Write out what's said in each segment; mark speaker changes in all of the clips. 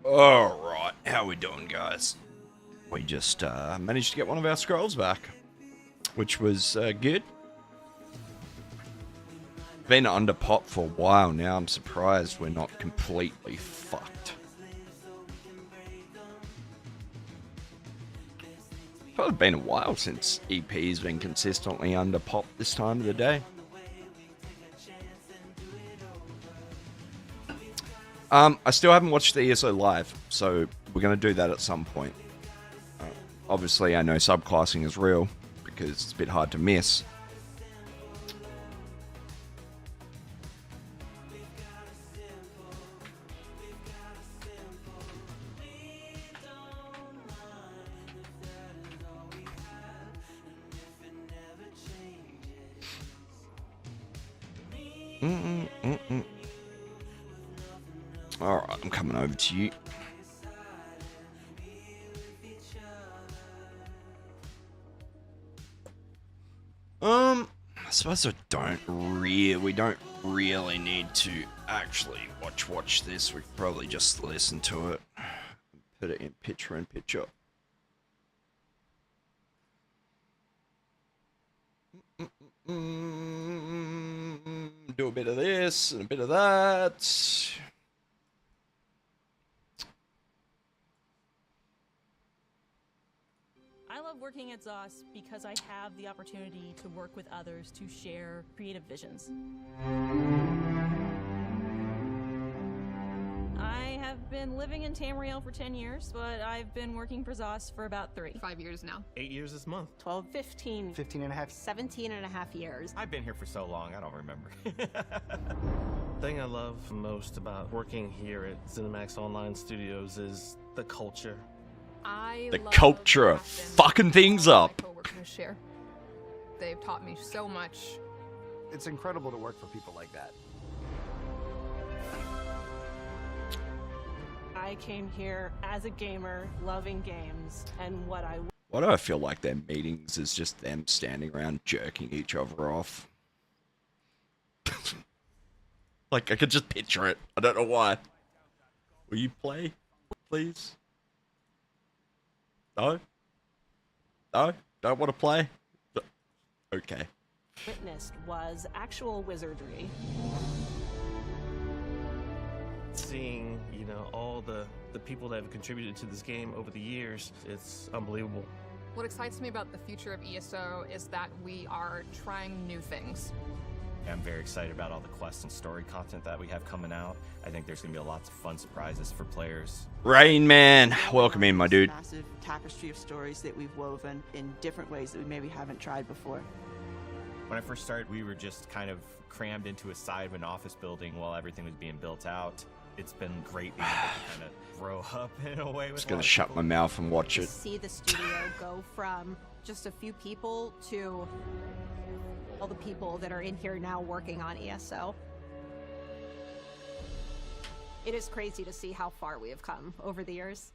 Speaker 1: Alright, how we doing, guys? We just managed to get one of our scrolls back, which was good. Been under pop for a while now. I'm surprised we're not completely fucked. Probably been a while since EP's been consistently under pop this time of the day. I still haven't watched the ESO live, so we're going to do that at some point. Obviously, I know subclassing is real, because it's a bit hard to miss. Alright, I'm coming over to you. I suppose we don't really need to actually watch this. We could probably just listen to it. Put it in picture. Do a bit of this and a bit of that.
Speaker 2: I love working at ZOS because I have the opportunity to work with others to share creative visions. I have been living in Tamriel for 10 years, but I've been working for ZOS for about 3.
Speaker 3: 5 years now.
Speaker 4: 8 years this month.
Speaker 2: 12, 15.
Speaker 5: 15 and a half.
Speaker 6: 17 and a half years.
Speaker 4: I've been here for so long, I don't remember. Thing I love most about working here at ZeniMax Online Studios is the culture.
Speaker 1: The culture of fucking things up.
Speaker 3: Share. They've taught me so much.
Speaker 5: It's incredible to work for people like that.
Speaker 2: I came here as a gamer, loving games, and
Speaker 1: Why do I feel like their meetings is just them standing around jerking each other off? Like, I could just picture it. I don't know why. Will you play, please? No? No? Don't want to play? Okay.
Speaker 2: witnessed was actual wizardry.
Speaker 4: Seeing, you know, all the people that have contributed to this game over the years, it's unbelievable.
Speaker 3: What excites me about the future of ESO is that we are trying new things.
Speaker 7: I'm very excited about all the quests and story content that we have coming out. I think there's going to be lots of fun surprises for players.
Speaker 1: Rain Man, welcome in, my dude.
Speaker 8: Massive tapestry of stories that we've woven in different ways that we maybe haven't tried before.
Speaker 7: When I first started, we were just kind of crammed into a side of an office building while everything was being built out. It's been great being able to kind of grow up in a way.
Speaker 1: I'm just going to shut my mouth and watch it.
Speaker 6: See the studio go from just a few people to all the people that are in here now working on ESO. It is crazy to see how far we have come over the years.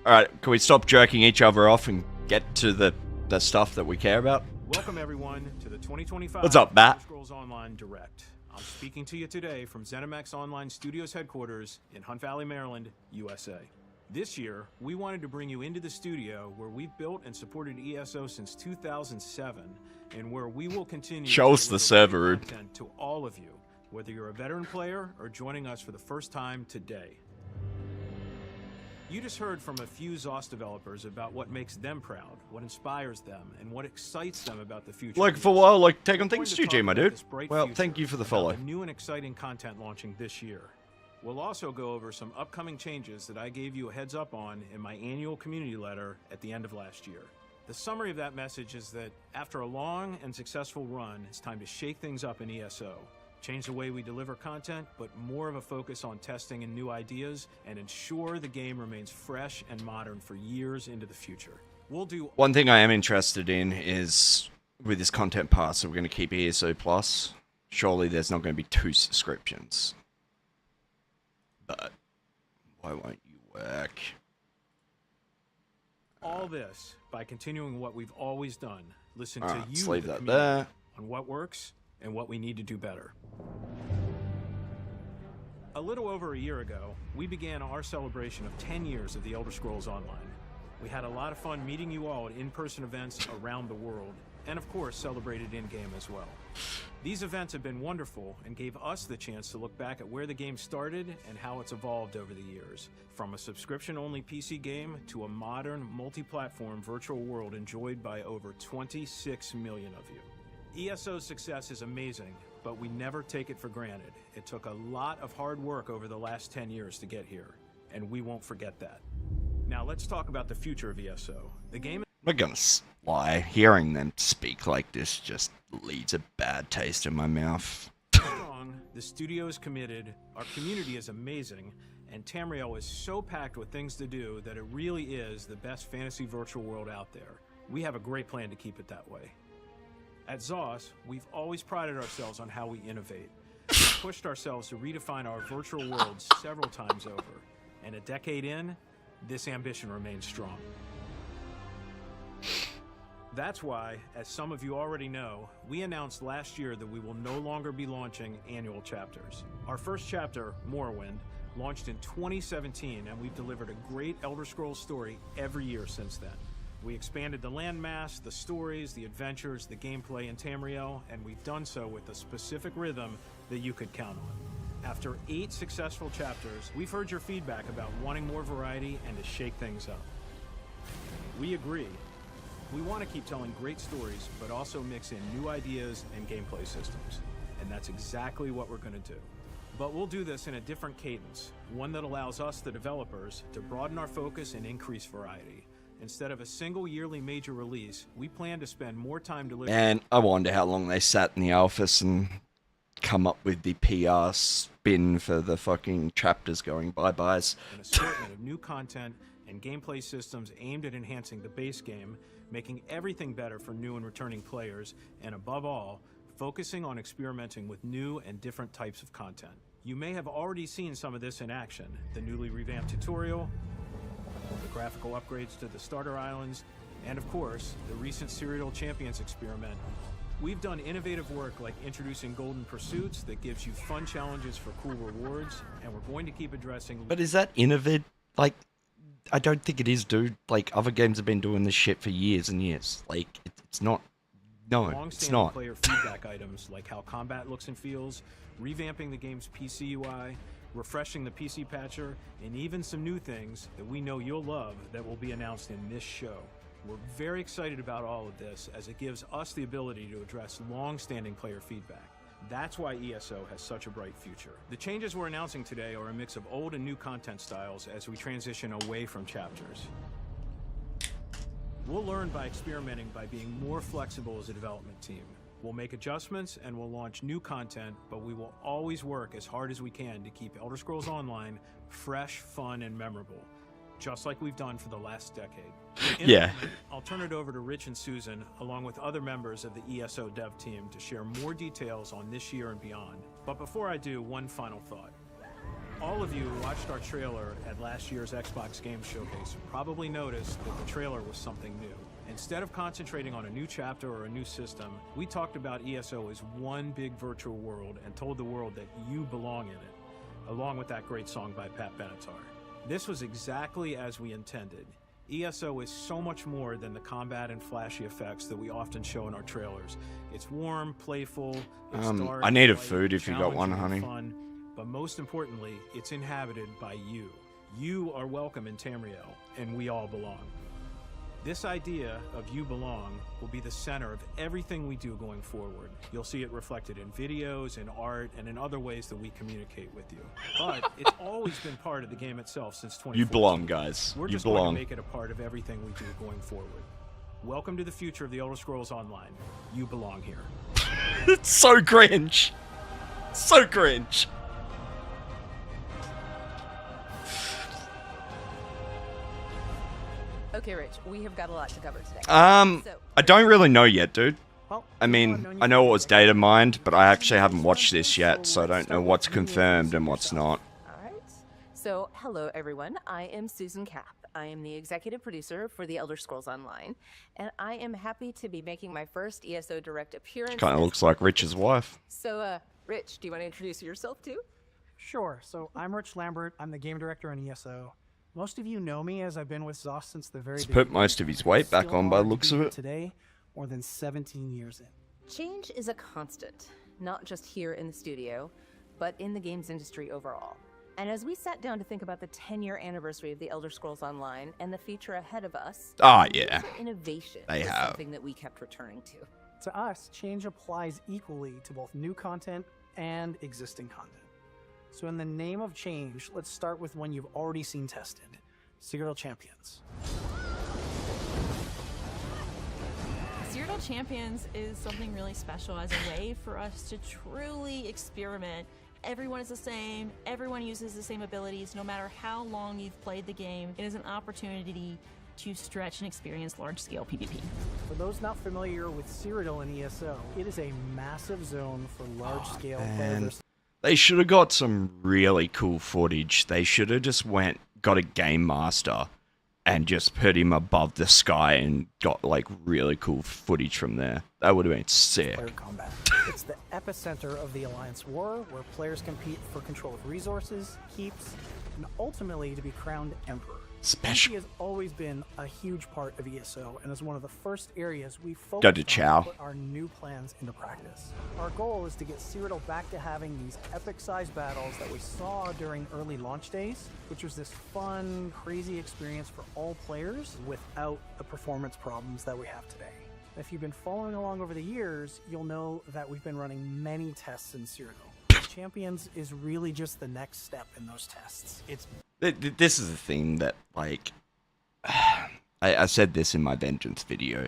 Speaker 1: Alright, can we stop jerking each other off and get to the stuff that we care about?
Speaker 9: Welcome everyone to the 2025
Speaker 1: What's up, Matt?
Speaker 9: Scrolls Online Direct. I'm speaking to you today from ZeniMax Online Studios headquarters in Hunt Valley, Maryland, USA. This year, we wanted to bring you into the studio where we've built and supported ESO since 2007, and where we will continue
Speaker 1: Show us the server
Speaker 9: content to all of you, whether you're a veteran player or joining us for the first time today. You just heard from a few ZOS developers about what makes them proud, what inspires them, and what excites them about the future.
Speaker 1: Like for a while, like take on things, GG, my dude. Well, thank you for the follow.
Speaker 9: New and exciting content launching this year. We'll also go over some upcoming changes that I gave you a heads up on in my annual community letter at the end of last year. The summary of that message is that after a long and successful run, it's time to shake things up in ESO. Change the way we deliver content, but more of a focus on testing and new ideas, and ensure the game remains fresh and modern for years into the future. We'll do...
Speaker 1: One thing I am interested in is, with this content pass, are we going to keep ESO Plus? Surely there's not going to be 2 subscriptions. But why won't you work?
Speaker 9: All this by continuing what we've always done. Listen to
Speaker 1: Alright,
Speaker 9: you,
Speaker 1: let's leave
Speaker 9: the
Speaker 1: that
Speaker 9: community,
Speaker 1: there.
Speaker 9: on what works and what we need to do better. A little over a year ago, we began our celebration of 10 years of the Elder Scrolls Online. We had a lot of fun meeting you all at in-person events around the world, and of course celebrated in-game as well. These events have been wonderful and gave us the chance to look back at where the game started and how it's evolved over the years. From a subscription-only PC game to a modern, multi-platform virtual world enjoyed by over 26 million of you. ESO's success is amazing, but we never take it for granted. It took a lot of hard work over the last 10 years to get here, and we won't forget that. Now let's talk about the future of ESO. The game
Speaker 1: I'm not gonna lie, hearing them speak like this just leaves a bad taste in my mouth.
Speaker 9: is strong, the studio is committed, our community is amazing, and Tamriel is so packed with things to do that it really is the best fantasy virtual world out there. We have a great plan to keep it that way. At ZOS, we've always prided ourselves on how we innovate. We've pushed ourselves to redefine our virtual worlds several times over, and a decade in, this ambition remains strong. That's why, as some of you already know, we announced last year that we will no longer be launching annual chapters. Our first chapter, Morrowind, launched in 2017, and we've delivered a great Elder Scrolls story every year since then. We expanded the landmass, the stories, the adventures, the gameplay in Tamriel, and we've done so with a specific rhythm that you could count on. After 8 successful chapters, we've heard your feedback about wanting more variety and to shake things up. We agree. We want to keep telling great stories, but also mix in new ideas and gameplay systems. And that's exactly what we're going to do. But we'll do this in a different cadence, one that allows us, the developers, to broaden our focus and increase variety. Instead of a single yearly major release, we plan to spend more time delivering...
Speaker 1: And I wonder how long they sat in the office and come up with the PR spin for the fucking chapters going bye-byes.
Speaker 9: An assortment of new content and gameplay systems aimed at enhancing the base game, making everything better for new and returning players, and above all, focusing on experimenting with new and different types of content. You may have already seen some of this in action, the newly revamped tutorial, the graphical upgrades to the starter islands, and of course, the recent Cyrodiil Champions experiment. We've done innovative work like introducing golden pursuits that gives you fun challenges for cool rewards, and we're going to keep addressing...
Speaker 1: But is that innovative? Like, I don't think it is, dude. Like, other games have been doing this shit for years and years. Like, it's not... No, it's not.
Speaker 9: Player feedback items like how combat looks and feels, revamping the game's PC UI, refreshing the PC patcher, and even some new things that we know you'll love that will be announced in this show. We're very excited about all of this as it gives us the ability to address long-standing player feedback. That's why ESO has such a bright future. The changes we're announcing today are a mix of old and new content styles as we transition away from chapters. We'll learn by experimenting by being more flexible as a development team. We'll make adjustments and we'll launch new content, but we will always work as hard as we can to keep Elder Scrolls Online fresh, fun, and memorable, just like we've done for the last decade.
Speaker 1: Yeah.
Speaker 9: I'll turn it over to Rich and Susan, along with other members of the ESO dev team, to share more details on this year and beyond. But before I do, one final thought. All of you who watched our trailer at last year's Xbox Game Showcase probably noticed that the trailer was something new. Instead of concentrating on a new chapter or a new system, we talked about ESO as one big virtual world and told the world that you belong in it, along with that great song by Pat Benatar. This was exactly as we intended. ESO is so much more than the combat and flashy effects that we often show in our trailers. It's warm, playful, it's dark,
Speaker 1: I need a
Speaker 9: light,
Speaker 1: food if you got one,
Speaker 9: challenging, and
Speaker 1: honey.
Speaker 9: fun, but most importantly, it's inhabited by you. You are welcome in Tamriel, and we all belong. This idea of you belong will be the center of everything we do going forward. You'll see it reflected in videos, in art, and in other ways that we communicate with you. But it's always been part of the game itself since 2014.
Speaker 1: You belong, guys.
Speaker 9: We're
Speaker 1: You
Speaker 9: just
Speaker 1: belong.
Speaker 9: going to make it a part of everything we do going forward. Welcome to the future of the Elder Scrolls Online. You belong here.
Speaker 1: It's so cringe. So cringe.
Speaker 10: Okay, Rich, we have got a lot to cover today.
Speaker 1: I don't really know yet, dude.
Speaker 5: Well,
Speaker 1: I mean, I know it was data mined, but I actually haven't watched this yet, so I don't know what's confirmed and what's not.
Speaker 10: All right. So, hello, everyone. I am Susan Kapp. I am the executive producer for the Elder Scrolls Online, and I am happy to be making my first ESO Direct appearance.
Speaker 1: Kind of looks like Rich's wife.
Speaker 10: So, Rich, do you want to introduce yourself too?
Speaker 11: Sure. So I'm Rich Lambert. I'm the game director on ESO. Most of you know me as I've been with ZOS since the very
Speaker 1: He's
Speaker 11: beginning.
Speaker 1: put most of his weight back
Speaker 11: Still
Speaker 1: on by the
Speaker 11: honored to
Speaker 1: looks
Speaker 11: be
Speaker 1: of
Speaker 11: here
Speaker 1: it.
Speaker 11: Today, more than 17 years in.
Speaker 10: Change is a constant, not just here in the studio, but in the games industry overall. And as we sat down to think about the 10-year anniversary of the Elder Scrolls Online and the future ahead of us,
Speaker 1: Ah, yeah.
Speaker 10: innovation
Speaker 1: They
Speaker 10: was
Speaker 1: have.
Speaker 10: something that we kept returning to.
Speaker 11: To us, change applies equally to both new content and existing content. So in the name of change, let's start with one you've already seen tested, Cyrodiil Champions.
Speaker 2: Cyrodiil Champions is something really special as a way for us to truly experiment. Everyone is the same, everyone uses the same abilities, no matter how long you've played the game. It is an opportunity to stretch and experience large-scale PvP.
Speaker 11: For those not familiar with Cyrodiil and ESO, it is a massive zone for large-scale players.
Speaker 1: They should have got some really cool footage. They should have just got a game master and just put him above the sky and got like really cool footage from there. That would have been sick.
Speaker 11: Player combat. It's the epicenter of the Alliance War, where players compete for control of resources, keeps, and ultimately to be crowned Emperor.
Speaker 1: Special.
Speaker 11: PvP has always been a huge part of ESO and is one of the first areas we
Speaker 1: Go
Speaker 11: focused
Speaker 1: to
Speaker 11: on
Speaker 1: Chow.
Speaker 11: to put our new plans into practice. Our goal is to get Cyrodiil back to having these epic-sized battles that we saw during early launch days, which was this fun, crazy experience for all players without the performance problems that we have today. If you've been following along over the years, you'll know that we've been running many tests in Cyrodiil. Champions is really just the next step in those tests.
Speaker 1: This is the thing that, like, I said this in my Vengeance video.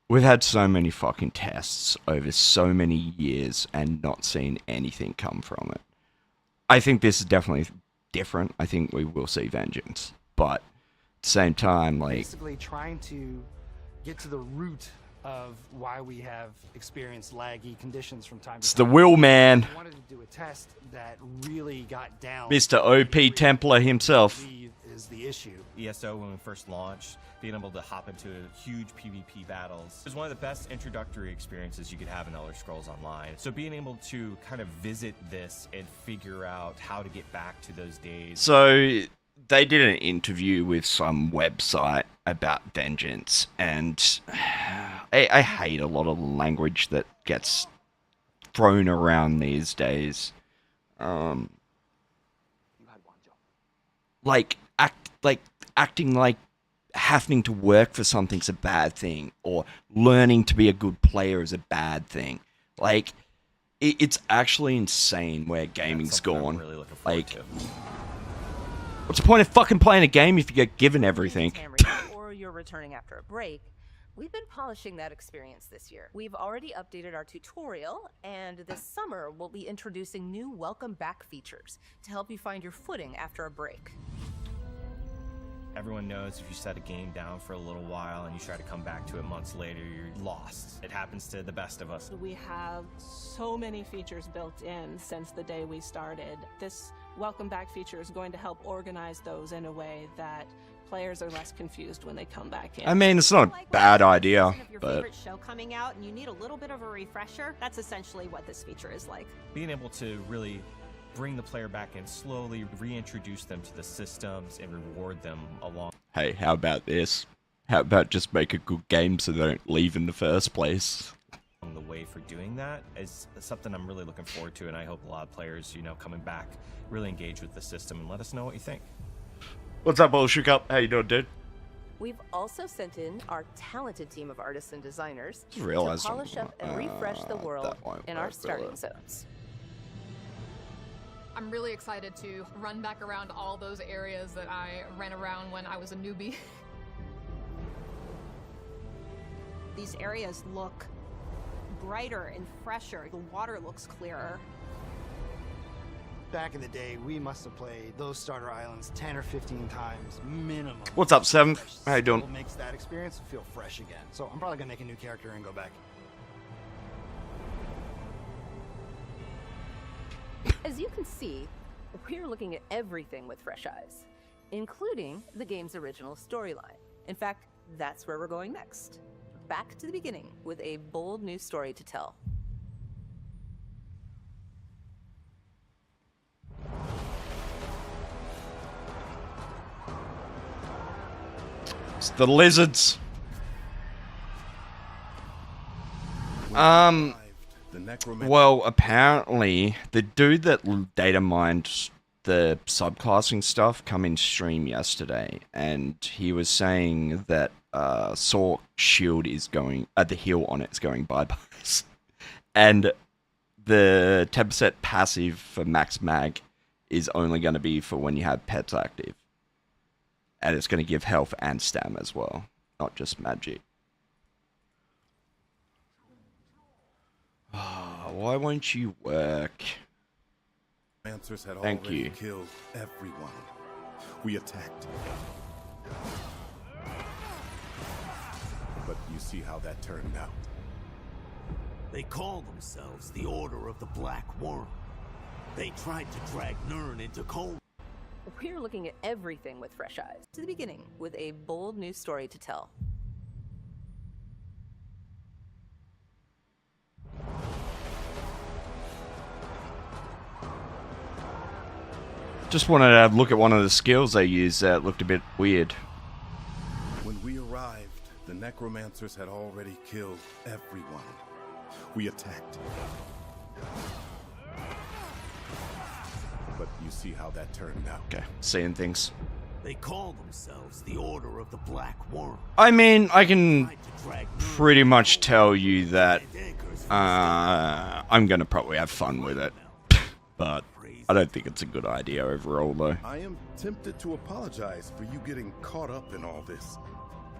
Speaker 1: We've had so many fucking tests over so many years and not seen anything come from it. I think this is definitely different. I think we will see Vengeance. But at the same time, like...
Speaker 5: Basically trying to get to the root of why we have experienced laggy conditions from time to time.
Speaker 1: It's the will man.
Speaker 5: I wanted to do a test that really got down.
Speaker 1: Mr. OP Templar himself.
Speaker 5: Is the issue.
Speaker 7: ESO, when we first launched, being able to hop into huge PvP battles is one of the best introductory experiences you could have in Elder Scrolls Online. So being able to kind of visit this and figure out how to get back to those days.
Speaker 1: So they did an interview with some website about Vengeance, and I hate a lot of the language that gets thrown around these days. Acting like having to work for something's a bad thing, or learning to be a good player is a bad thing. Like, it's actually insane where gaming's gone.
Speaker 7: Really looking
Speaker 1: like,
Speaker 7: to.
Speaker 1: What's the point of fucking playing a game if you get given everything?
Speaker 10: Tamriel, or you're returning after a break, we've been polishing that experience this year. We've already updated our tutorial, and this summer we'll be introducing new welcome back features to help you find your footing after a break.
Speaker 7: Everyone knows if you set a game down for a little while and you try to come back to it months later, you're lost. It happens to the best of us.
Speaker 12: We have so many features built in since the day we started. This welcome back feature is going to help organize those in a way that players are less confused when they come back in.
Speaker 1: I mean, it's not a bad idea,
Speaker 6: Of your
Speaker 1: but
Speaker 6: favorite show coming out and you need a little bit of a refresher, that's essentially what this feature is like.
Speaker 7: Being able to really bring the player back and slowly reintroduce them to the systems and reward them along.
Speaker 1: hey, how about this? How about just make a good game so they don't leave in the first place?
Speaker 7: The way for doing that is something I'm really looking forward to, and I hope a lot of players, coming back, really engage with the system and let us know what you think.
Speaker 1: What's up, Bullshook Up? How you doing, dude?
Speaker 10: We've also sent in our talented team of artists and designers
Speaker 1: Just realized
Speaker 10: to polish up and refresh the world
Speaker 1: that won't
Speaker 10: in our
Speaker 1: work,
Speaker 10: starting
Speaker 1: will it?
Speaker 10: zones.
Speaker 3: I'm really excited to run back around all those areas that I ran around when I was a newbie.
Speaker 6: These areas look brighter and fresher. The water looks clearer.
Speaker 5: Back in the day, we must have played those starter islands 10 or 15 times minimum.
Speaker 1: What's up, Seventh? How you doing?
Speaker 5: Still makes that experience feel fresh again. So I'm probably gonna make a new character and go back.
Speaker 10: As you can see, we're looking at everything with fresh eyes, including the game's original storyline. In fact, that's where we're going next. Back to the beginning with a bold new story to tell.
Speaker 1: It's the lizards. Well, apparently, the dude that data mined the subclassing stuff come in stream yesterday, and he was saying that Sorc shield is going, the heal on it is going bye-byes. And the 10% passive for max mag is only going to be for when you have pets active. And it's going to give health and stam as well, not just magic. Why won't you work?
Speaker 13: Answers had
Speaker 1: Thank
Speaker 13: already
Speaker 1: you.
Speaker 13: killed everyone. We attacked. But you see how that turned out.
Speaker 14: They call themselves the Order of the Black Worm. They tried to drag Nern into cold.
Speaker 10: We're looking at everything with fresh eyes. To the beginning, with a bold new story to tell.
Speaker 1: Just wanted to have a look at one of the skills they used that looked a bit weird.
Speaker 13: When we arrived, the necromancers had already killed everyone. We attacked. But you see how that turned out.
Speaker 1: Okay, seeing things.
Speaker 14: They call themselves the Order of the Black Worm.
Speaker 1: I mean, I can pretty much tell you that I'm gonna probably have fun with it. But I don't think it's a good idea overall, though.
Speaker 13: I am tempted to apologize for you getting caught up in all this.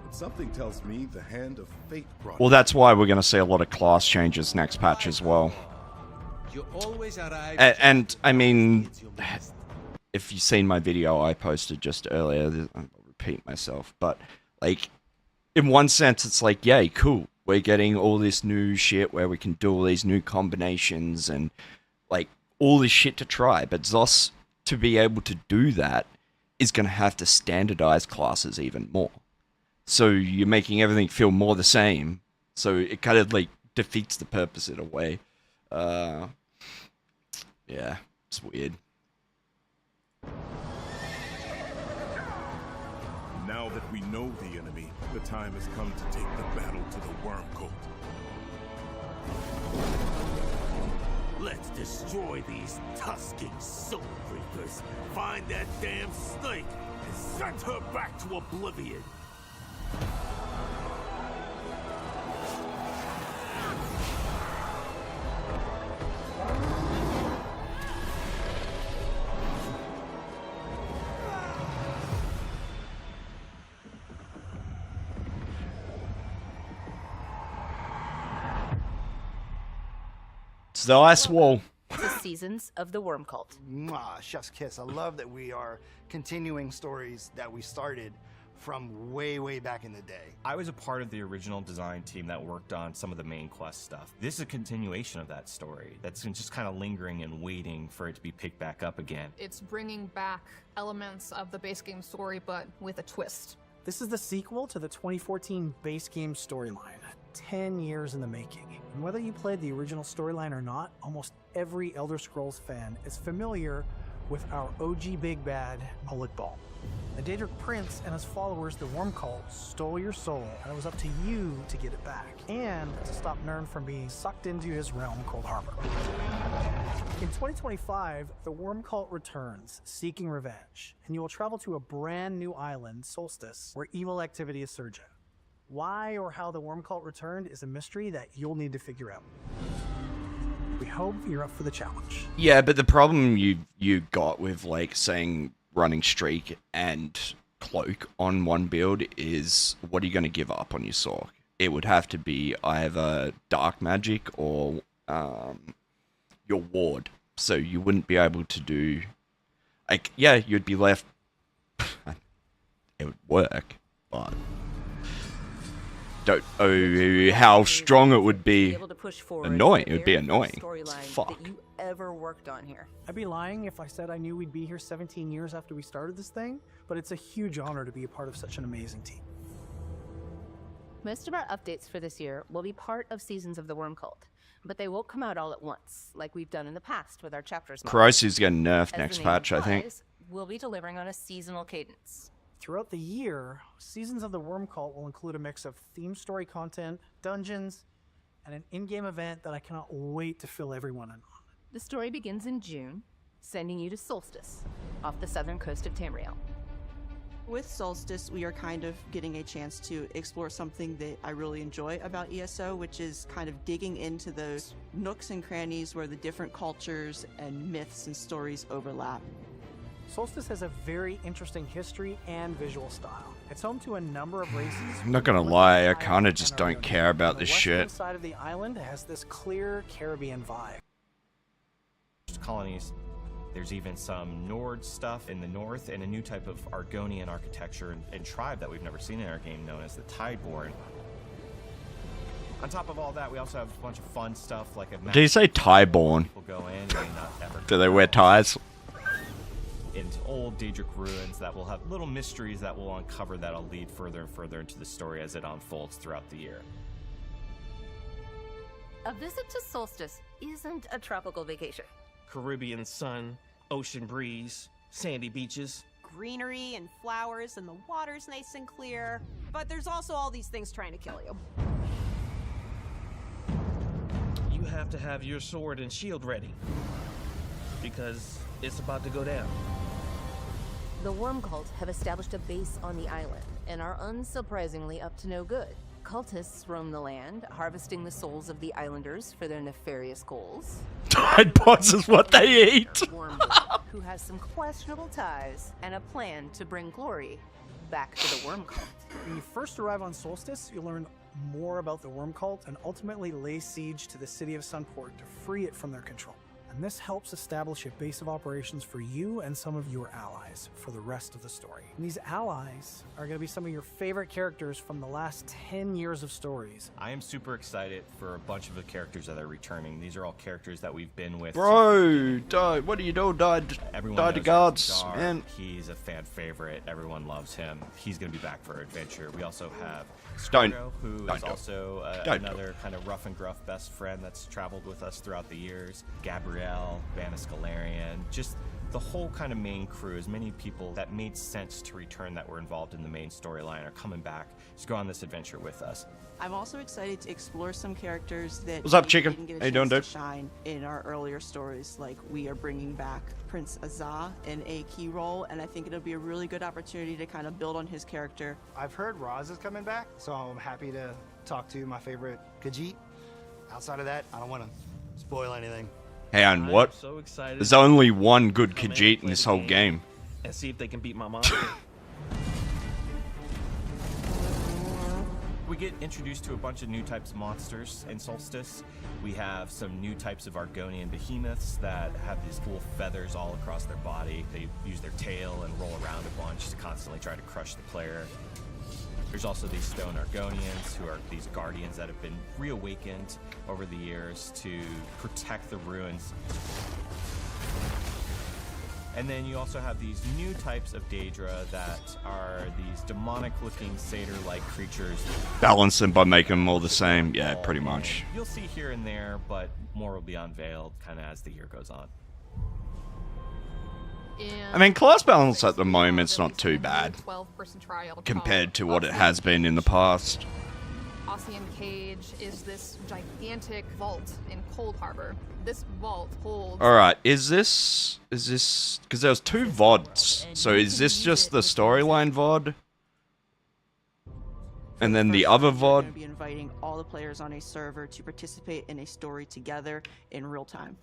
Speaker 13: But something tells me the hand of fate brought
Speaker 1: Well, that's why we're going to see a lot of class changes next patch as well.
Speaker 15: You always arrive.
Speaker 1: And I mean, if you've seen my video I posted just earlier, I'll repeat myself, but like, in one sense, it's like, yay, cool. We're getting all this new shit where we can do all these new combinations and like all this shit to try. But Zos, to be able to do that, is going to have to standardize classes even more. So you're making everything feel more the same. So it kind of like defeats the purpose in a way. Yeah, it's weird.
Speaker 13: Now that we know the enemy, the time has come to take the battle to the Worm Cult.
Speaker 14: Let's destroy these tusking soul reapers. Find that damn snake and send her back to oblivion.
Speaker 1: It's the ice wall.
Speaker 10: The seasons of the Worm Cult.
Speaker 5: Mwah, chef's kiss. I love that we are continuing stories that we started from way, way back in the day.
Speaker 7: I was a part of the original design team that worked on some of the main quest stuff. This is a continuation of that story that's just kind of lingering and waiting for it to be picked back up again.
Speaker 3: It's bringing back elements of the base game story, but with a twist.
Speaker 11: This is the sequel to the 2014 base game storyline, 10 years in the making. And whether you played the original storyline or not, almost every Elder Scrolls fan is familiar with our OG big bad, Mullet Ball. The Daedric Prince and his followers, the Worm Cult, stole your soul, and it was up to you to get it back, and to stop Nern from being sucked into his realm, Cold Harbor. In 2025, the Worm Cult returns, seeking revenge, and you will travel to a brand new island, Solstice, where evil activity is surging. Why or how the Worm Cult returned is a mystery that you'll need to figure out. We hope you're up for the challenge.
Speaker 1: Yeah, but the problem you got with like saying running streak and cloak on one build is, what are you going to give up on your Sorc? It would have to be either dark magic or your ward. So you wouldn't be able to do, like, yeah, you'd be left. It would work, but don't know how strong it would be. Annoying. It would be annoying. Fuck.
Speaker 10: That you ever worked on here.
Speaker 11: I'd be lying if I said I knew we'd be here 17 years after we started this thing, but it's a huge honor to be a part of such an amazing team.
Speaker 10: Most of our updates for this year will be part of Seasons of the Worm Cult, but they won't come out all at once, like we've done in the past with our chapters.
Speaker 1: Corrosive's getting nerfed
Speaker 10: As
Speaker 1: next
Speaker 10: the name
Speaker 1: patch, I think.
Speaker 10: implies, we'll be delivering on a seasonal cadence.
Speaker 11: Throughout the year, Seasons of the Worm Cult will include a mix of theme story content, dungeons, and an in-game event that I cannot wait to fill everyone in on.
Speaker 10: The story begins in June, sending you to Solstice, off the southern coast of Tamriel.
Speaker 8: With Solstice, we are kind of getting a chance to explore something that I really enjoy about ESO, which is kind of digging into those nooks and crannies where the different cultures and myths and stories overlap.
Speaker 11: Solstice has a very interesting history and visual style. It's home to a number of races.
Speaker 1: I'm not gonna lie, I kinda just don't care about this shit.
Speaker 11: The side of the island has this clear Caribbean vibe.
Speaker 7: Colonies. There's even some Nord stuff in the north and a new type of Argonian architecture and tribe that we've never seen in our game known as the Tideborn. On top of all that, we also have a bunch of fun stuff like a
Speaker 1: Did you say Tieborn?
Speaker 7: People go in and not ever
Speaker 1: Do they wear ties?
Speaker 7: into old Daedric ruins that will have little mysteries that will uncover that'll lead further and further into the story as it unfolds throughout the year.
Speaker 10: A visit to Solstice isn't a tropical vacation.
Speaker 4: Caribbean sun, ocean breeze, sandy beaches.
Speaker 6: Greenery and flowers, and the water's nice and clear. But there's also all these things trying to kill you.
Speaker 4: You have to have your sword and shield ready, because it's about to go down.
Speaker 10: The Worm Cult have established a base on the island and are unsurprisingly up to no good. Cultists roam the land, harvesting the souls of the islanders for their nefarious goals.
Speaker 1: Tidepods is what they eat!
Speaker 10: Who has some questionable ties and a plan to bring glory back to the Worm Cult.
Speaker 11: When you first arrive on Solstice, you'll learn more about the Worm Cult and ultimately lay siege to the city of Sunport to free it from their control. And this helps establish a base of operations for you and some of your allies for the rest of the story. And these allies are going to be some of your favorite characters from the last 10 years of stories.
Speaker 7: I am super excited for a bunch of the characters that are returning. These are all characters that we've been with.
Speaker 1: Bro, what do you do? Died to guards,
Speaker 7: Dar.
Speaker 1: man.
Speaker 7: He's a fan favorite. Everyone loves him. He's going to be back for adventure. We also have
Speaker 1: Don't.
Speaker 7: Scardo, who
Speaker 1: Don't
Speaker 7: is
Speaker 1: do it.
Speaker 7: also
Speaker 1: Don't do
Speaker 7: another kind of rough and gruff best friend that's traveled with us throughout the years. Gabrielle, Vanna Scalarian, just the whole kind of main crew. As many people that made sense to return that were involved in the main storyline are coming back to go on this adventure with us.
Speaker 8: I'm also excited to explore some characters that
Speaker 1: What's up,
Speaker 8: maybe
Speaker 1: chicken?
Speaker 8: didn't get a
Speaker 1: How you doing,
Speaker 8: chance
Speaker 1: dude?
Speaker 8: to shine in our earlier stories. Like, we are bringing back Prince Azah in a key role, and I think it'll be a really good opportunity to kind of build on his character.
Speaker 5: I've heard Roz is coming back, so I'm happy to talk to my favorite Khajiit. Outside of that, I don't want to spoil anything.
Speaker 1: Hey, and what?
Speaker 4: So excited.
Speaker 1: There's only one good Khajiit in this whole game.
Speaker 4: And see if they can beat my monster.
Speaker 7: We get introduced to a bunch of new types of monsters in Solstice. We have some new types of Argonian behemoths that have these cool feathers all across their body. They use their tail and roll around a bunch to constantly try to crush the player. There's also these stone Argonians, who are these guardians that have been reawakened over the years to protect the ruins. And then you also have these new types of Daedra that are these demonic-looking satyr-like creatures.
Speaker 1: Balance them by making them all the same. Yeah, pretty much.
Speaker 7: You'll see here and there, but more will be unveiled kind of as the year goes on.
Speaker 1: I mean, class balance at the moment's not too bad
Speaker 3: 12-person trial
Speaker 1: compared to what it has been in the past.
Speaker 3: Ossian Cage is this gigantic vault in Cold Harbor. This vault holds...
Speaker 1: Alright, is this... Because there was two VODs, so is this just the storyline VOD? And then the other
Speaker 8: We're going to
Speaker 1: VOD?
Speaker 8: be inviting all the players on a server to participate in a story together in real time.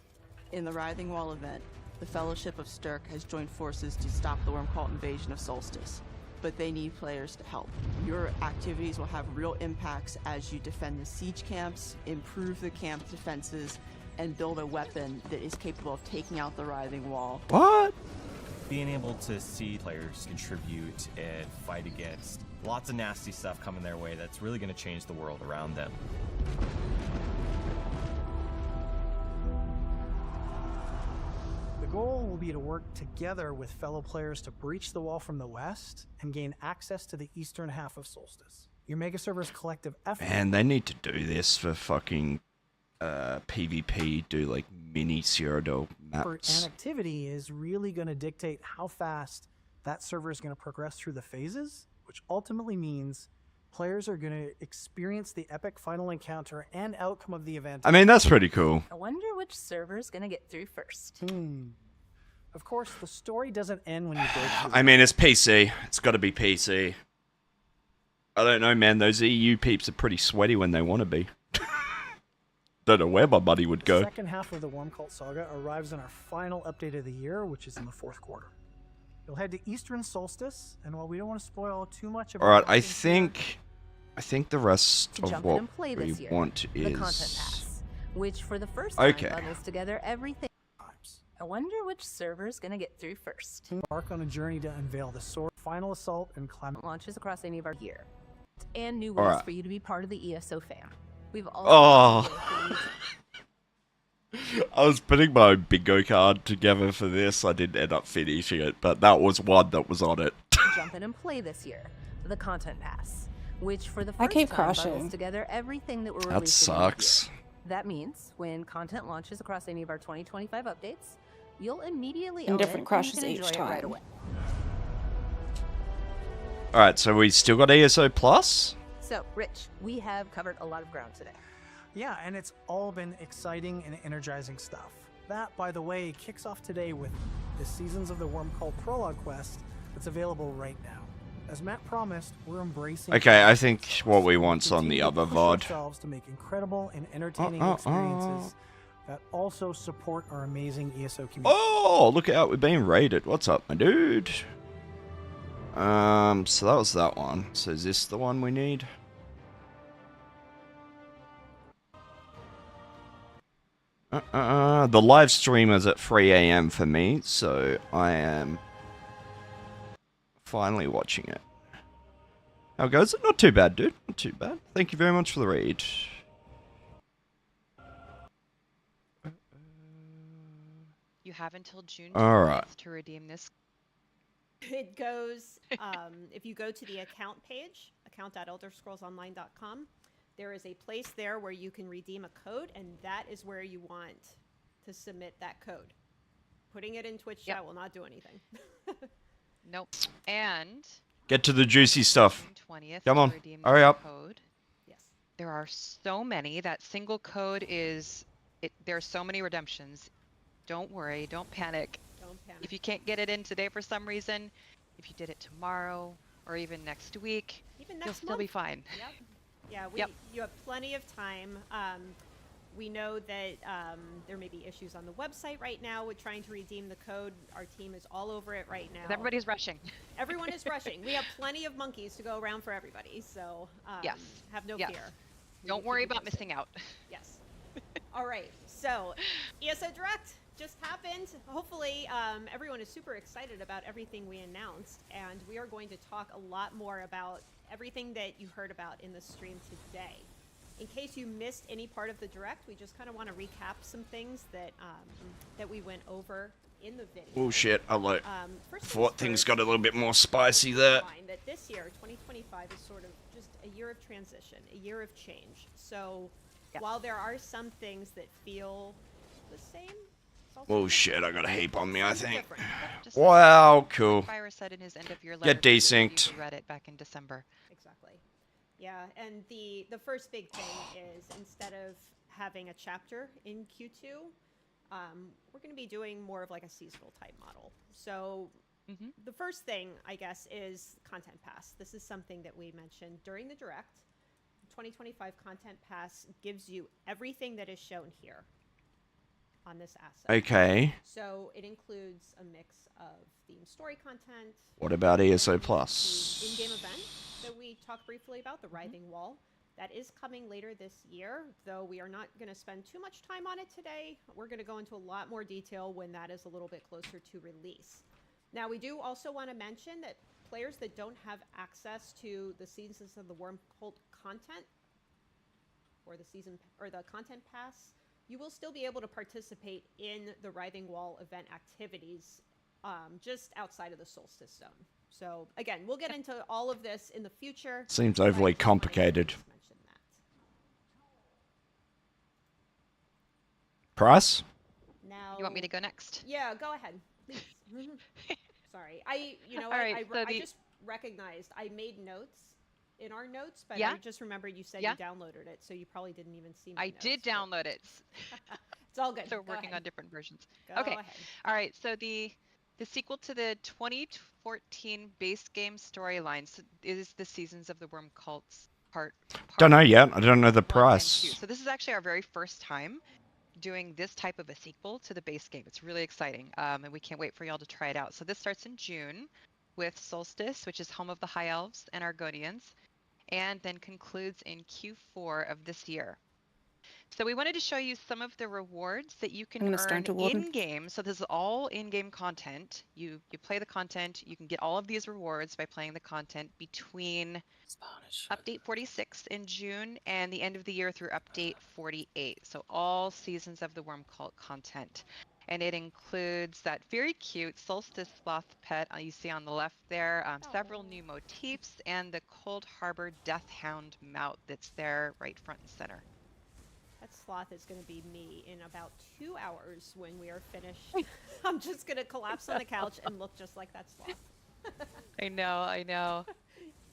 Speaker 8: In the Writhing Wall event, the Fellowship of Sturk has joined forces to stop the Worm Cult invasion of Solstice, but they need players to help. Your activities will have real impacts as you defend the siege camps, improve the camp defenses, and build a weapon that is capable of taking out the Writhing Wall.
Speaker 1: What?
Speaker 7: Being able to see players contribute and fight against lots of nasty stuff coming their way that's really going to change the world around them.
Speaker 11: The goal will be to work together with fellow players to breach the wall from the west and gain access to the eastern half of Solstice. Your mega server's collective effort...
Speaker 1: Man, they need to do this for fucking PvP, do like mini Cyrodiil
Speaker 11: and
Speaker 1: maps.
Speaker 11: activity is really going to dictate how fast that server is going to progress through the phases, which ultimately means players are going to experience the epic final encounter and outcome of the event.
Speaker 1: I mean, that's pretty cool.
Speaker 10: I wonder which server's gonna get through first.
Speaker 11: Of course, the story doesn't end when you break through.
Speaker 1: I mean, it's PC. It's got to be PC. I don't know, man. Those EU peeps are pretty sweaty when they want to be. Don't know where my money would
Speaker 11: The
Speaker 1: go.
Speaker 11: second half of the Worm Cult saga arrives in our final update of the year, which is in the 4th quarter. You'll head to Eastern Solstice, and while we don't want to spoil too much of
Speaker 1: Alright, I think the rest
Speaker 10: To
Speaker 1: of
Speaker 10: jump in
Speaker 1: what
Speaker 10: and play
Speaker 1: we
Speaker 10: this year,
Speaker 1: want
Speaker 10: the content
Speaker 1: is...
Speaker 10: pass, which for the first time
Speaker 1: Okay.
Speaker 10: bundles together everything. I wonder which server's gonna get through first.
Speaker 11: Embark on a journey to unveil the Sorc, Final Assault, and Climate
Speaker 10: Launches across any of our year, and new
Speaker 1: All
Speaker 10: ways
Speaker 1: right.
Speaker 10: for you to be part of the ESO fam. We've also
Speaker 1: Oh. I was putting my bingo card together for this. I didn't end up finishing it, but that was one that was on it.
Speaker 10: jump in and play this year, the content pass, which for the
Speaker 16: I
Speaker 10: first
Speaker 16: keep
Speaker 10: time
Speaker 16: crashing.
Speaker 10: bundles together everything that we're
Speaker 1: That
Speaker 10: releasing in the year.
Speaker 1: sucks.
Speaker 10: That means when content launches across any of our 2025 updates, you'll immediately
Speaker 16: And
Speaker 10: own
Speaker 16: different
Speaker 10: it
Speaker 16: crashes
Speaker 10: and you can
Speaker 16: each
Speaker 10: enjoy it right
Speaker 16: time.
Speaker 10: away.
Speaker 1: Alright, so we still got ESO Plus?
Speaker 10: So, Rich, we have covered a lot of ground today.
Speaker 11: Yeah, and it's all been exciting and energizing stuff. That, by the way, kicks off today with the Seasons of the Worm Cult Prologue quest that's available right now. As Matt promised, we're embracing...
Speaker 1: Okay, I think what we want's on the other
Speaker 11: push
Speaker 1: VOD.
Speaker 11: ourselves to make incredible and entertaining
Speaker 1: Uh.
Speaker 11: experiences that also support our amazing ESO community.
Speaker 1: Oh, look out, we're being raided. What's up, my dude? So that was that one. So is this the one we need? The live stream is at 3 AM for me, so I am finally watching it. How goes it? Not too bad, dude. Not too bad. Thank you very much for the raid.
Speaker 17: You have until June
Speaker 1: All right.
Speaker 17: 20th to redeem this.
Speaker 6: It goes, if you go to the account page, account.elderscrollsonline.com, there is a place there where you can redeem a code, and that is where you want to submit that code. Putting it in Twitch chat will not do anything.
Speaker 17: Nope. And
Speaker 1: Get to the juicy stuff.
Speaker 17: June 20th
Speaker 1: Come
Speaker 17: to
Speaker 1: on,
Speaker 17: redeem
Speaker 1: hurry
Speaker 17: this
Speaker 1: up.
Speaker 17: Code. Yes. There are so many. That single code is. There are so many redemptions. Don't worry. Don't panic.
Speaker 6: Don't panic.
Speaker 17: If you can't get it in today for some reason, if you did it tomorrow or even next week,
Speaker 6: Even
Speaker 17: you'll
Speaker 6: next
Speaker 17: still be
Speaker 6: month.
Speaker 17: fine.
Speaker 6: Yep. Yeah,
Speaker 17: Yep.
Speaker 6: you have plenty of time. We know that there may be issues on the website right now with trying to redeem the code. Our team is all over it right now.
Speaker 17: Everybody's rushing.
Speaker 6: Everyone is rushing. We have plenty of monkeys to go around for everybody, so
Speaker 17: Yes.
Speaker 6: have no
Speaker 17: Yes.
Speaker 6: fear.
Speaker 17: Don't worry about missing out.
Speaker 6: Yes. All right. So, ESO Direct just happened. Hopefully, everyone is super excited about everything we announced, and we are going to talk a lot more about everything that you heard about in the stream today. In case you missed any part of the Direct, we just kind of want to recap some things that that we went over in the video.
Speaker 1: Oh shit, I like.
Speaker 6: First
Speaker 1: Thought
Speaker 6: things
Speaker 1: things
Speaker 6: first,
Speaker 1: got a little bit more spicy there.
Speaker 6: mind that this year, 2025, is sort of just a year of transition, a year of change. So, while there are some things that feel the same, it's also
Speaker 1: Oh shit, I got a heap on me, I think.
Speaker 6: different.
Speaker 17: Just
Speaker 1: Wow, cool.
Speaker 17: Fire said in his end of year letter.
Speaker 1: Get
Speaker 17: for those of you
Speaker 1: desynced.
Speaker 17: who read it back in December.
Speaker 6: Exactly. Yeah, and the first big thing is instead of having a chapter in Q2, we're going to be doing more of like a seasonal type model. So the first thing, I guess, is Content Pass. This is something that we mentioned during the Direct. 2025 Content Pass gives you everything that is shown here on this asset.
Speaker 1: Okay.
Speaker 6: So it includes a mix of themed story content.
Speaker 1: What about ESO
Speaker 6: the
Speaker 1: Plus?
Speaker 6: in-game event that we talked briefly about, the Writhing Wall. That is coming later this year, though we are not going to spend too much time on it today. We're going to go into a lot more detail when that is a little bit closer to release. Now, we do also want to mention that players that don't have access to the Seasons of the Worm Cult content, or the Content Pass, you will still be able to participate in the Writhing Wall event activities just outside of the Solstice Zone. So, again, we'll get into all of this in the future.
Speaker 1: Seems
Speaker 6: but I
Speaker 1: overly
Speaker 6: just wanted to
Speaker 1: complicated.
Speaker 6: just mention that.
Speaker 1: Price?
Speaker 6: Now,
Speaker 17: You want me to go next?
Speaker 6: Yeah, go ahead, please. Sorry. You know
Speaker 17: All
Speaker 6: what?
Speaker 17: right, so
Speaker 6: I
Speaker 17: the-
Speaker 6: just recognized I made notes in our notes, but
Speaker 17: Yeah?
Speaker 6: I just remembered you said
Speaker 17: Yeah?
Speaker 6: you downloaded it, so you probably didn't even see my
Speaker 17: I
Speaker 6: notes,
Speaker 17: did
Speaker 6: but-
Speaker 17: download it.
Speaker 6: It's all good.
Speaker 17: So we're
Speaker 6: Go
Speaker 17: working
Speaker 6: ahead.
Speaker 17: on different versions.
Speaker 6: Go
Speaker 17: Okay.
Speaker 6: ahead.
Speaker 17: All right. So the sequel to the 2014 base game storylines is the Seasons of the Worm Cults part.
Speaker 1: Don't know yet. I don't know the
Speaker 17: 1 and 2.
Speaker 1: price.
Speaker 17: So this is actually our very first time doing this type of a sequel to the base game. It's really exciting, and we can't wait for y'all to try it out. So this starts in June with Solstice, which is home of the High Elves and Argonians, and then concludes in Q4 of this year. So we wanted to show you some of the rewards that you
Speaker 16: I'm
Speaker 17: can
Speaker 16: gonna start
Speaker 17: earn
Speaker 16: to warden.
Speaker 17: in-game. So this is all in-game content. You play the content. You can get all of these rewards by playing the content between update 46 in June and the end of the year through update 48. So all Seasons of the Worm Cult content. And it includes that very cute Solstice Sloth pet you see on the left there, several new motifs, and the Cold Harbor Death Hound mount that's there right front and center.
Speaker 6: That sloth is going to be me in about 2 hours when we are finished. I'm just going to collapse on the couch and look just like that sloth.
Speaker 17: I know.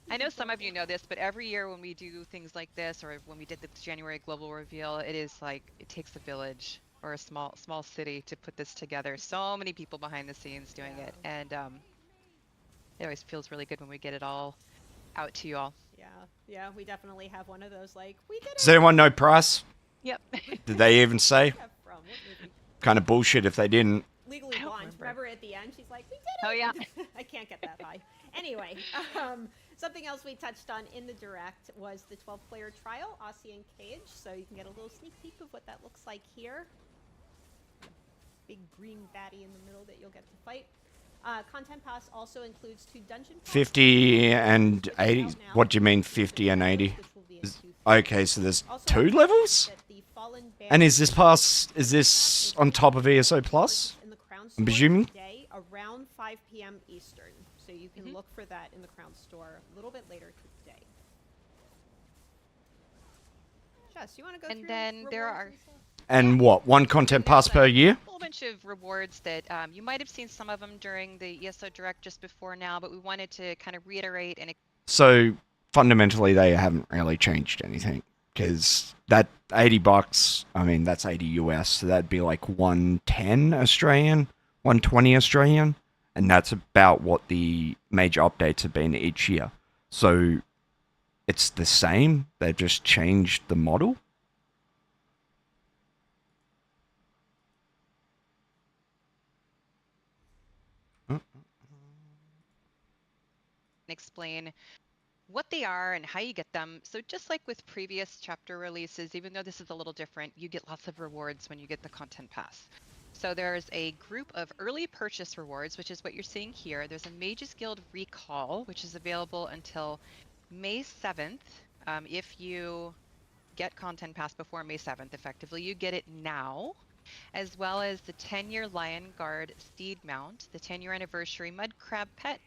Speaker 17: I know some of you know this, but every year when we do things like this, or when we did the January global reveal, it is like it takes a village or a small city to put this together. So many people behind the scenes doing it, and it always feels really good when we get it all out to you all.
Speaker 6: Yeah, we definitely have one of those, like, we did it.
Speaker 1: Does anyone know price?
Speaker 17: Yep.
Speaker 1: Did they even say?
Speaker 6: From what movie?
Speaker 1: Kind of bullshit if they didn't.
Speaker 6: Legally Blonde. Remember at the end, she's like, we did it.
Speaker 17: Oh yeah.
Speaker 6: I can't get that high. Anyway, something else we touched on in the direct was the 12-player trial, Aussie and Cage. So you can get a little sneak peek of what that looks like here. Big green baddie in the middle that you'll get to fight. Content pass also includes 2 dungeon passes.
Speaker 1: 50 and 80. What do you mean 50 and 80? Okay, so there's 2 levels? And is this pass, is this on top of ESO Plus? I'm presuming?
Speaker 6: Today, around 5 p.m. Eastern. So you can look for that in the Crown Store a little bit later today. Jess, you want to go through
Speaker 17: And then there are...
Speaker 1: And what, 1 content pass per year?
Speaker 17: A whole bunch of rewards that you might have seen some of them during the ESO Direct just before now, but we wanted to kind of reiterate and...
Speaker 1: So, fundamentally, they haven't really changed anything. Because that $80, I mean, that's 80 US, so that'd be like 110 Australian, 120 Australian. And that's about what the major updates have been each year. So, it's the same, they've just changed the model.
Speaker 17: explain what they are and how you get them. So just like with previous chapter releases, even though this is a little different, you get lots of rewards when you get the content pass. So there's a group of early purchase rewards, which is what you're seeing here. There's a Mages Guild Recall, which is available until May 7th. If you get content pass before May 7th, effectively, you get it now, as well as the 10-year Lion Guard Steed Mount, the 10-year anniversary Mud Crab Pet,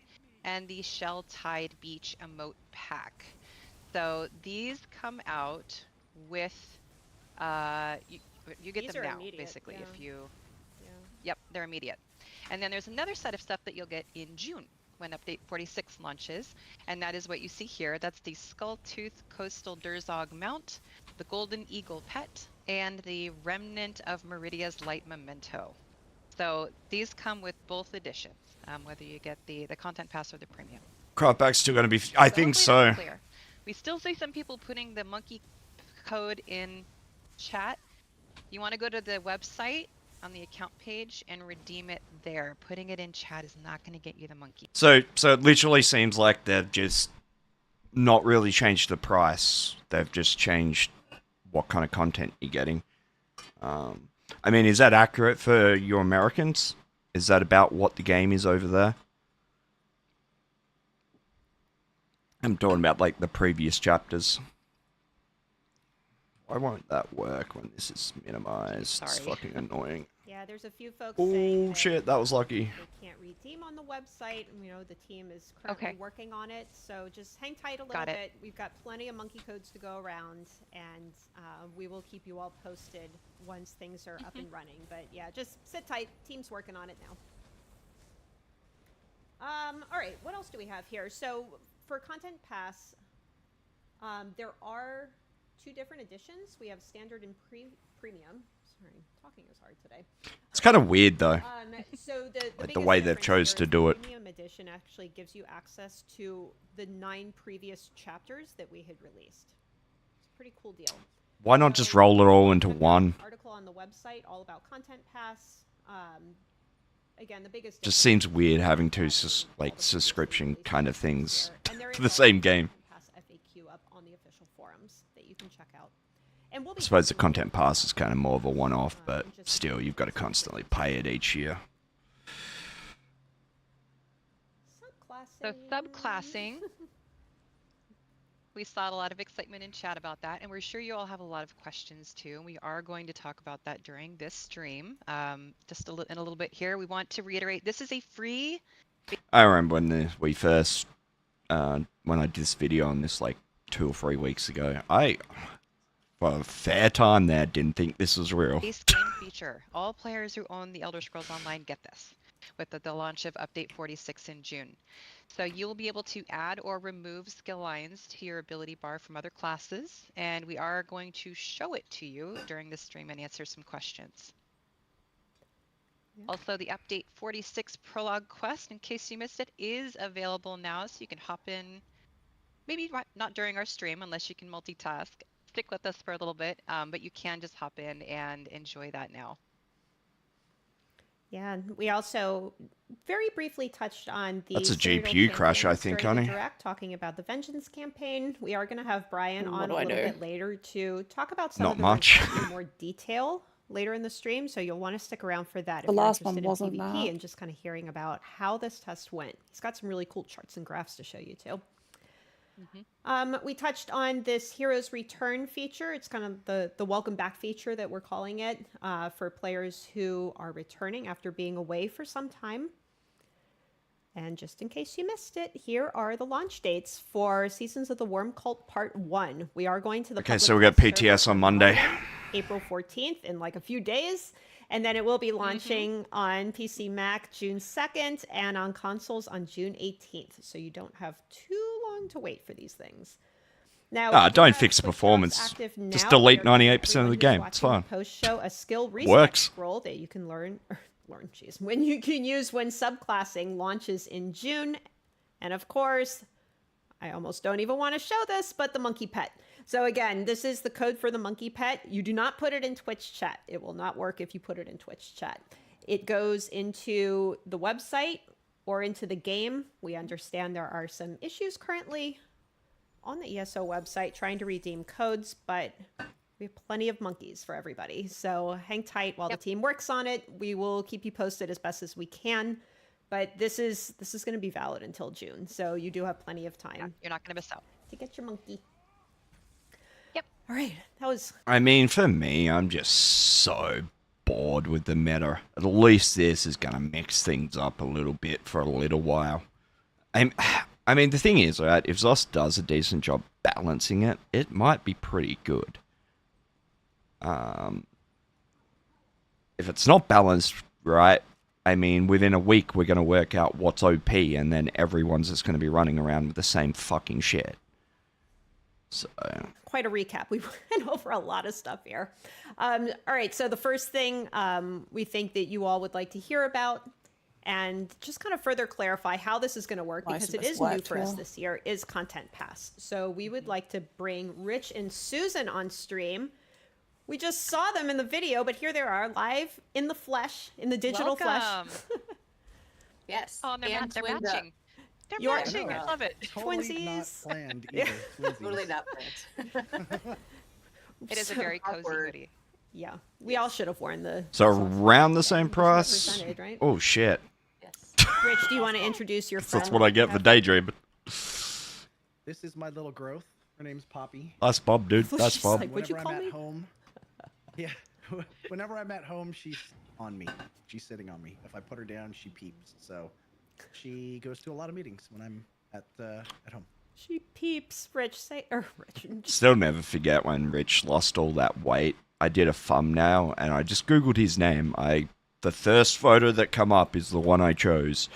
Speaker 17: and the Shell Tide Beach Emote Pack. So these come out with, you get
Speaker 6: These
Speaker 17: them
Speaker 6: are
Speaker 17: now,
Speaker 6: immediate,
Speaker 17: basically,
Speaker 6: yeah.
Speaker 17: if you, yep, they're immediate. And then there's another set of stuff that you'll get in June when Update 46 launches, and that is what you see here. That's the Skulltooth Coastal Durzog Mount, the Golden Eagle Pet, and the Remnant of Meridia's Light Memento. So these come with both editions, whether you get the content pass or the premium.
Speaker 1: Craftback's still going to be... I think
Speaker 17: hopefully
Speaker 1: so.
Speaker 17: that's clear. We still see some people putting the monkey code in chat. You want to go to the website on the account page and redeem it there. Putting it in chat is not going to get you the monkey.
Speaker 1: So it literally seems like they've just not really changed the price. They've just changed what kind of content you're getting. I mean, is that accurate for your Americans? Is that about what the game is over there? I'm talking about, like, the previous chapters. Why won't that work when this is minimized? It's
Speaker 6: Sorry.
Speaker 1: fucking annoying.
Speaker 6: Yeah, there's a few folks saying
Speaker 1: Oh, shit, that was lucky.
Speaker 6: they can't redeem on the website. You know, the team is currently working on it, so just hang tight a little
Speaker 17: Got it.
Speaker 6: bit. We've got plenty of monkey codes to go around, and we will keep you all posted once things are up and running. But yeah, just sit tight. Team's working on it now. All right, what else do we have here? So for Content Pass, there are 2 different editions. We have Standard and Premium. Sorry, talking is hard today.
Speaker 1: It's kind of weird though.
Speaker 6: So the
Speaker 1: Like the
Speaker 6: biggest
Speaker 1: way they've
Speaker 6: difference
Speaker 1: chose
Speaker 6: here
Speaker 1: to
Speaker 6: is
Speaker 1: do
Speaker 6: the
Speaker 1: it.
Speaker 6: Premium edition actually gives you access to the 9 previous chapters that we had released. It's a pretty cool deal.
Speaker 1: Why not just roll it all into one?
Speaker 6: Article on the website all about Content Pass. Again, the biggest
Speaker 1: Just seems weird having 2 like subscription kind of things for the same game.
Speaker 6: Pass FAQ up on the official forums that you can check out. And we'll
Speaker 1: I
Speaker 6: be
Speaker 1: suppose the
Speaker 6: posting
Speaker 1: content pass is kind of more of a one-off, but still, you've got to constantly pay it each year.
Speaker 17: So subclassing. We saw a lot of excitement in chat about that, and we're sure you all have a lot of questions too. And we are going to talk about that during this stream. Just in a little bit here, we want to reiterate this is a free.
Speaker 1: I remember when we first, when I did this video on this like 2 or 3 weeks ago, for a fair time there, didn't think this was real.
Speaker 17: Base game feature. All players who own the Elder Scrolls Online get this with the launch of Update 46 in June. So you'll be able to add or remove skill lines to your ability bar from other classes, and we are going to show it to you during the stream and answer some questions. Also, the Update 46 Prologue quest, in case you missed it, is available now, so you can hop in, maybe not during our stream unless you can multitask. Stick with us for a little bit, but you can just hop in and enjoy that now.
Speaker 6: Yeah, and we also very briefly touched on the
Speaker 1: That's a
Speaker 6: Cyrodiil
Speaker 1: GPU crash, I
Speaker 6: campaigns
Speaker 1: think,
Speaker 6: during the
Speaker 1: honey.
Speaker 6: Direct, talking about the Vengeance campaign. We are going to have Brian
Speaker 8: What
Speaker 6: on
Speaker 8: do
Speaker 6: a
Speaker 8: I
Speaker 6: little
Speaker 8: know?
Speaker 6: bit later to talk about some
Speaker 1: Not
Speaker 6: of the
Speaker 1: much.
Speaker 6: results in more detail later in the stream, so you'll want to stick around for that.
Speaker 8: The
Speaker 6: if you're
Speaker 8: last one
Speaker 6: interested
Speaker 8: wasn't
Speaker 6: in PvP
Speaker 8: that.
Speaker 6: and just kind of hearing about how this test went. He's got some really cool charts and graphs to show you too. We touched on this Heroes Return feature. It's kind of the welcome back feature that we're calling it for players who are returning after being away for some time. And just in case you missed it, here are the launch dates for Seasons of the Worm Cult Part 1. We are going to the
Speaker 1: Okay,
Speaker 6: public
Speaker 1: so we got
Speaker 6: test server
Speaker 1: PTS on Monday.
Speaker 6: April 14th in like a few days. And then it will be launching on PC Mac June 2nd and on consoles on June 18th. So you don't have too long to wait for these things. Now, we do
Speaker 1: Don't
Speaker 6: have
Speaker 1: fix the
Speaker 6: Twitch
Speaker 1: performance.
Speaker 6: jobs active
Speaker 1: Just
Speaker 6: now.
Speaker 1: delete
Speaker 6: We are giving
Speaker 1: 98% of the
Speaker 6: everyone
Speaker 1: game.
Speaker 6: who's
Speaker 1: It's
Speaker 6: watching
Speaker 1: fine.
Speaker 6: the post show a skill reset
Speaker 1: Works.
Speaker 6: scroll that you can when you can use when subclassing launches in June. And of course, I almost don't even want to show this, but the monkey pet. So again, this is the code for the monkey pet. You do not put it in Twitch chat. It will not work if you put it in Twitch chat. It goes into the website or into the game. We understand there are some issues currently on the ESO website trying to redeem codes, but we have plenty of monkeys for everybody. So hang tight while the team works on it. We will keep you posted as best as we can. But this is going to be valid until June, so you do have plenty of time.
Speaker 17: You're not going to miss out.
Speaker 6: To get your monkey.
Speaker 17: Yep.
Speaker 6: All right. That was...
Speaker 1: I mean, for me, I'm just so bored with the meta. At least this is going to mix things up a little bit for a little while. I mean, the thing is, right, if Zos does a decent job balancing it, it might be pretty good. If it's not balanced right, I mean, within a week, we're going to work out what's OP, and then everyone's just going to be running around with the same fucking shit. So...
Speaker 6: Quite a recap. We went over a lot of stuff here. All right, so the first thing we think that you all would like to hear about and just kind of further clarify how this is going to work, because it is new for us this year, is Content Pass. So we would like to bring Rich and Susan on stream. We just saw them in the video, but here they are live in the flesh, in the digital flesh.
Speaker 10: Yes.
Speaker 17: Oh, they're matching. They're
Speaker 6: You're-
Speaker 17: matching. I love it.
Speaker 6: Twinsies.
Speaker 16: Not planned either.
Speaker 10: Totally not planned.
Speaker 17: It is a very cozy hoodie.
Speaker 6: Yeah, we all should have worn the...
Speaker 1: So around the same price?
Speaker 6: represented, right?
Speaker 1: Oh, shit.
Speaker 6: Rich, do you want to introduce your friend?
Speaker 1: That's what I get for daydreaming.
Speaker 16: This is my little growth. Her name's Poppy.
Speaker 1: That's Bob, dude. That's
Speaker 6: She's
Speaker 1: Bob.
Speaker 6: like, "Would you
Speaker 16: Whenever
Speaker 6: call
Speaker 16: I'm
Speaker 6: me?"
Speaker 16: at home, yeah. Whenever I'm at home, she's on me. She's sitting on me. If I put her down, she peeps. So she goes to a lot of meetings when I'm at home.
Speaker 6: She peeps. Rich, say... Or Rich.
Speaker 1: Still never forget when Rich lost all that weight. I did a thumbnail, and I just Googled his name. The first photo that come up is the one I chose.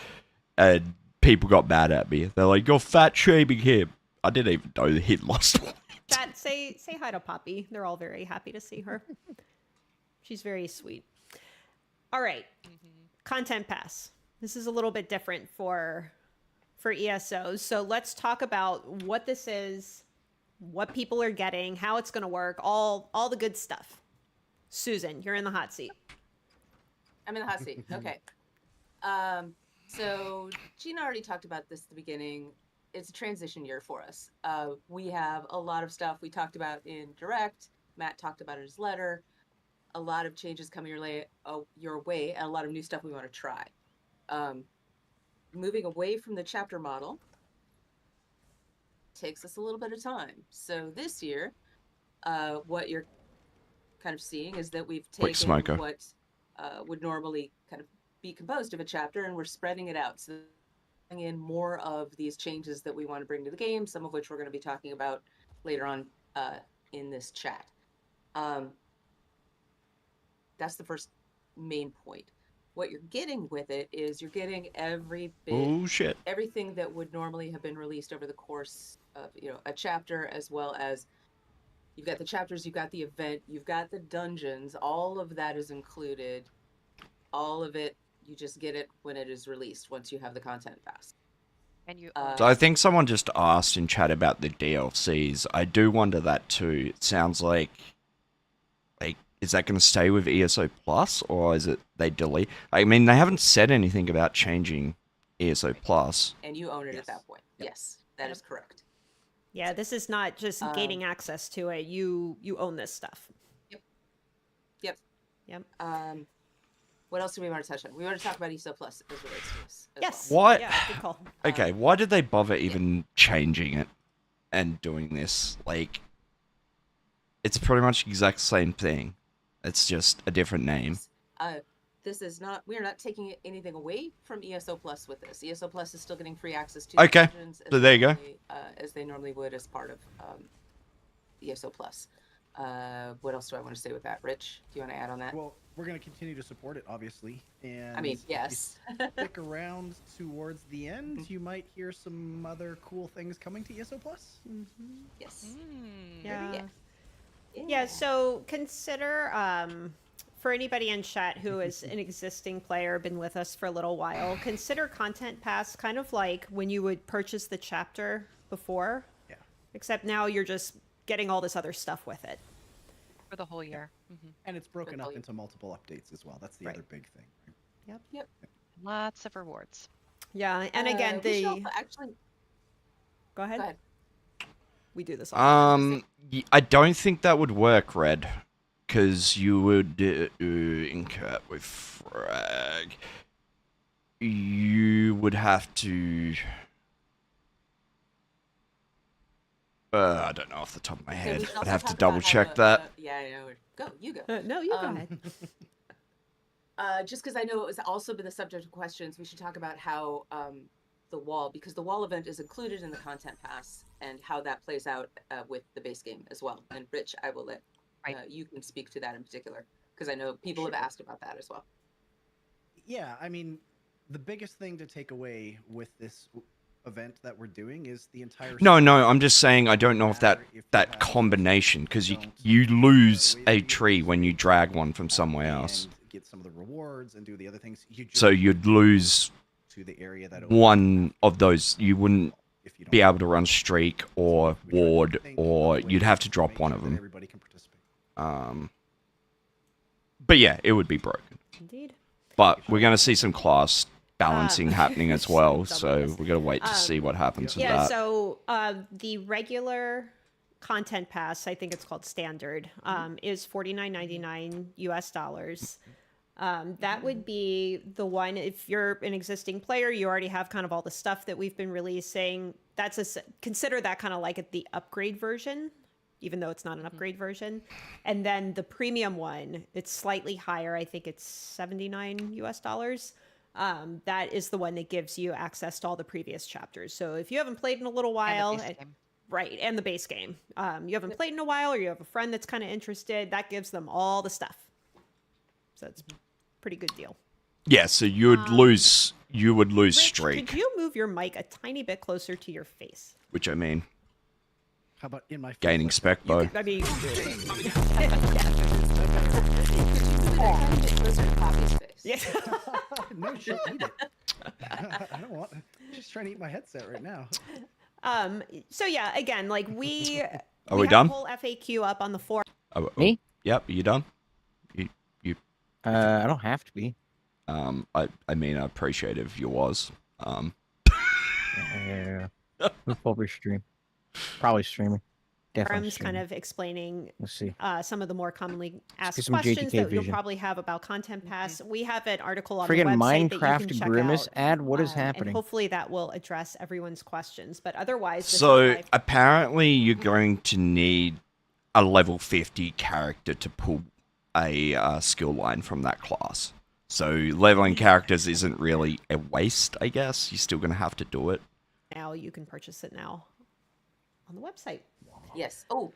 Speaker 1: people got mad at me. They're like, "You're fat shaming him." I didn't even know that he'd lost weight.
Speaker 6: Chat, say hi to Poppy. They're all very happy to see her. She's very sweet. All right. Content pass. This is a little bit different for ESOs. So let's talk about what this is, what people are getting, how it's going to work, all the good stuff. Susan, you're in the hot seat.
Speaker 18: I'm in the hot seat. Okay. So Gina already talked about this at the beginning. It's a transition year for us. We have a lot of stuff we talked about in Direct. Matt talked about it in his letter. A lot of changes coming your way, and a lot of new stuff we want to try. Moving away from the chapter model takes us a little bit of time. So this year, what you're kind of seeing is that we've taken what would normally kind of be composed of a chapter, and we're spreading it out. So in more of these changes that we want to bring to the game, some of which we're going to be talking about later on in this chat. That's the first main point. What you're getting with it is you're getting every bit, everything that would normally have been released over the course of a chapter, as well as you've got the chapters, you've got the event, you've got the dungeons. All of that is included. All of it, you just get it when it is released, once you have the content pass.
Speaker 17: And you.
Speaker 1: So I think someone just asked in chat about the DLCs. I do wonder that too. It sounds like is that going to stay with ESO Plus, or is it they delete? I mean, they haven't said anything about changing ESO Plus.
Speaker 18: And you own it at that point. Yes, that is correct.
Speaker 6: Yeah, this is not just gaining access to it. You own this stuff.
Speaker 18: Yep. What else do we want to touch on? We want to talk about ESO Plus as relates to this.
Speaker 6: Yes.
Speaker 1: What?
Speaker 6: Yeah, good call.
Speaker 1: Okay, why did they bother even changing it and doing this? Like, it's pretty much the exact same thing. It's just a different name.
Speaker 18: This is not. We are not taking anything away from ESO Plus with this. ESO Plus is still getting free access to
Speaker 1: Okay,
Speaker 18: dungeons
Speaker 1: so there you go.
Speaker 18: As they normally would as part of ESO Plus. What else do I want to say with that? Rich, do you want to add on that?
Speaker 16: Well, we're going to continue to support it, obviously. And
Speaker 18: I mean, yes.
Speaker 16: if you stick around towards the end, you might hear some other cool things coming to ESO Plus.
Speaker 18: Yes.
Speaker 6: Yeah, so consider, for anybody in chat who is an existing player, been with us for a little while, consider Content Pass kind of like when you would purchase the chapter before.
Speaker 16: Yeah.
Speaker 6: Except now you're just getting all this other stuff with it.
Speaker 17: For the whole year.
Speaker 16: And it's broken up into multiple updates as well. That's the other big thing.
Speaker 6: Yep.
Speaker 17: Lots of rewards.
Speaker 6: Yeah, and again,
Speaker 18: actually.
Speaker 6: Go ahead. We do this all
Speaker 1: I don't think that would work, Red, because you would incur with frag. You would have to. I don't know off the top of my head. I'd have to double check that.
Speaker 18: Yeah, I know. Go, you go.
Speaker 6: No, you go ahead.
Speaker 18: Just because I know it was also been the subject of questions, we should talk about how the wall, because the wall event is included in the content pass, and how that plays out with the base game as well. And Rich, I will let you can speak to that in particular, because I know people have asked about that as well.
Speaker 16: Yeah, I mean, the biggest thing to take away with this event that we're doing is the entire.
Speaker 1: No, I'm just saying I don't know if that combination, because you lose a tree when you drag one from somewhere else.
Speaker 16: Get some of the rewards and do the other things.
Speaker 1: So you'd lose
Speaker 16: to the area that
Speaker 1: one of those. You wouldn't be able to run streak or ward, or you'd have to drop one of them.
Speaker 16: Everybody can participate.
Speaker 1: But yeah, it would be broken.
Speaker 6: Indeed.
Speaker 1: But we're going to see some class balancing happening as well, so we're going to wait to see what happens with that.
Speaker 6: Yeah, so the regular content pass, I think it's called standard, is $49.99 US. That would be the one, if you're an existing player, you already have kind of all the stuff that we've been releasing. Consider that kind of like the upgrade version, even though it's not an upgrade version. And then the premium one, it's slightly higher. I think it's $79 US. That is the one that gives you access to all the previous chapters. So if you haven't played in a little while, right, and the base game, you haven't played in a while, or you have a friend that's kind of interested, that gives them all the stuff. So it's a pretty good deal.
Speaker 1: Yeah, so you'd lose you would lose
Speaker 6: Rich,
Speaker 1: streak.
Speaker 6: could you move your mic a tiny bit closer to your face?
Speaker 1: Which I mean,
Speaker 16: How about in my face?
Speaker 1: gaining spec bow.
Speaker 6: I mean,
Speaker 16: yeah. No shit, eat it. I don't want. I'm just trying to eat my headset right now.
Speaker 6: So yeah, again, like we
Speaker 1: Are we
Speaker 6: have
Speaker 1: done?
Speaker 6: a whole FAQ up on the forum.
Speaker 19: Me?
Speaker 1: Yep. Are you done? You.
Speaker 19: I don't have to be.
Speaker 1: I mean, I appreciate if you was.
Speaker 19: Yeah. We'll probably stream. Probably streaming. Definitely
Speaker 6: Forums kind
Speaker 19: streaming.
Speaker 6: of explaining
Speaker 19: Let's see.
Speaker 6: some of the more commonly asked
Speaker 19: some
Speaker 6: questions
Speaker 19: JTK
Speaker 6: that you'll
Speaker 19: vision.
Speaker 6: probably have about Content Pass. We have an article on
Speaker 19: Friggin'
Speaker 6: the website that you can
Speaker 19: Minecraft
Speaker 6: check
Speaker 19: Grimace
Speaker 6: out.
Speaker 19: ad? What is
Speaker 6: And
Speaker 19: happening?
Speaker 6: hopefully that will address everyone's questions. But otherwise, this
Speaker 1: So
Speaker 6: is live.
Speaker 1: apparently, you're going to need a level 50 character to pull a skill line from that class. So leveling characters isn't really a waste, I guess. You're still going to have to do it.
Speaker 6: Now you can purchase it now on the website.
Speaker 18: Yes. Oh,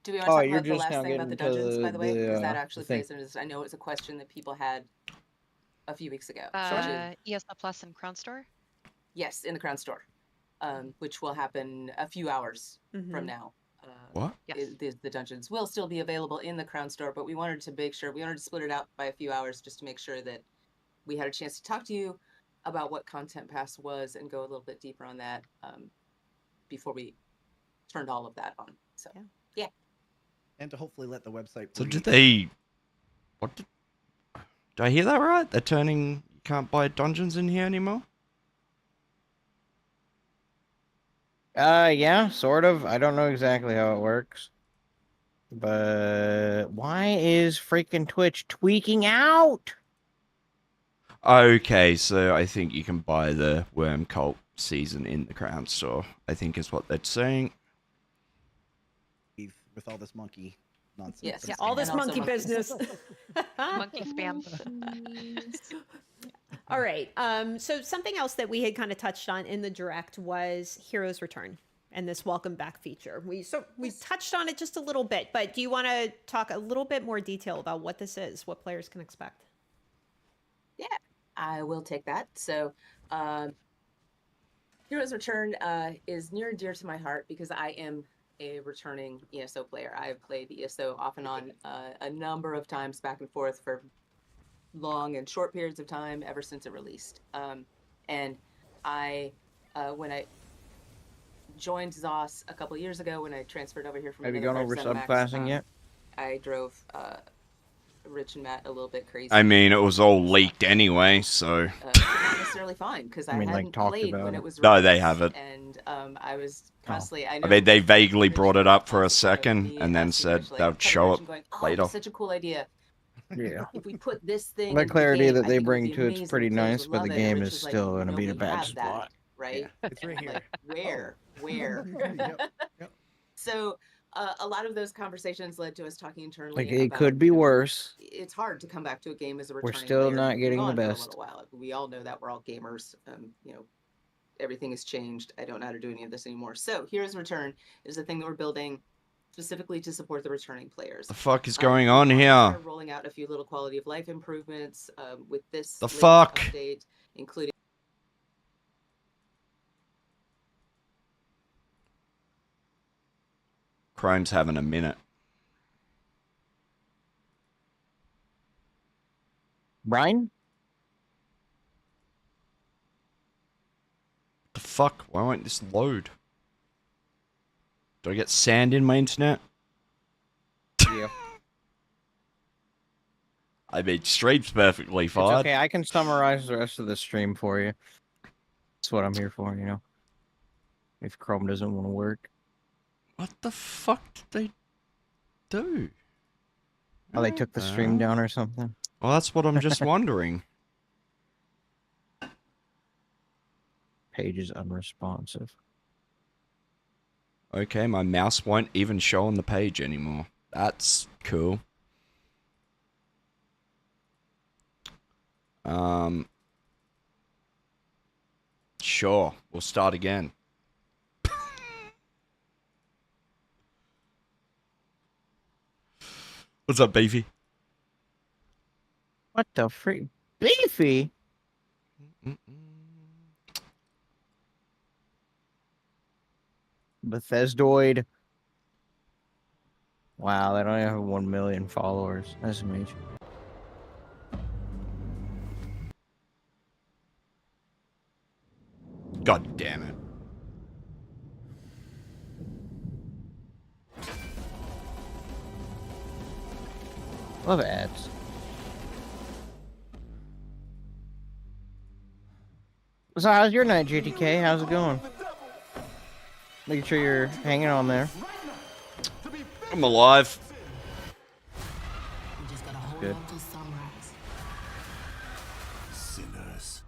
Speaker 18: do we want to talk
Speaker 19: you're
Speaker 18: about the
Speaker 19: just
Speaker 18: last
Speaker 19: now
Speaker 18: thing about the
Speaker 19: getting to
Speaker 18: dungeons, by the way?
Speaker 19: the,
Speaker 18: Because that
Speaker 19: the
Speaker 18: actually
Speaker 19: thing.
Speaker 18: plays into this. I know it's a question that people had a few weeks ago.
Speaker 17: ESO Plus and Crown Store?
Speaker 18: Yes, in the Crown Store, which will happen a few hours
Speaker 6: Mhm.
Speaker 18: from now.
Speaker 1: What?
Speaker 17: Yes.
Speaker 18: The dungeons will still be available in the Crown Store, but we wanted to make sure, we wanted to split it out by a few hours just to make sure that we had a chance to talk to you about what Content Pass was and go a little bit deeper on that before we turned all of that on. So, yeah.
Speaker 16: And to hopefully let the website.
Speaker 1: So
Speaker 16: breathe.
Speaker 1: did they... What did I hear that right? They're turning... You can't buy dungeons in here anymore?
Speaker 19: Yeah, sort of. I don't know exactly how it works. But why is freaking Twitch tweaking out?
Speaker 1: Okay, so I think you can buy the Worm Cult season in the Crown Store, I think is what they're saying.
Speaker 16: With all this monkey nonsense.
Speaker 18: Yes.
Speaker 6: Yeah, all this
Speaker 18: And also
Speaker 6: monkey
Speaker 18: monkey
Speaker 6: business.
Speaker 17: Monkey spam.
Speaker 6: All right. So something else that we had kind of touched on in the direct was Heroes Return and this welcome back feature. We touched on it just a little bit, but do you want to talk a little bit more detail about what this is, what players can expect?
Speaker 18: Yeah, I will take that. So, Heroes Return is near and dear to my heart because I am a returning ESO player. I have played ESO off and on a number of times back and forth for long and short periods of time ever since it released. And I, when I joined ZOS a couple of years ago, when I transferred over here from
Speaker 19: Have you
Speaker 18: another
Speaker 19: gone over
Speaker 18: part of ZeniMax,
Speaker 19: subclassing yet?
Speaker 18: I drove Rich and Matt a little bit crazy.
Speaker 1: I mean, it was all leaked anyway, so...
Speaker 18: Not necessarily fine because I,
Speaker 1: mean, like,
Speaker 18: hadn't
Speaker 1: talked
Speaker 18: played
Speaker 1: about
Speaker 18: when
Speaker 1: it.
Speaker 18: it was
Speaker 1: No, they
Speaker 18: released,
Speaker 1: haven't.
Speaker 18: and I was constantly.
Speaker 1: I mean, they vaguely brought it up for a second and then said they'll show it later.
Speaker 18: Such a cool idea.
Speaker 19: Yeah.
Speaker 18: If we put this thing.
Speaker 19: The
Speaker 18: into
Speaker 19: clarity
Speaker 18: game,
Speaker 19: that
Speaker 18: I
Speaker 19: they
Speaker 18: think it would
Speaker 19: bring
Speaker 18: be
Speaker 19: to it's
Speaker 18: amazing.
Speaker 19: pretty
Speaker 18: Players
Speaker 19: nice,
Speaker 18: would
Speaker 19: but
Speaker 18: love
Speaker 19: the
Speaker 18: it.
Speaker 19: game
Speaker 18: Rich
Speaker 19: is
Speaker 18: was like,
Speaker 19: still going to
Speaker 18: "No,
Speaker 19: be
Speaker 18: we
Speaker 19: in a bad
Speaker 18: have that,
Speaker 19: spot.
Speaker 18: right?
Speaker 16: It's right here.
Speaker 18: Like, where?
Speaker 16: Yep.
Speaker 18: So a lot of those conversations led to us talking internally.
Speaker 19: Like, it
Speaker 18: about,
Speaker 19: could be worse.
Speaker 18: It's hard to come back to a game as a
Speaker 19: We're
Speaker 18: returning
Speaker 19: still
Speaker 18: player.
Speaker 19: not
Speaker 18: We've
Speaker 19: getting the
Speaker 18: been gone for a
Speaker 19: best.
Speaker 18: little while. We all know that we're all gamers. You know, everything has changed. I don't know how to do any of this anymore. So Heroes Return is the thing that we're building specifically to support the returning players.
Speaker 1: The fuck is going on
Speaker 18: We're
Speaker 1: here?
Speaker 18: rolling out a few little quality of life improvements with this
Speaker 1: The
Speaker 18: latest
Speaker 1: fuck?
Speaker 18: update, including
Speaker 1: Chrome's having a minute.
Speaker 19: Brian?
Speaker 1: The fuck? Why won't this load? Do I get sand in my internet?
Speaker 19: Yeah.
Speaker 1: I mean, stream's perfectly
Speaker 19: It's
Speaker 1: fine.
Speaker 19: okay, I can summarize the rest of the stream for you. That's what I'm here for, you know. If Chrome doesn't want to work.
Speaker 1: What the fuck did they do?
Speaker 19: Oh, they took the stream down or something?
Speaker 1: Well, that's what I'm just wondering.
Speaker 19: Page is unresponsive.
Speaker 1: Okay, my mouse won't even show on the page anymore. That's cool. Sure, we'll start again. What's up, Beefy?
Speaker 19: What the freak? Beefy? Bethesdoid. Wow, they don't even have 1 million followers. That's amazing.
Speaker 1: God damn it.
Speaker 19: Love ads. So how's your night, JTK? How's it going? Making sure you're hanging on there.
Speaker 1: I'm alive.
Speaker 19: Good.
Speaker 13: Sinners.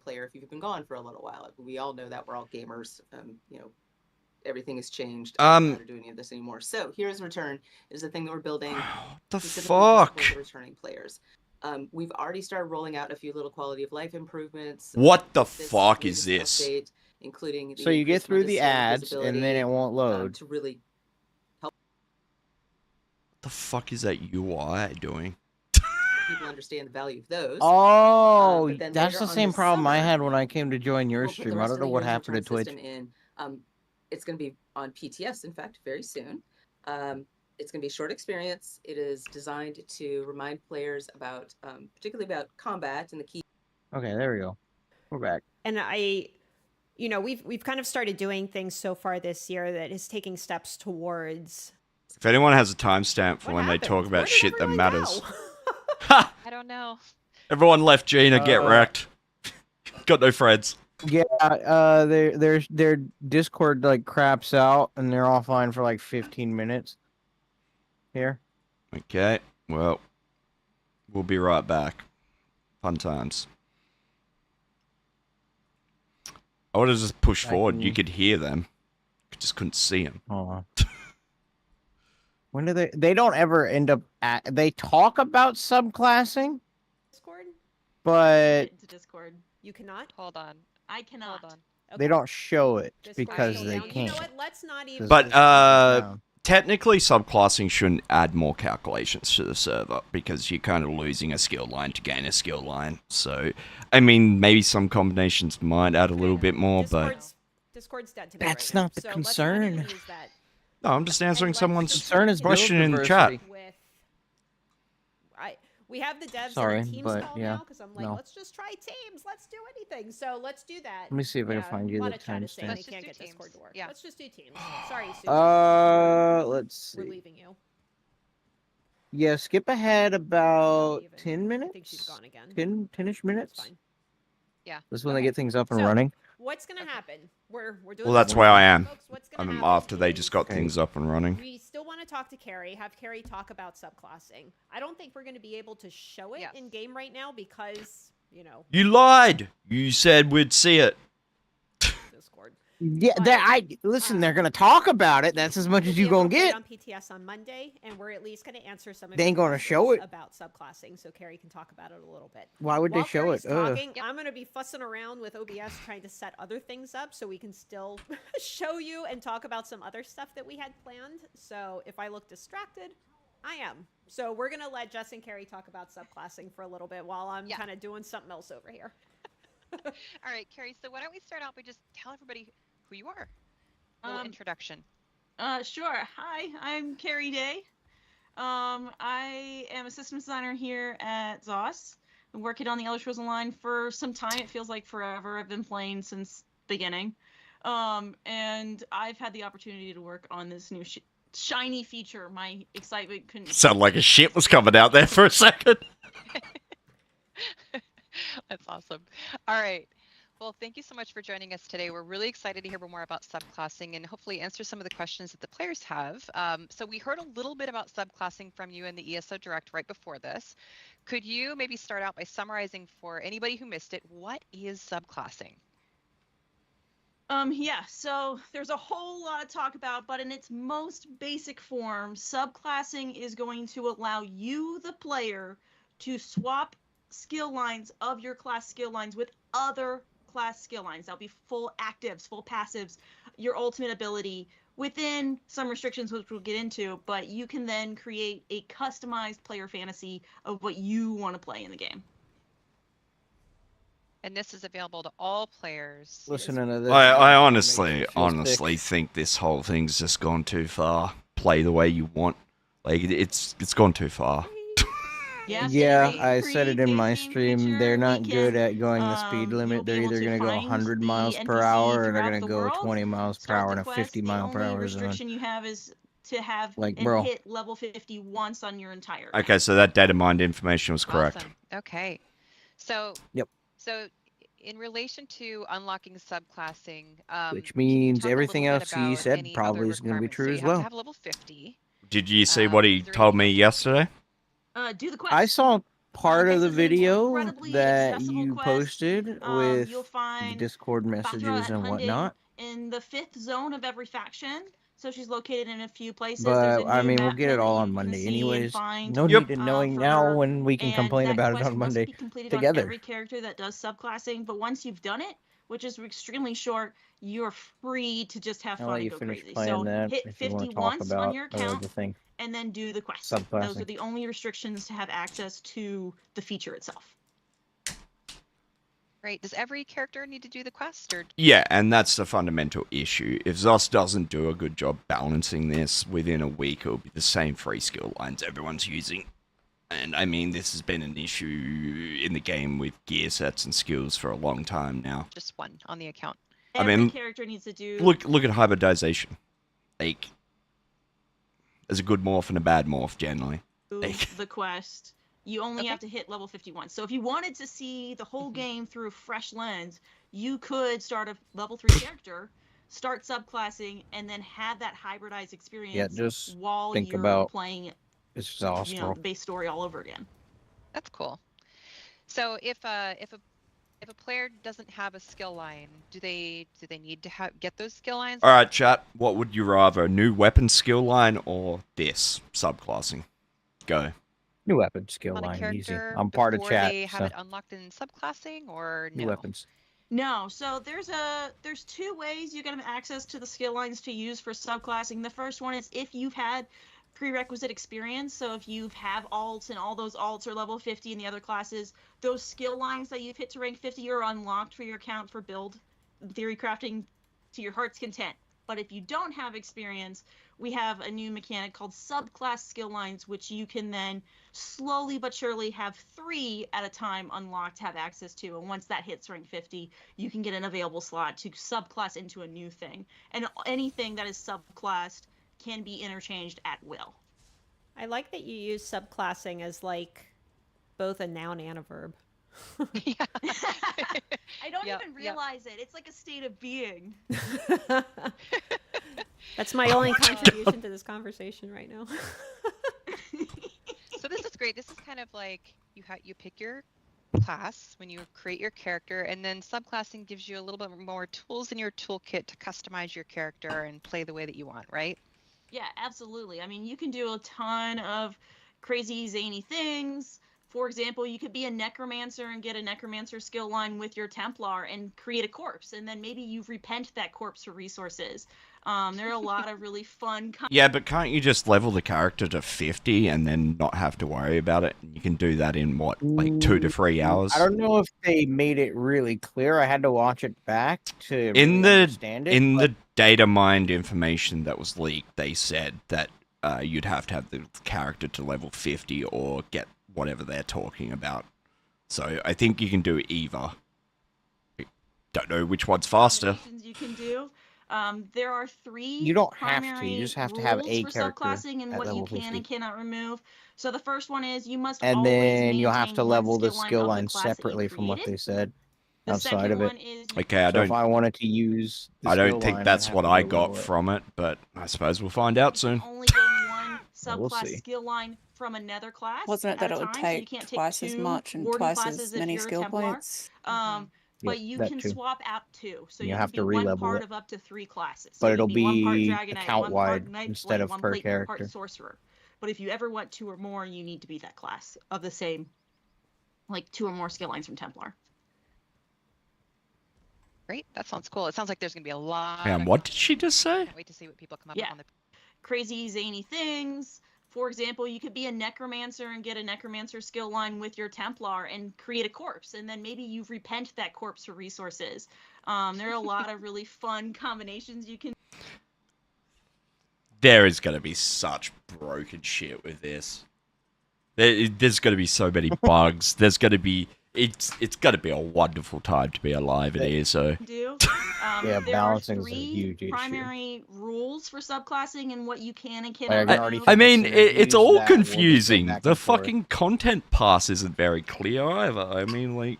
Speaker 18: Player, if you've been gone for a little while, we all know that we're all gamers. You know, everything has changed. I don't know how to do any of this anymore. So here's Return is the thing that we're building.
Speaker 1: The
Speaker 18: specifically to
Speaker 1: fuck?
Speaker 18: support the returning players. We've already started rolling out a few little quality of life improvements.
Speaker 1: What the fuck is this?
Speaker 18: Update, including the
Speaker 19: So you get
Speaker 18: increased
Speaker 19: through the
Speaker 18: medicinal
Speaker 19: ads,
Speaker 18: visibility,
Speaker 19: and then it won't load.
Speaker 18: to really help
Speaker 1: The fuck is that UI doing?
Speaker 18: people understand the value of those.
Speaker 19: Oh,
Speaker 18: But then
Speaker 19: that's
Speaker 18: later
Speaker 19: the
Speaker 18: on
Speaker 19: same
Speaker 18: this
Speaker 19: problem I
Speaker 18: summer,
Speaker 19: had when I came to join your
Speaker 18: we'll put the
Speaker 19: stream. I
Speaker 18: rest
Speaker 19: don't
Speaker 18: of
Speaker 19: know
Speaker 18: the
Speaker 19: what
Speaker 18: Heroes
Speaker 19: happened to
Speaker 18: Return
Speaker 19: Twitch.
Speaker 18: system in. It's going to be on PTS, in fact, very soon. It's going to be a short experience. It is designed to remind players about, particularly about combat and the key.
Speaker 19: Okay, there we go. We're back.
Speaker 6: And we've kind of started doing things so far this year that is taking steps towards.
Speaker 1: If anyone has a timestamp for when they talk about shit that matters.
Speaker 17: I don't know.
Speaker 1: Everyone left Gina, get wrecked. Got no friends.
Speaker 19: Yeah, their Discord like craps out and they're offline for like 15 minutes. Here.
Speaker 1: Okay, well, we'll be right back. Fun times. I would have just pushed forward. You could hear them. You just couldn't see them.
Speaker 19: Oh. When do they don't ever end up they talk about subclassing,
Speaker 6: Discord?
Speaker 19: but
Speaker 2: Into Discord.
Speaker 6: You cannot?
Speaker 17: Hold on.
Speaker 2: I cannot.
Speaker 17: Hold on.
Speaker 19: they don't show it
Speaker 6: Discord
Speaker 19: because
Speaker 6: still
Speaker 19: they
Speaker 6: down.
Speaker 19: can't.
Speaker 6: You know what? Let's not even.
Speaker 1: But technically, subclassing shouldn't add more calculations to the server because you're kind of losing a skill line to gain a skill line. So, I mean, maybe some combinations might add a little bit more,
Speaker 6: Discord's dead to me
Speaker 19: That's
Speaker 6: right
Speaker 19: not the
Speaker 6: now, so
Speaker 19: concern.
Speaker 6: Let's not even use that.
Speaker 1: No, I'm just answering someone's
Speaker 19: concern is
Speaker 1: question
Speaker 19: build
Speaker 1: in the chat.
Speaker 19: diversity.
Speaker 6: We have the devs
Speaker 19: Sorry,
Speaker 6: in the teams
Speaker 19: but
Speaker 6: call
Speaker 19: yeah,
Speaker 6: now because I'm like,
Speaker 19: no.
Speaker 6: let's just try teams. Let's do anything. So let's do that.
Speaker 19: Let me see if I can find you
Speaker 6: a lot
Speaker 19: the
Speaker 6: of chat is saying
Speaker 19: timestamp.
Speaker 6: they can't get Discord to work.
Speaker 17: Yeah.
Speaker 6: Let's just do teams. Sorry, Susan.
Speaker 19: Let's
Speaker 6: We're
Speaker 19: see.
Speaker 6: leaving you.
Speaker 19: Yeah, skip ahead about
Speaker 6: Even.
Speaker 19: 10 minutes.
Speaker 6: I think she's gone again.
Speaker 19: 10-ish minutes.
Speaker 6: Fine.
Speaker 17: Yeah.
Speaker 19: This is when they get things up and running.
Speaker 6: What's gonna happen? We're doing.
Speaker 1: Well, that's
Speaker 6: this
Speaker 1: where I am.
Speaker 6: folks. What's gonna happen
Speaker 1: After they
Speaker 6: is
Speaker 1: just got things up and running.
Speaker 6: We still want to talk to Carrie, have Carrie talk about subclassing. I don't think we're going to be able to show it in game right now because,
Speaker 1: You lied! You said we'd see it.
Speaker 6: Discord.
Speaker 19: Yeah, listen. They're gonna talk about it. That's as much as you gonna get.
Speaker 6: On PTS on Monday, and we're at least going to answer some of
Speaker 19: They ain't
Speaker 6: your
Speaker 19: gonna show
Speaker 6: questions
Speaker 19: it.
Speaker 6: about subclassing, so Carrie can talk about it a little bit.
Speaker 19: Why would they
Speaker 6: While
Speaker 19: show it?
Speaker 6: Carrie's
Speaker 19: Ugh.
Speaker 6: talking, I'm going to be fussing around with OBS trying to set other things up so we can still show you and talk about some other stuff that we had planned. So if I look distracted, I am. So we're going to let Jess and Carrie talk about subclassing for a little bit while I'm kind of doing something else over here.
Speaker 17: All right, Carrie. So why don't we start out by just tell everybody who you are? A little introduction.
Speaker 2: Sure. Hi, I'm Carrie Day. I am a systems designer here at ZOS. Been working on the Elder Scrolls Online for some time. It feels like forever. I've been playing since beginning. And I've had the opportunity to work on this new shiny feature. My excitement couldn't...
Speaker 1: Sounded like a shit was coming out there for a second.
Speaker 17: That's awesome. All right. Well, thank you so much for joining us today. We're really excited to hear more about subclassing and hopefully answer some of the questions that the players have. So we heard a little bit about subclassing from you in the ESO Direct right before this. Could you maybe start out by summarizing for anybody who missed it, what is subclassing?
Speaker 2: Yeah, so there's a whole lot to talk about, but in its most basic form, subclassing is going to allow you, the player, to swap skill lines of your class skill lines with other class skill lines. That'll be full actives, full passives, your ultimate ability within some restrictions, which we'll get into, but you can then create a customized player fantasy of what you want to play in the game.
Speaker 17: and this is available to all players.
Speaker 19: Listening to this,
Speaker 1: I
Speaker 19: makes me
Speaker 1: honestly
Speaker 19: feel sick.
Speaker 1: think this whole thing's just gone too far. Play the way you want. Like it's gone too far.
Speaker 19: Yeah, I said it in my stream. They're not good at going the speed limit. They're either going to go 100 miles per hour or they're going to go 20 miles per hour in a 50-mile-per-hour zone.
Speaker 2: Restriction you have is to have
Speaker 19: Like,
Speaker 2: and
Speaker 19: bro.
Speaker 2: hit level 50 once on your entire.
Speaker 1: Okay, so that data mined information was correct.
Speaker 17: Awesome. Okay. So.
Speaker 19: Yep.
Speaker 17: So, in relation to unlocking subclassing,
Speaker 19: Which means
Speaker 17: talk a
Speaker 19: everything
Speaker 17: little
Speaker 19: else
Speaker 17: bit
Speaker 19: he
Speaker 17: about
Speaker 19: said
Speaker 17: any
Speaker 19: probably
Speaker 17: other
Speaker 19: is going to be
Speaker 17: requirements.
Speaker 19: true
Speaker 17: So
Speaker 19: as
Speaker 17: you have
Speaker 19: well.
Speaker 17: to have level 50.
Speaker 1: Did you see what he told me yesterday?
Speaker 2: Do the quest.
Speaker 19: I saw part of the
Speaker 2: is an
Speaker 19: video
Speaker 2: incredibly
Speaker 19: that
Speaker 2: accessible
Speaker 19: you
Speaker 2: quest.
Speaker 19: posted with
Speaker 2: You'll
Speaker 19: the
Speaker 2: find
Speaker 19: Discord messages and whatnot.
Speaker 2: in the 5th zone of every faction. So she's located in a few places.
Speaker 19: But
Speaker 2: There's a
Speaker 19: I
Speaker 2: new
Speaker 19: mean, we'll
Speaker 2: map
Speaker 19: get
Speaker 2: that
Speaker 19: it all
Speaker 2: you
Speaker 19: on
Speaker 2: can
Speaker 19: Monday,
Speaker 2: see and
Speaker 19: anyways.
Speaker 2: find,
Speaker 19: No need to knowing
Speaker 2: for
Speaker 19: now
Speaker 2: her,
Speaker 19: when we can
Speaker 2: and
Speaker 19: complain
Speaker 2: that
Speaker 19: about it
Speaker 2: quest
Speaker 19: on
Speaker 2: must
Speaker 19: Monday
Speaker 2: be completed
Speaker 19: together.
Speaker 2: on every character that does subclassing. But once you've done it, which is extremely short, you're free to just have
Speaker 19: I'll
Speaker 2: fun
Speaker 19: let
Speaker 2: and
Speaker 19: you
Speaker 2: go
Speaker 19: finish
Speaker 2: crazy.
Speaker 19: playing
Speaker 2: So
Speaker 19: that
Speaker 2: hit
Speaker 19: if you
Speaker 2: 50
Speaker 19: want to talk
Speaker 2: once on
Speaker 19: about
Speaker 2: your
Speaker 19: the
Speaker 2: account,
Speaker 19: thing.
Speaker 2: and then do the quest. Those
Speaker 19: Subclassing.
Speaker 2: are the only restrictions to have access to the feature itself.
Speaker 17: Right. Does every character need to do the quest, or?
Speaker 1: Yeah, and that's the fundamental issue. If Zos doesn't do a good job balancing this, within a week it'll be the same free skill lines everyone's using. And I mean, this has been an issue in the game with gear sets and skills for a long time now.
Speaker 17: Just one on the account.
Speaker 2: Every character needs to do.
Speaker 1: Look at hybridization. Like, there's a good morph and a bad morph generally.
Speaker 2: The quest. You only have to hit level 51. So if you wanted to see the whole game through a fresh lens, you could start a level 3 character, start subclassing, and then have that hybridized experience
Speaker 19: Yeah, just
Speaker 2: while
Speaker 19: think
Speaker 2: you're
Speaker 19: about
Speaker 2: playing
Speaker 19: exhaustion.
Speaker 2: the base story all over again.
Speaker 17: That's cool. So if a player doesn't have a skill line, do they need to get those skill lines?
Speaker 1: All right, chat. What would you rather, new weapon skill line or this subclassing? Go.
Speaker 19: New weapon skill
Speaker 17: On a
Speaker 19: line, easy.
Speaker 17: character
Speaker 19: I'm part of
Speaker 17: before
Speaker 19: chat.
Speaker 17: they have
Speaker 19: So.
Speaker 17: it unlocked in subclassing, or
Speaker 19: New
Speaker 17: no?
Speaker 19: weapons.
Speaker 2: No, so there's two ways you can have access to the skill lines to use for subclassing. The first one is if you've had prerequisite experience. So if you have alts and all those alts are level 50 in the other classes, those skill lines that you've hit to rank 50 are unlocked for your account for build theory crafting to your heart's content. But if you don't have experience, we have a new mechanic called subclass skill lines, which you can then slowly but surely have 3 at a time unlocked, have access to. And once that hits rank 50, you can get an available slot to subclass into a new thing. And anything that is subclassed can be interchanged at will.
Speaker 6: I like that you use subclassing as like both a noun and a verb.
Speaker 2: I don't even realize it. It's like a state of being.
Speaker 6: That's my only contribution to this conversation right now.
Speaker 17: So this is great. This is kind of like you pick your class when you create your character, and then subclassing gives you a little bit more tools in your toolkit to customize your character and play the way that you want, right?
Speaker 2: Yeah, absolutely. I mean, you can do a ton of crazy, zany things. For example, you could be a necromancer and get a necromancer skill line with your Templar and create a corpse, and then maybe you repent that corpse for resources. There are a lot of really fun.
Speaker 1: Yeah, but can't you just level the character to 50 and then not have to worry about it? You can do that in what, like 2 to 3 hours?
Speaker 19: I don't know if they made it really clear. I had to watch it back to really understand it.
Speaker 1: In the data mined information that was leaked, they said that you'd have to have the character to level 50 or get whatever they're talking about. So I think you can do either. Don't know which one's faster.
Speaker 2: You can do. There are 3
Speaker 19: You don't have to.
Speaker 2: primary
Speaker 19: You just have to have
Speaker 2: rules
Speaker 19: a
Speaker 2: for
Speaker 19: character
Speaker 2: subclassing and
Speaker 19: at
Speaker 2: what you
Speaker 19: level
Speaker 2: can
Speaker 19: 50.
Speaker 2: and cannot remove. So the first one is you must
Speaker 19: And
Speaker 2: always
Speaker 19: then you'll have
Speaker 2: maintain
Speaker 19: to
Speaker 2: one
Speaker 19: level the
Speaker 2: skill
Speaker 19: skill
Speaker 2: line
Speaker 19: line
Speaker 2: of the class that you
Speaker 19: separately from what
Speaker 2: created.
Speaker 19: they said
Speaker 2: The
Speaker 19: outside
Speaker 2: second
Speaker 19: of it.
Speaker 2: one is
Speaker 1: Okay, I
Speaker 19: So if
Speaker 1: don't.
Speaker 19: I wanted to use the
Speaker 1: I don't
Speaker 19: skill
Speaker 1: think
Speaker 19: line,
Speaker 1: that's
Speaker 19: I'd have
Speaker 1: what
Speaker 19: to
Speaker 1: I
Speaker 19: go
Speaker 1: got
Speaker 19: level it.
Speaker 1: from it, but I suppose we'll find out soon.
Speaker 2: only gain one
Speaker 19: We'll
Speaker 2: subclass
Speaker 19: see.
Speaker 2: skill line from another class
Speaker 20: Wasn't it
Speaker 2: at
Speaker 20: that
Speaker 2: a
Speaker 20: it would
Speaker 2: time, so you
Speaker 20: take
Speaker 2: can't
Speaker 20: twice
Speaker 2: take
Speaker 20: as
Speaker 2: 2
Speaker 20: much and
Speaker 2: warden
Speaker 20: twice
Speaker 2: classes
Speaker 20: as
Speaker 2: if
Speaker 20: many
Speaker 2: you're a
Speaker 20: skill
Speaker 2: Templar.
Speaker 20: points?
Speaker 2: But
Speaker 19: Yep,
Speaker 2: you
Speaker 19: that
Speaker 2: can
Speaker 19: too.
Speaker 2: swap out 2, so
Speaker 19: You
Speaker 2: you
Speaker 19: have
Speaker 2: can
Speaker 19: to
Speaker 2: be one
Speaker 19: re-level
Speaker 2: part
Speaker 19: it.
Speaker 2: of up to 3 classes. So
Speaker 19: But
Speaker 2: you
Speaker 19: it'll
Speaker 2: can be one part
Speaker 19: be
Speaker 2: Dragonite, one
Speaker 19: account-wide
Speaker 2: part Knight
Speaker 19: instead
Speaker 2: Blade,
Speaker 19: of
Speaker 2: one
Speaker 19: per
Speaker 2: plate, one
Speaker 19: character.
Speaker 2: part Sorcerer. But if you ever want 2 or more, you need to be that class of the same, like 2 or more skill lines from Templar.
Speaker 17: Great. That sounds cool. It sounds like there's going to be a lot.
Speaker 1: And
Speaker 17: of
Speaker 1: what did she just say?
Speaker 17: Can't wait to see what people come up
Speaker 2: Yeah.
Speaker 17: with on the.
Speaker 2: Crazy, zany things. For example, you could be a necromancer and get a necromancer skill line with your Templar and create a corpse, and then maybe you repent that corpse for resources. There are a lot of really fun combinations you can.
Speaker 1: There is going to be such broken shit with this. There's going to be so many bugs. There's going to be... It's going to be a wonderful time to be alive in ESO.
Speaker 19: Yeah,
Speaker 2: There
Speaker 19: balancing
Speaker 2: are
Speaker 19: is a
Speaker 2: 3
Speaker 19: huge issue.
Speaker 2: primary rules for subclassing and what you can and
Speaker 19: Like,
Speaker 2: cannot
Speaker 19: I already
Speaker 2: do.
Speaker 1: I mean, it's all
Speaker 19: that, we'll just go
Speaker 1: confusing.
Speaker 19: back
Speaker 1: The
Speaker 19: and forth.
Speaker 1: fucking content pass isn't very clear either. I mean, like...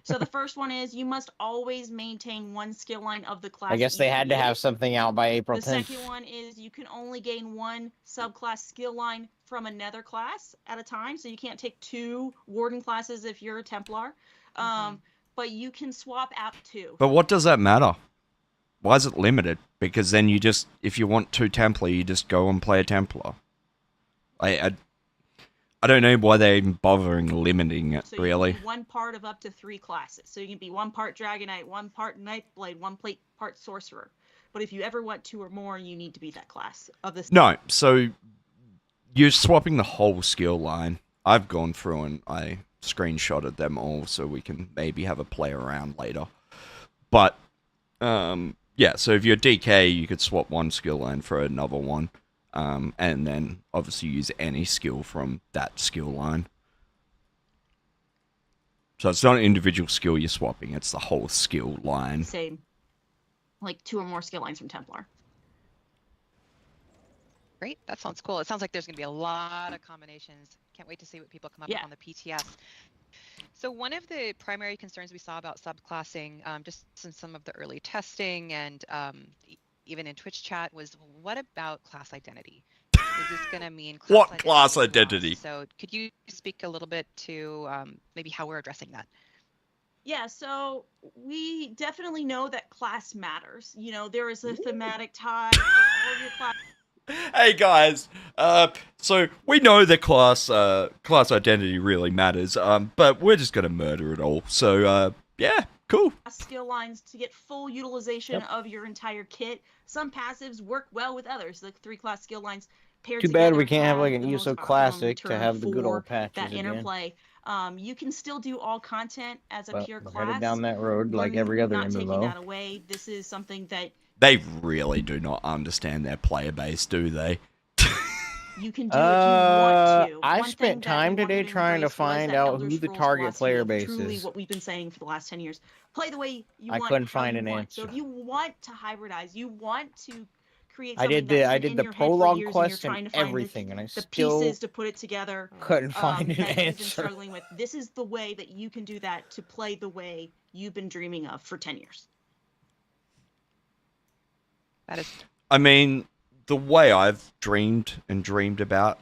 Speaker 2: So the first one is you must always maintain 1 skill line of the class.
Speaker 19: I guess
Speaker 2: that
Speaker 19: they
Speaker 2: you
Speaker 19: had to
Speaker 2: create.
Speaker 19: have something out by April
Speaker 2: The
Speaker 19: 10th.
Speaker 2: second one is you can only gain 1 subclass skill line from another class at a time. So you can't take 2 warden classes if you're a Templar. But you can swap out 2.
Speaker 1: But what does that matter? Why is it limited? Because then you just... If you want 2 Templar, you just go and play a Templar. I don't know why they're even bothering limiting it,
Speaker 2: So you
Speaker 1: really.
Speaker 2: can be 1 part of up to 3 classes. So you can be 1 part Dragonite, 1 part Nightblade, 1 part Sorcerer. But if you ever want 2 or more, you need to be that class of this.
Speaker 1: No, so you're swapping the whole skill line. I've gone through and I screenshotted them all so we can maybe have a play around later. But, yeah, so if you're DK, you could swap 1 skill line for another one. And then obviously use any skill from that skill line. So it's not an individual skill you're swapping, it's the whole skill line.
Speaker 2: Same. Like 2 or more skill lines from Templar.
Speaker 17: Great, that sounds cool. It sounds like there's going to be a lot of combinations. Can't wait to see what people come up with on the PTS. So one of the primary concerns we saw about subclassing, just in some of the early testing and even in Twitch chat, was what about class identity? Is this going to mean
Speaker 1: Class identity?
Speaker 17: So could you speak a little bit to maybe how we're addressing that?
Speaker 2: Yeah, so we definitely know that class matters. You know, there is a thematic tie for all of your class.
Speaker 1: Hey guys, so we know that class identity really matters, but we're just gonna murder it all. So yeah, cool.
Speaker 2: Skill lines to get full utilization of your entire kit. Some passives work well with others. The 3 class skill lines paired
Speaker 19: Too
Speaker 2: together
Speaker 19: bad we can't have like an
Speaker 2: the
Speaker 19: ESO
Speaker 2: most
Speaker 19: Classic to
Speaker 2: return
Speaker 19: have the good
Speaker 2: for
Speaker 19: old patches
Speaker 2: that
Speaker 19: again.
Speaker 2: interplay. You can still do all content as a
Speaker 19: But
Speaker 2: pure
Speaker 19: we're
Speaker 2: class.
Speaker 19: headed down that road like
Speaker 2: We're
Speaker 19: every other
Speaker 2: not taking
Speaker 19: MMO.
Speaker 2: that away. This is something that
Speaker 1: They really do not understand their player base, do they?
Speaker 2: you can do if you want to.
Speaker 19: I
Speaker 2: One
Speaker 19: spent
Speaker 2: thing that
Speaker 19: time
Speaker 2: we wanted
Speaker 19: today trying to
Speaker 2: embrace was
Speaker 19: find
Speaker 2: that
Speaker 19: out
Speaker 2: Elder
Speaker 19: who the
Speaker 2: Scrolls
Speaker 19: target
Speaker 2: philosophy
Speaker 19: player
Speaker 2: of
Speaker 19: base
Speaker 2: truly
Speaker 19: is.
Speaker 2: what we've been saying for the last 10 years. Play the way you
Speaker 19: I
Speaker 2: want.
Speaker 19: couldn't
Speaker 2: how
Speaker 19: find
Speaker 2: you
Speaker 19: an
Speaker 2: want. So
Speaker 19: answer.
Speaker 2: if you want to hybridize, you want to create
Speaker 19: I
Speaker 2: something
Speaker 19: did
Speaker 2: that's
Speaker 19: the
Speaker 2: been in
Speaker 19: the
Speaker 2: your head for
Speaker 19: prologue
Speaker 2: years
Speaker 19: quest
Speaker 2: and
Speaker 19: and
Speaker 2: you're trying to find
Speaker 19: everything, and I
Speaker 2: the
Speaker 19: still
Speaker 2: pieces to put it together.
Speaker 19: couldn't find an
Speaker 2: that you've been
Speaker 19: answer.
Speaker 2: struggling with. This is the way that you can do that to play the way you've been dreaming of for 10 years.
Speaker 17: That is.
Speaker 1: I mean, the way I've dreamed about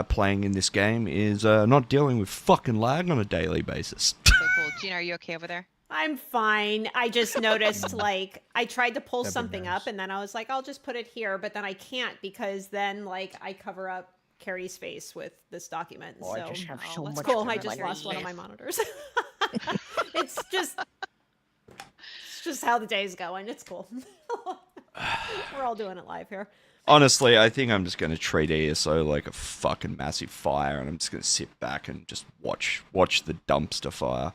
Speaker 1: playing in this game is not dealing with fucking lag on a daily basis.
Speaker 17: So cool. Gina, are you okay over there?
Speaker 6: I'm fine. I just noticed, like, I tried to pull something up and then I was like, I'll just put it here, but then I can't because then, like, I cover up Carrie's face with this document.
Speaker 19: Oh,
Speaker 6: so
Speaker 19: I just have so
Speaker 6: that's
Speaker 19: much
Speaker 6: cool.
Speaker 19: time
Speaker 6: I just
Speaker 19: on
Speaker 6: lost one of
Speaker 19: my
Speaker 6: my monitors. it's just how the day's going. It's cool. We're all doing it live here.
Speaker 1: Honestly, I think I'm just going to treat ESO like a fucking massive fire, and I'm just going to sit back and just watch the dumpster fire.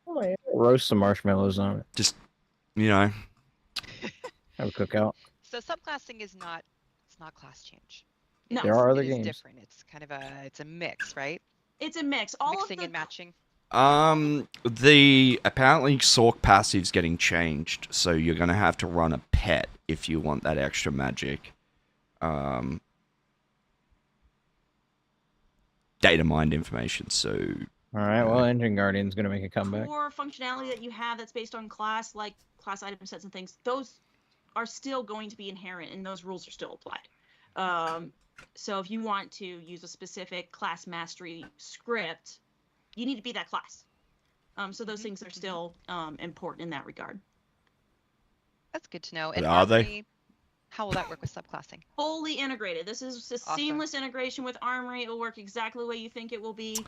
Speaker 19: Oh, yeah. Roast some marshmallows on it.
Speaker 1: Just, you know.
Speaker 19: Have a cookout.
Speaker 17: So subclassing is not class change.
Speaker 2: No.
Speaker 19: There are other
Speaker 17: It is
Speaker 19: games.
Speaker 17: different. It's kind of a mix, right?
Speaker 2: It's a mix. All
Speaker 17: Mixing
Speaker 2: of the
Speaker 17: and matching.
Speaker 1: The apparently Sorc passive's getting changed, so you're going to have to run a pet if you want that extra magic. Data mined information, so...
Speaker 19: Alright, well, Engine Guardian's gonna make a comeback.
Speaker 2: core functionality that you have that's based on class, like class item sets and things, those are still going to be inherent and those rules are still applied. So if you want to use a specific class mastery script, you need to be that class. So those things are still important in that regard.
Speaker 17: That's good to know.
Speaker 1: But are they?
Speaker 17: Armory, how will that work with subclassing?
Speaker 2: Fully integrated. This is a
Speaker 17: Awesome.
Speaker 2: seamless integration with Armory. It will work exactly the way you think it will be.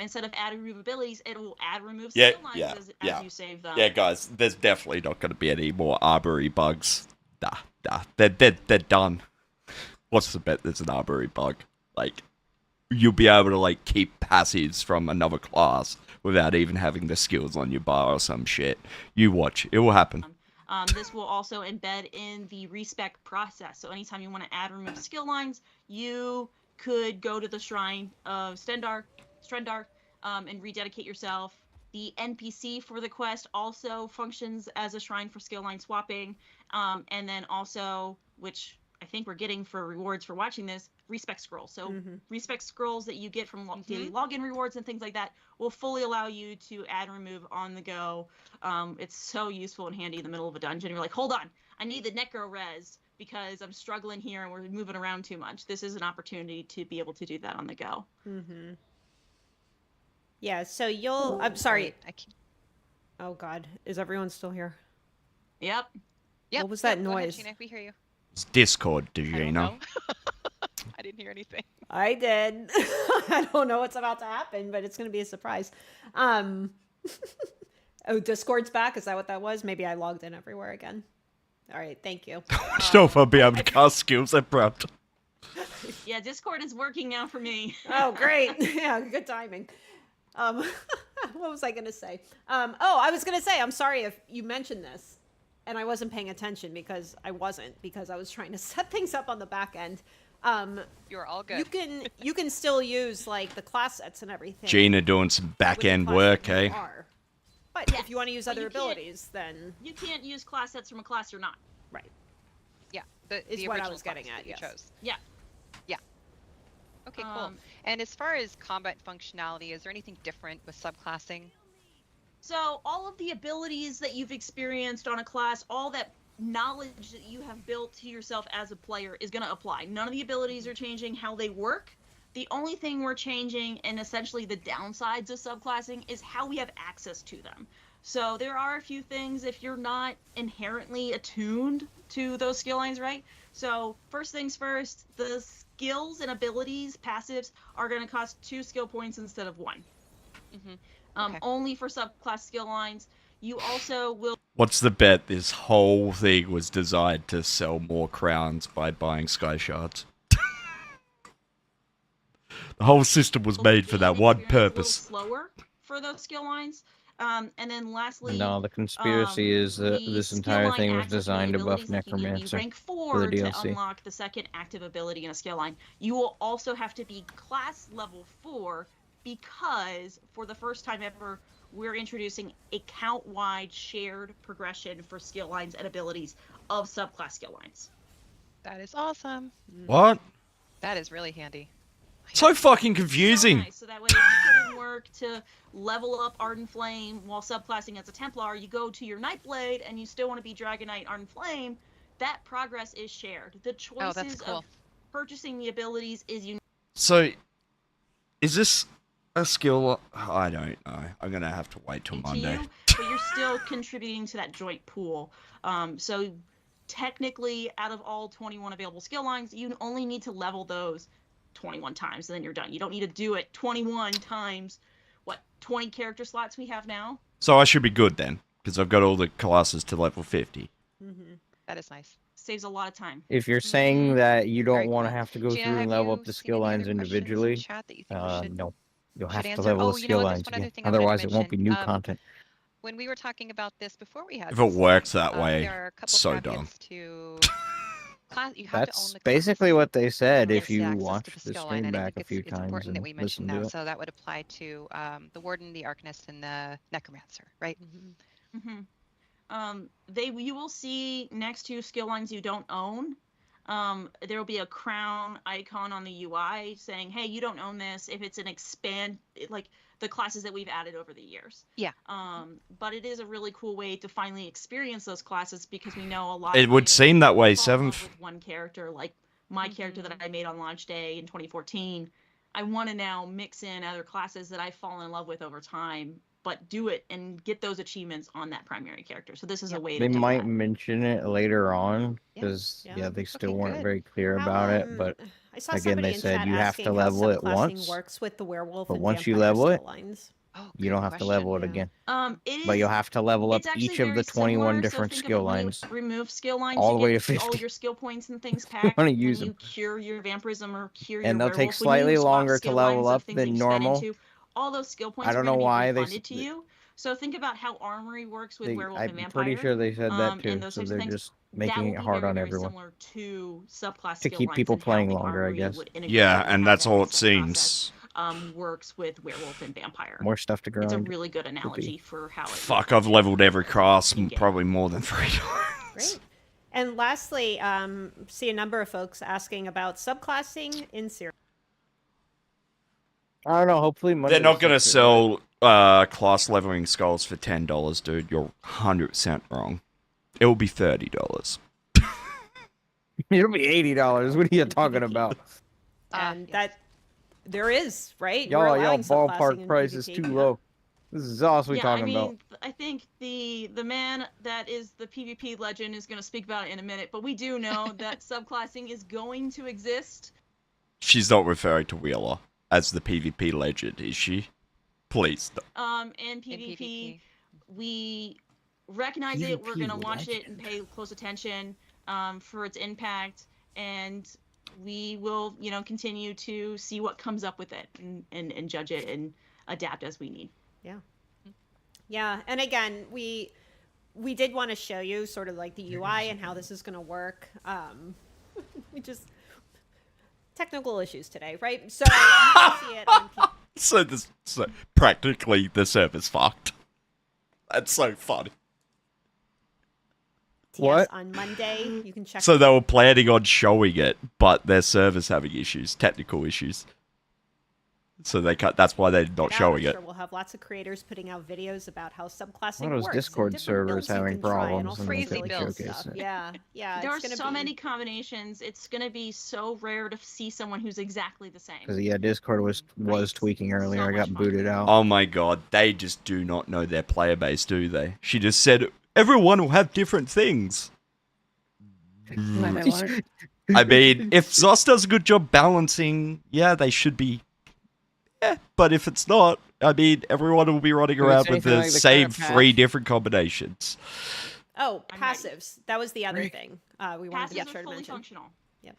Speaker 2: Instead of add remove abilities, it will add remove skill lines as you save them.
Speaker 1: Yeah, guys, there's definitely not going to be any more Armory bugs. Nah, they're done. What's the bet there's an armory bug? Like, you'll be able to, like, keep passives from another class without even having the skills on your bar or some shit. You watch. It will happen.
Speaker 20: This will also embed in the respec process. So anytime you want to add or remove skill lines, you could go to the Shrine of Strendar, and rededicate yourself. The NPC for the quest also functions as a shrine for skill line swapping. And then also, which I think we're getting for rewards for watching this, respec scrolls. So respec scrolls that you get from daily login rewards and things like that will fully allow you to add and remove on the go. It's so useful and handy in the middle of a dungeon. You're like, hold on, I need the necro res because I'm struggling here and we're moving around too much. This is an opportunity to be able to do that on the go.
Speaker 6: Yeah, so you'll... I'm sorry. Oh, God. Is everyone still here?
Speaker 20: Yep.
Speaker 6: What was that
Speaker 17: Go ahead,
Speaker 6: noise?
Speaker 17: Gina, we hear you.
Speaker 1: It's Discord, did you know?
Speaker 17: I didn't hear anything.
Speaker 6: I did. I don't know what's about to happen, but it's going to be a surprise. Oh, Discord's back? Is that what that was? Maybe I logged in everywhere again. All right, thank you.
Speaker 1: Still if I'll be able to cast skills, I'm proud.
Speaker 20: Yeah, Discord is working now for me.
Speaker 6: Oh, great. Yeah, good timing. What was I going to say? I was going to say, I'm sorry if you mentioned this and I wasn't paying attention because I was trying to set things up on the back end.
Speaker 17: You're all good.
Speaker 6: You can still use like the class sets and everything.
Speaker 1: Gina doing some back end work, eh?
Speaker 6: But if you want to use other abilities, then
Speaker 20: you can't use class sets from a class you're not.
Speaker 6: Right.
Speaker 17: Yeah,
Speaker 6: is
Speaker 17: the
Speaker 6: what I
Speaker 17: original
Speaker 6: was getting
Speaker 17: class
Speaker 6: at.
Speaker 17: that you
Speaker 6: Yes.
Speaker 17: chose.
Speaker 20: Yeah.
Speaker 17: Yeah. Okay, cool. And as far as combat functionality, is there anything different with subclassing?
Speaker 20: So all of the abilities that you've experienced on a class, all that knowledge that you have built to yourself as a player is going to apply. None of the abilities are changing how they work. The only thing we're changing, and essentially the downsides of subclassing, is how we have access to them. So there are a few things if you're not inherently attuned to those skill lines, right? So first things first, the skills and abilities, passives, are going to cost 2 skill points instead of 1. Only for subclass skill lines. You also will...
Speaker 1: What's the bet this whole thing was designed to sell more crowns by buying sky shards? The whole system was made for that one purpose.
Speaker 20: Slower for those skill lines. And then lastly...
Speaker 19: No, the conspiracy is that this entire thing was designed to buff Necromancer
Speaker 20: rank 4
Speaker 19: for the
Speaker 20: to
Speaker 19: DLC.
Speaker 20: unlock the second active ability in a skill line. You will also have to be class level 4 because for the first time ever, we're introducing a count-wide shared progression for skill lines and abilities of subclass skill lines.
Speaker 17: That is awesome.
Speaker 1: What?
Speaker 17: That is really handy.
Speaker 1: So fucking confusing.
Speaker 20: So nice. So that way, if you put in work to level up Ardent Flame while subclassing as a Templar, you go to your Nightblade and you still want to be Dragon Knight Ardent Flame, that progress is shared. The choices of purchasing the abilities is unique.
Speaker 1: So, is this a skill? I don't know. I'm gonna have to wait till Monday.
Speaker 20: But you're still contributing to that joint pool. So technically, out of all 21 available skill lines, you only need to level those 21 times, and then you're done. You don't need to do it 21 times, 20 character slots we have now?
Speaker 1: So I should be good then, because I've got all the classes to level 50.
Speaker 17: That is nice.
Speaker 20: Saves a lot of time.
Speaker 19: If you're saying that you don't want to have to go
Speaker 17: Gina,
Speaker 19: through and
Speaker 17: have
Speaker 19: level
Speaker 17: you
Speaker 19: up the
Speaker 17: seen
Speaker 19: skill
Speaker 17: any
Speaker 19: lines
Speaker 17: other questions in
Speaker 19: individually,
Speaker 17: chat that you think we should-
Speaker 19: no. You'll
Speaker 17: should
Speaker 19: have to
Speaker 17: answer?
Speaker 19: level
Speaker 17: Oh,
Speaker 19: the
Speaker 17: you know
Speaker 19: skill
Speaker 17: what?
Speaker 19: lines
Speaker 17: There's one other
Speaker 19: again.
Speaker 17: thing I wanted to
Speaker 19: Otherwise, it won't be new
Speaker 17: mention.
Speaker 19: content.
Speaker 17: When we were talking about this before we had
Speaker 1: If it works that
Speaker 17: there
Speaker 1: way,
Speaker 17: are a couple
Speaker 1: so
Speaker 17: caveats
Speaker 1: dumb.
Speaker 17: to class. You have to own
Speaker 19: That's
Speaker 17: the
Speaker 19: basically what they said if
Speaker 17: class
Speaker 19: you
Speaker 17: access to
Speaker 19: watch the
Speaker 17: skill line,
Speaker 19: stream
Speaker 17: and I
Speaker 19: back
Speaker 17: think
Speaker 19: a few
Speaker 17: it's
Speaker 19: times
Speaker 17: important that
Speaker 19: and
Speaker 17: we
Speaker 19: listen
Speaker 17: mention
Speaker 19: to
Speaker 17: that.
Speaker 19: it.
Speaker 17: So that would apply to the Warden, the Arcanist, and the Necromancer, right?
Speaker 20: You will see next to skill lines you don't own, there will be a crown icon on the UI saying, hey, you don't own this if it's an like the classes that we've added over the years.
Speaker 17: Yeah.
Speaker 20: But it is a really cool way to finally experience those classes because we know a lot
Speaker 1: It
Speaker 20: of
Speaker 1: would
Speaker 20: players
Speaker 1: seem that way,
Speaker 20: fall in love
Speaker 1: Seventh.
Speaker 20: with one character, like my character that I made on launch day in 2014. I want to now mix in other classes that I've fallen in love with over time, but do it and get those achievements on that primary character. So this is a way
Speaker 19: They
Speaker 20: to do
Speaker 19: might
Speaker 20: that.
Speaker 19: mention it later on because they still weren't very clear about it. But
Speaker 6: I saw
Speaker 19: again,
Speaker 6: somebody
Speaker 19: they
Speaker 6: in
Speaker 19: said
Speaker 6: chat
Speaker 19: you have to
Speaker 6: asking how
Speaker 19: level it
Speaker 6: subclassing
Speaker 19: once.
Speaker 6: works with the werewolf
Speaker 19: But
Speaker 6: and
Speaker 19: once you
Speaker 6: vampire
Speaker 19: level
Speaker 6: skill
Speaker 19: it,
Speaker 6: lines.
Speaker 19: You don't have to level it again.
Speaker 20: It
Speaker 19: But
Speaker 20: is-
Speaker 19: you'll have to level up
Speaker 20: it's actually
Speaker 19: each of the
Speaker 20: very
Speaker 19: 21
Speaker 20: similar, so
Speaker 19: different
Speaker 20: think of
Speaker 19: skill
Speaker 20: it when you
Speaker 19: lines.
Speaker 20: remove skill lines,
Speaker 19: all
Speaker 20: you
Speaker 19: the way
Speaker 20: get
Speaker 19: to
Speaker 20: all
Speaker 19: 50.
Speaker 20: your skill points and things packed.
Speaker 19: wanna
Speaker 20: when
Speaker 19: use
Speaker 20: you
Speaker 19: 'em.
Speaker 20: cure your vampirism or cure
Speaker 19: And
Speaker 20: your
Speaker 19: they'll take
Speaker 20: werewolf,
Speaker 19: slightly
Speaker 20: when you swap
Speaker 19: longer to
Speaker 20: skill
Speaker 19: level
Speaker 20: lines of
Speaker 19: up
Speaker 20: things
Speaker 19: than
Speaker 20: that you sped
Speaker 19: normal.
Speaker 20: into, all those skill points
Speaker 19: I
Speaker 20: are
Speaker 19: don't
Speaker 20: going
Speaker 19: know
Speaker 20: to be
Speaker 19: why
Speaker 20: refunded to you. So think about how armory works with werewolf and
Speaker 19: I'm
Speaker 20: vampire.
Speaker 19: pretty sure they said that
Speaker 20: and
Speaker 19: too.
Speaker 20: those
Speaker 19: So
Speaker 20: types of
Speaker 19: they're
Speaker 20: things.
Speaker 19: just
Speaker 20: That
Speaker 19: making
Speaker 20: will
Speaker 19: it
Speaker 20: be
Speaker 19: hard
Speaker 20: very,
Speaker 19: on
Speaker 20: very
Speaker 19: everyone
Speaker 20: similar to subclass
Speaker 19: to
Speaker 20: skill
Speaker 19: keep
Speaker 20: lines
Speaker 19: people
Speaker 20: and how
Speaker 19: playing
Speaker 20: the
Speaker 19: longer, I
Speaker 20: armory
Speaker 19: guess.
Speaker 20: would integrate
Speaker 1: Yeah,
Speaker 20: with
Speaker 1: and
Speaker 20: how
Speaker 1: that's all it
Speaker 20: that
Speaker 1: seems.
Speaker 20: works with werewolf and vampire.
Speaker 19: More stuff to grind.
Speaker 20: It's a really good analogy for how it
Speaker 1: Fuck, I've leveled every class probably more than 3 times.
Speaker 6: Great. And lastly, see a number of folks asking about subclassing in Cyrodiil.
Speaker 19: I don't know. Hopefully, Monday
Speaker 1: They're not going to
Speaker 19: will fix it.
Speaker 1: sell class leveling skulls for $10, dude. You're 100% wrong. It will be $30.
Speaker 19: It'll be $80. What are you talking about?
Speaker 6: And that there is, right? We're
Speaker 19: Y'all
Speaker 6: allowing subclassing
Speaker 19: ballpark
Speaker 6: in
Speaker 19: price is
Speaker 6: PvP.
Speaker 19: too low. This is all we
Speaker 20: Yeah,
Speaker 19: talking
Speaker 20: I mean,
Speaker 19: about.
Speaker 20: I think the man that is the PvP legend is going to speak about it in a minute, but we do know that subclassing is going to exist.
Speaker 1: She's not referring to Wheeler as the PvP legend, is she? Please.
Speaker 20: In PvP, we recognize it. We're going to watch it and pay close attention for its impact, and we will, continue to see what comes up with it and judge it and adapt as we need.
Speaker 6: Yeah. Yeah, and again, we did want to show you sort of like the UI and how this is going to work. We just technical issues today, right? So you see it on
Speaker 1: So practically the server's fucked. That's so funny.
Speaker 6: TS on Monday. You can check.
Speaker 1: So they were planning on showing it, but their server's having issues, technical issues. So they cut. That's why they're not showing it.
Speaker 6: Sure, we'll have lots of creators putting out videos about how subclassing
Speaker 19: One of those
Speaker 6: works.
Speaker 19: Discord
Speaker 6: and different
Speaker 19: servers
Speaker 6: builds you
Speaker 19: having
Speaker 6: can try and all
Speaker 19: problems, and
Speaker 6: sorts
Speaker 19: they
Speaker 6: of
Speaker 19: couldn't
Speaker 6: really
Speaker 19: showcase
Speaker 6: stuff.
Speaker 19: it.
Speaker 6: Yeah.
Speaker 20: There are
Speaker 6: it's gonna
Speaker 20: so
Speaker 6: be...
Speaker 20: many combinations. It's going to be so rare to see someone who's exactly the same.
Speaker 19: Because Discord was tweaking earlier. I got booted out.
Speaker 1: Oh my god, they just do not know their player base, do they? She just said everyone will have different things. I mean, if Zos does a good job balancing, yeah, they should be. Yeah, but if it's not, I mean, everyone will be running around with the same 3 different combinations.
Speaker 6: Oh, passives. That was the other thing. We wanted to
Speaker 20: Passives
Speaker 6: make
Speaker 20: are
Speaker 6: sure to
Speaker 20: fully
Speaker 6: mention.
Speaker 20: functional.
Speaker 6: Yep.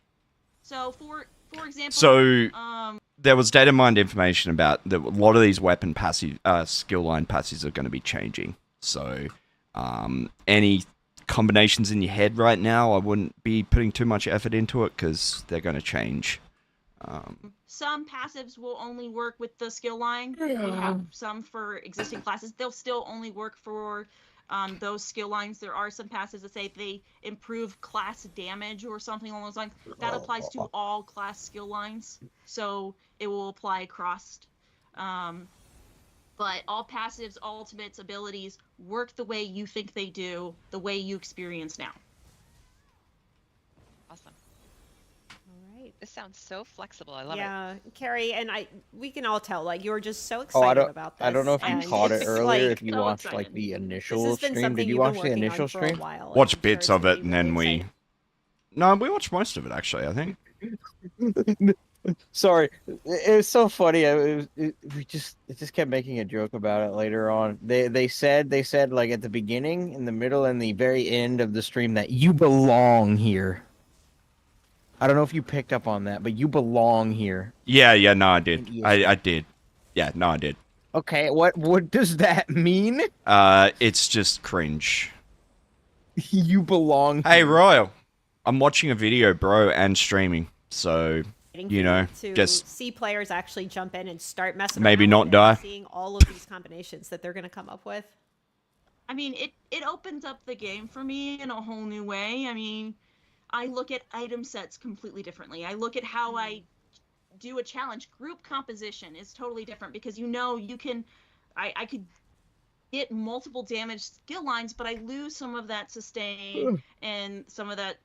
Speaker 20: So for example,
Speaker 1: So there was data mined information about that. A lot of these weapon passive, skill line passives are going to be changing. So any combinations in your head right now, I wouldn't be putting too much effort into it because they're going to change.
Speaker 20: some passives will only work with the skill line. We have some for existing classes. They'll still only work for those skill lines. There are some passives that say they improve class damage or something along those lines. That applies to all class skill lines, so it will apply across. But all passives, ultimates, abilities work the way you think they do, the way you experience now.
Speaker 17: Awesome. All right. This sounds so flexible. I love it.
Speaker 6: Yeah, Carrie and we can all tell, like, you were just so excited about this.
Speaker 19: I don't know if you
Speaker 6: and
Speaker 19: caught it
Speaker 6: it's,
Speaker 19: earlier.
Speaker 6: like,
Speaker 19: If you watched like the initial
Speaker 6: This has been
Speaker 19: stream,
Speaker 6: something
Speaker 19: did you
Speaker 6: you've been
Speaker 19: watch the
Speaker 6: working on
Speaker 19: initial
Speaker 6: for a
Speaker 19: stream?
Speaker 6: while, and
Speaker 1: Watch
Speaker 6: I'm
Speaker 1: bits
Speaker 6: sure
Speaker 1: of
Speaker 6: it's
Speaker 1: it,
Speaker 6: gonna
Speaker 1: and
Speaker 6: be
Speaker 1: then
Speaker 6: really
Speaker 1: No, we watched most of it actually. I think.
Speaker 19: Sorry, it was so funny. It just kept making a joke about it later on. They said like at the beginning, in the middle, and the very end of the stream that you belong here. I don't know if you picked up on that, but you belong here.
Speaker 1: Yeah, no, I did. I did. Yeah, no, I did.
Speaker 19: Okay, what does that mean?
Speaker 1: It's just cringe.
Speaker 19: You belong.
Speaker 1: Hey, Royal, I'm watching a video, bro, and streaming. So, you know,
Speaker 6: to
Speaker 1: just
Speaker 6: see players actually jump in and start messing
Speaker 1: maybe
Speaker 6: around
Speaker 1: not
Speaker 6: with it,
Speaker 1: die.
Speaker 6: seeing all of these combinations that they're going to come up with.
Speaker 20: I mean, it opens up the game for me in a whole new way. I mean, I look at item sets completely differently. I look at how I do a challenge. Group composition is totally different because you can, I could get multiple damage skill lines, but I lose some of that sustain and some of that,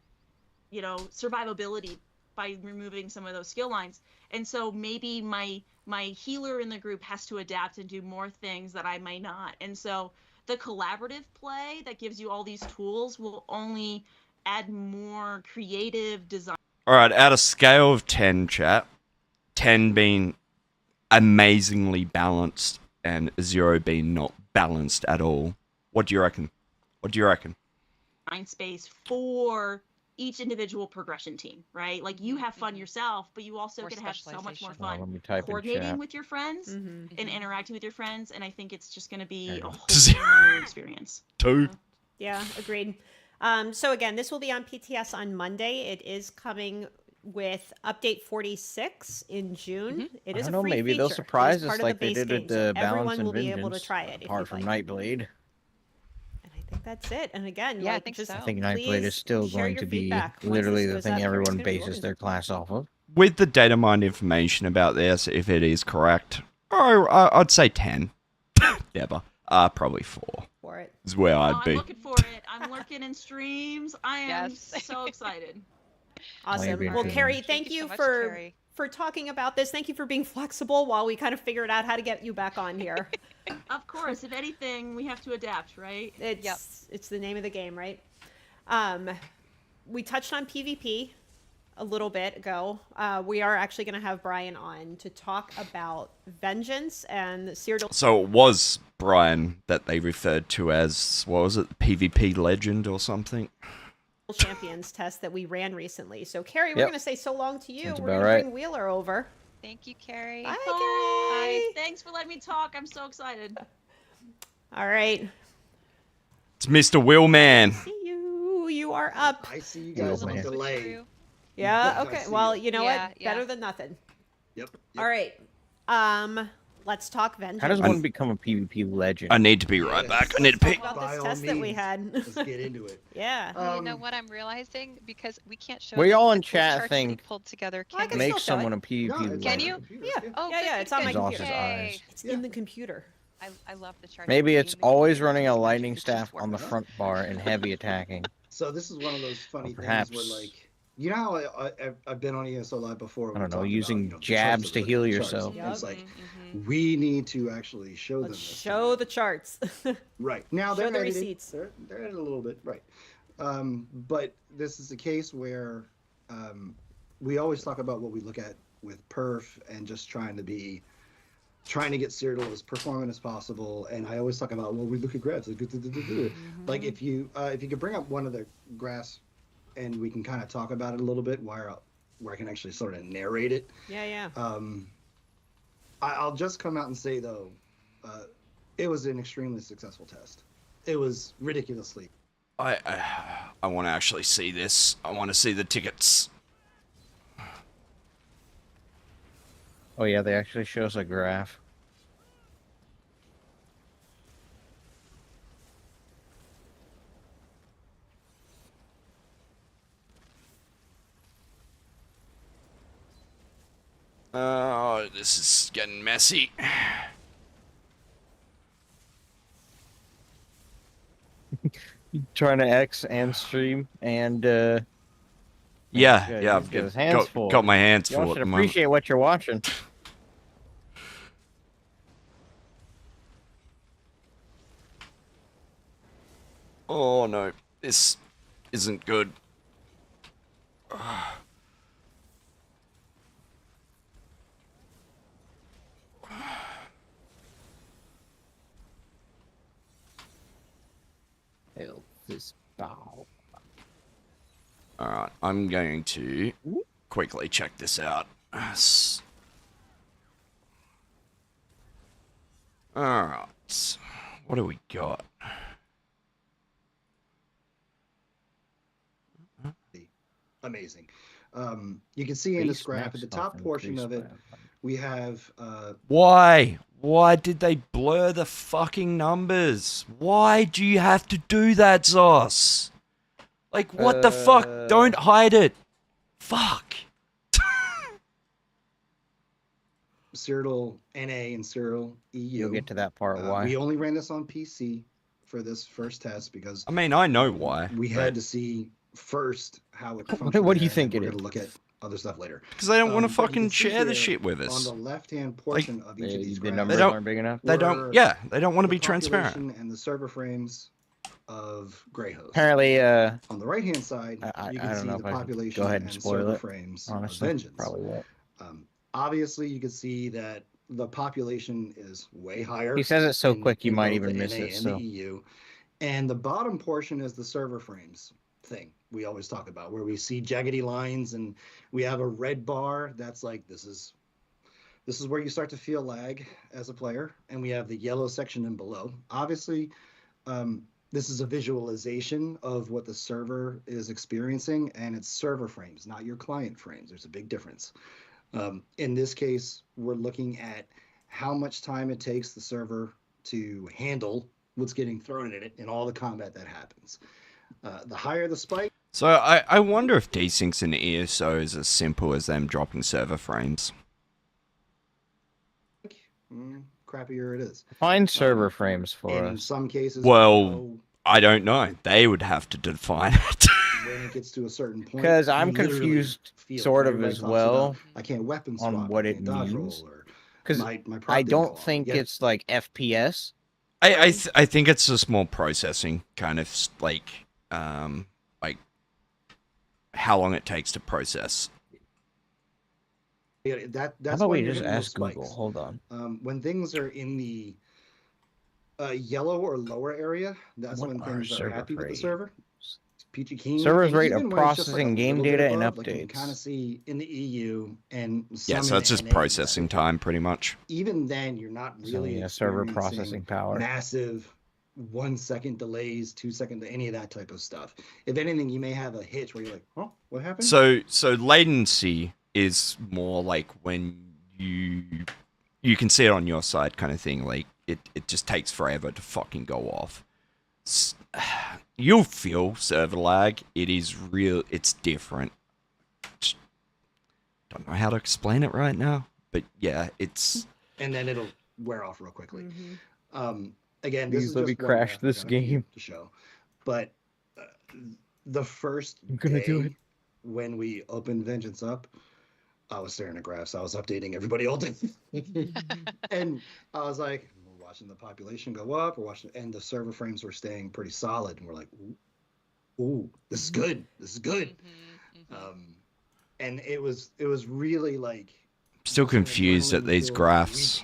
Speaker 20: survivability by removing some of those skill lines. And so maybe my healer in the group has to adapt and do more things that I may not. And so the collaborative play that gives you all these tools will only add more creative design.
Speaker 1: All right, at a scale of 10, chat, 10 being amazingly balanced and Zero being not balanced at all. What do you reckon? What do you reckon?
Speaker 20: Mind space for each individual progression team, right? Like you have fun yourself, but you also get to have so much more fun
Speaker 19: let me type in
Speaker 20: coordinating
Speaker 19: chat.
Speaker 20: with your friends
Speaker 6: Mm-hmm.
Speaker 20: and interacting with your friends. And I think it's just going to be a whole new experience.
Speaker 1: Two.
Speaker 6: Yeah, agreed. So again, this will be on PTS on Monday. It is coming with update 46 in June. It
Speaker 19: I
Speaker 6: is
Speaker 19: don't
Speaker 6: a
Speaker 19: know,
Speaker 6: free
Speaker 19: maybe
Speaker 6: feature.
Speaker 19: they'll
Speaker 6: It is
Speaker 19: surprise us
Speaker 6: part of
Speaker 19: like
Speaker 6: the
Speaker 19: they
Speaker 6: base
Speaker 19: did
Speaker 6: game,
Speaker 19: at
Speaker 6: so
Speaker 19: the Balance
Speaker 6: everyone
Speaker 19: and
Speaker 6: will be able to
Speaker 19: Vengeance,
Speaker 6: try it. if
Speaker 19: apart
Speaker 6: you'd
Speaker 19: from
Speaker 6: like.
Speaker 19: Nightblade.
Speaker 6: I think that's it. And again,
Speaker 17: Yeah, I
Speaker 6: like,
Speaker 17: think
Speaker 6: just
Speaker 17: so.
Speaker 19: I think Nightblade is still
Speaker 6: share
Speaker 19: going
Speaker 6: your
Speaker 19: to be
Speaker 6: feedback once
Speaker 19: literally
Speaker 6: this
Speaker 19: the
Speaker 6: goes
Speaker 19: thing
Speaker 6: out. Carrie's
Speaker 19: everyone
Speaker 6: gonna be
Speaker 19: bases
Speaker 6: working
Speaker 19: their class off of.
Speaker 1: With the data mined information about this, if it is correct, I'd say 10. Never. Probably 4.
Speaker 6: For it.
Speaker 1: Is where I'd
Speaker 20: I'm
Speaker 1: be.
Speaker 20: looking for it. I'm lurking in streams. I am
Speaker 17: Yes.
Speaker 20: so excited.
Speaker 6: Awesome.
Speaker 19: Maybe
Speaker 6: Well,
Speaker 19: interesting.
Speaker 6: Carrie, thank you
Speaker 17: so much,
Speaker 6: for
Speaker 17: Carrie.
Speaker 6: talking about this. Thank you for being flexible while we kind of figured out how to get you back on here.
Speaker 20: Of course, if anything, we have to adapt, right?
Speaker 6: It's the name of the game, right? We touched on PvP a little bit ago. We are actually going to have Brian on to talk about Vengeance and Cyrodiil.
Speaker 1: So it was Brian that they referred to as, what was it, PvP Legend or something?
Speaker 6: Champions test that we ran recently. So, Carrie, we're
Speaker 19: Yep.
Speaker 6: going to say so long to you.
Speaker 19: Sounds
Speaker 6: We're
Speaker 19: about
Speaker 6: going to
Speaker 19: right.
Speaker 6: bring Wheeler over.
Speaker 17: Thank you, Carrie.
Speaker 6: Bye,
Speaker 20: Bye.
Speaker 6: Carrie.
Speaker 20: Thanks for letting me talk. I'm so excited.
Speaker 6: All right.
Speaker 1: It's Mr. Willman.
Speaker 6: See you. You are up.
Speaker 21: I see you guys on delay.
Speaker 6: Yeah.
Speaker 21: I
Speaker 6: Okay.
Speaker 21: see
Speaker 6: Well,
Speaker 21: it.
Speaker 6: you know
Speaker 17: Yeah,
Speaker 6: what?
Speaker 17: yeah.
Speaker 6: Better than nothing.
Speaker 21: Yep.
Speaker 6: All right. Let's talk Vengeance.
Speaker 19: How does one become a PvP legend?
Speaker 1: I need to be right back. I need to pee.
Speaker 6: Talk about
Speaker 21: By
Speaker 6: this
Speaker 21: all
Speaker 6: test that we
Speaker 21: means,
Speaker 6: had.
Speaker 21: Let's get into it.
Speaker 6: Yeah.
Speaker 17: Well, you know what I'm realizing? Because we can't show
Speaker 19: We
Speaker 17: them
Speaker 19: all
Speaker 17: the
Speaker 19: in
Speaker 17: cool
Speaker 19: chat
Speaker 17: charts that
Speaker 19: think
Speaker 17: we pulled together.
Speaker 6: Well, I
Speaker 17: Can
Speaker 6: can
Speaker 17: we?
Speaker 19: Make
Speaker 6: still show
Speaker 19: someone
Speaker 6: it.
Speaker 19: a PvP
Speaker 21: No, it's
Speaker 19: legend.
Speaker 17: Can
Speaker 21: on the
Speaker 17: you?
Speaker 21: computer,
Speaker 6: Yeah.
Speaker 17: Oh,
Speaker 6: yeah,
Speaker 17: good,
Speaker 6: yeah.
Speaker 17: good,
Speaker 6: It's on
Speaker 17: good.
Speaker 6: my
Speaker 19: Exhaust
Speaker 6: computer.
Speaker 19: his eyes.
Speaker 6: It's in the computer.
Speaker 17: I love the chart.
Speaker 19: Maybe
Speaker 17: being
Speaker 19: it's
Speaker 17: the
Speaker 19: always
Speaker 17: computer,
Speaker 19: running a
Speaker 17: just watching
Speaker 19: lightning
Speaker 17: the
Speaker 19: staff
Speaker 17: keyboard.
Speaker 19: on the front bar and heavy attacking.
Speaker 21: So this is one of those funny things
Speaker 19: perhaps-
Speaker 21: where, like, you know how I've been on ESO Live before.
Speaker 19: I
Speaker 21: we
Speaker 19: don't know,
Speaker 21: talked
Speaker 19: using
Speaker 21: about, you know, the
Speaker 19: jabs
Speaker 21: charts
Speaker 19: to
Speaker 21: of
Speaker 19: heal
Speaker 21: the charts.
Speaker 19: yourself.
Speaker 21: And it's like, we need to actually show them
Speaker 6: Let's
Speaker 21: this.
Speaker 6: show the charts.
Speaker 21: Right. Now
Speaker 6: Show
Speaker 21: they're
Speaker 6: the
Speaker 21: edited.
Speaker 6: receipts.
Speaker 21: They're edited a little bit, right. But this is a case where we always talk about what we look at with perf and just trying to get Cyrodiil as performant as possible. And I always talk about, well, we look at graphs. Like if you could bring up one of the graphs and we can kind of talk about it a little bit where I can actually sort of narrate it.
Speaker 6: Yeah.
Speaker 21: I'll just come out and say, though, it was an extremely successful test. It was ridiculously.
Speaker 1: I want to actually see this. I want to see the tickets.
Speaker 19: Oh yeah, they actually show us a graph.
Speaker 1: Oh, this is getting messy.
Speaker 19: Trying to X and stream and
Speaker 1: Yeah,
Speaker 19: yeah,
Speaker 1: I've
Speaker 19: got his hands full.
Speaker 1: got my hands
Speaker 19: Y'all
Speaker 1: full at
Speaker 19: should
Speaker 1: the moment.
Speaker 19: appreciate what you're watching.
Speaker 1: Oh no, this isn't good.
Speaker 19: Hell, this bow.
Speaker 1: Alright, I'm going to quickly check this out. Alright, what do we got?
Speaker 21: Amazing. You can see in this graph at the top portion of it, we have
Speaker 1: Why? Why did they blur the fucking numbers? Why do you have to do that, Zos? Like, what the fuck? Don't hide it. Fuck.
Speaker 21: Cyrodiil NA and Cyrodiil EU.
Speaker 19: You'll get to that part. Why?
Speaker 21: We only ran this on PC for this first test because
Speaker 1: I mean, I know why.
Speaker 21: we
Speaker 1: but-
Speaker 21: had to see first how it
Speaker 19: What
Speaker 21: functioned.
Speaker 19: do you
Speaker 21: and
Speaker 19: think
Speaker 21: then
Speaker 19: it
Speaker 21: we're gonna
Speaker 19: is?
Speaker 21: look at other stuff later.
Speaker 1: Because they don't want to
Speaker 21: But you
Speaker 1: fucking
Speaker 21: can see
Speaker 1: share the
Speaker 21: here
Speaker 1: shit with
Speaker 21: On
Speaker 1: us.
Speaker 21: the left-hand portion of each of these
Speaker 19: the
Speaker 21: graphs,
Speaker 19: numbers
Speaker 1: They don't-
Speaker 19: aren't big enough.
Speaker 1: They don't.
Speaker 21: were
Speaker 1: Yeah, they don't want to
Speaker 21: the
Speaker 1: be transparent.
Speaker 21: population and the server frames of Greyhost.
Speaker 19: Apparently,
Speaker 21: On the right-hand side,
Speaker 19: I
Speaker 21: you
Speaker 19: I
Speaker 21: can
Speaker 19: don't
Speaker 21: see
Speaker 19: know
Speaker 21: the
Speaker 19: if I should
Speaker 21: population
Speaker 19: go ahead and
Speaker 21: and
Speaker 19: spoil
Speaker 21: server
Speaker 19: it.
Speaker 21: frames
Speaker 19: Honestly,
Speaker 21: of Vengeance.
Speaker 19: probably won't.
Speaker 21: Obviously, you can see that the population is way higher.
Speaker 19: He says it so quick you
Speaker 21: in
Speaker 19: might
Speaker 21: both
Speaker 19: even
Speaker 21: the
Speaker 19: miss
Speaker 21: NA
Speaker 19: it.
Speaker 21: and
Speaker 19: So
Speaker 21: the EU. And the bottom portion is the server frames thing we always talk about, where we see jaggedy lines and we have a red bar that's like, this is where you start to feel lag as a player, and we have the yellow section and below. Obviously, this is a visualization of what the server is experiencing, and it's server frames, not your client frames. There's a big difference. In this case, we're looking at how much time it takes the server to handle what's getting thrown at it and all the combat that happens. The higher the spike.
Speaker 1: So I wonder if desyncs in ESO is as simple as them dropping server frames.
Speaker 21: Crappier it is.
Speaker 19: find server frames for
Speaker 21: In
Speaker 19: us.
Speaker 21: some cases,
Speaker 1: Well, I don't know. They would have to define it.
Speaker 21: when it gets to a certain point,
Speaker 19: Because I'm
Speaker 21: you literally
Speaker 19: confused
Speaker 21: feel it.
Speaker 19: sort of
Speaker 21: Everybody
Speaker 19: as
Speaker 21: talks
Speaker 19: well
Speaker 21: about, I can't weapon swap,
Speaker 19: on what
Speaker 21: I
Speaker 19: it
Speaker 21: can't dodge roll,
Speaker 19: means.
Speaker 21: or
Speaker 19: Because
Speaker 21: my prop
Speaker 19: I
Speaker 21: didn't
Speaker 19: don't
Speaker 21: fall off.
Speaker 19: think
Speaker 21: Yeah.
Speaker 19: it's like FPS.
Speaker 1: I think it's just more processing, kind of like how long it takes to process.
Speaker 21: Yeah, that's
Speaker 19: How about
Speaker 21: when
Speaker 19: we
Speaker 21: you're
Speaker 19: just
Speaker 21: hitting those
Speaker 19: ask Google?
Speaker 21: spikes.
Speaker 19: Hold on.
Speaker 21: When things are in the yellow or lower area, that's
Speaker 19: What
Speaker 21: when
Speaker 19: are
Speaker 21: things are
Speaker 19: server
Speaker 21: happy with the
Speaker 19: frames?
Speaker 21: server. Peachy Keen.
Speaker 19: Server's
Speaker 21: and
Speaker 19: rate of
Speaker 21: even when it's just,
Speaker 19: processing
Speaker 21: like, a
Speaker 19: game
Speaker 21: little bit
Speaker 19: data and
Speaker 21: above, like you can
Speaker 19: updates.
Speaker 21: kind of see in the EU and
Speaker 1: Yeah,
Speaker 21: some
Speaker 1: so
Speaker 21: in
Speaker 1: it's
Speaker 21: the
Speaker 1: just
Speaker 21: NA,
Speaker 1: processing time, pretty much.
Speaker 21: even then you're not
Speaker 19: So,
Speaker 21: really
Speaker 19: yeah, server
Speaker 21: experiencing
Speaker 19: processing power.
Speaker 21: massive 1 second delays, 2 second, any of that type of stuff. If anything, you may have a hitch where you're like, oh, what happened?
Speaker 1: So latency is more like when you can see it on your side, kind of thing. Like it just takes forever to fucking go off. You'll feel server lag. It is real. It's different. Just don't know how to explain it right now, but yeah, it's.
Speaker 21: And then it'll wear off real quickly. Again, this
Speaker 19: Please
Speaker 21: is
Speaker 19: let
Speaker 21: just
Speaker 19: me
Speaker 21: one
Speaker 19: crash
Speaker 21: graphic
Speaker 19: this
Speaker 21: I can
Speaker 19: game.
Speaker 21: to show, but the first
Speaker 19: I'm gonna do
Speaker 21: day
Speaker 19: it.
Speaker 21: when we opened Vengeance up, I was staring at graphs. I was updating everybody all day, and I was like, we're watching the population go up. We're watching, and the server frames were staying pretty solid, and we're like, ooh, this is good. This is good. And it was really like
Speaker 1: Still confused at these graphs.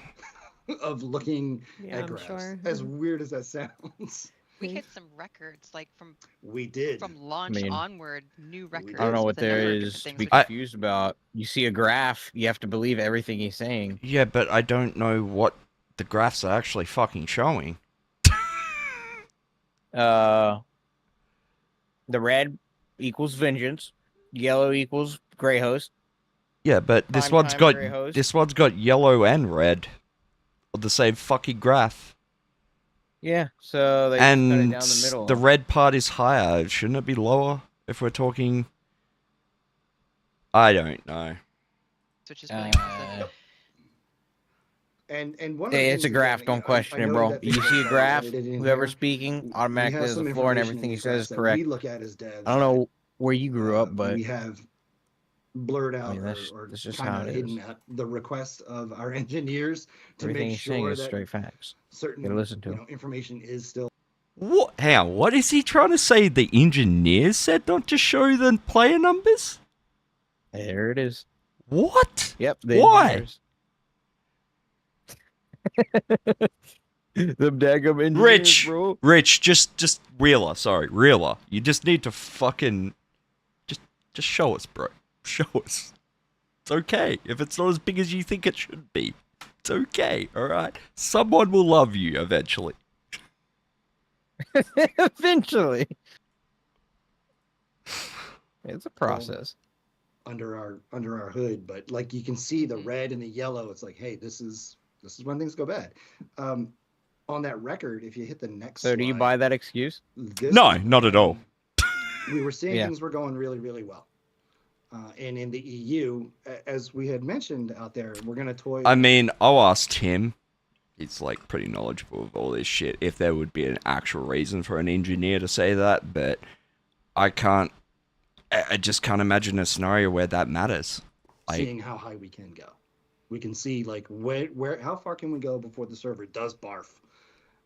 Speaker 21: of looking
Speaker 6: Yeah,
Speaker 21: at
Speaker 6: I'm
Speaker 21: graphs.
Speaker 6: sure.
Speaker 21: As weird as that sounds.
Speaker 17: We hit some records, like from
Speaker 21: We did.
Speaker 17: from launch
Speaker 19: I mean,
Speaker 17: onward, new records.
Speaker 19: I don't know what
Speaker 17: with a number
Speaker 19: there
Speaker 17: of different
Speaker 19: is to
Speaker 17: things
Speaker 19: be
Speaker 17: we could-
Speaker 19: confused about. You see a graph, you have to believe everything he's saying.
Speaker 1: Yeah, but I don't know what the graphs are actually fucking showing.
Speaker 19: The red equals vengeance, yellow equals gray host.
Speaker 1: Yeah, but this
Speaker 19: Prime
Speaker 1: one's
Speaker 19: time
Speaker 1: got
Speaker 19: gray host.
Speaker 1: this one's got yellow and red on the same fucking graph.
Speaker 19: Yeah, so they just cut it
Speaker 1: And
Speaker 19: down the middle.
Speaker 1: the red part is higher. Shouldn't it be lower if we're talking? I don't know.
Speaker 17: Which is really impressive.
Speaker 21: And one of
Speaker 19: Hey,
Speaker 21: the
Speaker 19: it's a
Speaker 21: things,
Speaker 19: graph.
Speaker 21: again,
Speaker 19: Don't
Speaker 21: I
Speaker 19: question it,
Speaker 21: know
Speaker 19: bro.
Speaker 21: that
Speaker 19: You
Speaker 21: people
Speaker 19: see a
Speaker 21: don't
Speaker 19: graph,
Speaker 21: write it in
Speaker 19: whoever's
Speaker 21: here.
Speaker 19: speaking
Speaker 21: We
Speaker 19: automatically
Speaker 21: have
Speaker 19: has
Speaker 21: some
Speaker 19: the floor and
Speaker 21: information
Speaker 19: everything
Speaker 21: in
Speaker 19: he
Speaker 21: these
Speaker 19: says
Speaker 21: graphs
Speaker 19: is
Speaker 21: that
Speaker 19: correct.
Speaker 21: We look at as devs.
Speaker 19: I don't know where you grew up, but
Speaker 21: we have blurred out
Speaker 19: that's
Speaker 21: or
Speaker 19: just
Speaker 21: kind
Speaker 19: how
Speaker 21: of
Speaker 19: it
Speaker 21: hidden
Speaker 19: is.
Speaker 21: out the request of our engineers to
Speaker 19: Everything
Speaker 21: make
Speaker 19: he's saying
Speaker 21: sure
Speaker 19: is
Speaker 21: that
Speaker 19: straight facts.
Speaker 21: certain
Speaker 19: Gotta listen to him.
Speaker 21: information is still.
Speaker 1: What? How? What is he trying to say? The engineers said not to show the player numbers?
Speaker 19: There it is.
Speaker 1: What?
Speaker 19: Yep. the
Speaker 1: Why?
Speaker 19: engineers. Them daggum engineers,
Speaker 1: Rich,
Speaker 19: bro.
Speaker 1: Rich, just Reeler. Sorry, Reeler. You just need to fucking just show us, bro. Show us. It's okay if it's not as big as you think it should be. It's okay. All right. Someone will love you eventually.
Speaker 19: Eventually. It's a process.
Speaker 21: under our hood, but like you can see the red and the yellow. It's like, hey, this is when things go bad. On that record, if you hit the next
Speaker 19: So do you
Speaker 21: slide,
Speaker 19: buy that excuse?
Speaker 21: this
Speaker 1: No,
Speaker 21: is
Speaker 1: not at all.
Speaker 21: we were seeing
Speaker 19: Yeah.
Speaker 21: things were going really, really well. And in the EU, as we had mentioned out there, we're going to toy.
Speaker 1: I mean, I'll ask Tim. He's like pretty knowledgeable of all this shit. If there would be an actual reason for an engineer to say that, but I can't. I just can't imagine a scenario where that matters.
Speaker 21: seeing how high we can go. We can see like where how far can we go before the server does barf.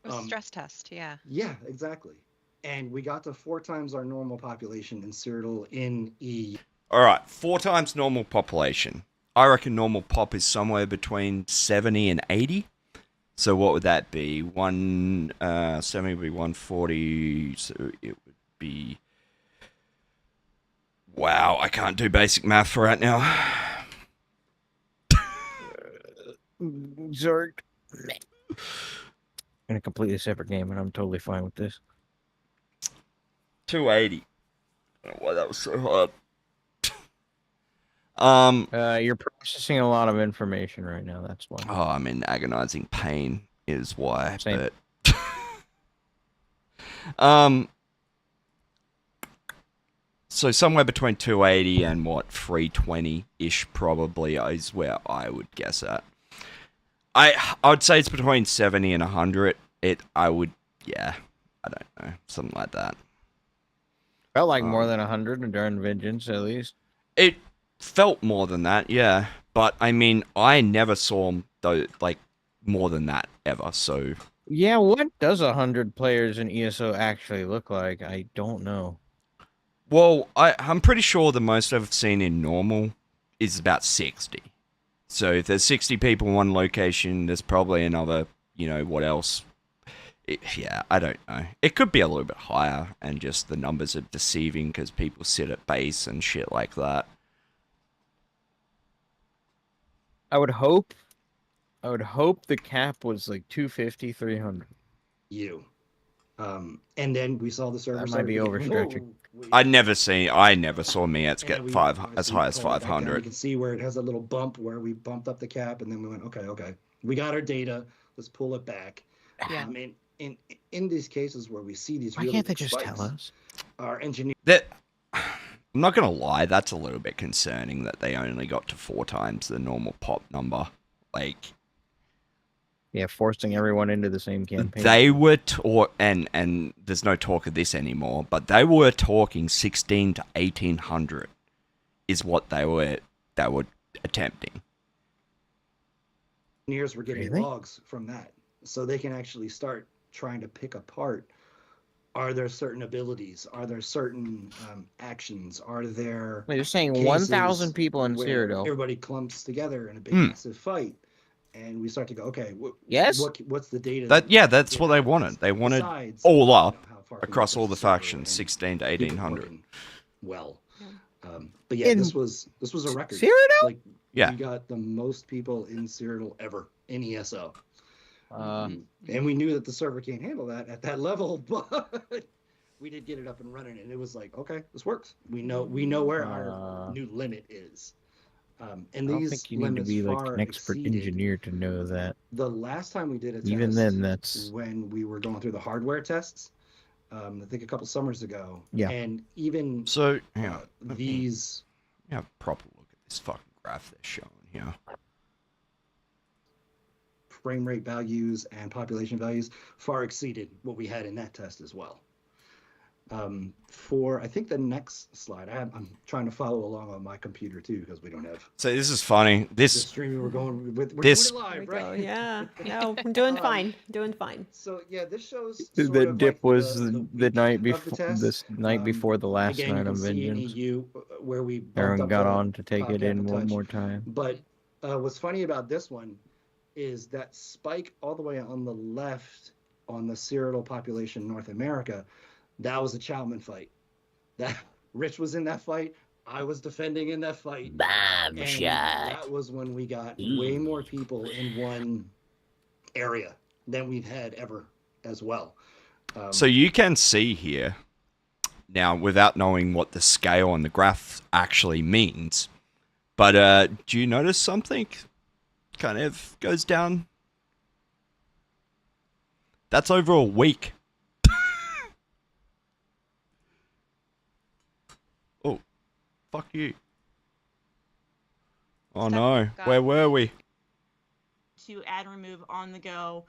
Speaker 17: It was a stress test, yeah.
Speaker 21: Yeah, exactly. And we got to 4 times our normal population in Cyrodiil in EU.
Speaker 1: All right, 4 times normal population. I reckon normal pop is somewhere between 70 and 80. So what would that be? 70 would be 140. So it would be... Wow, I can't do basic math right now.
Speaker 19: Sorc. In a completely separate game, and I'm totally fine with this.
Speaker 1: 280. I don't know why that was so hard.
Speaker 19: You're processing a lot of information right now. That's why.
Speaker 1: Oh, I'm in agonizing pain is why.
Speaker 19: Same.
Speaker 1: But so somewhere between 280 and what 320-ish probably is where I would guess at. I would say it's between 70 and 100. I don't know, something like that.
Speaker 19: Felt like more than 100 during Vengeance, at least.
Speaker 1: It felt more than that, yeah. But I mean, I never saw more than that ever. So
Speaker 19: yeah, what does 100 players in ESO actually look like? I don't know.
Speaker 1: Well, I'm pretty sure the most I've seen in normal is about 60. So if there's 60 people in one location, there's probably another, what else? Yeah, I don't know. It could be a little bit higher, and just the numbers are deceiving because people sit at base and shit like that.
Speaker 19: I would hope the cap was like 250, 300.
Speaker 21: And then we saw the server.
Speaker 19: That might be overstretching.
Speaker 1: I never saw Miets get as high as 500.
Speaker 21: You can see where it has a little bump where we bumped up the cap, and then we went, okay, we got our data. Let's pull it back.
Speaker 8: Yeah.
Speaker 21: In these cases where we see these,
Speaker 19: Why
Speaker 21: really
Speaker 19: can't they
Speaker 21: big
Speaker 19: just
Speaker 21: spikes,
Speaker 19: tell us?
Speaker 21: Our engineer.
Speaker 1: I'm not gonna lie, that's a little bit concerning that they only got to 4 times the normal pop number.
Speaker 19: Yeah, forcing everyone into the same campaign.
Speaker 1: They were and there's no talk of this anymore, but they were talking 16 to 1800 is what they were attempting.
Speaker 21: Engineers were getting
Speaker 19: Really?
Speaker 21: logs from that, so they can actually start trying to pick apart. Are there certain abilities? Are there certain actions? Are there?
Speaker 19: Wait, you're saying
Speaker 21: cases
Speaker 19: 1,000 people in
Speaker 21: where
Speaker 19: Cyrodiil?
Speaker 21: Everybody clumps together in a big massive fight, and we start to go, okay,
Speaker 19: Yes?
Speaker 21: what's the data?
Speaker 1: That's what they wanted. They wanted
Speaker 21: Besides,
Speaker 1: all up
Speaker 21: how far can
Speaker 1: across
Speaker 21: you
Speaker 1: all the
Speaker 21: push the server
Speaker 1: factions,
Speaker 21: and
Speaker 1: 16 to
Speaker 21: keep it
Speaker 1: 1800.
Speaker 21: working well. But yeah,
Speaker 19: In
Speaker 21: this was a record.
Speaker 19: Cyrodiil?
Speaker 21: Like,
Speaker 1: Yeah.
Speaker 21: we got the most people in Cyrodiil ever in ESO. And we knew that the server can't handle that at that level, but we did get it up and running, and it was like, okay, this works. We know where our new limit is. And
Speaker 19: I don't
Speaker 21: these
Speaker 19: think you need to
Speaker 21: limits
Speaker 19: be like
Speaker 21: far
Speaker 19: an expert
Speaker 21: exceeded.
Speaker 19: engineer to know that.
Speaker 21: The last time we did a test,
Speaker 19: Even then, that's
Speaker 21: when we were going through the hardware tests. I think a couple summers ago.
Speaker 19: Yeah.
Speaker 21: And even
Speaker 1: So yeah,
Speaker 21: these.
Speaker 1: Yeah, proper look at this fucking graph they're showing here.
Speaker 21: Frame rate values and population values far exceeded what we had in that test as well. For I think the next slide, I'm trying to follow along on my computer too because we don't have.
Speaker 1: So this is funny.
Speaker 21: The streaming we're doing with. We're
Speaker 1: this
Speaker 21: doing it live,
Speaker 6: There we
Speaker 21: right?
Speaker 6: go. Yeah. No, I'm doing fine. Doing fine.
Speaker 21: So yeah, this shows.
Speaker 19: the
Speaker 21: sort of
Speaker 19: dip
Speaker 21: like
Speaker 19: was
Speaker 21: the
Speaker 19: the night
Speaker 21: week of the
Speaker 19: before
Speaker 21: test.
Speaker 19: this night before the last
Speaker 21: Again, you
Speaker 19: night
Speaker 21: can
Speaker 19: of
Speaker 21: see in
Speaker 19: Vengeance.
Speaker 21: EU where we bumped
Speaker 19: Aaron
Speaker 21: up
Speaker 19: got
Speaker 21: the
Speaker 19: on to take it
Speaker 21: cap
Speaker 19: in
Speaker 21: a
Speaker 19: one
Speaker 21: touch.
Speaker 19: more time.
Speaker 21: But what's funny about this one is that spike all the way on the left on the Cyrodiil population in North America. That was a Chowman fight. That Rich was in that fight. I was defending in that fight.
Speaker 19: Bomb
Speaker 21: and
Speaker 19: shot.
Speaker 21: That was when we got way more people in one area than we've had ever as well.
Speaker 1: So you can see here now, without knowing what the scale on the graph actually means, but do you notice something kind of goes down? That's over a week. Oh, fuck you. Oh no, where were we?
Speaker 20: To add and remove on the go.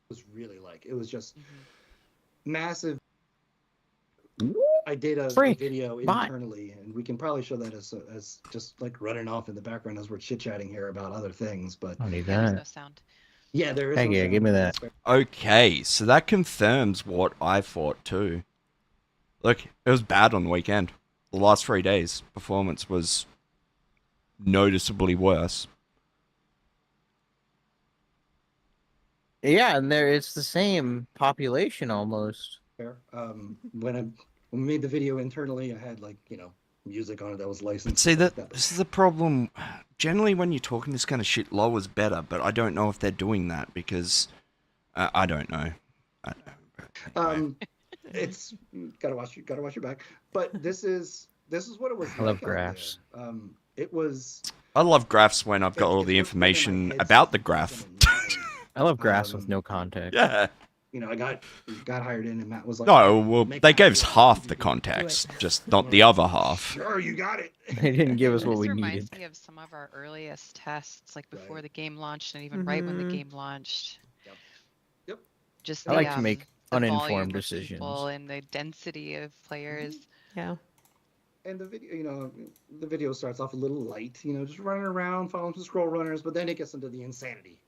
Speaker 21: Was really like it was just massive. I did a video internally, and we can probably show that as just like running off in the background as we're chit chatting here about other things. But
Speaker 19: I need
Speaker 17: There's
Speaker 19: that.
Speaker 17: no sound.
Speaker 21: yeah, there is.
Speaker 19: Heck
Speaker 21: no
Speaker 19: yeah,
Speaker 21: sound.
Speaker 19: give me that.
Speaker 1: Okay, so that confirms what I thought too. Look, it was bad on the weekend. The last 3 days, performance was noticeably worse.
Speaker 19: Yeah, and it's the same population almost.
Speaker 21: Fair. When we made the video internally, I had music on it that was licensed.
Speaker 1: See, this is the problem. Generally, when you're talking this kind of shit, low is better, but I don't know if they're doing that because I don't know.
Speaker 21: It's gotta watch your back. But this is what it was.
Speaker 19: I love graphs.
Speaker 21: It was.
Speaker 1: I love graphs when I've got all the information about the graph.
Speaker 19: I love graphs with no context.
Speaker 1: Yeah.
Speaker 21: I got hired in, and Matt was like,
Speaker 1: No, well, they gave us half the context, just not the other half.
Speaker 21: Sure, you got it.
Speaker 19: They didn't give us what
Speaker 17: This
Speaker 19: we
Speaker 17: reminds
Speaker 19: needed.
Speaker 17: me of some of our earliest tests, like before the game launched and even right when the game launched.
Speaker 21: Yep.
Speaker 17: Just
Speaker 19: I like to make
Speaker 17: the
Speaker 19: uninformed
Speaker 17: volume of
Speaker 19: decisions.
Speaker 17: people and the density of players.
Speaker 6: Yeah.
Speaker 21: And the video starts off a little light, just running around, following some scroll runners, but then it gets into the insanity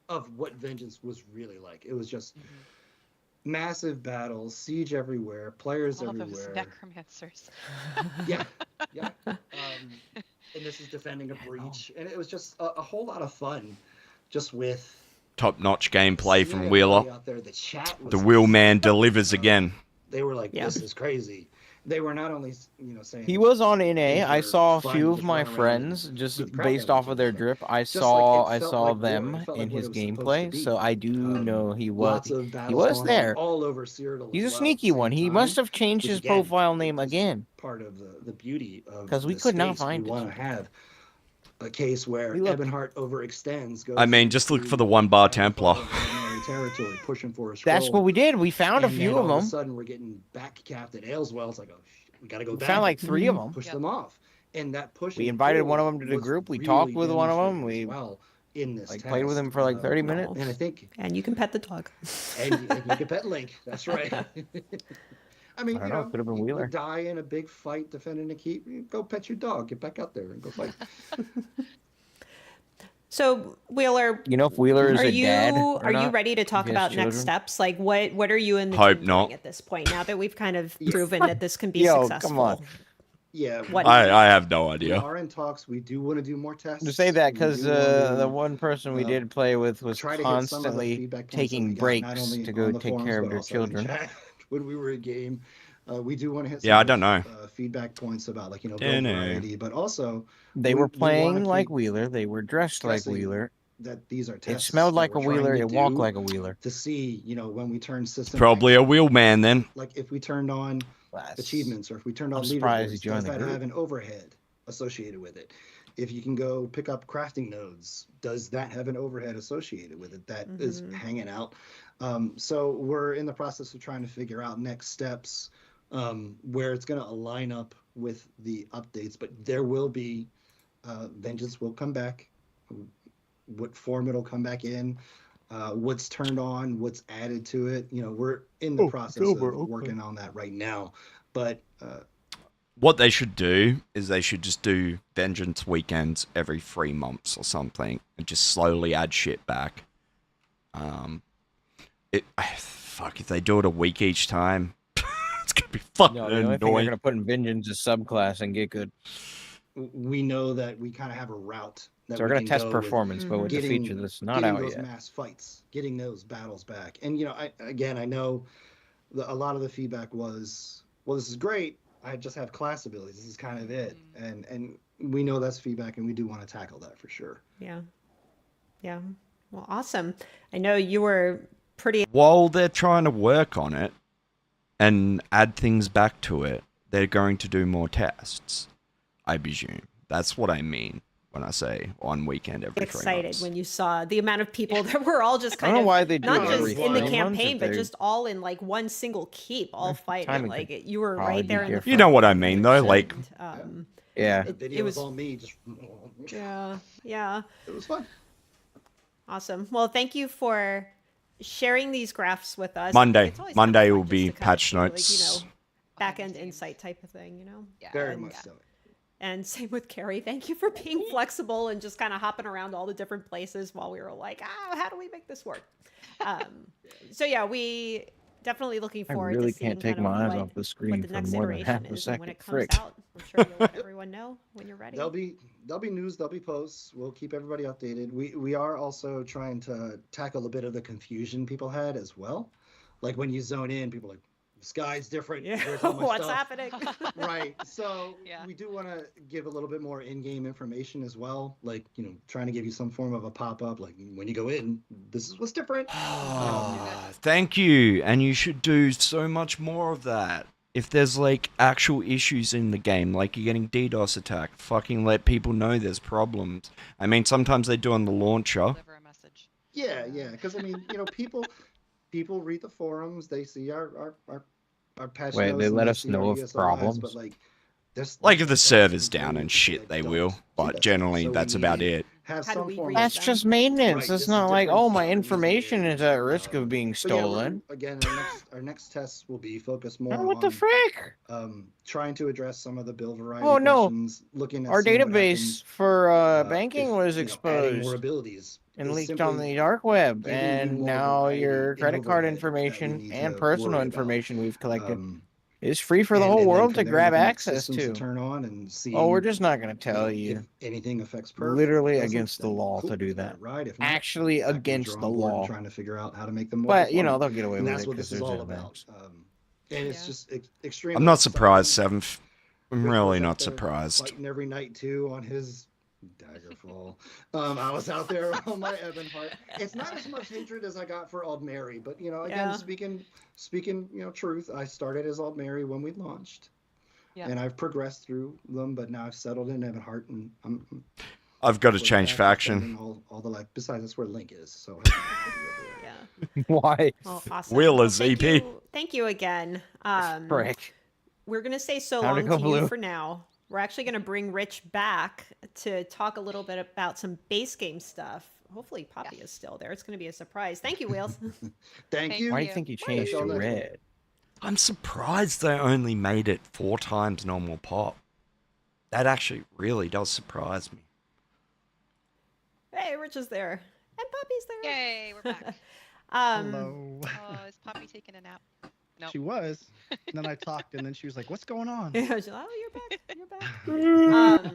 Speaker 21: of what Vengeance was really like. It was just massive battles, siege everywhere, players
Speaker 17: All
Speaker 21: everywhere.
Speaker 17: those necromancers.
Speaker 21: Yeah. And this is defending a breach, and it was just a whole lot of fun, just with
Speaker 1: Top-notch gameplay from
Speaker 21: everybody
Speaker 1: Wheeler.
Speaker 21: out there. The chat was
Speaker 1: The Wheelman delivers again.
Speaker 21: They were like, "This is crazy." They were not only saying
Speaker 19: He was on NA.
Speaker 21: things
Speaker 19: I
Speaker 21: were
Speaker 19: saw a
Speaker 21: fun,
Speaker 19: few of
Speaker 21: just
Speaker 19: my
Speaker 21: run around
Speaker 19: friends
Speaker 21: and
Speaker 19: just
Speaker 21: beat the crap
Speaker 19: based
Speaker 21: out
Speaker 19: off of their drip. I
Speaker 21: Just like
Speaker 19: saw
Speaker 21: it felt
Speaker 19: saw
Speaker 21: like war.
Speaker 19: them
Speaker 21: It felt
Speaker 19: in
Speaker 21: like what
Speaker 19: his
Speaker 21: it was supposed to
Speaker 19: gameplay,
Speaker 21: be.
Speaker 19: so I do know he
Speaker 21: Lots
Speaker 19: was
Speaker 21: of battles
Speaker 19: he was
Speaker 21: going on
Speaker 19: there.
Speaker 21: all over Cyrodiil.
Speaker 19: He's a
Speaker 21: as well at
Speaker 19: sneaky
Speaker 21: the
Speaker 19: one.
Speaker 21: same
Speaker 19: He
Speaker 21: time,
Speaker 19: must have changed
Speaker 21: which
Speaker 19: his
Speaker 21: again,
Speaker 19: profile name again.
Speaker 21: Part of the beauty of
Speaker 19: Because we
Speaker 21: this
Speaker 19: could not
Speaker 21: space.
Speaker 19: find
Speaker 21: We
Speaker 19: it.
Speaker 21: want to have a case where
Speaker 19: We looked.
Speaker 21: Ebonheart overextends. Goes
Speaker 1: I mean, just look for the one-bar Templar.
Speaker 21: territory, pushing for a
Speaker 19: That's
Speaker 21: scroll.
Speaker 19: what we did. We found a
Speaker 21: And
Speaker 19: few
Speaker 21: then
Speaker 19: of
Speaker 21: all of a
Speaker 19: them.
Speaker 21: sudden, we're getting back capped at Ayleswell. It's like, oh, shit, we got to go
Speaker 19: We
Speaker 21: back.
Speaker 19: found like 3 of them.
Speaker 21: Push them off. And that push.
Speaker 19: We
Speaker 21: and
Speaker 19: invited
Speaker 21: pull
Speaker 19: one of them to the
Speaker 21: was
Speaker 19: group. We
Speaker 21: really
Speaker 19: talked with one of them.
Speaker 21: demonstrated
Speaker 19: We
Speaker 21: as well in this
Speaker 19: played with
Speaker 21: test.
Speaker 19: him for like 30 minutes.
Speaker 21: And I think,
Speaker 6: And you can pet the dog.
Speaker 21: and you can pet Link. That's right. I mean,
Speaker 19: I don't know, it could have been Wheeler.
Speaker 21: You die in a big fight defending a keep. You go pet your dog. Get back out there and go fight.
Speaker 6: So Wheeler,
Speaker 19: You know if Wheeler is
Speaker 6: are
Speaker 19: a
Speaker 6: you
Speaker 19: dad or
Speaker 6: are you
Speaker 19: not?
Speaker 6: ready to talk
Speaker 19: If he has
Speaker 6: about next
Speaker 19: children?
Speaker 6: steps? Like what are you in the
Speaker 1: Hope
Speaker 6: team
Speaker 1: not.
Speaker 6: doing at this point? Now that we've kind of proven that this can be
Speaker 19: Yo,
Speaker 6: successful.
Speaker 19: come on.
Speaker 21: Yeah.
Speaker 6: What-
Speaker 1: I have no
Speaker 21: We
Speaker 1: idea.
Speaker 21: are in talks. We do want to do more tests.
Speaker 19: To say that
Speaker 21: We
Speaker 19: because
Speaker 21: do wanna
Speaker 19: the one person we did play with was
Speaker 21: try to hit some of the
Speaker 19: constantly
Speaker 21: feedback points that
Speaker 19: taking
Speaker 21: we got,
Speaker 19: breaks
Speaker 21: not only
Speaker 19: to
Speaker 21: on
Speaker 19: go
Speaker 21: the
Speaker 19: take
Speaker 21: forums,
Speaker 19: care of
Speaker 21: but
Speaker 19: their
Speaker 21: also in
Speaker 19: children.
Speaker 21: chat when we were in game. We do want to hit some
Speaker 1: Yeah, I
Speaker 21: of
Speaker 1: don't
Speaker 21: those,
Speaker 1: know.
Speaker 21: Feedback points about build
Speaker 1: Dunno.
Speaker 21: variety, but also
Speaker 19: They
Speaker 21: we
Speaker 19: were
Speaker 21: wanna
Speaker 19: playing like
Speaker 21: keep
Speaker 19: Wheeler. They were dressed like
Speaker 21: stressing
Speaker 19: Wheeler.
Speaker 21: that these are
Speaker 19: It
Speaker 21: tests
Speaker 19: smelled
Speaker 21: that
Speaker 19: like a
Speaker 21: we're trying
Speaker 19: Wheeler.
Speaker 21: to
Speaker 19: It walked
Speaker 21: do
Speaker 19: like a Wheeler.
Speaker 21: to see, when we turn system
Speaker 1: Probably a Wheelman then.
Speaker 21: like if we turned on achievements or if we turned on
Speaker 19: I'm surprised he
Speaker 21: leaderboards,
Speaker 19: joined
Speaker 21: does
Speaker 19: the
Speaker 21: that
Speaker 19: group.
Speaker 21: have an overhead associated with it? If you can go pick up crafting nodes, does that have an overhead associated with it that is hanging out? So we're in the process of trying to figure out next steps where it's going to align up with the updates, but there will be Vengeance will come back. What form it'll come back in, what's turned on, what's added to it. We're in the process of working on that right now. But
Speaker 1: What they should do is they should just do Vengeance weekends every 3 months or something, and just slowly add shit back. Fuck, if they do it a week each time, it's gonna be fucking
Speaker 19: No, the only thing they're
Speaker 1: annoying.
Speaker 19: gonna put in Vengeance is subclass and get good.
Speaker 21: we know that we kind of have a route. That
Speaker 19: So we're
Speaker 21: we
Speaker 19: gonna
Speaker 21: can
Speaker 19: test
Speaker 21: go with
Speaker 19: performance, but with the
Speaker 21: getting-
Speaker 19: feature that's not
Speaker 21: getting
Speaker 19: out
Speaker 21: those
Speaker 19: yet.
Speaker 21: mass fights, getting those battles back. And I know a lot of the feedback was, well, this is great. I just have class abilities. This is kind of it. And we know that's feedback, and we do want to tackle that for sure.
Speaker 6: Yeah. Yeah. Well, awesome. I know you were pretty
Speaker 1: While they're trying to work on it and add things back to it, they're going to do more tests, I presume. That's what I mean when I say one weekend every 3
Speaker 6: excited
Speaker 1: months.
Speaker 6: when you saw the amount of people that were all just
Speaker 19: I
Speaker 6: kind
Speaker 19: don't
Speaker 6: of
Speaker 19: know why they do
Speaker 6: not
Speaker 19: it
Speaker 6: just
Speaker 19: every
Speaker 6: in the
Speaker 19: 3 months
Speaker 6: campaign,
Speaker 19: if
Speaker 6: but
Speaker 19: they-
Speaker 6: just all in like one single keep, all fighting.
Speaker 19: timing
Speaker 6: Like
Speaker 19: could
Speaker 6: you were
Speaker 19: probably
Speaker 6: right
Speaker 19: be
Speaker 6: there in the
Speaker 19: different.
Speaker 1: You know what I mean, though? Like,
Speaker 19: Yeah.
Speaker 21: The
Speaker 6: it
Speaker 21: video
Speaker 6: was
Speaker 21: was all me. Just
Speaker 6: yeah.
Speaker 21: It was fun.
Speaker 6: Awesome. Well, thank you for sharing these graphs with us.
Speaker 1: Monday.
Speaker 6: It's always
Speaker 1: Monday
Speaker 6: kind of
Speaker 1: will
Speaker 6: fun
Speaker 1: be
Speaker 6: just to kind of
Speaker 1: patch
Speaker 6: see, like,
Speaker 1: notes.
Speaker 6: back end insight type of thing,
Speaker 17: Yeah.
Speaker 21: Very
Speaker 6: and-
Speaker 21: much so.
Speaker 6: And same with Carrie. Thank you for being flexible and just kind of hopping around all the different places while we were like, how do we make this work? So yeah, we definitely looking
Speaker 19: I
Speaker 6: forward
Speaker 19: really
Speaker 6: to seeing
Speaker 19: can't take
Speaker 6: kind of
Speaker 19: my eyes
Speaker 6: what,
Speaker 19: off the
Speaker 6: what
Speaker 19: screen
Speaker 6: the
Speaker 19: for
Speaker 6: next
Speaker 19: more than
Speaker 6: iteration
Speaker 19: half a
Speaker 6: is and when
Speaker 19: second.
Speaker 6: it comes
Speaker 19: Frick.
Speaker 6: out. I'm sure you'll let everyone everyone know when you're ready?
Speaker 21: There'll be news, there'll be posts. We'll keep everybody updated. We are also trying to tackle a bit of the confusion people had as well. Like when you zone in, people are like, the sky's different.
Speaker 6: Yeah.
Speaker 21: Where's all my
Speaker 6: What's
Speaker 21: stuff?
Speaker 6: happening?
Speaker 21: Right. So we do want to give a little bit more in-game information as well. Like, trying to give you some form of a pop-up. Like when you go in, this is what's different.
Speaker 1: Thank you. And you should do so much more of that. If there's like actual issues in the game, like you're getting DDoS attacked, fucking let people know there's problems. I mean, sometimes they do on the launcher.
Speaker 21: Yeah. Because I mean, people read the forums, they see our patch
Speaker 19: Wait,
Speaker 21: notes,
Speaker 19: they
Speaker 21: and
Speaker 19: let us
Speaker 21: see our
Speaker 19: know of
Speaker 21: ESO lives,
Speaker 19: problems?
Speaker 21: but like,
Speaker 1: Like if the server's down and shit, they will. But generally, that's about it.
Speaker 21: have some form
Speaker 19: That's
Speaker 21: of
Speaker 19: just maintenance.
Speaker 21: Right,
Speaker 19: It's
Speaker 21: this
Speaker 19: not
Speaker 21: is
Speaker 19: like,
Speaker 21: different
Speaker 19: oh, my
Speaker 21: for
Speaker 19: information is at risk of being
Speaker 21: But yeah,
Speaker 19: stolen.
Speaker 21: again, our next tests will be focused more
Speaker 19: What the
Speaker 21: on
Speaker 19: frick?
Speaker 21: trying to address some of the build variety
Speaker 19: Oh no,
Speaker 21: questions, looking at
Speaker 19: our
Speaker 21: seeing what
Speaker 19: database
Speaker 21: happens,
Speaker 19: for banking
Speaker 21: if,
Speaker 19: was
Speaker 21: adding
Speaker 19: exposed
Speaker 21: more abilities
Speaker 19: and
Speaker 21: is
Speaker 19: leaked on
Speaker 21: simply
Speaker 19: the dark web,
Speaker 21: giving you
Speaker 19: and
Speaker 21: more
Speaker 19: now
Speaker 21: variety
Speaker 19: your
Speaker 21: in
Speaker 19: credit card
Speaker 21: overhead that we
Speaker 19: information
Speaker 21: need
Speaker 19: and
Speaker 21: to
Speaker 19: personal
Speaker 21: worry about.
Speaker 19: information we've collected is free for the whole
Speaker 21: And then
Speaker 19: world
Speaker 21: from
Speaker 19: to
Speaker 21: there,
Speaker 19: grab
Speaker 21: looking at
Speaker 19: access
Speaker 21: systems
Speaker 19: to.
Speaker 21: turn on and see.
Speaker 19: Oh, we're just not going to tell you.
Speaker 21: If anything affects perf,
Speaker 19: Literally
Speaker 21: doesn't,
Speaker 19: against the
Speaker 21: then
Speaker 19: law
Speaker 21: cool,
Speaker 19: to do
Speaker 21: let
Speaker 19: that.
Speaker 21: it ride. If not,
Speaker 19: Actually
Speaker 21: back to
Speaker 19: against the
Speaker 21: drawing board and
Speaker 19: law.
Speaker 21: trying to figure out how to make them more
Speaker 19: But,
Speaker 21: performant.
Speaker 19: they'll get away
Speaker 21: And
Speaker 19: with
Speaker 21: that's
Speaker 19: it
Speaker 21: what
Speaker 19: because
Speaker 21: this is
Speaker 19: there's
Speaker 21: all about.
Speaker 19: evidence.
Speaker 21: And it's just extremely.
Speaker 1: I'm not
Speaker 21: exciting.
Speaker 1: surprised, Seventh. I'm
Speaker 21: Rich
Speaker 1: really
Speaker 21: was
Speaker 1: not
Speaker 21: out there
Speaker 1: surprised.
Speaker 21: Fighting every night too on his Daggerfall. I was out there on my Ebonheart. It's not as much hatred as I got for Aldmeri, but again,
Speaker 6: Yeah.
Speaker 21: speaking, truth. I started as Aldmeri when we launched, and I've progressed through them, but now I've settled in Ebonheart, and
Speaker 1: I've got to
Speaker 21: we're
Speaker 1: change
Speaker 21: back
Speaker 1: faction.
Speaker 21: defending all the life. Besides, that's where Link is. So.
Speaker 19: Why?
Speaker 6: Well, awesome.
Speaker 1: Will
Speaker 6: Well,
Speaker 1: is
Speaker 6: thank
Speaker 1: EP.
Speaker 6: Thank you again.
Speaker 19: Frick.
Speaker 6: We're going to say so
Speaker 19: Time to
Speaker 6: long
Speaker 19: go
Speaker 6: to
Speaker 19: blue.
Speaker 6: you for now. We're actually going to bring Rich back to talk a little bit about some base game stuff. Hopefully Poppy is still there. It's going to be a surprise. Thank you, Wheels.
Speaker 21: Thank you.
Speaker 19: Why do you think you changed to red?
Speaker 1: I'm surprised they only made it 4 times normal pop. That actually really does surprise me.
Speaker 6: Hey, Rich is there. And Poppy's there.
Speaker 17: Yay, we're back.
Speaker 16: Hello.
Speaker 17: Oh, is Poppy taking a nap? No.
Speaker 16: She was. And then I talked, and then she was like, "What's going on?"
Speaker 6: Yeah, she's like, oh, you're back. You're back. What?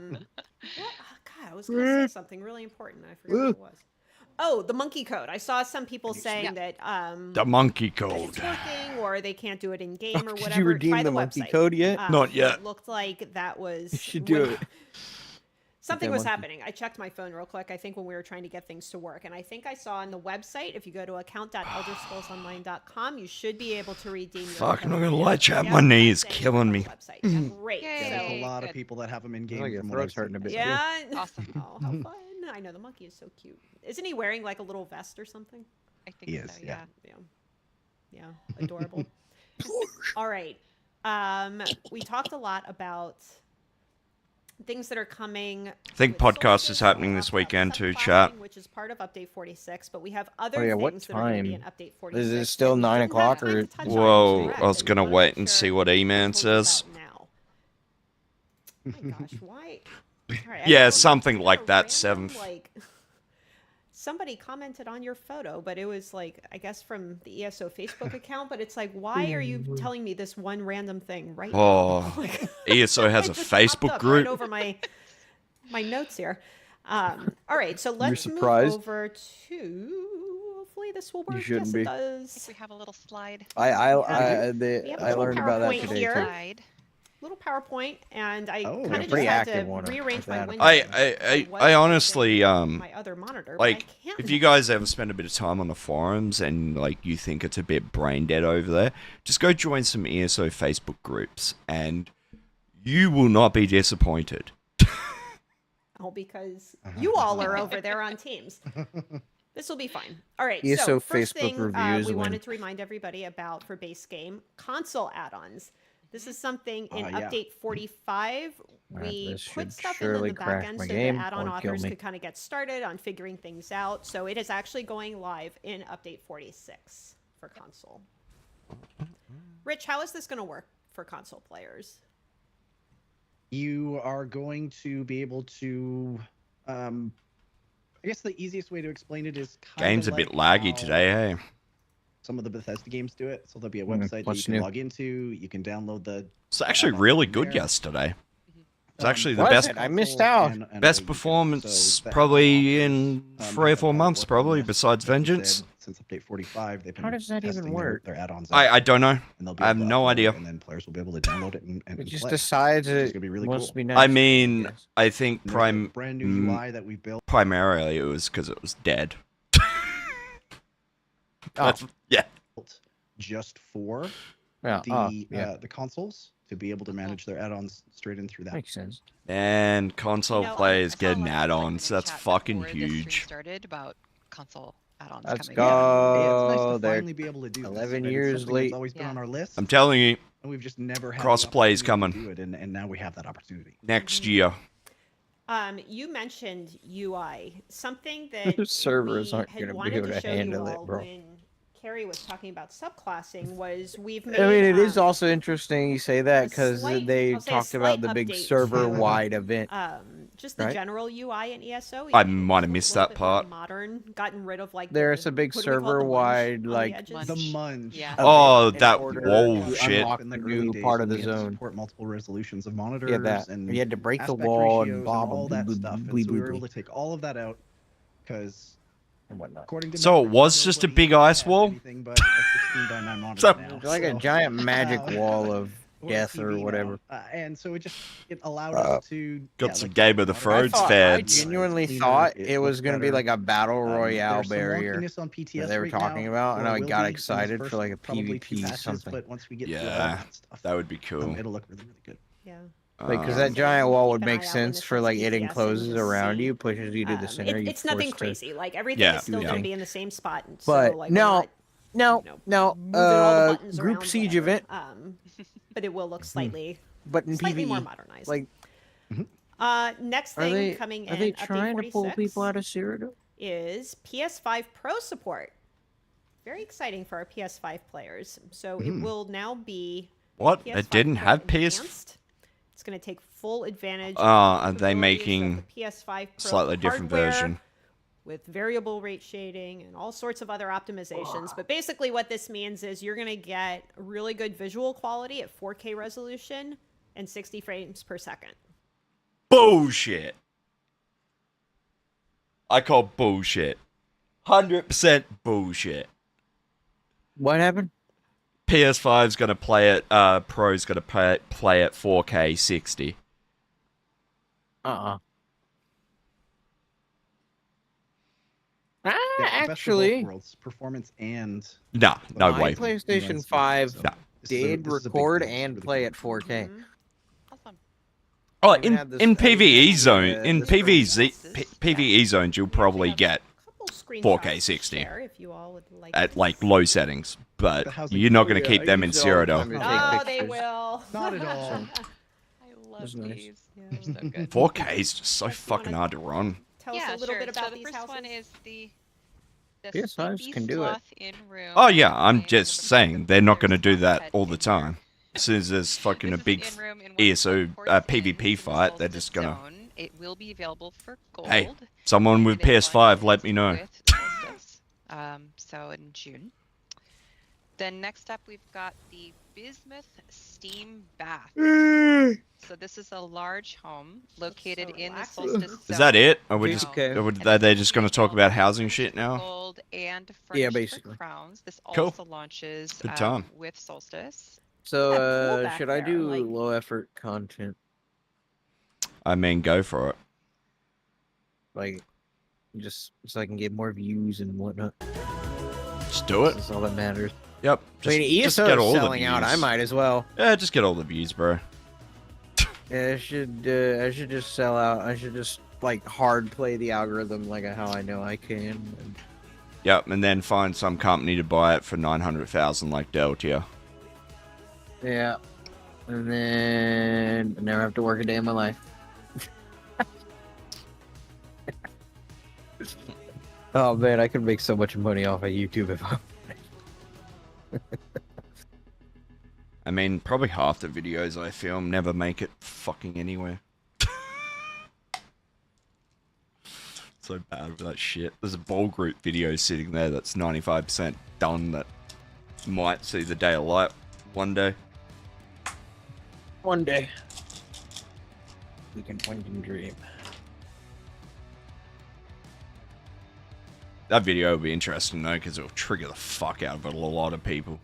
Speaker 6: Oh, God, I was going to say something really important. I forgot what it was. Oh, the monkey code. I saw some people saying that
Speaker 1: The monkey
Speaker 6: that
Speaker 1: code.
Speaker 6: it's working, or they can't do it in game or
Speaker 19: Did
Speaker 6: whatever.
Speaker 19: you redeem
Speaker 6: Try
Speaker 19: the
Speaker 6: the
Speaker 19: monkey
Speaker 6: website.
Speaker 19: code yet?
Speaker 1: Not yet.
Speaker 6: It looked like that was.
Speaker 19: You should do
Speaker 6: when-
Speaker 19: it.
Speaker 6: Something
Speaker 19: that
Speaker 6: was
Speaker 19: monkey.
Speaker 6: happening. I checked my phone real quick. I think when we were trying to get things to work, and I think I saw on the website, if you go to account.elderscrollsonline.com, you should be able to redeem. Your
Speaker 1: Fuck, I'm
Speaker 6: code.
Speaker 1: not gonna lie, chat.
Speaker 6: Yeah,
Speaker 1: My knee is
Speaker 6: that's it.
Speaker 1: killing me.
Speaker 6: Website. Yeah, great.
Speaker 16: Yeah,
Speaker 6: So-
Speaker 16: there's a lot of people that have them in game.
Speaker 19: Like your
Speaker 16: from what
Speaker 19: throat's
Speaker 16: I've
Speaker 19: hurting a
Speaker 16: seen.
Speaker 19: bit.
Speaker 6: Yeah.
Speaker 17: Awesome.
Speaker 6: Oh, how fun! I know the monkey is so cute. Isn't he wearing like a little vest or something?
Speaker 17: I think
Speaker 16: He
Speaker 17: so,
Speaker 16: is,
Speaker 17: yeah.
Speaker 6: Yeah, adorable. All right. We talked a lot about things that are coming.
Speaker 1: I think
Speaker 6: with
Speaker 1: podcast
Speaker 6: Solstice.
Speaker 1: is happening
Speaker 6: We
Speaker 1: this
Speaker 6: talked about
Speaker 1: weekend too,
Speaker 6: subclassing,
Speaker 1: chat.
Speaker 6: which is part of update 46, but we have other
Speaker 19: Oh yeah, what
Speaker 6: things that are going to be in
Speaker 19: time?
Speaker 6: update 46.
Speaker 19: Is it still
Speaker 6: that we
Speaker 19: 9
Speaker 6: didn't have
Speaker 19: o'clock
Speaker 6: time
Speaker 19: or?
Speaker 6: to touch on.
Speaker 1: Whoa,
Speaker 6: Correct,
Speaker 1: I was
Speaker 6: and we
Speaker 1: gonna
Speaker 6: wanna
Speaker 1: wait
Speaker 6: make
Speaker 1: and
Speaker 6: sure
Speaker 1: see what
Speaker 6: we
Speaker 1: E-Man
Speaker 6: told you
Speaker 1: says.
Speaker 6: about now. Oh my gosh, why? All right, I
Speaker 1: Yeah,
Speaker 6: don't-
Speaker 1: something
Speaker 6: I
Speaker 1: like
Speaker 6: got a
Speaker 1: that,
Speaker 6: random,
Speaker 1: Seventh.
Speaker 6: Like, somebody commented on your photo, but it was like, I guess from the ESO Facebook account, but it's like, why are you telling me this one random thing right now?
Speaker 1: Oh, ESO has a
Speaker 6: It just popped
Speaker 1: Facebook
Speaker 6: up
Speaker 1: group.
Speaker 6: right over my notes here. All right, so let's move
Speaker 19: surprised?
Speaker 6: over to. Hopefully, this will work.
Speaker 19: shouldn't
Speaker 6: Yes,
Speaker 19: be.
Speaker 6: it does.
Speaker 17: We have a little slide.
Speaker 6: We have
Speaker 19: I
Speaker 6: a little
Speaker 19: learned about that
Speaker 6: PowerPoint
Speaker 19: today
Speaker 6: here.
Speaker 19: too.
Speaker 17: Slide.
Speaker 6: Little PowerPoint, and I
Speaker 16: Oh,
Speaker 6: kind
Speaker 16: yeah,
Speaker 6: of just
Speaker 19: pretty
Speaker 6: had
Speaker 19: active
Speaker 6: to
Speaker 19: one
Speaker 6: rearrange
Speaker 19: with
Speaker 6: my
Speaker 19: that.
Speaker 6: window.
Speaker 1: I honestly
Speaker 6: my other monitor, but I
Speaker 1: like
Speaker 6: can't
Speaker 1: if you guys ever spend a bit of time on the forums and like you think it's a bit brain dead over there, just go join some ESO Facebook groups and you will not be disappointed.
Speaker 6: Oh, because you all are over there on Teams. This will be fine. All right.
Speaker 19: ESO
Speaker 6: So first
Speaker 19: Facebook
Speaker 6: thing
Speaker 19: reviews
Speaker 6: we
Speaker 19: win.
Speaker 6: wanted to remind everybody about for base game console add-ons. This is something in
Speaker 16: yeah.
Speaker 6: update 45.
Speaker 19: Alright,
Speaker 6: We
Speaker 19: this
Speaker 6: put
Speaker 19: should
Speaker 6: stuff in the
Speaker 19: surely
Speaker 6: back
Speaker 19: crash
Speaker 6: end
Speaker 19: my
Speaker 6: so
Speaker 19: game
Speaker 6: the add-on
Speaker 19: or kill
Speaker 6: authors
Speaker 19: me.
Speaker 6: could kind of get started on figuring things out. So it is actually going live in update 46 for console. Rich, how is this going to work for console players?
Speaker 16: You are going to be able to. I guess the easiest way to explain it is
Speaker 1: Game's a bit laggy today, hey.
Speaker 16: Some of the Bethesda games do it. So there'll be a
Speaker 19: Hmm,
Speaker 16: website that you
Speaker 19: what's
Speaker 16: can
Speaker 19: new?
Speaker 16: log into. You can download the.
Speaker 1: It's actually
Speaker 16: add-on
Speaker 1: really
Speaker 16: from
Speaker 1: good
Speaker 16: there.
Speaker 1: yesterday. It's actually the
Speaker 19: Was
Speaker 1: best.
Speaker 19: it? I missed out.
Speaker 1: Best performance probably in 3 or 4 months, probably besides Vengeance.
Speaker 16: Since update 45, they've been
Speaker 19: How does that even
Speaker 16: testing
Speaker 19: work?
Speaker 16: their add-ons.
Speaker 1: I don't know.
Speaker 16: And they'll be
Speaker 1: I have
Speaker 16: able to
Speaker 1: no
Speaker 16: upload
Speaker 1: idea.
Speaker 16: it, and then players will be able to download it and
Speaker 19: It just
Speaker 16: play.
Speaker 19: decides
Speaker 16: Which is
Speaker 19: it
Speaker 16: gonna be really
Speaker 19: wants
Speaker 16: cool.
Speaker 19: to be nice.
Speaker 1: I mean,
Speaker 19: Yes.
Speaker 1: I think
Speaker 16: And there's a brand new UI that we've built.
Speaker 1: primarily it was because it was dead. That's, yeah.
Speaker 16: Just for
Speaker 19: Yeah,
Speaker 16: the consoles to be able to manage their add-ons straight in through that.
Speaker 19: Makes sense.
Speaker 1: And console
Speaker 17: You know,
Speaker 1: players
Speaker 17: I saw a
Speaker 1: getting
Speaker 17: lot of excitement
Speaker 1: add-ons.
Speaker 17: in
Speaker 1: That's
Speaker 17: chat
Speaker 1: fucking
Speaker 17: before this stream
Speaker 1: huge.
Speaker 17: started about console add-ons
Speaker 19: Let's
Speaker 17: coming.
Speaker 19: go.
Speaker 16: Yeah, it's nice to
Speaker 19: They're
Speaker 16: finally be able to do this,
Speaker 19: 11
Speaker 16: right? It's
Speaker 19: years
Speaker 16: something
Speaker 19: late.
Speaker 16: That's always been on our list.
Speaker 1: I'm telling you,
Speaker 16: And we've just never had
Speaker 1: cross-play is
Speaker 16: the opportunity
Speaker 1: coming
Speaker 16: to do it, and now we have that opportunity.
Speaker 1: next year.
Speaker 6: You mentioned UI, something that
Speaker 19: The servers
Speaker 6: we
Speaker 19: aren't
Speaker 6: had
Speaker 19: gonna be
Speaker 6: wanted
Speaker 19: able
Speaker 6: to
Speaker 19: to
Speaker 6: show
Speaker 19: handle
Speaker 6: you
Speaker 19: it,
Speaker 6: all
Speaker 19: bro.
Speaker 6: when Carrie was talking about subclassing was we've made.
Speaker 19: I mean, it is also interesting you say that because
Speaker 6: slight-
Speaker 19: they
Speaker 6: I'll say a
Speaker 19: talked about the
Speaker 6: slight
Speaker 19: big
Speaker 6: update
Speaker 19: server-wide
Speaker 6: to,
Speaker 19: event.
Speaker 6: Just the
Speaker 19: right?
Speaker 6: general UI in ESO.
Speaker 1: I
Speaker 6: It
Speaker 1: might have
Speaker 6: was
Speaker 1: missed
Speaker 6: a little
Speaker 1: that
Speaker 6: bit more
Speaker 1: part.
Speaker 6: Modern, gotten rid of like
Speaker 19: There's a big
Speaker 6: what do we call it, the munch
Speaker 19: server-wide,
Speaker 6: on the
Speaker 19: like,
Speaker 6: edges?
Speaker 16: The munch.
Speaker 17: Yeah.
Speaker 1: Oh,
Speaker 19: in
Speaker 1: that
Speaker 19: order
Speaker 1: wall
Speaker 19: to
Speaker 1: shit.
Speaker 19: unlock
Speaker 16: In the
Speaker 19: the
Speaker 16: early
Speaker 19: new
Speaker 16: days
Speaker 19: part of
Speaker 16: when
Speaker 19: the
Speaker 16: we had to
Speaker 19: zone.
Speaker 16: support multiple resolutions of monitors
Speaker 19: You had that.
Speaker 16: and
Speaker 19: You had to break the
Speaker 16: aspect
Speaker 19: wall
Speaker 16: ratios
Speaker 19: and blah, blah,
Speaker 16: all
Speaker 19: blah,
Speaker 16: that
Speaker 19: blah,
Speaker 16: stuff.
Speaker 19: blah,
Speaker 16: And so we
Speaker 19: blah,
Speaker 16: were
Speaker 19: blah.
Speaker 16: able to take all of that out because
Speaker 19: And whatnot.
Speaker 16: according to
Speaker 1: So it
Speaker 16: metrics,
Speaker 1: was just a
Speaker 16: nobody
Speaker 1: big ice
Speaker 16: has
Speaker 1: wall?
Speaker 16: anything but a 16:9 monitor
Speaker 1: So-
Speaker 16: now.
Speaker 19: It's like a
Speaker 16: So,
Speaker 19: giant magic wall of
Speaker 16: or
Speaker 19: death or
Speaker 16: TV now.
Speaker 19: whatever.
Speaker 16: And so it allowed us to
Speaker 1: Got some
Speaker 16: like,
Speaker 1: Game of the
Speaker 16: I
Speaker 1: Thrones
Speaker 16: thought-
Speaker 19: I
Speaker 1: fans.
Speaker 19: genuinely
Speaker 16: Cleaner,
Speaker 19: thought
Speaker 16: it
Speaker 19: it was
Speaker 16: looked
Speaker 19: going to be
Speaker 16: better.
Speaker 19: like a battle royale
Speaker 16: there's some
Speaker 19: barrier
Speaker 16: wonkiness on PTS
Speaker 19: that they were
Speaker 16: right
Speaker 19: talking
Speaker 16: now,
Speaker 19: about, and
Speaker 16: or
Speaker 19: I
Speaker 16: will
Speaker 19: got
Speaker 16: be in the
Speaker 19: excited
Speaker 16: first
Speaker 19: for like a
Speaker 16: probably few
Speaker 19: PvP
Speaker 16: patches,
Speaker 19: something.
Speaker 16: But once we get through all
Speaker 1: Yeah,
Speaker 16: that stuff,
Speaker 1: that would be cool.
Speaker 16: it'll look really, really good.
Speaker 6: Yeah.
Speaker 19: Like, because
Speaker 1: Uh,
Speaker 19: that giant wall would
Speaker 6: Keep an
Speaker 19: make
Speaker 6: eye out when
Speaker 19: sense
Speaker 6: this
Speaker 19: for
Speaker 6: hits
Speaker 19: like it
Speaker 6: PTS and
Speaker 19: encloses
Speaker 6: just
Speaker 19: around
Speaker 6: see.
Speaker 19: you, pushes you to the center. you
Speaker 6: It's nothing
Speaker 19: forced to-
Speaker 6: crazy. Like everything
Speaker 1: Yeah,
Speaker 6: is still
Speaker 1: yeah.
Speaker 6: going to be in the same spot. And
Speaker 19: But
Speaker 6: so, like,
Speaker 19: no,
Speaker 6: we're not,
Speaker 19: no,
Speaker 6: moving all the buttons
Speaker 19: group
Speaker 6: around,
Speaker 19: siege
Speaker 6: whatever.
Speaker 19: event,
Speaker 6: But it will look slightly,
Speaker 19: but in
Speaker 6: slightly more
Speaker 19: PvE,
Speaker 6: modernized.
Speaker 19: like,
Speaker 6: Next
Speaker 19: are
Speaker 6: thing
Speaker 19: they
Speaker 6: coming
Speaker 19: are
Speaker 6: in
Speaker 19: they
Speaker 6: update
Speaker 19: trying to pull
Speaker 6: 46
Speaker 19: people out of Cyrodiil?
Speaker 6: is PS5 Pro support. Very exciting for our PS5 players. So it will now be
Speaker 1: What?
Speaker 6: PS5
Speaker 1: It didn't
Speaker 6: Pro
Speaker 1: have PS?
Speaker 6: Enhanced. It's going to take full advantage.
Speaker 1: Are they
Speaker 6: capabilities of
Speaker 1: making
Speaker 6: the PS5 Pro
Speaker 1: slightly different
Speaker 6: hardware
Speaker 1: version?
Speaker 6: with variable rate shading and all sorts of other optimizations. But basically what this means is you're going to get really good visual quality at 4K resolution and 60 frames per second.
Speaker 1: Bullshit. I call bullshit. 100% bullshit.
Speaker 19: What happened?
Speaker 1: PS5's gonna play it. Pro's gonna play at 4K 60.
Speaker 19: Yeah,
Speaker 16: Yeah, best of both
Speaker 19: actually,
Speaker 16: worlds, performance and
Speaker 1: No, no
Speaker 19: my
Speaker 1: way.
Speaker 19: PlayStation 5
Speaker 1: No.
Speaker 19: did
Speaker 16: this is a big
Speaker 19: record
Speaker 16: thing. It's
Speaker 19: and
Speaker 16: really
Speaker 19: play
Speaker 16: cool.
Speaker 19: at 4K.
Speaker 1: Oh,
Speaker 19: Even
Speaker 1: in
Speaker 19: had this-
Speaker 1: in
Speaker 19: I even
Speaker 1: PvE
Speaker 19: had
Speaker 1: zone,
Speaker 19: the-
Speaker 1: in
Speaker 19: the
Speaker 1: PvE zones, you'll probably get 4K 60
Speaker 6: Share if you all would like
Speaker 1: at
Speaker 6: this.
Speaker 1: like low settings, but
Speaker 16: how's it
Speaker 1: you're not
Speaker 16: go?
Speaker 1: gonna
Speaker 19: Yeah,
Speaker 1: keep
Speaker 19: I
Speaker 1: them in
Speaker 19: use it all the
Speaker 1: Cyrodiil.
Speaker 19: time to take
Speaker 6: Oh, they
Speaker 19: pictures.
Speaker 6: will.
Speaker 16: Not at all.
Speaker 17: I love
Speaker 19: That's nice.
Speaker 17: these. They're so good.
Speaker 1: 4K is just so fucking hard to run.
Speaker 6: Tell us
Speaker 17: Yeah,
Speaker 6: a little
Speaker 17: sure.
Speaker 6: bit about
Speaker 17: so the
Speaker 6: these
Speaker 17: first
Speaker 6: houses.
Speaker 17: one is the
Speaker 19: PS5s
Speaker 17: sleepy
Speaker 19: can do it.
Speaker 17: sloth in room.
Speaker 1: Oh yeah, I'm
Speaker 17: and
Speaker 1: just
Speaker 17: the
Speaker 1: saying they're not gonna do
Speaker 17: sloth
Speaker 1: that
Speaker 17: head
Speaker 1: all the
Speaker 17: in
Speaker 1: time. As soon as there's fucking a
Speaker 17: This is
Speaker 1: big
Speaker 17: an in-room in one
Speaker 1: ESO
Speaker 17: of the ports in
Speaker 1: PvP
Speaker 17: the
Speaker 1: fight, they're
Speaker 17: Solstice
Speaker 1: just gonna.
Speaker 17: zone. It will be available for gold.
Speaker 1: Hey, someone with
Speaker 17: and it
Speaker 1: PS5, let
Speaker 17: launches
Speaker 1: me know.
Speaker 17: with Solstice, so in June. Then next up, we've got the Bismuth Steam Bath. So this is a large home located in the Solstice zone.
Speaker 1: Is that it? Are we
Speaker 19: It's
Speaker 1: just?
Speaker 19: okay.
Speaker 1: Are they just gonna talk about housing shit now?
Speaker 17: Gold and
Speaker 19: Yeah,
Speaker 17: furnished for
Speaker 19: basically.
Speaker 17: crowns. This
Speaker 1: Cool.
Speaker 17: also launches
Speaker 1: Good time.
Speaker 17: with Solstice.
Speaker 19: So,
Speaker 6: Yeah, cool back
Speaker 19: should I
Speaker 6: there,
Speaker 19: do
Speaker 6: like-
Speaker 19: low effort content?
Speaker 1: I mean, go for it.
Speaker 19: Like, just so I can get more views and whatnot.
Speaker 1: Just do it.
Speaker 19: That's all that matters.
Speaker 1: Yep.
Speaker 19: I mean, ESO
Speaker 1: get
Speaker 19: is
Speaker 1: all the
Speaker 19: selling out. I
Speaker 1: views.
Speaker 19: might as well.
Speaker 1: Yeah, just get all the views, bro.
Speaker 19: Yeah, I should just sell out. I should just like hard play the algorithm like how I know I can. And
Speaker 1: Yep, and then find some company to buy it for 900,000 like Deltia.
Speaker 19: yeah, and then I never have to work a day in my life. Oh man, I could make so much money off of YouTube if I.
Speaker 1: I mean, probably half the videos I film never make it fucking anywhere. So bad with that shit. There's a ball group video sitting there that's 95% done that might see the day of light one day.
Speaker 19: One day. We can point and dream.
Speaker 1: That video will be interesting though, because it'll trigger the fuck out of a lot of people.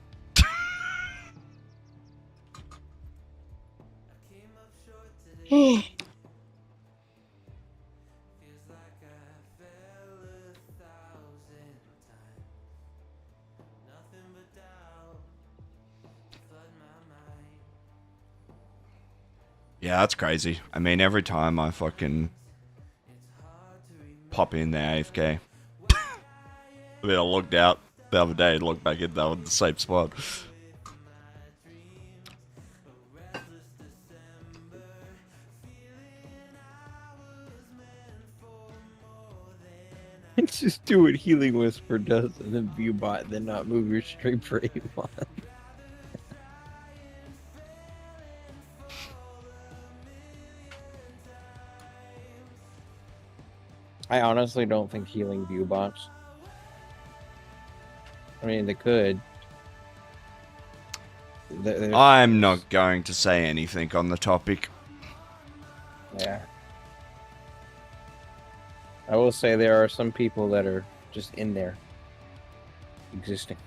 Speaker 1: Yeah, that's crazy. I mean, every time I fucking pop in the AFK. I mean, I looked out the other day and looked back in that was the same spot.
Speaker 19: Just do what Healing Whisper does and then view bot, then not move your stream for a month. I honestly don't think healing view bots. I mean, they could.
Speaker 1: I'm not going to say anything on the topic.
Speaker 19: Yeah. I will say there are some people that are just in there, existing.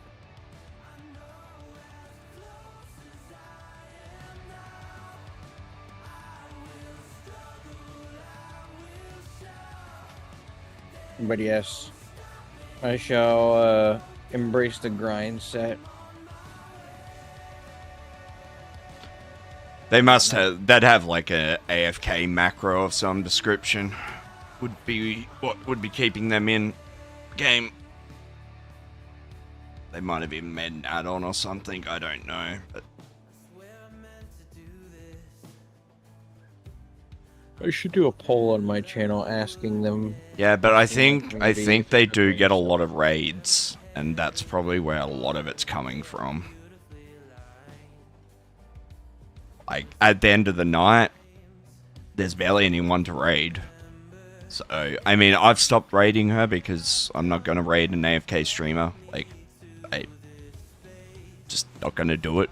Speaker 19: But yes, I shall embrace the grind set.
Speaker 1: They must have, they'd have like a AFK macro of some description. Would be what would be keeping them in game. They might have even made an add-on or something, I don't know. But
Speaker 19: I should do a poll on my channel asking them.
Speaker 1: yeah, but I think they do get a lot of raids, and that's probably where a lot of it's coming from. Like at the end of the night, there's barely anyone to raid. So, I mean, I've stopped raiding her because I'm not going to raid an AFK streamer. Like, I just not going to do it.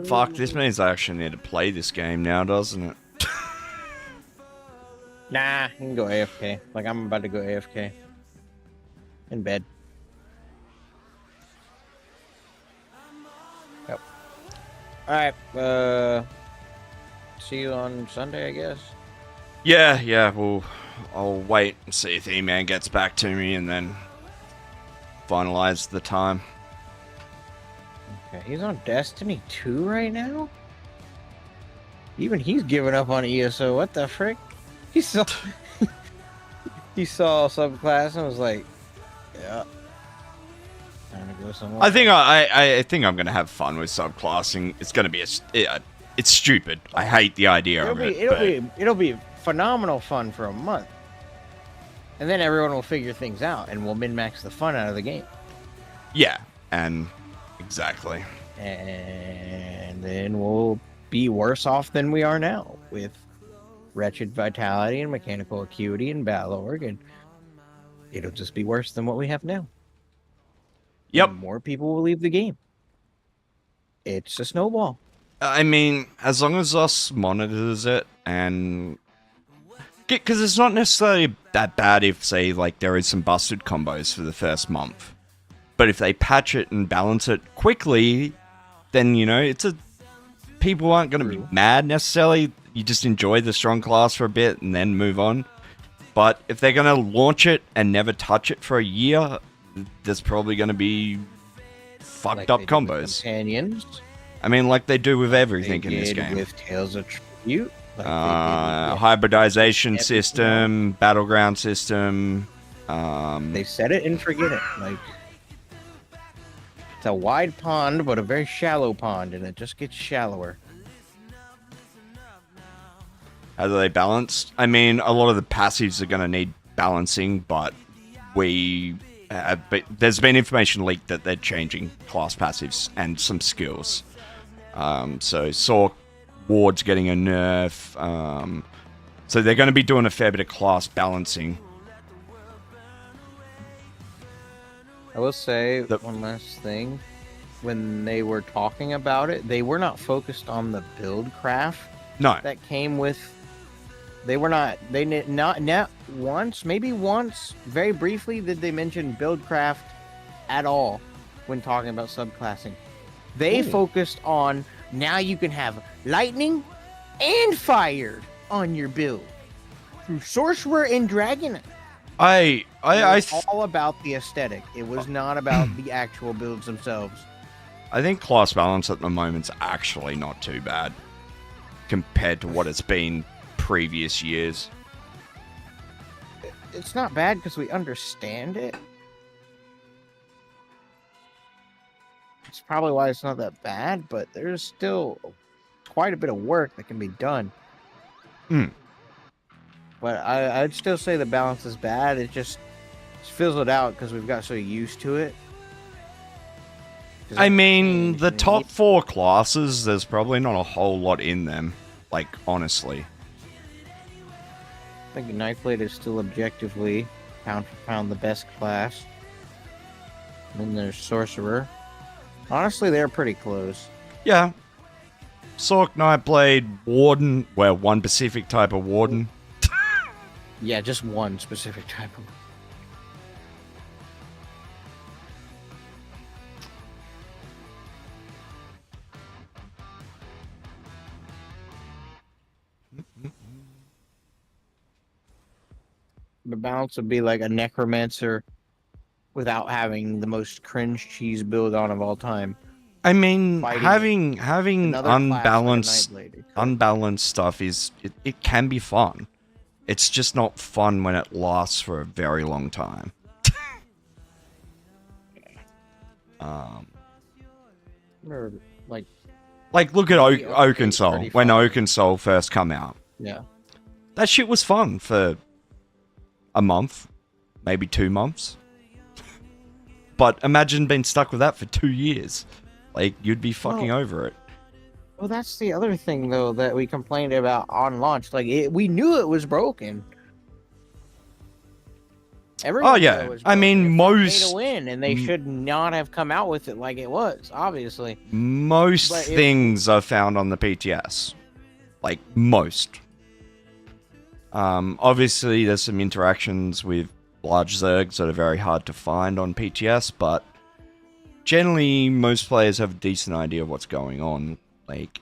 Speaker 1: Fuck, this means I actually need to play this game now, doesn't it?
Speaker 19: Nah, you can go AFK. Like, I'm about to go AFK. In bed. Yep. Alright, see you on Sunday, I guess.
Speaker 1: Yeah, well, I'll wait and see if E-Man gets back to me and then finalize the time.
Speaker 19: Okay, he's on Destiny 2 right now? Even he's giving up on ESO, what the frick? He saw he saw subclass and was like, yeah. Time to go somewhere.
Speaker 1: I think I think I'm gonna have fun with subclassing. It's gonna be it's stupid. I hate the idea of it.
Speaker 19: It'll be phenomenal fun for a month. And then everyone will figure things out and we'll min-max the fun out of the game.
Speaker 1: Yeah, and exactly.
Speaker 19: And then we'll be worse off than we are now with wretched vitality and mechanical acuity and battle org, and it'll just be worse than what we have now.
Speaker 1: Yep.
Speaker 19: And more people will leave the game. It's a snowball.
Speaker 1: I mean, as long as us monitors it and because it's not necessarily that bad if, say, like there is some busted combos for the first month, but if they patch it and balance it quickly, then you know people aren't going to be mad necessarily. You just enjoy the strong class for a bit and then move on. But if they're going to launch it and never touch it for a year, there's probably going to be fucked up combos.
Speaker 19: Companions.
Speaker 1: I mean, like they do with everything in this game.
Speaker 19: With Tales of Tribute.
Speaker 1: Hybridization system, Battleground system.
Speaker 19: They set it and forget it. Like, it's a wide pond, but a very shallow pond, and it just gets shallower.
Speaker 1: How do they balance? I mean, a lot of the passives are going to need balancing, but there's been information leaked that they're changing class passives and some skills. So Sorc Ward's getting a nerf. So they're going to be doing a fair bit of class balancing.
Speaker 19: I will say one last thing. When they were talking about it, they were not focused on the build craft.
Speaker 1: No.
Speaker 19: That came with. They were not. They not once, maybe once, very briefly, did they mention build craft at all when talking about subclassing. They focused on now you can have lightning and fire on your build through sorcerer and dragon. It's all about the aesthetic. It was not about the actual builds themselves.
Speaker 1: I think class balance at the moment's actually not too bad compared to what it's been previous years.
Speaker 19: It's not bad because we understand it. It's probably why it's not that bad, but there's still quite a bit of work that can be done. But I'd still say the balance is bad. It just fizzled out because we've got so used to it.
Speaker 1: I mean, the top 4 classes, there's probably not a whole lot in them. Like, honestly.
Speaker 19: I think Knifeblade is still objectively, pound for pound, the best class. And then there's Sorcerer. Honestly, they're pretty close.
Speaker 1: Yeah. Sorc, Nightblade, Warden. Well, one specific type of Warden.
Speaker 19: Yeah, just one specific type of. The balance would be like a Necromancer without having the most cringe cheese build on of all time.
Speaker 1: I mean,
Speaker 19: Fighting
Speaker 1: having
Speaker 19: another class
Speaker 1: unbalanced
Speaker 19: like a Nightblade.
Speaker 1: unbalanced stuff is it can be fun. It's just not fun when it lasts for a very long time.
Speaker 19: Or like
Speaker 1: look at Oakensoul when Oakensoul first come out.
Speaker 19: Yeah.
Speaker 1: That shit was fun for a month, maybe 2 months. But imagine being stuck with that for 2 years. Like, you'd be fucking over it.
Speaker 19: Well, that's the other thing, though, that we complained about on launch. Like, we knew it was broken. Everyone knew it was broken.
Speaker 1: I mean, most...
Speaker 19: They made a win, and they should not have come out with it like it was, obviously.
Speaker 1: Most things are found on the PTS. Like, most. Obviously, there's some interactions with large Zergs that are very hard to find on PTS, but generally, most players have a decent idea of what's going on. Like,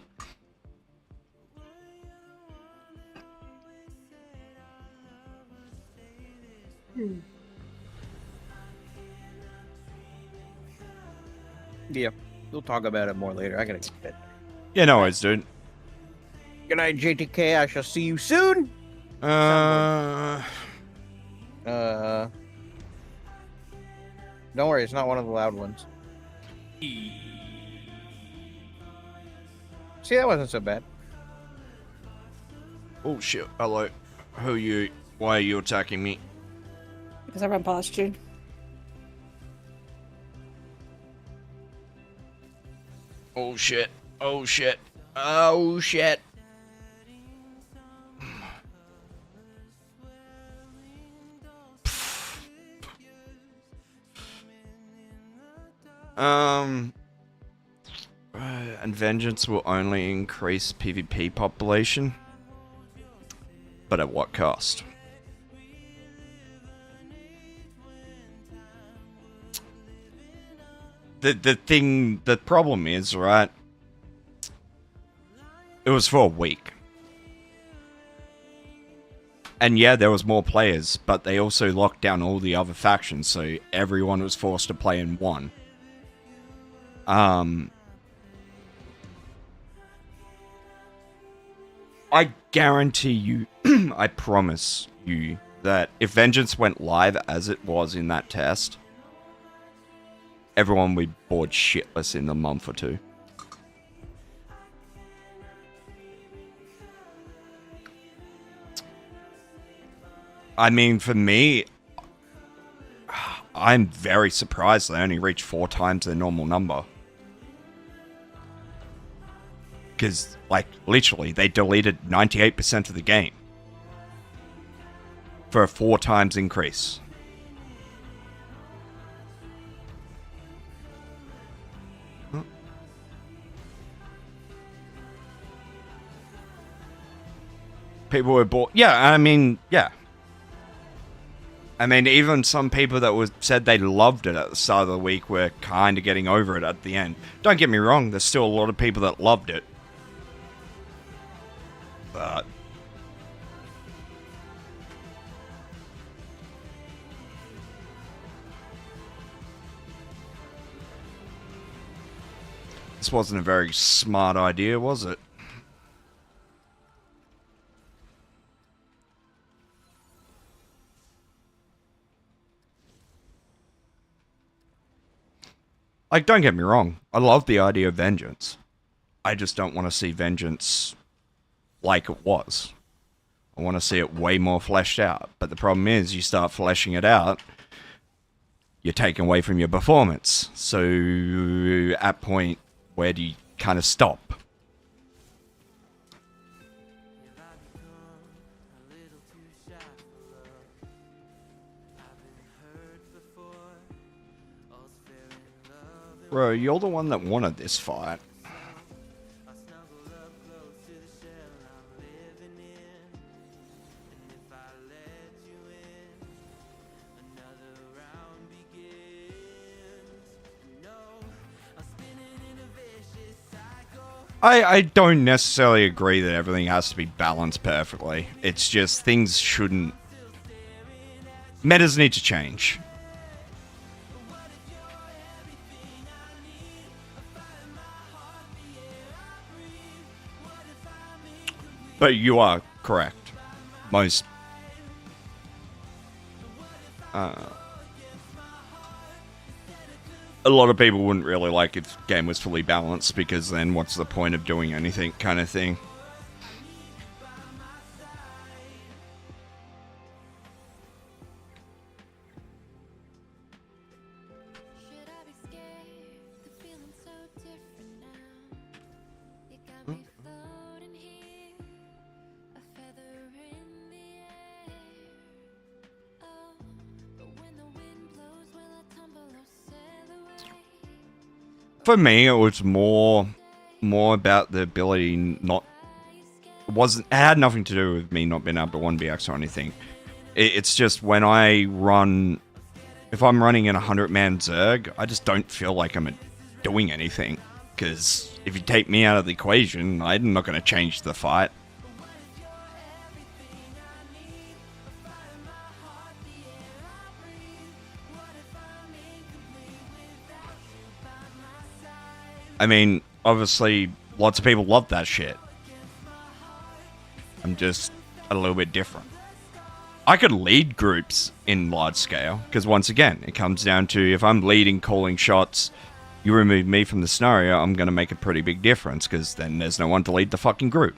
Speaker 19: yeah, we'll talk about it more later. I gotta get fit.
Speaker 1: Yeah, no worries, dude.
Speaker 19: Good night, JTK. I shall see you soon.
Speaker 1: Don't
Speaker 19: worry, it's not one of the loud ones. See, that wasn't so bad.
Speaker 1: Oh shit, hello. Who are you? Why are you attacking me?
Speaker 9: Because I run past you.
Speaker 1: Oh shit. Oh shit. Oh shit. And Vengeance will only increase PvP population. But at what cost? The problem is, right? It was for a week. And yeah, there was more players, but they also locked down all the other factions, so everyone was forced to play in one. I guarantee you, I promise you, that if Vengeance went live as it was in that test, everyone would be bored shitless in a month or two. I mean, for me, I'm very surprised they only reached 4 times their normal number. Because, like, literally, they deleted 98% of the game. For a 4 times increase. People were bored. Yeah, I mean, yeah. I mean, even some people that said they loved it at the start of the week were kind of getting over it at the end. Don't get me wrong, there's still a lot of people that loved it. But... this wasn't a very smart idea, was it? Like, don't get me wrong. I love the idea of vengeance. I just don't want to see vengeance like it was. I want to see it way more fleshed out. But the problem is, you start fleshing it out, you're taking away from your performance. So, at point, where do you kind of stop? Bro, you're the one that wanted this fight. I don't necessarily agree that everything has to be balanced perfectly. It's just things shouldn't... metas need to change. But you are correct. Most... a lot of people wouldn't really like if the game was fully balanced, because then what's the point of doing anything, kind of thing. For me, it was more about the ability not... it had nothing to do with me not being able to 1BX or anything. It's just when I run... if I'm running in a 100-man Zerg, I just don't feel like I'm doing anything. Because if you take me out of the equation, I'm not going to change the fight. I mean, obviously, lots of people love that shit. I'm just a little bit different. I could lead groups in large scale, because once again, it comes down to if I'm leading, calling shots, you remove me from the scenario, I'm going to make a pretty big difference, because then there's no one to lead the fucking group.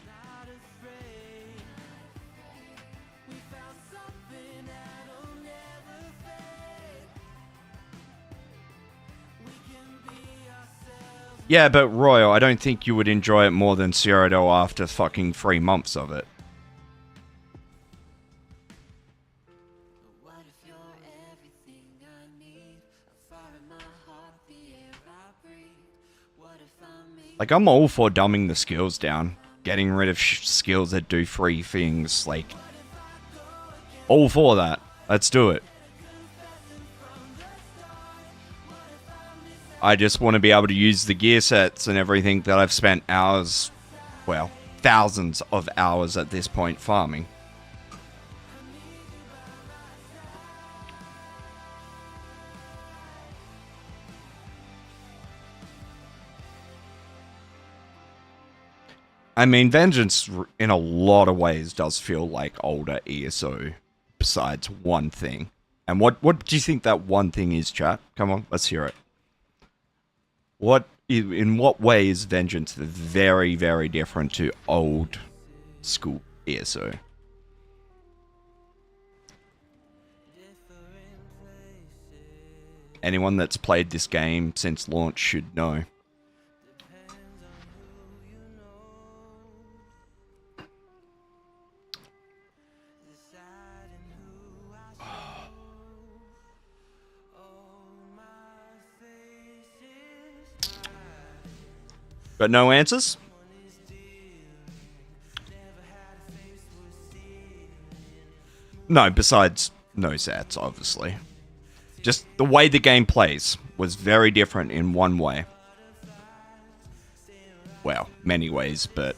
Speaker 1: Yeah, but Royal, I don't think you would enjoy it more than Cyrodiil after fucking 3 months of it. Like, I'm all for dumbing the skills down. Getting rid of skills that do 3 things, like... all for that. Let's do it. I just want to be able to use the gear sets and everything that I've spent hours, well, thousands of hours at this point farming. I mean, Vengeance, in a lot of ways, does feel like older ESO, besides one thing. And what do you think that one thing is, chat? Come on, let's hear it. In what way is Vengeance very, very different to old school ESO? Anyone that's played this game since launch should know. But no answers? No, besides no sets, obviously. Just the way the game plays was very different in one way. Well, many ways, but...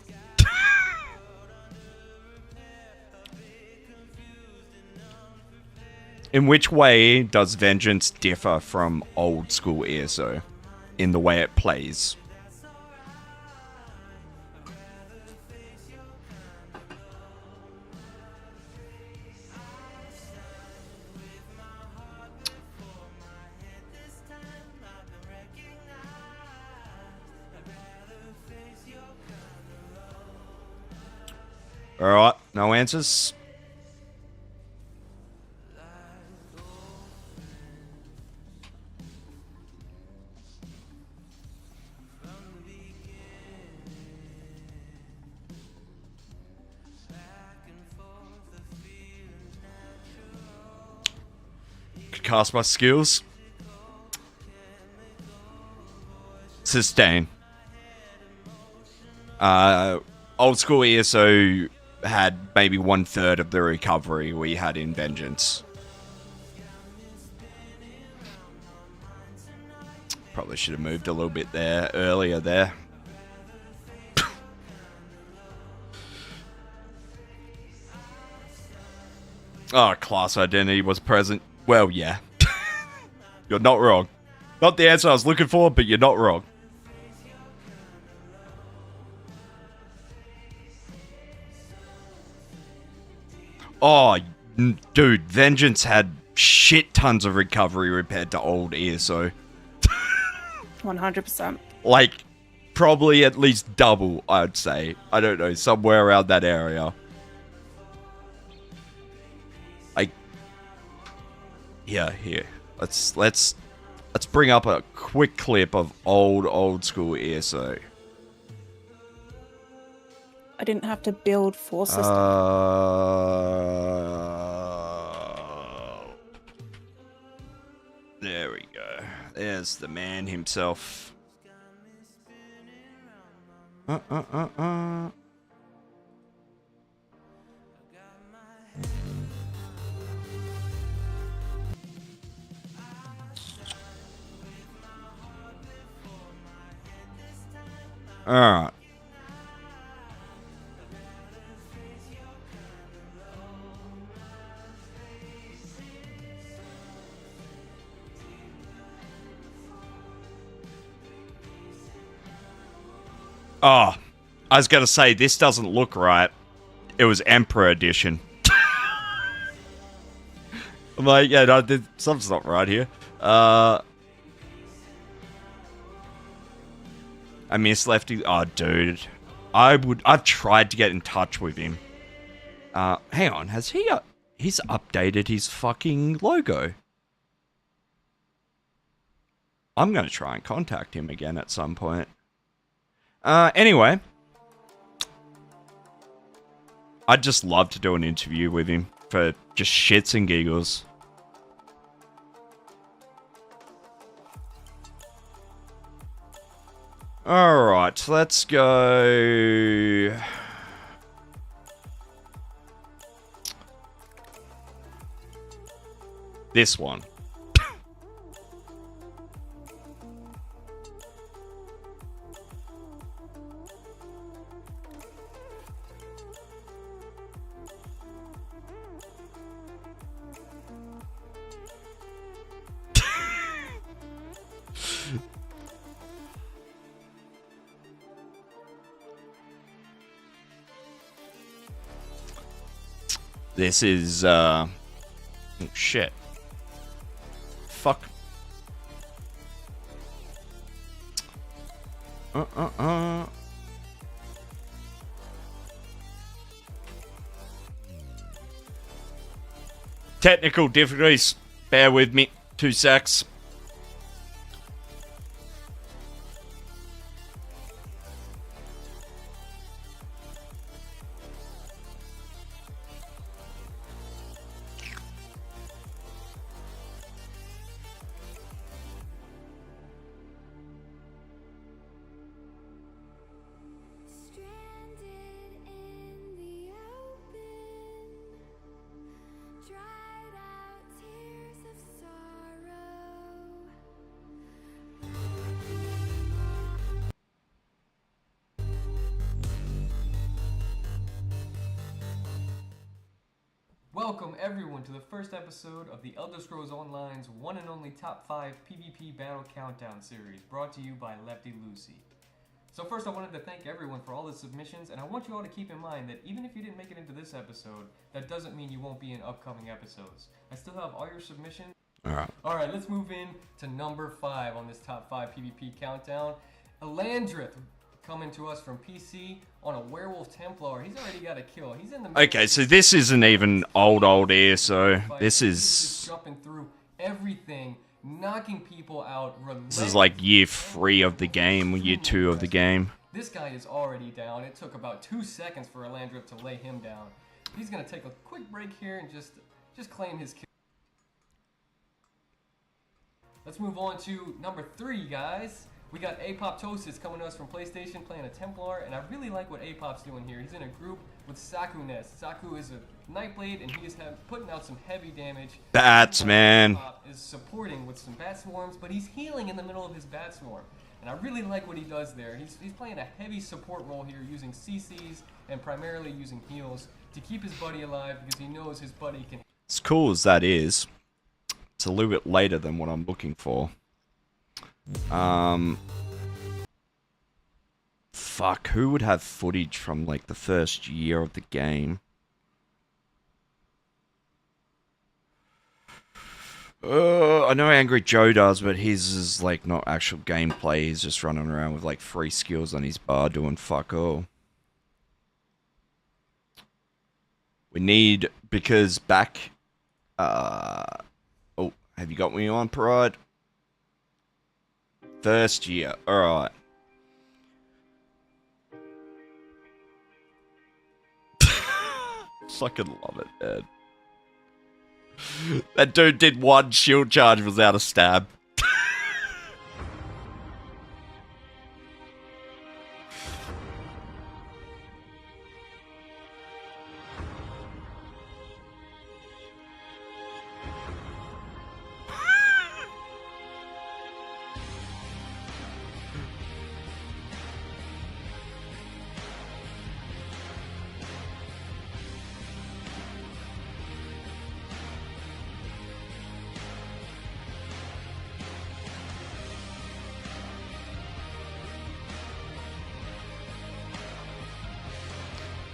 Speaker 1: In which way does Vengeance differ from old school ESO? In the way it plays? Alright, no answers. Could cast my skills. Sustain. Old school ESO had maybe 1/3 of the recovery we had in Vengeance. Probably should have moved a little bit there earlier there. Oh, class identity was present. Well, yeah. You're not wrong. Not the answer I was looking for, but you're not wrong. Oh, dude, Vengeance had shit tons of recovery compared to old ESO.
Speaker 9: 100%.
Speaker 1: Like, probably at least double, I'd say. I don't know, somewhere around that area. Yeah, here. Let's bring up a quick clip of old school ESO.
Speaker 9: I didn't have to build 4 systems.
Speaker 1: There we go. There's the man himself. Alright. Oh, I was going to say, this doesn't look right. It was Emperor Edition. I'm like, yeah, no, something's not right here. I miss Lefty. Oh, dude. I've tried to get in touch with him. Hang on, has he... he's updated his fucking logo. I'm going to try and contact him again at some point. Anyway. I'd just love to do an interview with him for just shits and giggles. Alright, let's go... This one. This is, oh, shit. Fuck. Technical difficulties. Bear with me. 2 secs.
Speaker 12: Welcome everyone to the first episode of the Elder Scrolls Online's one and only top 5 PvP Battle Countdown series, brought to you by Lefty Lucy. So first I wanted to thank everyone for all the submissions, and I want you all to keep in mind that even if you didn't make it into this episode, that doesn't mean you won't be in upcoming episodes. I still have all your submissions. Alright, let's move in to number 5 on this top 5 PvP countdown. Elandrith coming to us from PC on a Werewolf Templar. He's already got a kill. He's in the
Speaker 1: Okay, so this isn't even old ESO. This is...
Speaker 12: jumping through everything, knocking people out.
Speaker 1: This is like year 3 of the game, or year 2 of the game.
Speaker 12: This guy is already down. It took about 2 seconds for Elandrith to lay him down. He's gonna take a quick break here and just claim his kill. Let's move on to number 3, guys. We got Apoptosis coming to us from PlayStation, playing a Templar, and I really like what Apop's doing here. He's in a group with Saku Nest. Saku is a Nightblade, and he is putting out some heavy damage.
Speaker 1: Bats, man.
Speaker 12: Apop is supporting with some Bat Swarms, but he's healing in the middle of his Bat Swarm. And I really like what he does there. He's playing a heavy support role here, using CCs and primarily using heals to keep his buddy alive, because he knows his buddy can...
Speaker 1: As cool as that is, it's a little bit later than what I'm looking for. Fuck, who would have footage from like the first year of the game? I know Angry Joe does, but his is like not actual gameplay. He's just running around with like 3 skills on his bar doing fuck all. We need, because back, oh, have you got me on, Parade? First year, alright. Fucking love it, man. That dude did 1 shield charge without a stab.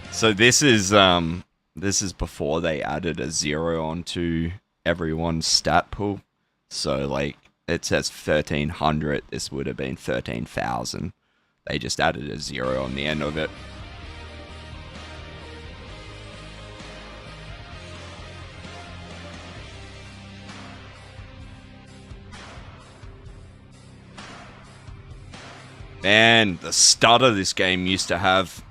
Speaker 1: So this is before they added a 0 onto everyone's stat pool. So like it says 1300, this would have been 13,000. They just added a 0 on the end of it. Man, the stutter this game used to have.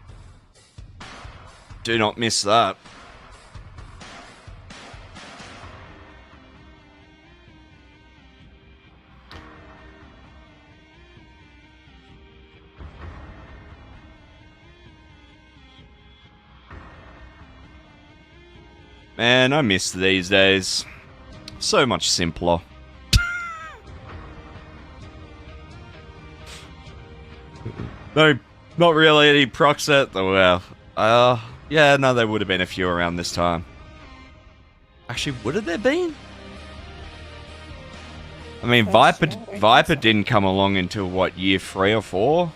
Speaker 1: Do not miss that. Man, I miss these days. So much simpler. No, not really any proc set. Oh, well. Yeah, no, there would have been a few around this time. Actually, would have there been? I mean, Viper didn't come along until, what, year 3 or 4?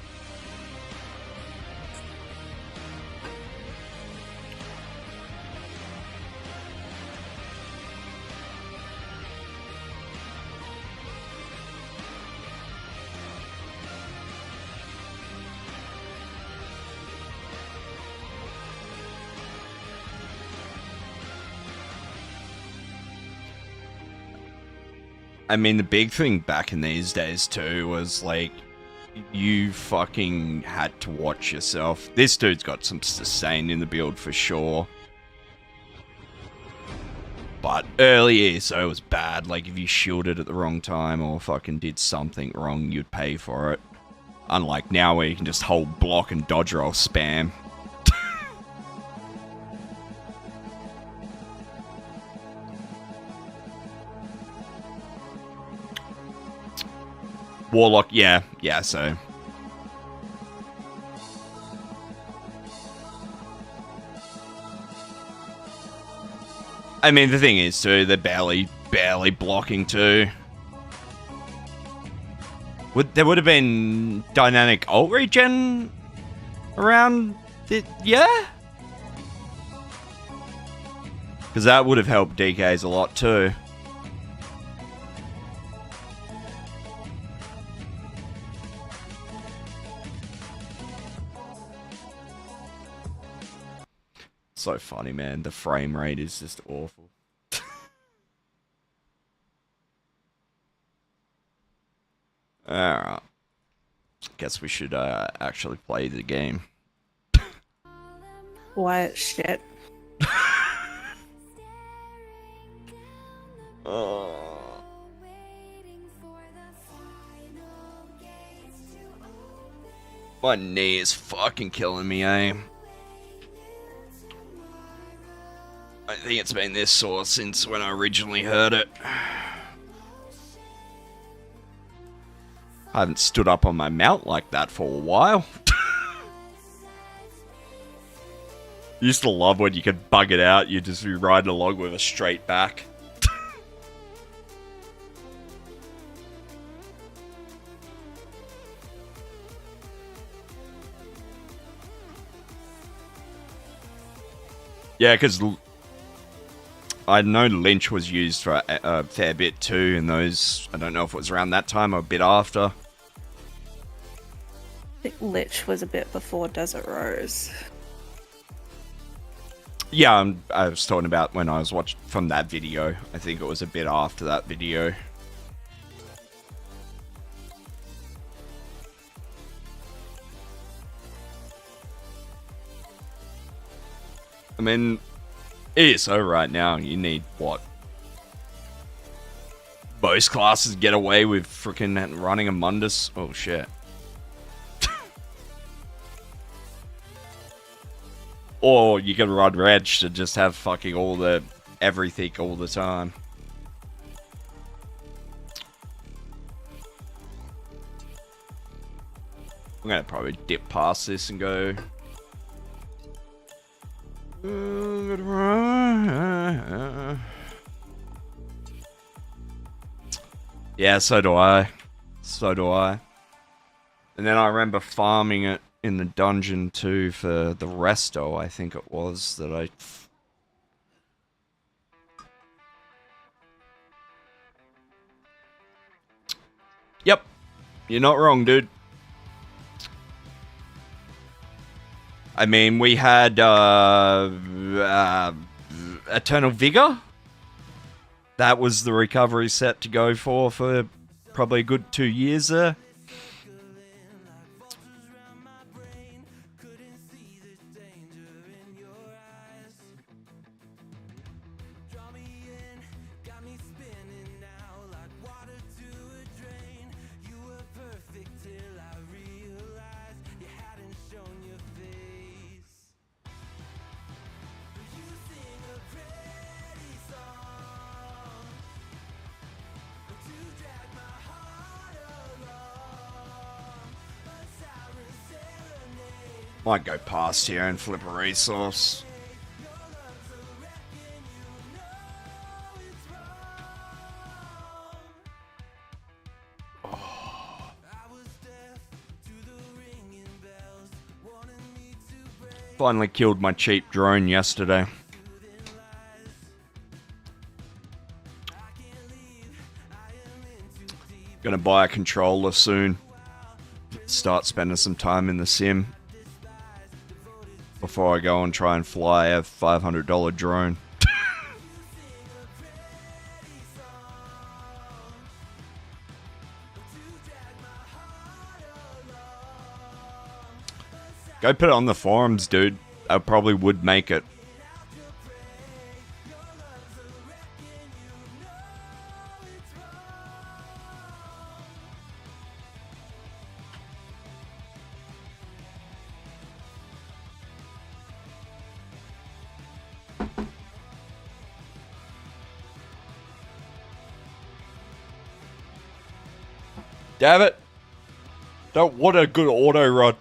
Speaker 1: I mean, the big thing back in these days, too, was, like, you fucking had to watch yourself. This dude's got some sustain in the build for sure. But early ESO was bad. Like, if you shielded at the wrong time or fucking did something wrong, you'd pay for it. Unlike now, where you can just hold block and dodge roll spam. Warlock, yeah, so. I mean, the thing is, too, they're barely blocking, too. There would have been dynamic ult regen around it, yeah? Because that would have helped DKs a lot, too. So funny, man. The frame rate is just awful. Alright. Guess we should actually play the game.
Speaker 9: What shit?
Speaker 1: My knee is fucking killing me, eh? I think it's been this sore since when I originally heard it. I haven't stood up on my mount like that for a while. Used to love when you could bug it out, you'd just be riding along with a straight back. Yeah, because I know Lynch was used for a fair bit too, and those, I don't know if it was around that time or a bit after.
Speaker 9: I think Lich was a bit before Desert Rose.
Speaker 1: Yeah, I was talking about when I was watching from that video. I think it was a bit after that video. I mean, ESO right now, you need what? Most classes get away with freaking running a Mundus. Oh shit. Or you can run Reg to just have fucking all the everything all the time. I'm gonna probably dip past this and go. Yeah, so do I. So do I. And then I remember farming it in the dungeon too for the resto, I think it was, that I... Yep. You're not wrong, dude. I mean, we had Eternal Vigor. That was the recovery set to go for probably a good 2 years there. Might go past here and flip a resource. Oh. Finally killed my cheap drone yesterday. Gonna buy a controller soon. Start spending some time in the sim. Before I go and try and fly a $500 drone. Go put it on the forums, dude. I probably would make it. Damn it! Don't want a good auto run.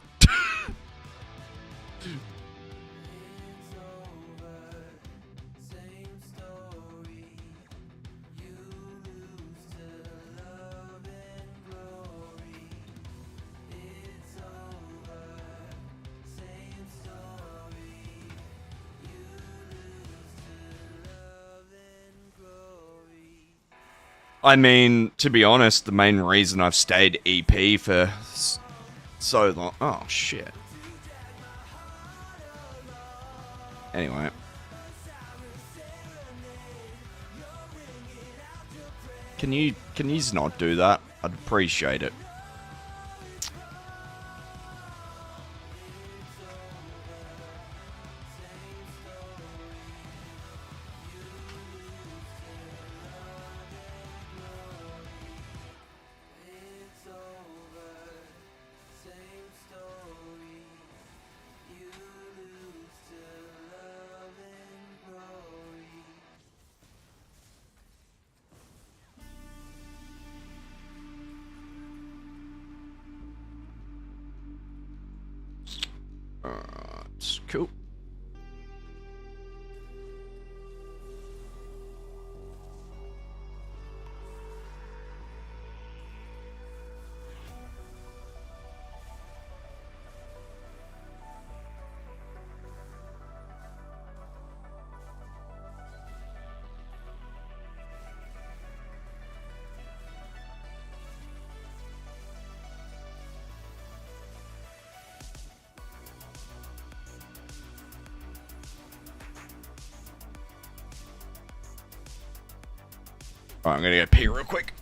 Speaker 1: I mean, to be honest, the main reason I've stayed EP for so long... Oh, shit. Anyway. Can you not do that? I'd appreciate it. It's cool. Alright, I'm gonna go pee real quick.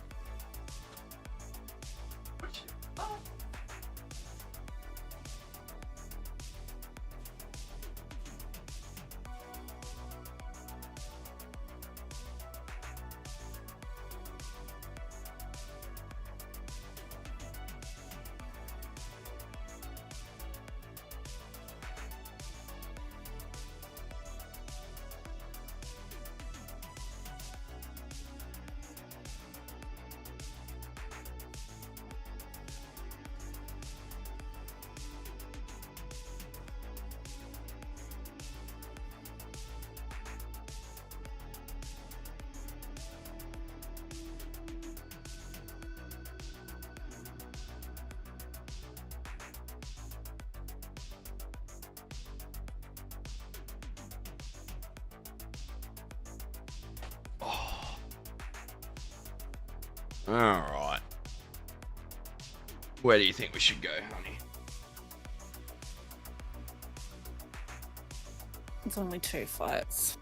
Speaker 1: Alright. Where do you think we should go, honey?
Speaker 9: It's only 2 fights.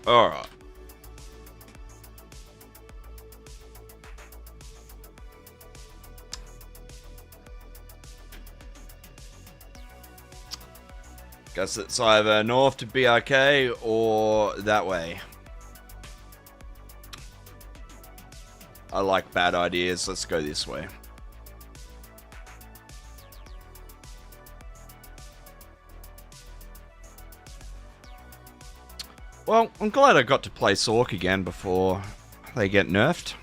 Speaker 1: Alright. Guess it's either north to BRK or that way. I like bad ideas. Let's go this way. Well, I'm glad I got to play Sorc again before they get nerfed.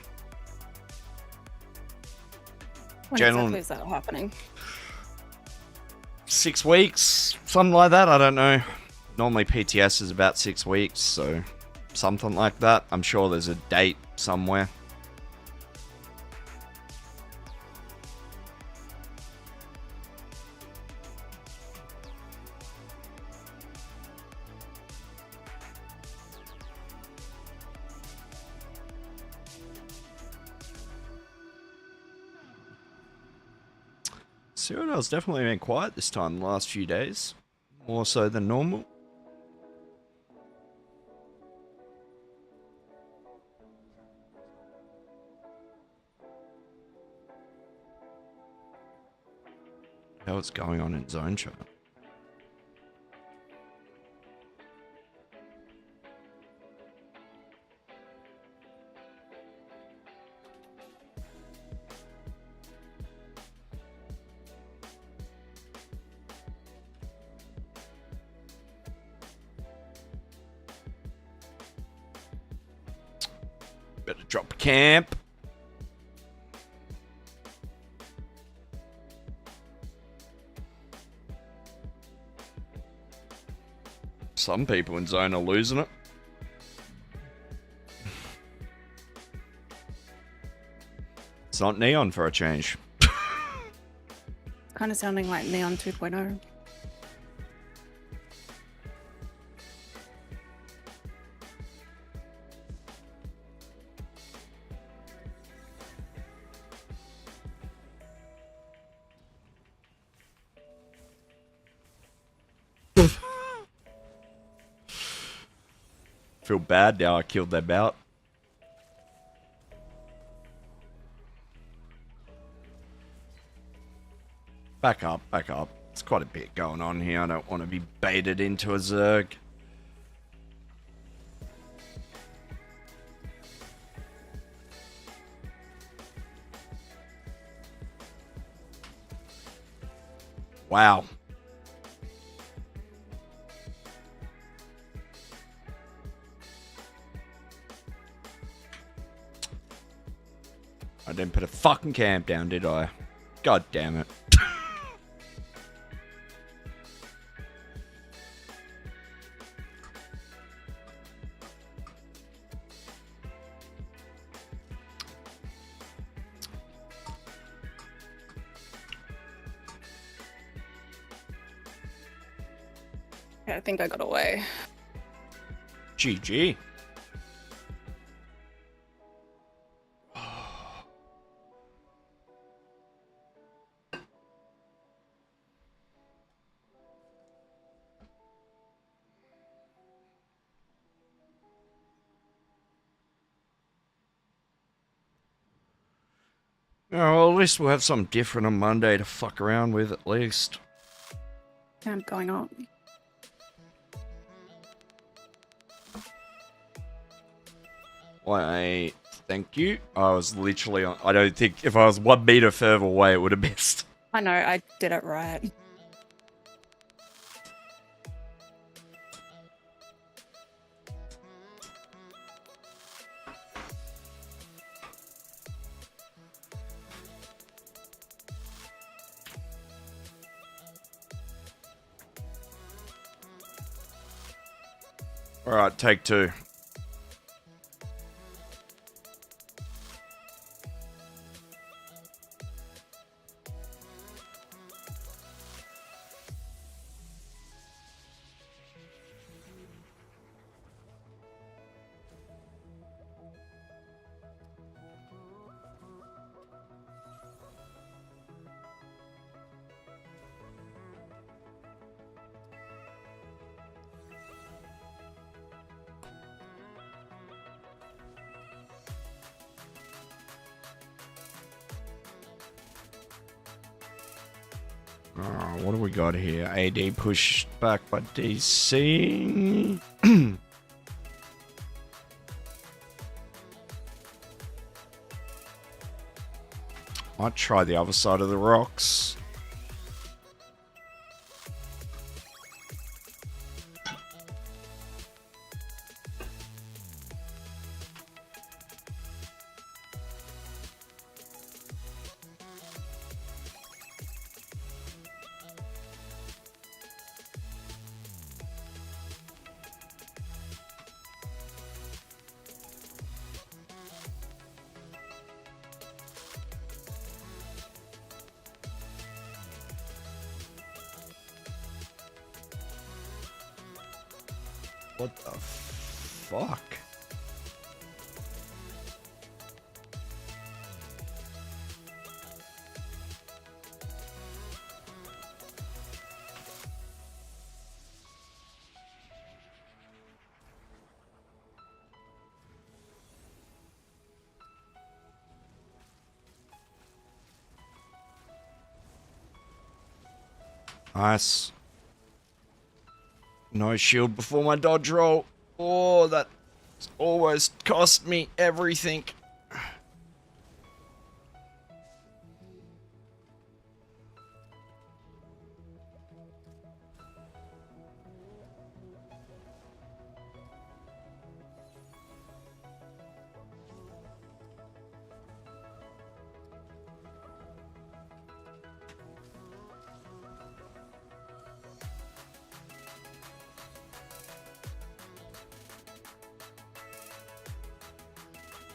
Speaker 9: When exactly is that happening?
Speaker 1: 6 weeks, something like that. I don't know. Normally PTS is about 6 weeks, so something like that. I'm sure there's a date somewhere. Cyrodiil's definitely been quiet this time the last few days. More so than normal. What's going on in zone chat? Better drop camp. Some people in Zone are losing it. It's not Neon for a change.
Speaker 9: Kind of sounding like Neon 2.0.
Speaker 1: Feel bad now I killed their bout. Back up, back up. There's quite a bit going on here. I don't want to be baited into a Zerg. Wow. I didn't put a fucking camp down, did I? God damn it.
Speaker 9: Yeah, I think I got away.
Speaker 1: GG. Oh, well, at least we'll have something different on Monday to fuck around with, at least.
Speaker 9: Camp going on.
Speaker 1: Why, thank you. I was literally on... I don't think if I was 1 meter further away, it would have missed.
Speaker 9: I know, I did it right.
Speaker 1: Alright, take 2. What do we got here? AD pushed back by DC. Might try the other side of the rocks. What the fuck? Nice. No shield before my dodge roll. Oh, that almost cost me everything.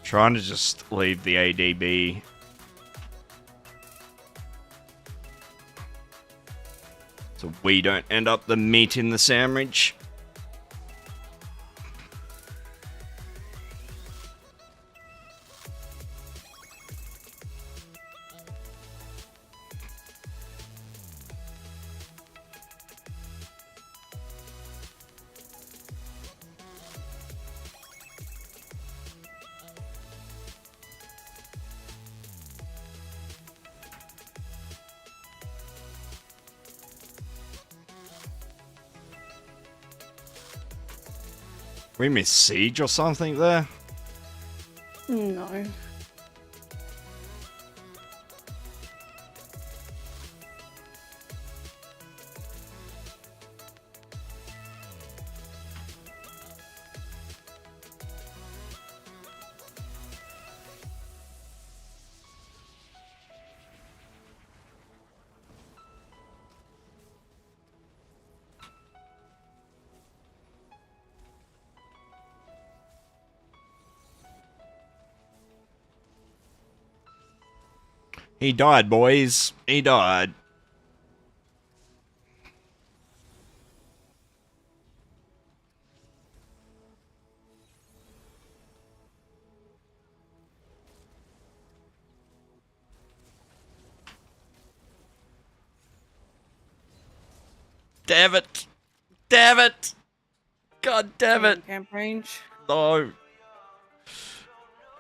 Speaker 1: Trying to just leave the ADB. So we don't end up the meat in the sandwich. We missed Siege or something there?
Speaker 9: No.
Speaker 1: He died, boys. He died. Damn it. Damn it. God damn it.
Speaker 9: Camp range.
Speaker 1: No.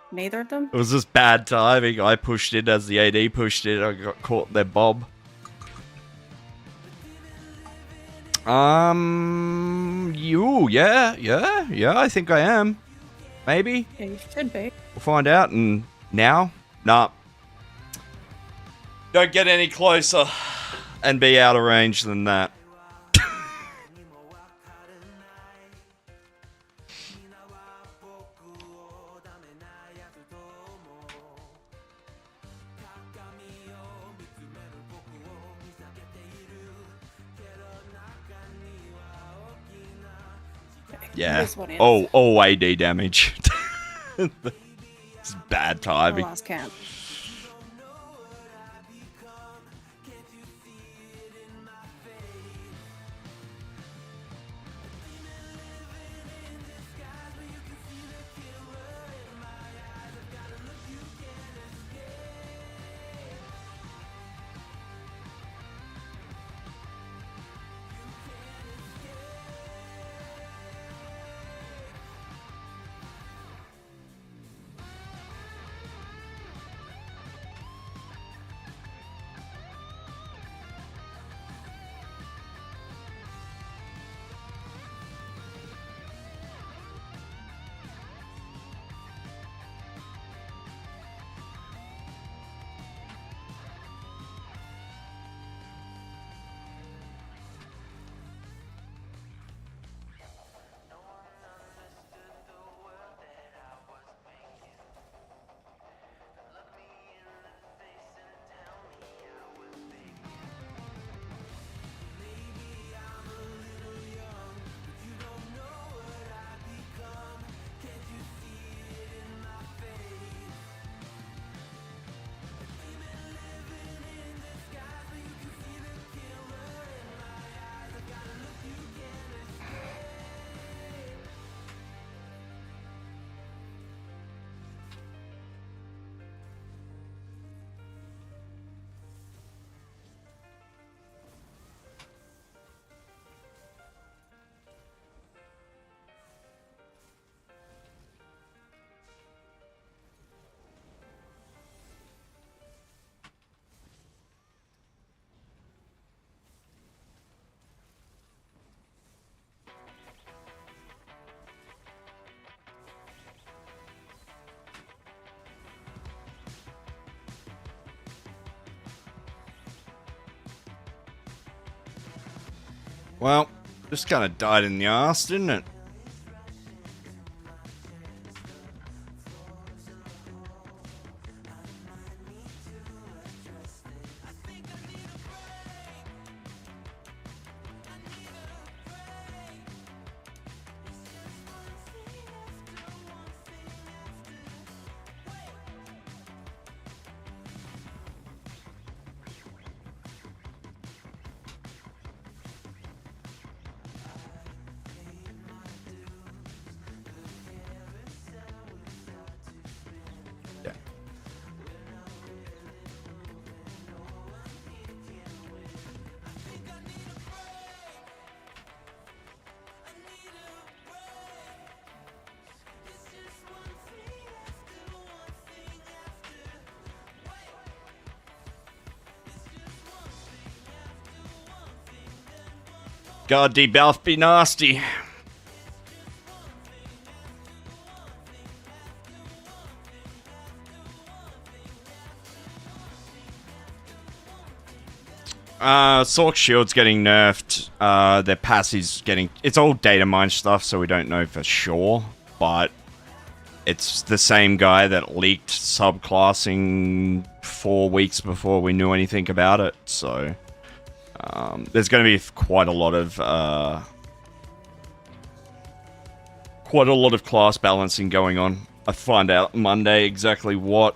Speaker 9: Neither of them?
Speaker 1: It was just bad timing. I pushed it as the AD pushed it. I got caught in their bob. Yeah, I think I am. Maybe.
Speaker 9: Yeah, you should be.
Speaker 1: We'll find out. And now? Nah. Don't get any closer and be out of range than that. Yeah. Oh, AD damage. It's bad timing.
Speaker 9: Last camp.
Speaker 1: Well, just kind of died in the arse, didn't it? God, debuff be nasty. Sorc Shield's getting nerfed. Their passive's getting... It's all data mine stuff, so we don't know for sure. But it's the same guy that leaked subclassing 4 weeks before we knew anything about it. So there's going to be quite a lot of class balancing going on. I find out Monday exactly what.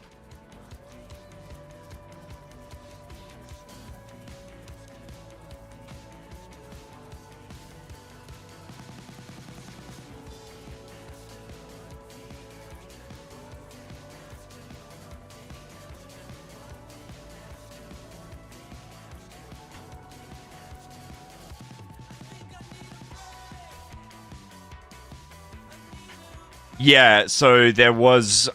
Speaker 1: Yeah, so there was,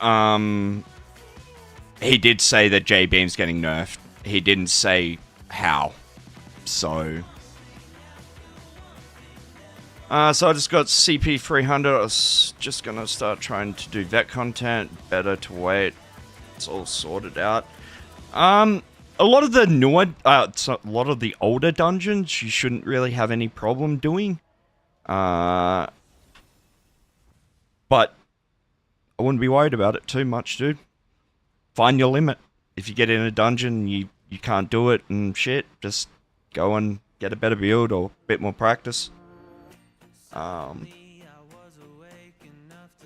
Speaker 1: he did say that J-Beam's getting nerfed. He didn't say how. So... so I just got CP 300. I was just gonna start trying to do vet content. Better to wait. It's all sorted out. A lot of the newer, a lot of the older dungeons, you shouldn't really have any problem doing. But I wouldn't be worried about it too much, dude. Find your limit. If you get in a dungeon, you can't do it and shit, just go and get a better build or a bit more practice. And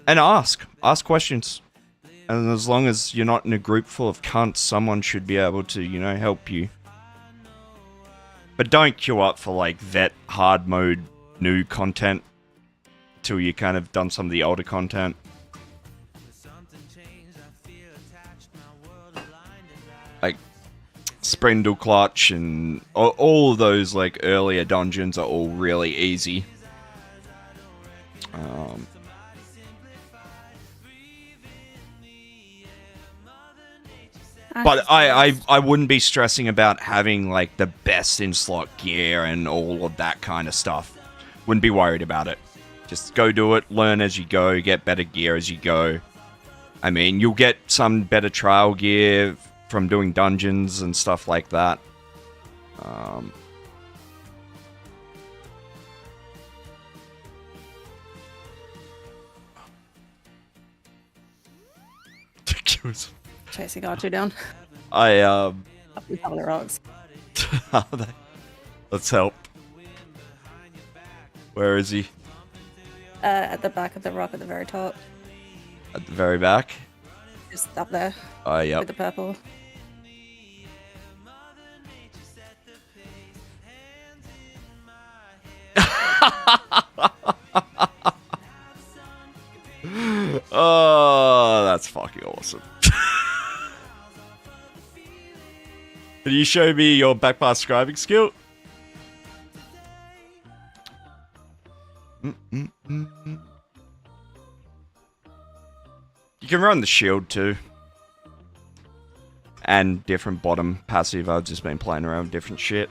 Speaker 1: ask questions. And as long as you're not in a group full of cunts, someone should be able to, you know, help you. But don't queue up for, like, vet hard mode new content till you kind of done some of the older content. Like Sprindle Clutch and all of those like earlier dungeons are all really easy. But I wouldn't be stressing about having like the best in slot gear and all of that kind of stuff. Wouldn't be worried about it. Just go do it, learn as you go, get better gear as you go. I mean, you'll get some better trial gear from doing dungeons and stuff like that.
Speaker 9: Chasing R2 down.
Speaker 1: Up
Speaker 9: on the rocks.
Speaker 1: Let's help. Where is he?
Speaker 9: At the back of the rock at the very top.
Speaker 1: At the very back?
Speaker 9: Just up there.
Speaker 1: Oh, yep.
Speaker 9: With the purple.
Speaker 1: Oh, that's fucking awesome. Can you show me your backpass scribing skill? You can run the shield too. And different bottom passive. I've just been playing around with different shit.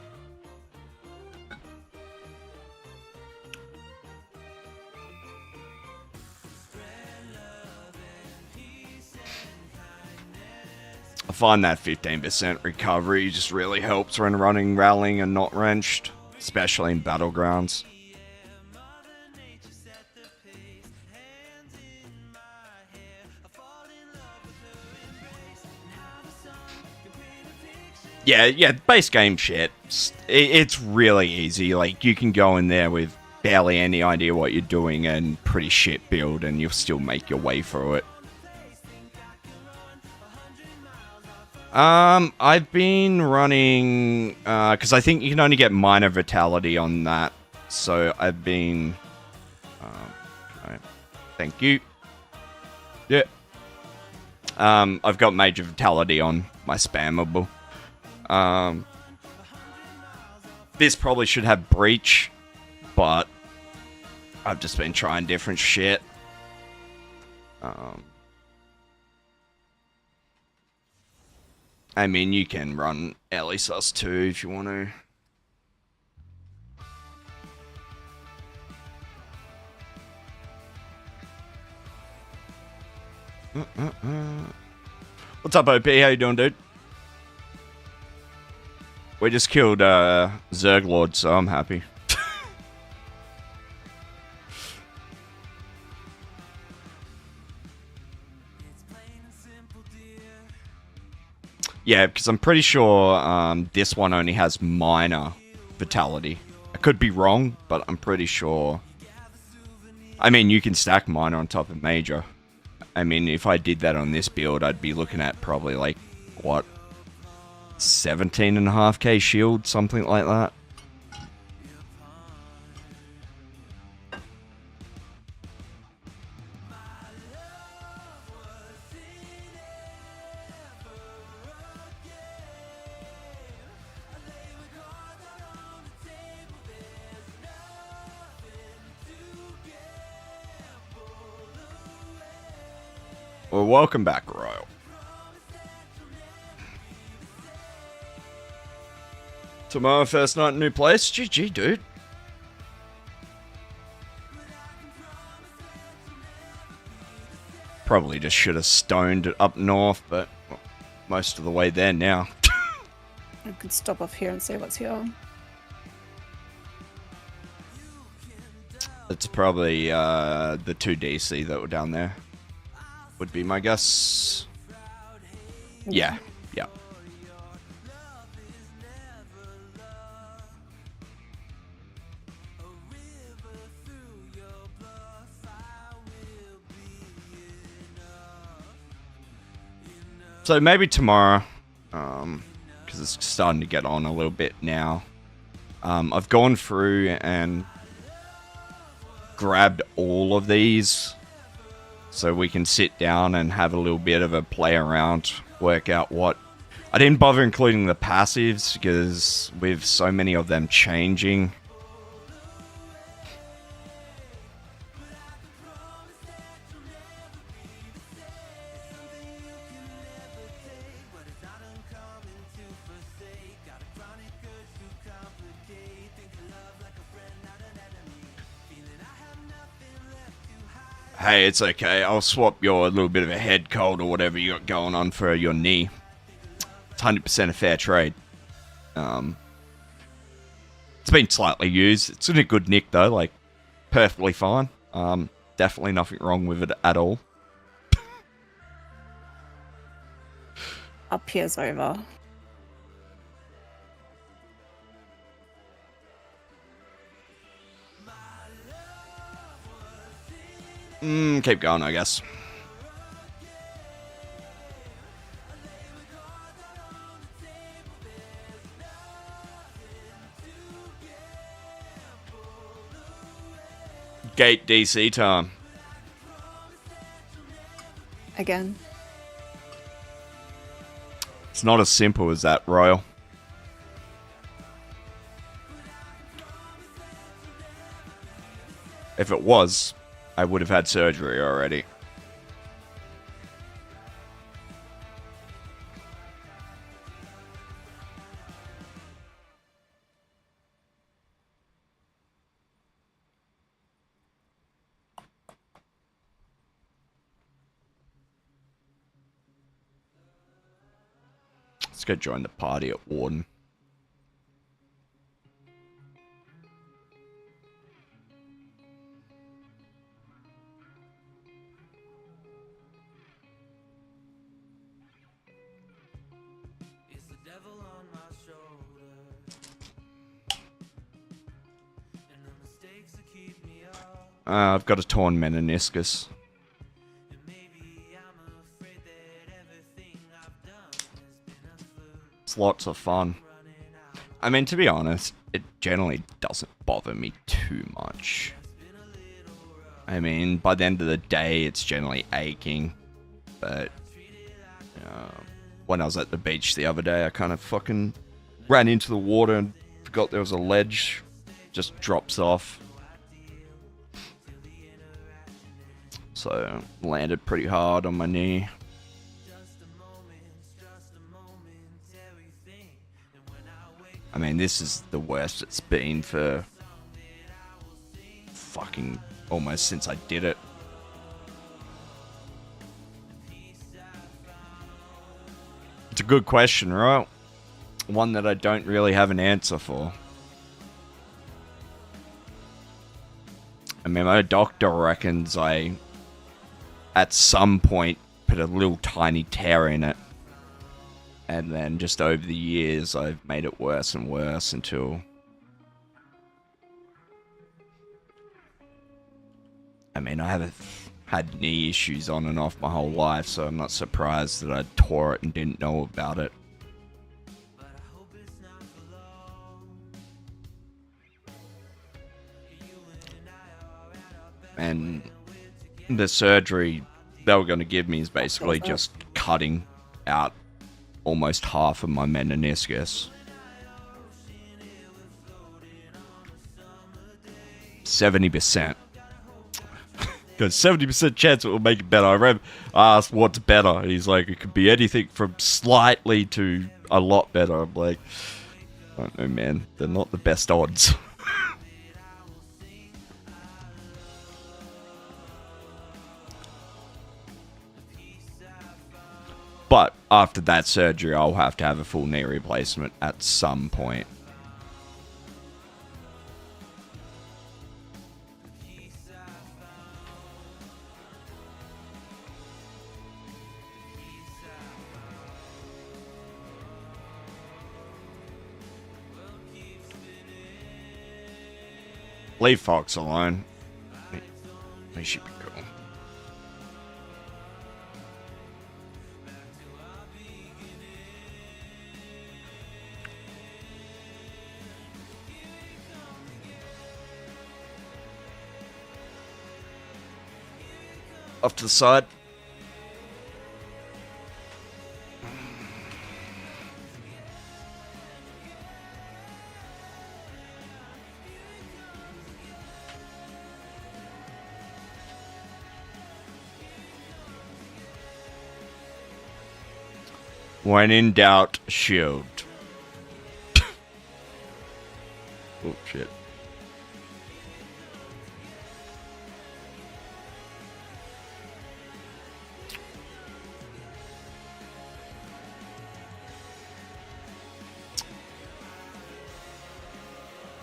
Speaker 1: I find that 15% recovery just really helps when running, rallying, and not wrenched, especially in Battlegrounds. Yeah, base game shit. It's really easy. Like, you can go in there with barely any idea what you're doing and pretty shit build, and you'll still make your way through it. I've been running, because I think you can only get minor vitality on that. So I've been, thank you. Yeah. I've got major vitality on my spammable. This probably should have breach, but I've just been trying different shit. I mean, you can run Elisus too if you want to. What's up, OP? How you doing, dude? We just killed Zerglord, so I'm happy. Yeah, because I'm pretty sure this one only has minor vitality. I could be wrong, but I'm pretty sure. I mean, you can stack minor on top of major. I mean, if I did that on this build, I'd be looking at probably like, what, 17.5k shield, something like that. Well, welcome back, Royal. Tomorrow, first night, new place. GG, dude. Probably just should have stoned it up north, but well, most of the way there now.
Speaker 9: I could stop off here and see what's here.
Speaker 1: It's probably the 2 DC that were down there. Would be my guess. Yeah, yeah. So maybe tomorrow, because it's starting to get on a little bit now. I've gone through and grabbed all of these so we can sit down and have a little bit of a play around, work out what... I didn't bother including the passives because with so many of them changing... Hey, it's okay. I'll swap your little bit of a head cold or whatever you got going on for your knee. It's 100% a fair trade. It's been slightly used. It's in a good nick though, like perfectly fine. Definitely nothing wrong with it at all.
Speaker 9: Up here's over.
Speaker 1: Keep going, I guess. Gate DC time.
Speaker 9: Again.
Speaker 1: It's not as simple as that, Royal. If it was, I would have had surgery already. Let's go join the party at Warden. I've got a torn meniscus. It's lots of fun. I mean, to be honest, it generally doesn't bother me too much. I mean, by the end of the day, it's generally aching. But when I was at the beach the other day, I kind of fucking ran into the water and forgot there was a ledge. Just drops off. So, landed pretty hard on my knee. I mean, this is the worst it's been for fucking almost since I did it. It's a good question, right? One that I don't really have an answer for. I mean, my doctor reckons I, at some point, put a little tiny tear in it. And then just over the years, I've made it worse and worse until... I mean, I haven't had knee issues on and off my whole life, so I'm not surprised that I tore it and didn't know about it. And the surgery they were going to give me is basically just cutting out almost half of my meniscus. 70%. Because 70% chance it will make it better. I remember I asked what's better, and he's like, it could be anything from slightly to a lot better. I'm like, I don't know, man. They're not the best odds. But after that surgery, I'll have to have a full knee replacement at some point. Leave Fox alone. He should be cool. Off to the side. When in doubt, shield. Oh, shit.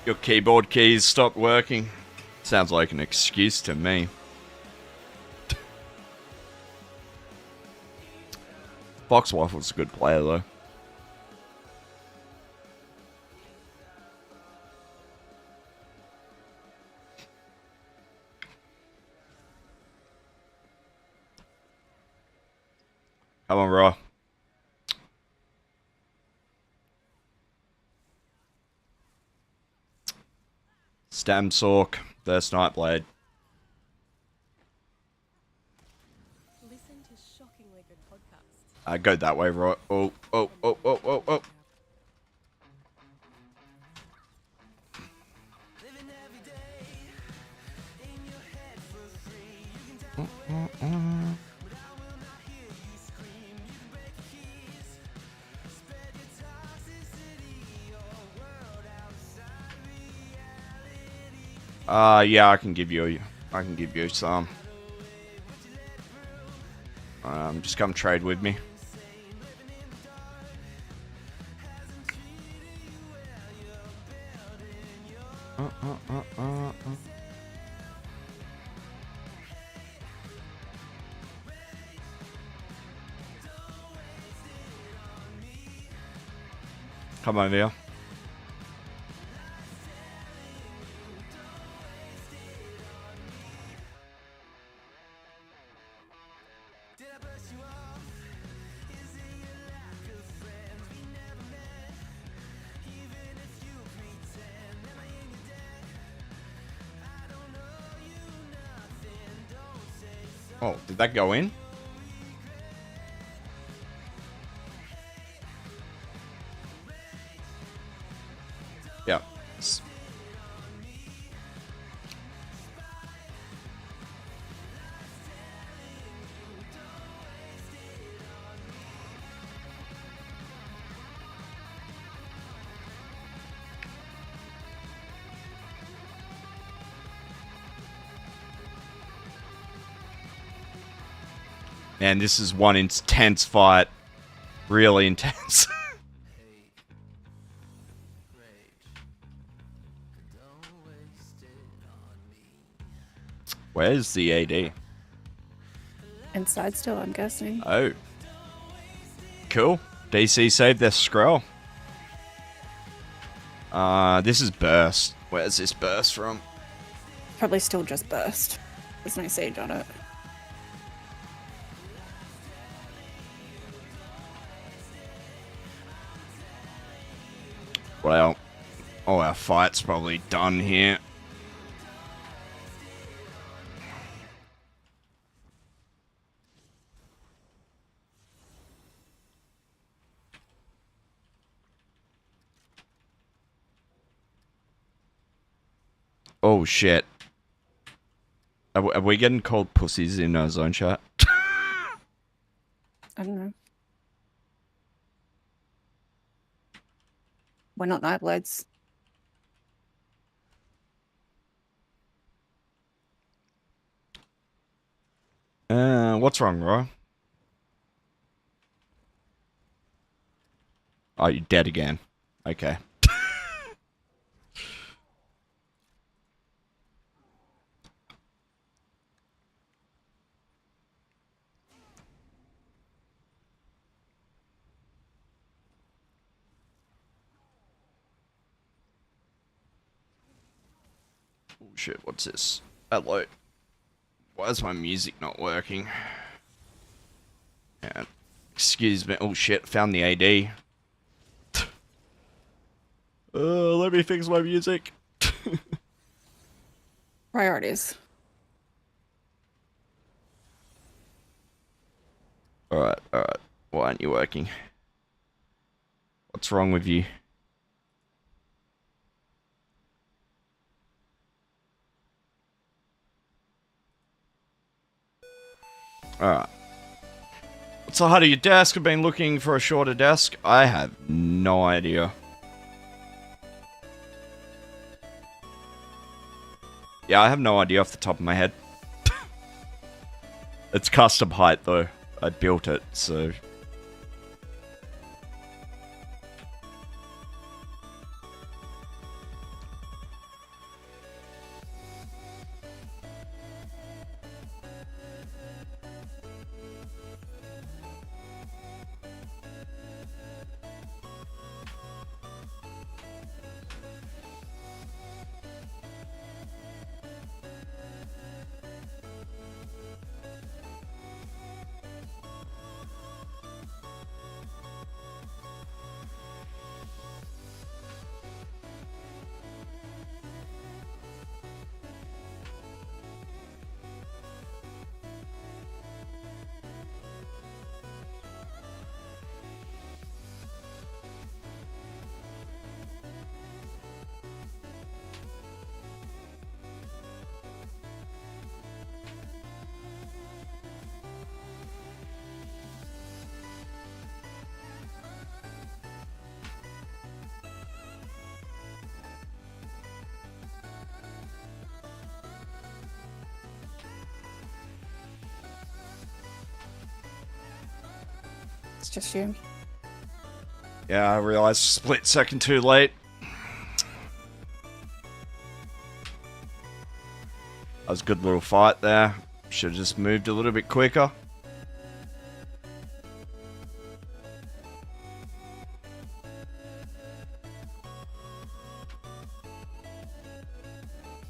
Speaker 1: Your keyboard keys stopped working. Sounds like an excuse to me. Foxwaffle's a good player, though. Come on, Raw. Stam Sorc, First Nightblade. Go that way, right? Oh, oh, oh, oh, oh, oh. Yeah, I can give you some. Just come trade with me. Come over here. Oh, did that go in? Yeah. Man, this is one intense fight. really intense. Where's the AD?
Speaker 9: Inside still, I'm guessing.
Speaker 1: Oh. Cool. DC saved their scroll. This is burst. Where's this burst from?
Speaker 9: Probably still just burst. There's no sage on it.
Speaker 1: Well, oh, our fight's probably done here. Oh shit. Are we getting called pussies in our zone chat?
Speaker 9: I don't know. We're not Nightblades.
Speaker 1: What's wrong, Roy? Oh, you're dead again. Okay. Oh shit, what's this? Hello. Why is my music not working? Yeah. Excuse me. Oh shit, found the AD. Let me fix my music.
Speaker 9: Priorities.
Speaker 1: Alright, alright. Why aren't you working? What's wrong with you? Alright. What's the height of your desk? I've been looking for a shorter desk. I have no idea. Yeah, I have no idea off the top of my head. It's custom height though. I built it, so...
Speaker 9: It's just you.
Speaker 1: Yeah, I realized split second too late. That was a good little fight there. Should have just moved a little bit quicker.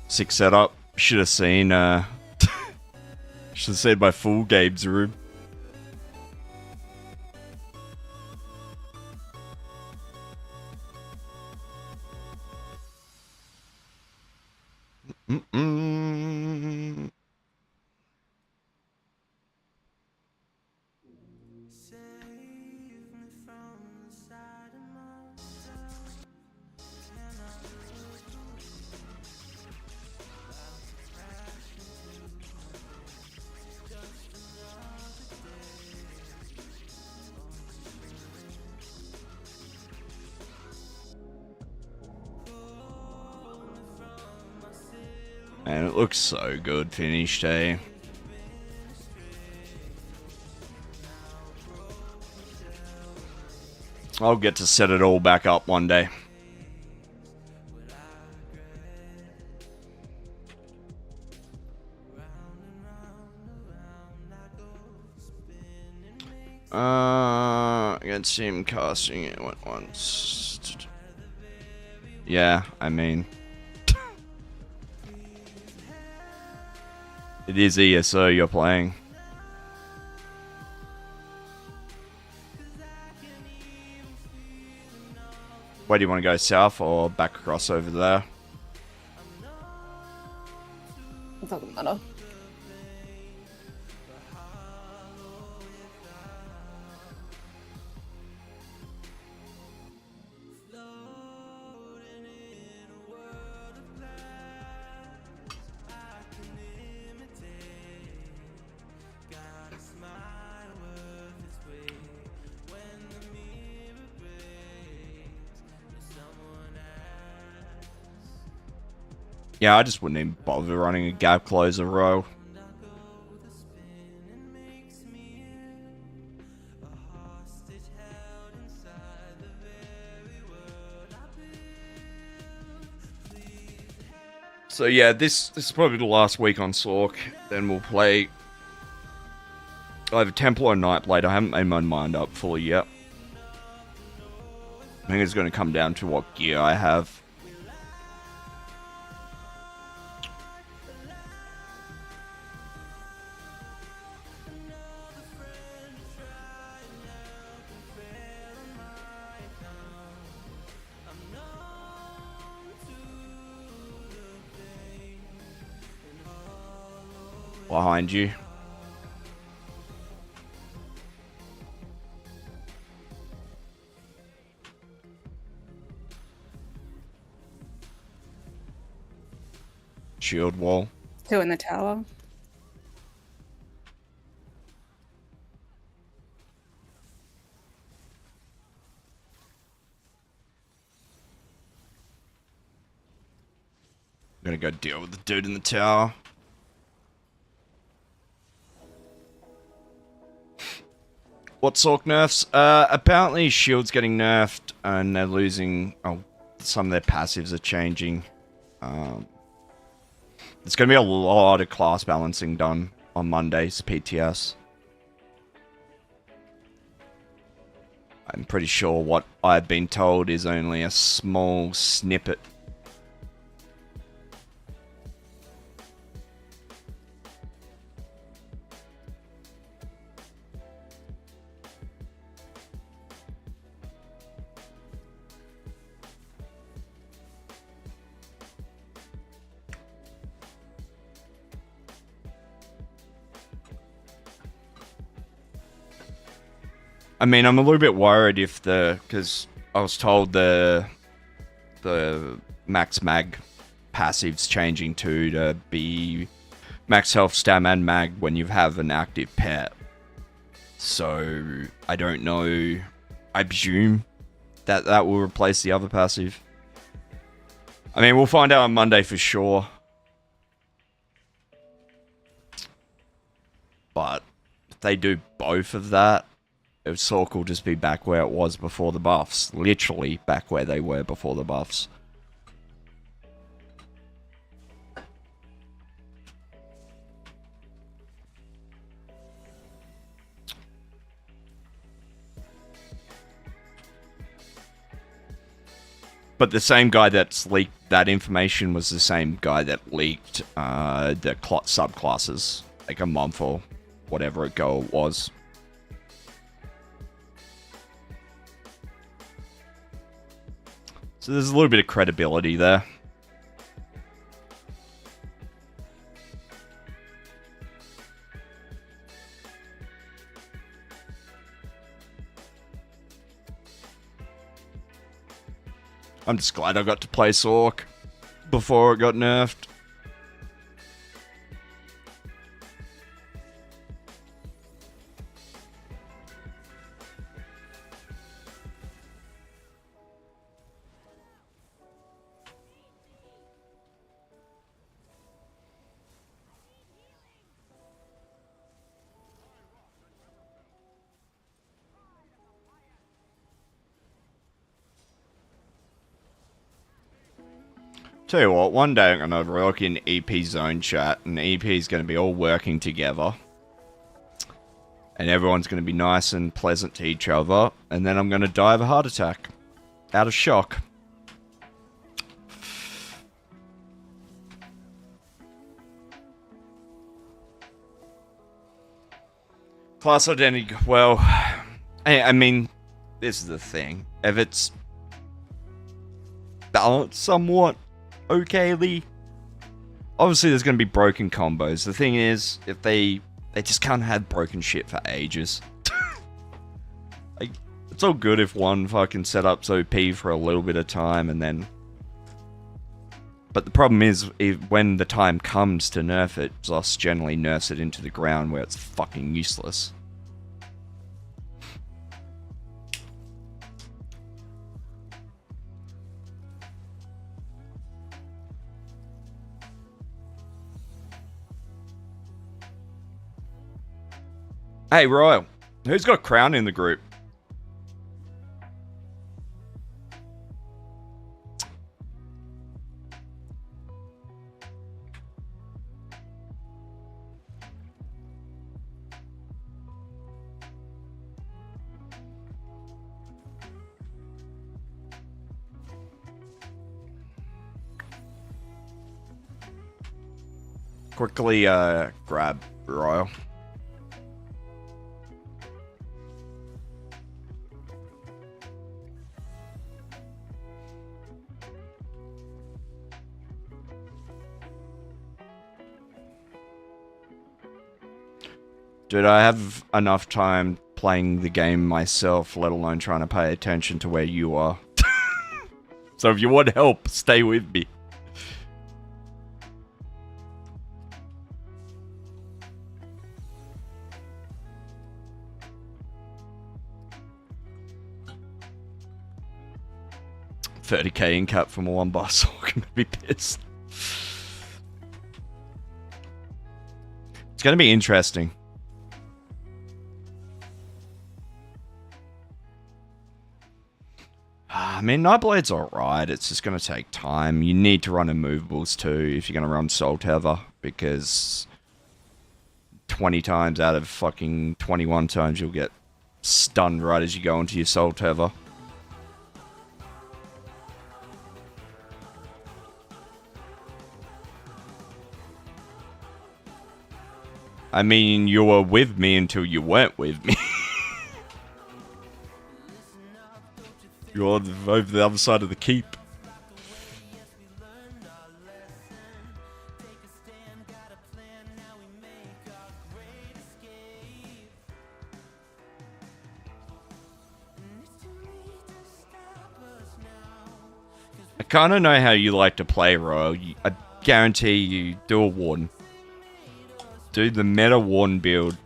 Speaker 1: Sick setup. Should have seen should have seen my full games room. And it looks so good finished, eh? I'll get to set it all back up one day. I can see him casting it at once. Yeah, I mean, it is ESO you're playing. Where do you want to go, south or back across over there?
Speaker 9: It doesn't matter.
Speaker 1: Yeah, I just wouldn't even bother running a gap closer row. So yeah, this is probably the last week on Sorc. Then we'll play either Temple or Nightblade. I haven't made my mind up fully yet. I think it's going to come down to what gear I have. Behind you. Shield wall.
Speaker 9: 2 in the tower.
Speaker 1: I'm gonna go deal with the dude in the tower. What Sorc nerfs? Apparently shield's getting nerfed and they're losing... Oh, some of their passives are changing. There's going to be a lot of class balancing done on Monday's PTS. I'm pretty sure what I've been told is only a small snippet. I mean, I'm a little bit worried if because I was told the max mag passive's changing to be max health, stam, and mag when you have an active pet. So I don't know. I presume that will replace the other passive. I mean, we'll find out on Monday for sure. But if they do both of that, Sorc will just be back where it was before the buffs. Literally back where they were before the buffs. But the same guy that's leaked that information was the same guy that leaked the subclasses like a month or whatever ago it was. So there's a little bit of credibility there. I'm just glad I got to play Sorc before it got nerfed. Tell you what, one day I'm going to look in EP zone chat, and EP is going to be all working together. And everyone's going to be nice and pleasant to each other. And then I'm going to die of a heart attack. Out of shock. Class identity, well, I mean, this is the thing. If it's balanced somewhat okayly, obviously there's going to be broken combos. The thing is, if they just can't have broken shit for ages. Like, it's all good if one fucking setup's OP for a little bit of time and then... But the problem is, when the time comes to nerf it, Zos generally nerfs it into the ground where it's fucking useless. Hey, Royal, who's got Crown in the group? Quickly, grab Royal. Dude, I have enough time playing the game myself, let alone trying to pay attention to where you are. So if you want help, stay with me. $30k in cap from a one boss, so I'm gonna be pissed. It's gonna be interesting. I mean, Nightblade's alright, it's just going to take time. You need to run immovables too if you're going to run Soul Tether, because 20 times out of fucking 21 times you'll get stunned right as you go into your Soul Tether. I mean, you were with me until you weren't with me. You're over the other side of the keep. I kind of know how you like to play, Royal. I guarantee you do a Warden. Do the meta Warden build.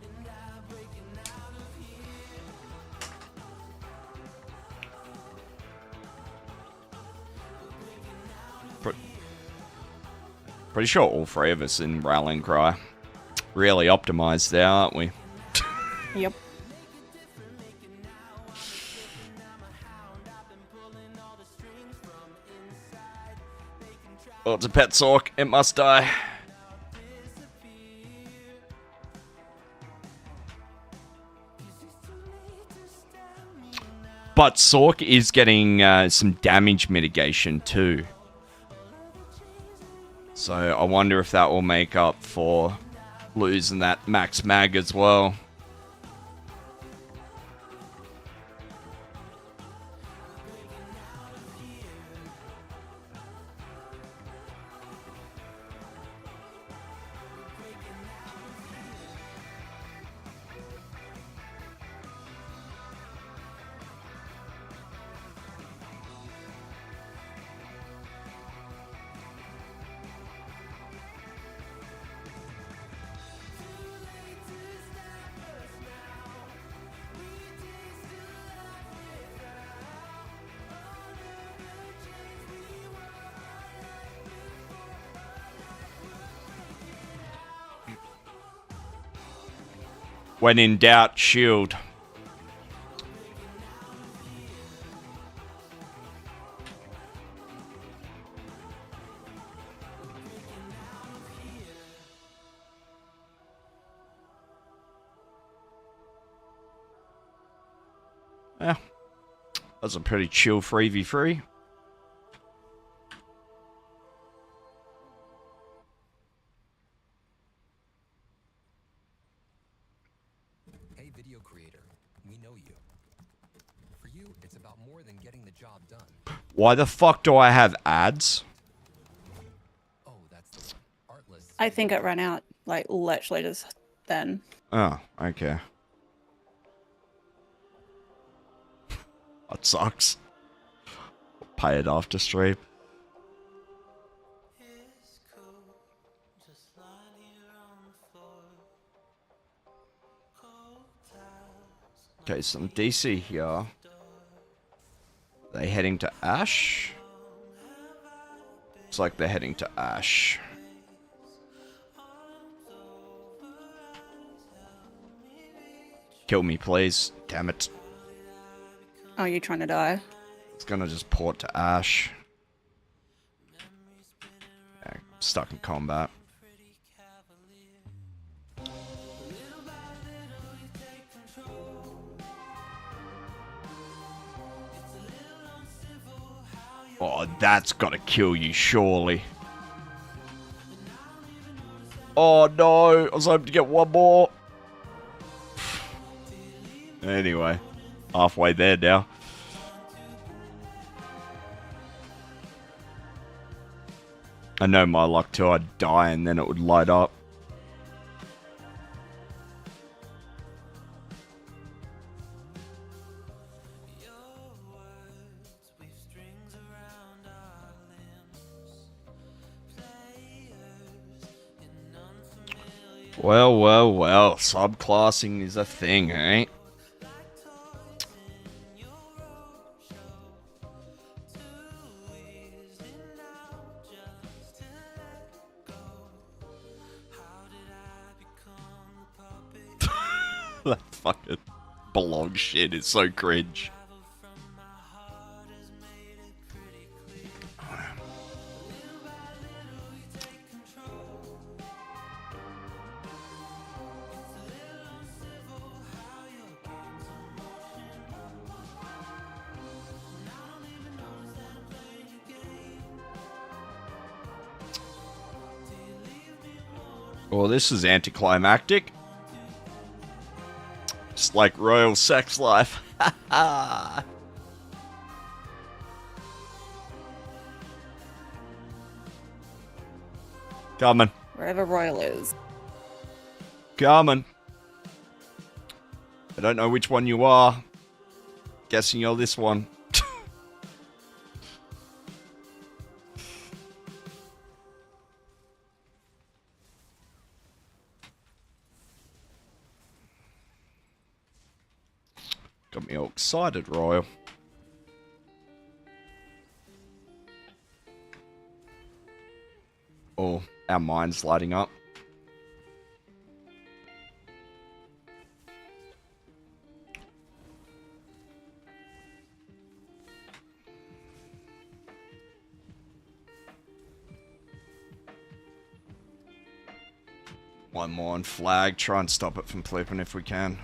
Speaker 1: Pretty sure all three of us in Rallying Cry really optimized there, aren't we?
Speaker 9: Yep.
Speaker 1: Oh, it's a pet Sorc. It must die. But Sorc is getting some damage mitigation too. So I wonder if that will make up for losing that max mag as well. When in doubt, shield. Yeah. That's a pretty chill 3v3.
Speaker 15: Hey, video creator, we know you. For you, it's about more than getting the job done.
Speaker 1: Why the fuck do I have ads?
Speaker 9: I think it ran out like literally just then.
Speaker 1: Oh, okay. That sucks. Pay it after stream. Okay, some DC here. They heading to Ash? Looks like they're heading to Ash. Kill me, please. Damn it.
Speaker 9: Oh, you trying to die?
Speaker 1: It's gonna just port to Ash. Yeah, I'm stuck in combat. Oh, that's gotta kill you, surely. Oh no, I was hoping to get one more. Anyway, halfway there now. I know my luck too, I'd die and then it would light up. Well, well, well, subclassing is a thing, eh? That fucking belong shit is so cringe. Well, this is anticlimactic. Just like royal sex life. Coming.
Speaker 9: Wherever Royal is.
Speaker 1: Coming. I don't know which one you are. Guessing you're this one. Got me all excited, Royal. Oh, our mind's lighting up. One more on flag. Try and stop it from flipping if we can.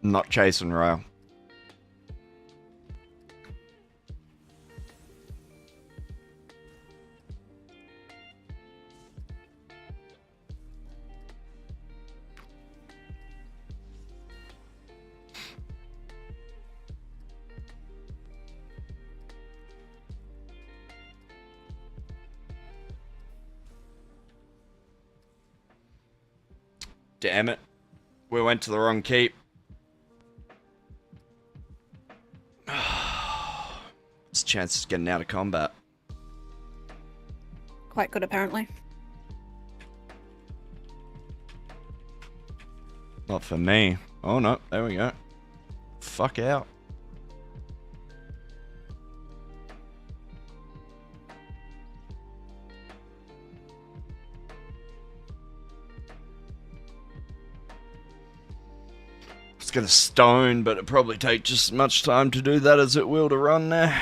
Speaker 1: Not chasing Rail. Damn it. We went to the wrong keep. It's chances of getting out of combat.
Speaker 9: Quite good, apparently.
Speaker 1: Not for me. Oh no, there we go. Fuck out. get a stone, but it probably take just as much time to do that as it will to run there.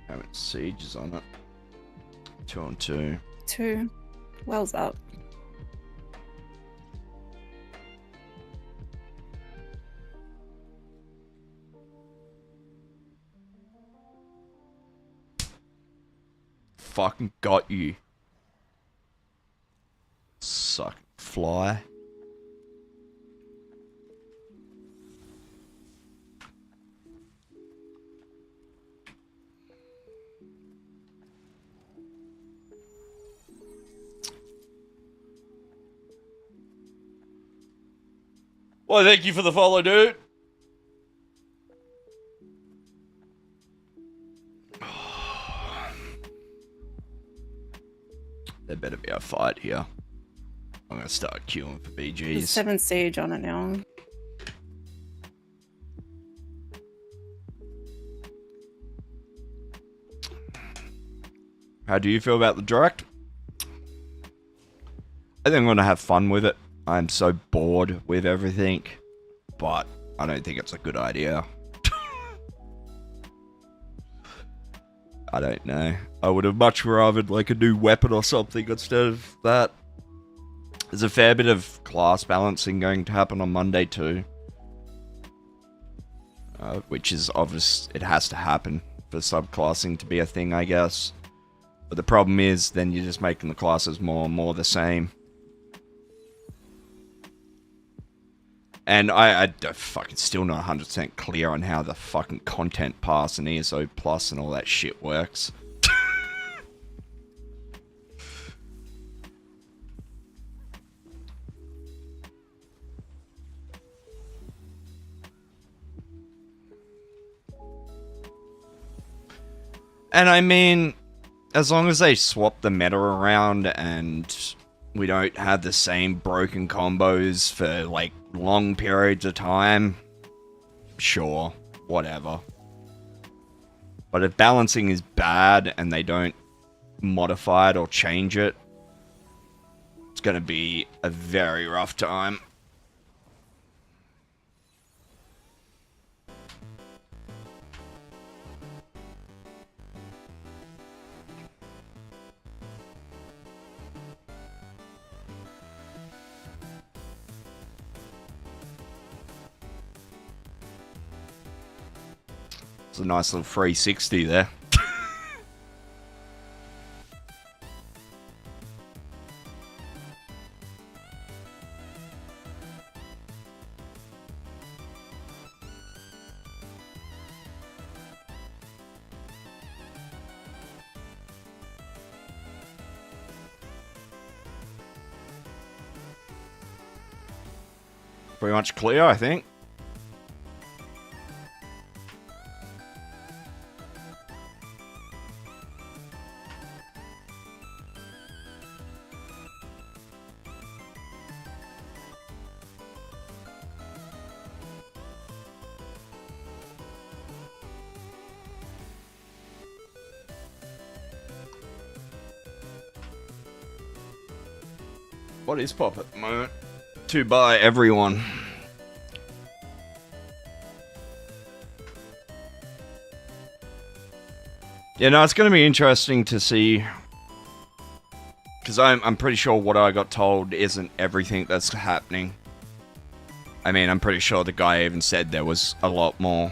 Speaker 1: How many sieges on it? 2 on 2.
Speaker 9: 2. Well's up.
Speaker 1: Fucking got you. Suck fly. Well, thank you for the follow, dude. There better be a fight here. I'm gonna start queuing for
Speaker 9: There's
Speaker 1: BGs.
Speaker 9: 7 siege on it now.
Speaker 1: How do you feel about the direct? I think I'm gonna have fun with it. I'm so bored with everything, but I don't think it's a good idea. I don't know. I would have much rather like a new weapon or something instead of that. There's a fair bit of class balancing going to happen on Monday too. Which is obvious, it has to happen for subclassing to be a thing, I guess. But the problem is, then you're just making the classes more and more the same. And I'm fucking still not 100% clear on how the fucking content pass and ESO Plus and all that shit works. And I mean, as long as they swap the meta around and we don't have the same broken combos for like long periods of time, sure, whatever. But if balancing is bad and they don't modify it or change it, it's gonna be a very rough time. It's a nice little 360 there. Pretty much clear, I think. What is pop at the moment? To buy everyone. Yeah, no, it's going to be interesting to see. Because I'm pretty sure what I got told isn't everything that's happening. I mean, I'm pretty sure the guy even said there was a lot more.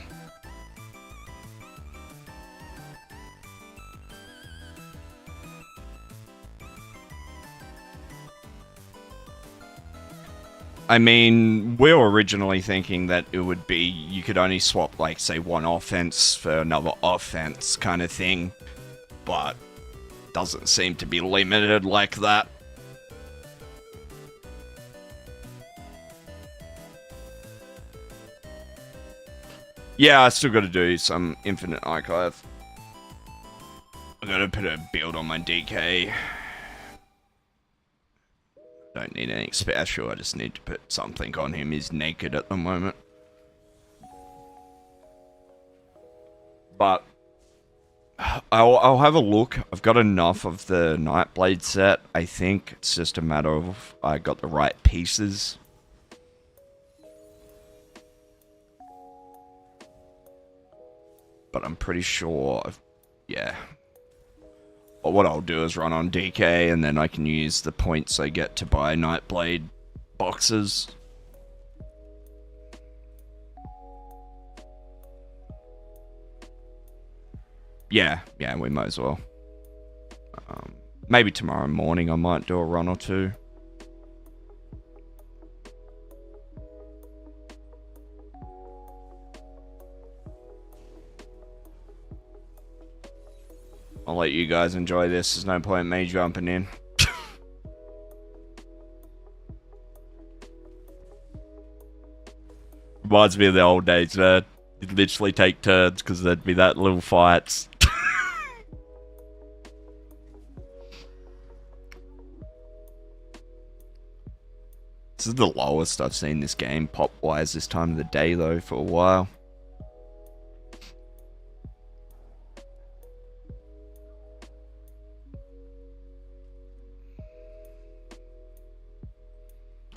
Speaker 1: I mean, we were originally thinking that it would be, you could only swap, like, say, one offense for another offense kind of thing. But doesn't seem to be limited like that. Yeah, I still got to do some Infinite Archive. I gotta put a build on my DK. Don't need anything special, I just need to put something on him. He's naked at the moment. But I'll have a look. I've got enough of the Nightblade set. I think it's just a matter of I got the right pieces. But I'm pretty sure yeah. But what I'll do is run on DK and then I can use the points I get to buy Nightblade boxes. Yeah, we might as well. Maybe tomorrow morning I might do a run or two. I'll let you guys enjoy this. There's no point in me jumping in. Reminds me of the old days, man. You'd literally take turns because there'd be that little fights. This is the lowest I've seen this game pop-wise this time of the day, though, for a while.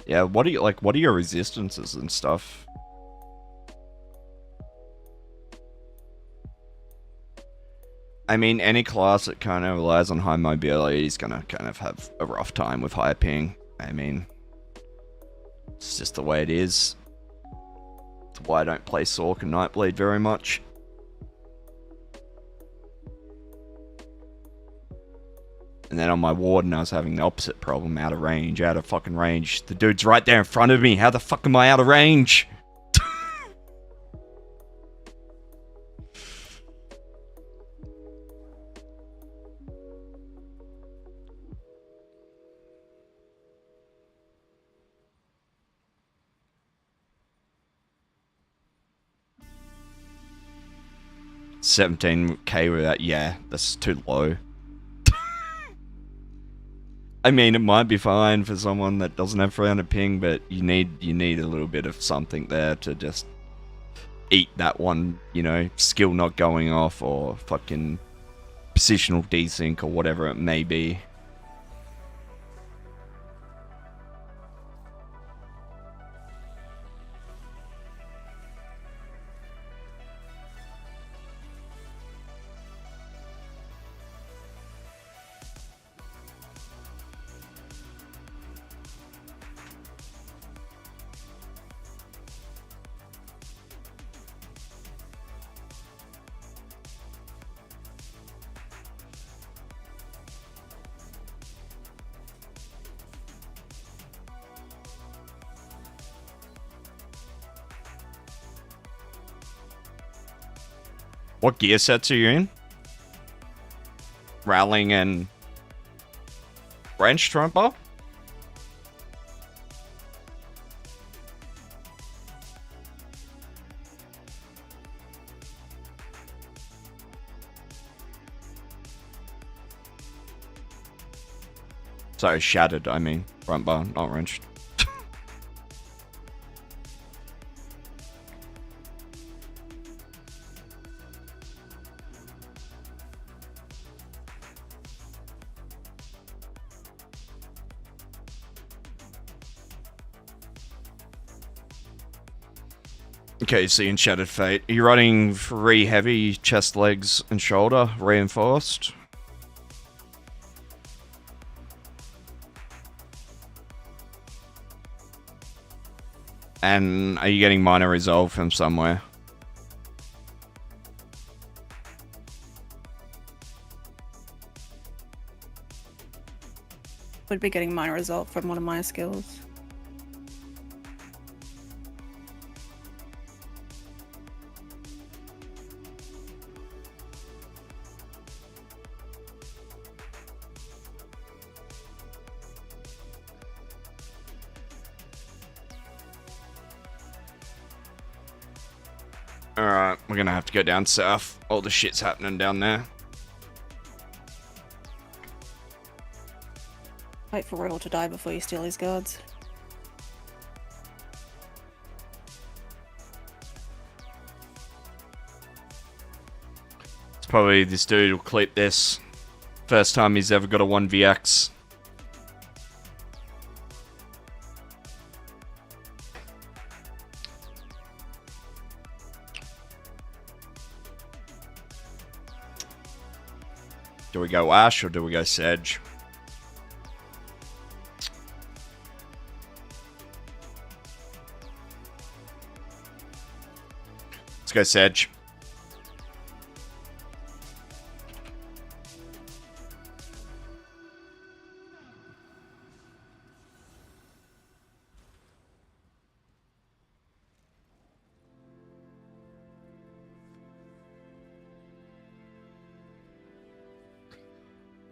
Speaker 1: Yeah, what are your resistances and stuff? I mean, any class that kind of relies on high mobility is gonna kind of have a rough time with high ping. I mean, it's just the way it is. That's why I don't play Sorc and Nightblade very much. And then on my Warden, I was having the opposite problem, out of range, out of fucking range. The dude's right there in front of me. How the fuck am I out of range? 17k with that, yeah, that's too low. I mean, it might be fine for someone that doesn't have 300 ping, but you need a little bit of something there to just eat that one, you know, skill not going off or fucking positional desync or whatever it may be. What gear sets are you in? Rallying and Wrench Trumper? Sorry, shattered, I mean. Front bar, not wrenched. Okay, so in Shattered Fate, are you running 3 heavy, chest, legs, and shoulder, reinforced? And are you getting minor resolve from somewhere?
Speaker 9: Would be getting minor result from one of my skills.
Speaker 1: Alright, we're gonna have to go down south. All the shit's happening down there.
Speaker 9: Wait for Royal to die before you steal his guards.
Speaker 1: It's probably this dude will clip this. First time he's ever got a 1vx. Do we go Ash or do we go Sedge? Let's go Sedge.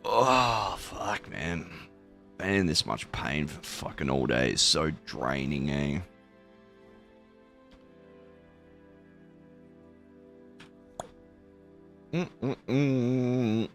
Speaker 1: Oh, fuck, man. Being in this much pain for fucking all day is so draining, eh? Mm-mm-mm.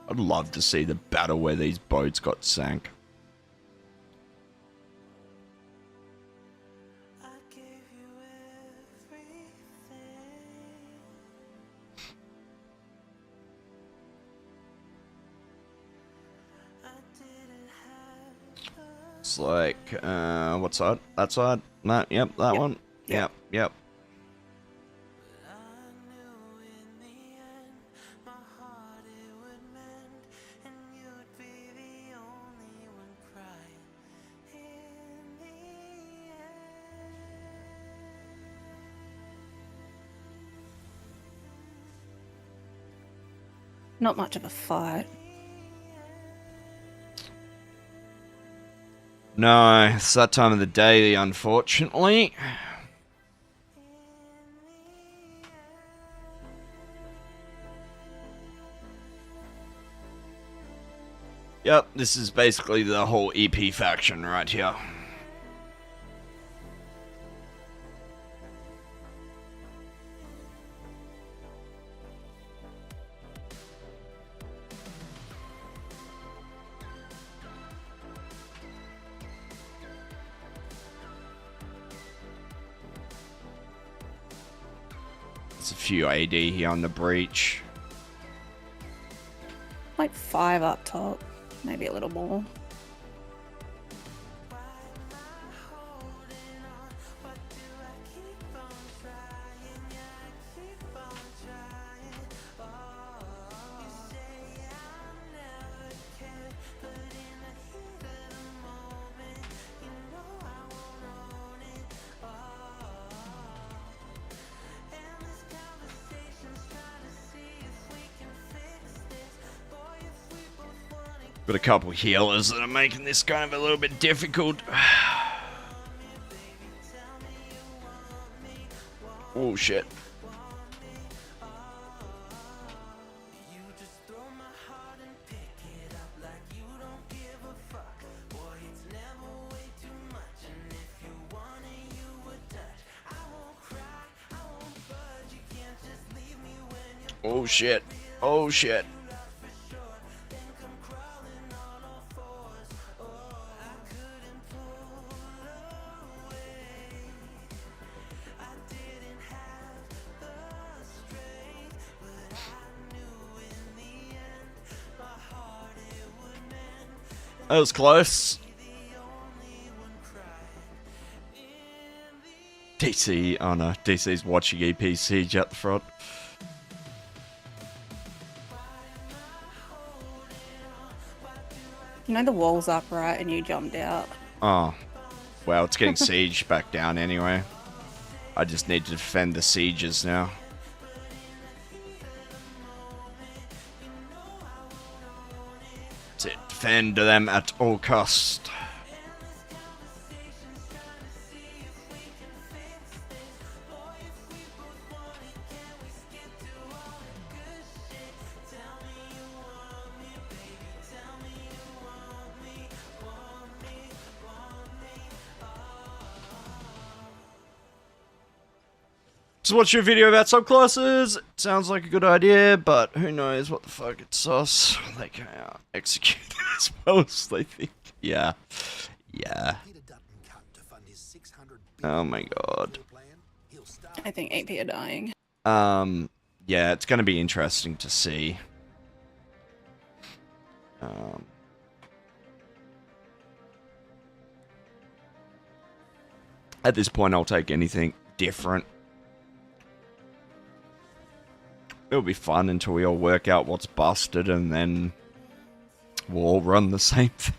Speaker 1: I'd love to see the battle where these boats got sank. It's like, what side? That side? No, yep, that one. Yep.
Speaker 9: Not much of a fight.
Speaker 1: No, it's that time of the day, unfortunately. Yep, this is basically the whole EP faction right here. There's a few AD here on the breach.
Speaker 9: Like 5 up top. Maybe a little more.
Speaker 1: Got a couple healers that are making this kind of a little bit difficult. Oh shit. Oh shit. Oh shit. That was close. DC, oh no, DC's watching EP Siege at the front.
Speaker 9: You know the wall's up, right? And you jumped out.
Speaker 1: Oh, well, it's getting Siege back down anyway. I just need to defend the sieges now. That's it. Defend them at all cost. Just watch your video about subclasses. Sounds like a good idea, but who knows what the fuck it's sus. They can't execute it as well as they think. Yeah. Yeah. Oh my god.
Speaker 9: I think AP are dying.
Speaker 1: Yeah, it's gonna be interesting to see. At this point, I'll take anything different. It'll be fun until we all work out what's busted, and then we'll all run the same thing.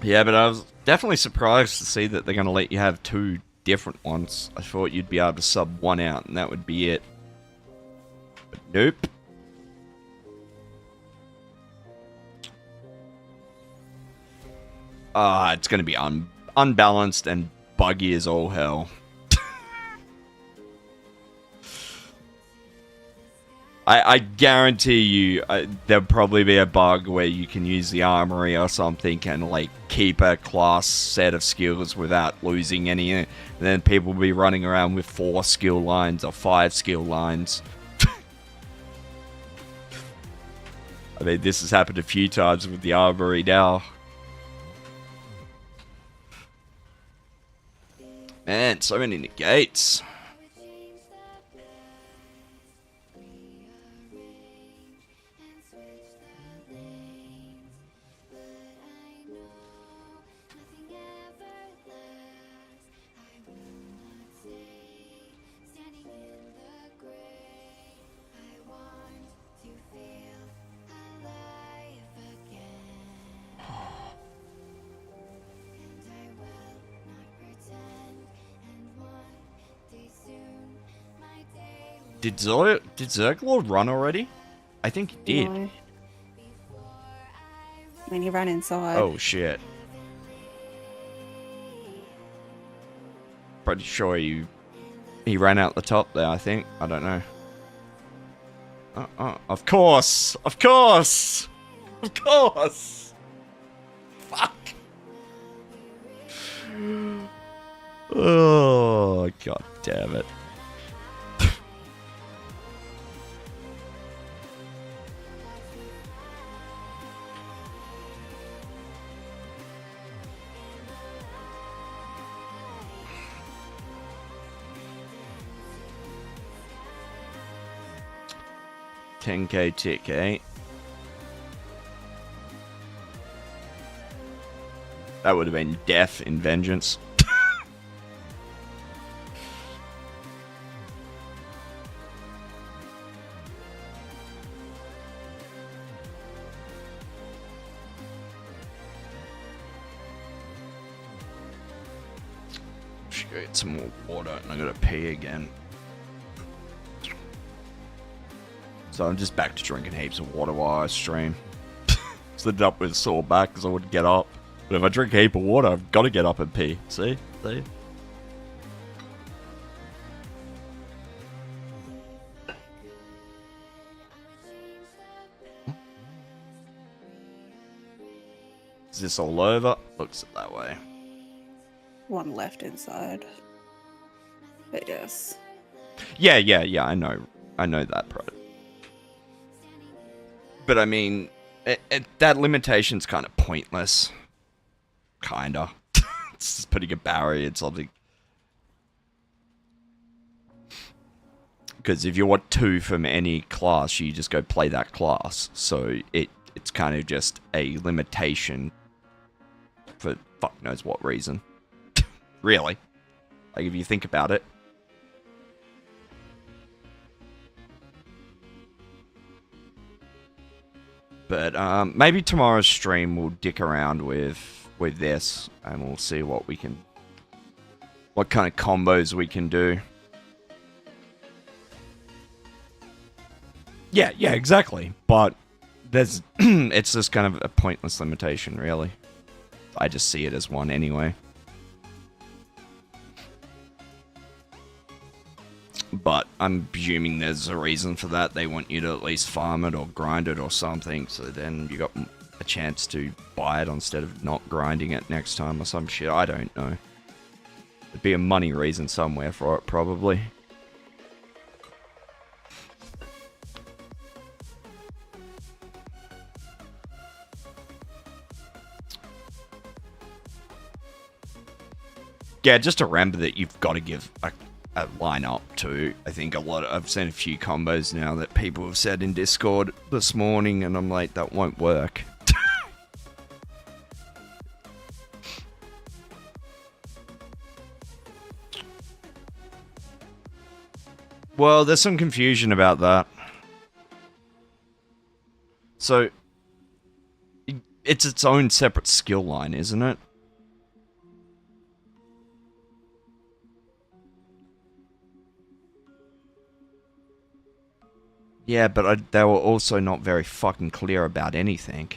Speaker 1: Yeah, but I was definitely surprised to see that they're going to let you have 2 different ones. I thought you'd be able to sub one out and that would be it. But nope. It's going to be unbalanced and buggy as all hell. I guarantee you there'll probably be a bug where you can use the armory or something and like keep a class set of skills without losing any. And then people will be running around with 4 skill lines or 5 skill lines. I mean, this has happened a few times with the armory now. Man, so many negates. Did Zerglord run already? I think he did.
Speaker 9: No. I mean, he ran inside.
Speaker 1: Oh shit. Pretty sure he ran out the top there, I think. I don't know. Of course! Of course! Of course! Fuck! Oh, god damn it. $10K tick, eh? That would have been death in vengeance. Should go get some more water and I gotta pee again. So I'm just back to drinking heaps of water while I stream. Slid up with a sore back because I wouldn't get up. But if I drink a heap of water, I've got to get up and pee. See? See? Is this all over? Looks that way.
Speaker 9: One left inside. But yes.
Speaker 1: Yeah, I know that, bro. But I mean, that limitation's kind of pointless. Kinda. It's just putting a barrier in something. Because if you want 2 from any class, you just go play that class. So it's kind of just a limitation for fuck knows what reason. Really. Like, if you think about it. But maybe tomorrow's stream we'll dick around with this, and we'll see what kind of combos we can do. Yeah, exactly. But there's it's just kind of a pointless limitation, really. I just see it as one anyway. but I'm presuming there's a reason for that. They want you to at least farm it or grind it or something, so then you got a chance to buy it instead of not grinding it next time or some shit. I don't know. There'd be a money reason somewhere for it, probably. Yeah, just remember that you've got to give a line up too. I think I've seen a few combos now that people have said in Discord this morning, and I'm like, that won't work. Well, there's some confusion about that. So, it's its own separate skill line, isn't it? Yeah, but they were also not very fucking clear about anything.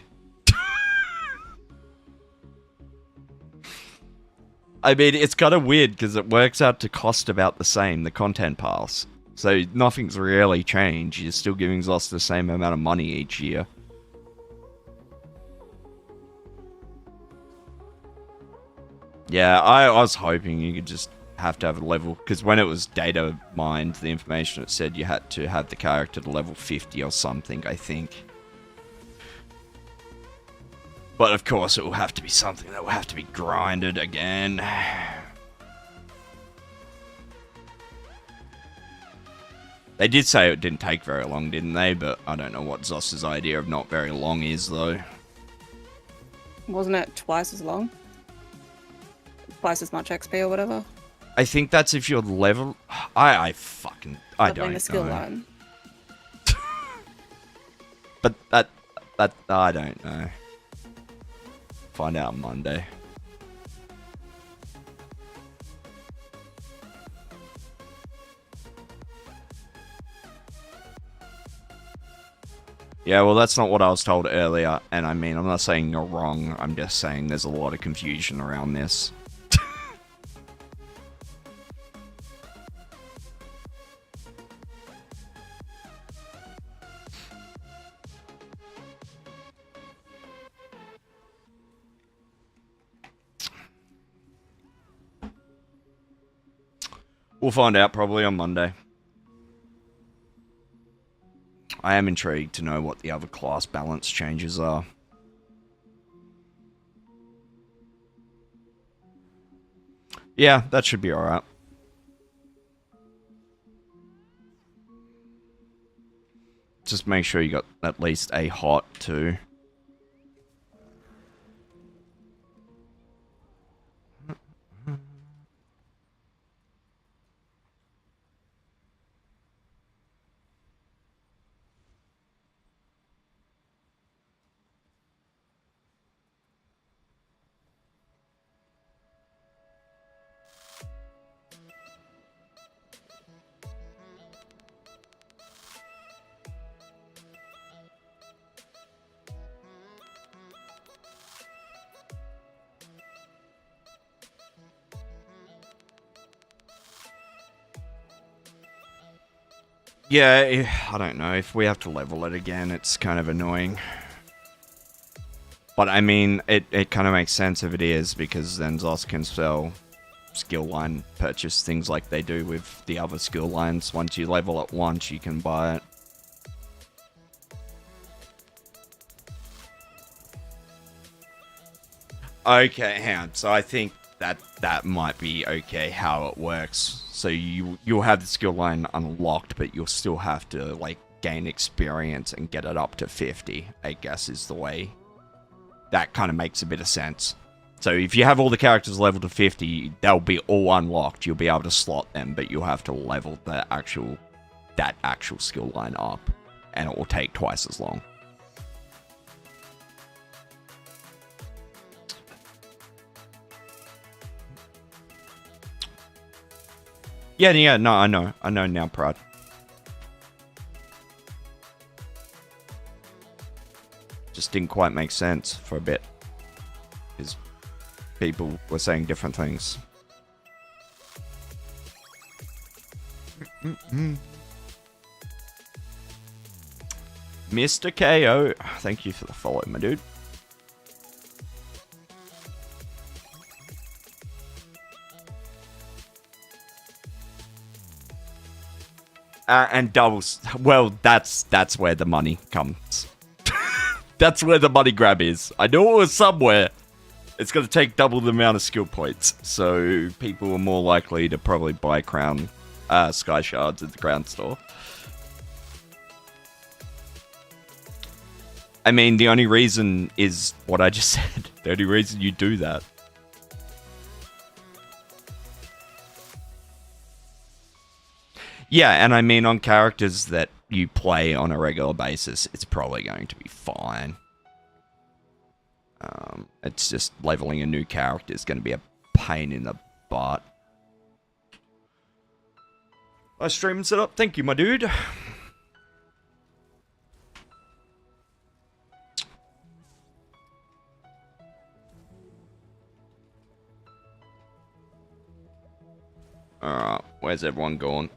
Speaker 1: I mean, it's kind of weird because it works out to cost about the same, the content pass. So nothing's really changed. You're still giving us the same amount of money each year. Yeah, I was hoping you could just have to have a level, because when it was data mined, the information, it said you had to have the character to level 50 or something, I think. But of course it will have to be something that will have to be grinded again. They did say it didn't take very long, didn't they? But I don't know what Zos's idea of not very long is, though.
Speaker 9: Wasn't it twice as long? Twice as much XP or whatever?
Speaker 1: I think that's if you're level... I don't
Speaker 9: the skill
Speaker 1: know.
Speaker 9: line.
Speaker 1: But that I don't know. Find out on Monday. Yeah, well, that's not what I was told earlier, and I mean, I'm not saying you're wrong, I'm just saying there's a lot of confusion around this. We'll find out probably on Monday. I am intrigued to know what the other class balance changes are. Yeah, that should be alright. Just make sure you got at least a hot too. Yeah, I don't know. If we have to level it again, it's kind of annoying. But I mean, it kind of makes sense if it is, because then Zos can sell skill line purchase things like they do with the other skill lines. Once you level it once, you can buy it. Okay, hang on. So I think that might be okay how it works. So you'll have the skill line unlocked, but you'll still have to like gain experience and get it up to 50, I guess is the way. That kind of makes a bit of sense. So if you have all the characters leveled to 50, they'll be all unlocked. You'll be able to slot them, but you'll have to level that actual skill line up, and it will take twice as long. Yeah, no, I know now, Pride. Just didn't quite make sense for a bit, because people were saying different things. Mr. KO, thank you for the follow, my dude. And doubles. Well, that's where the money comes. That's where the money grab is. I know it was somewhere. It's going to take double the amount of skill points, so people are more likely to probably buy Sky Shards at the Crown store. I mean, the only reason is what I just said. The only reason you do that. Yeah, and I mean, on characters that you play on a regular basis, it's probably going to be fine. It's just leveling a new character is going to be a pain in the butt. I stream and set up. Thank you, my dude. Alright, where's everyone going?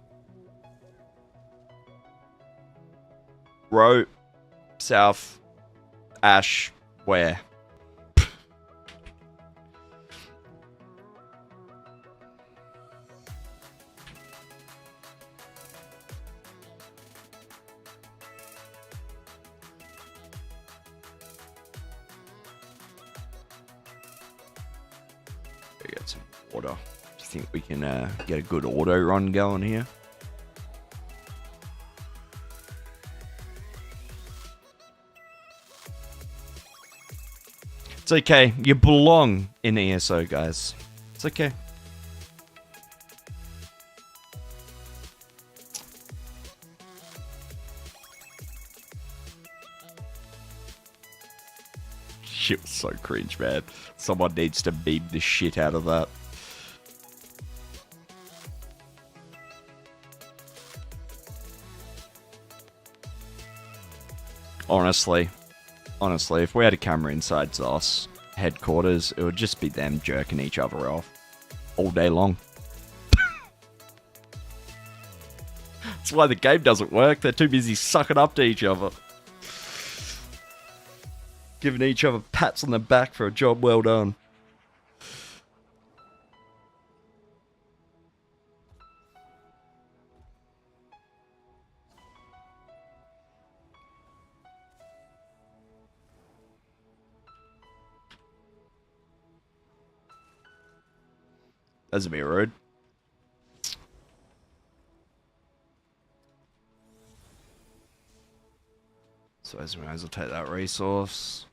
Speaker 1: Row, south, Ash, where? Get some water. Do you think we can get a good auto run going here? It's okay. You belong in ESO, guys. It's okay. Shit was so cringe, man. Someone needs to meme the shit out of that. Honestly, if we had a camera inside ZOS headquarters, it would just be them jerking each other off all day long. That's why the game doesn't work. They're too busy sucking up to each other. Giving each other pats on the back for a job well done. That's a bit rude. So as we might as well take that resource.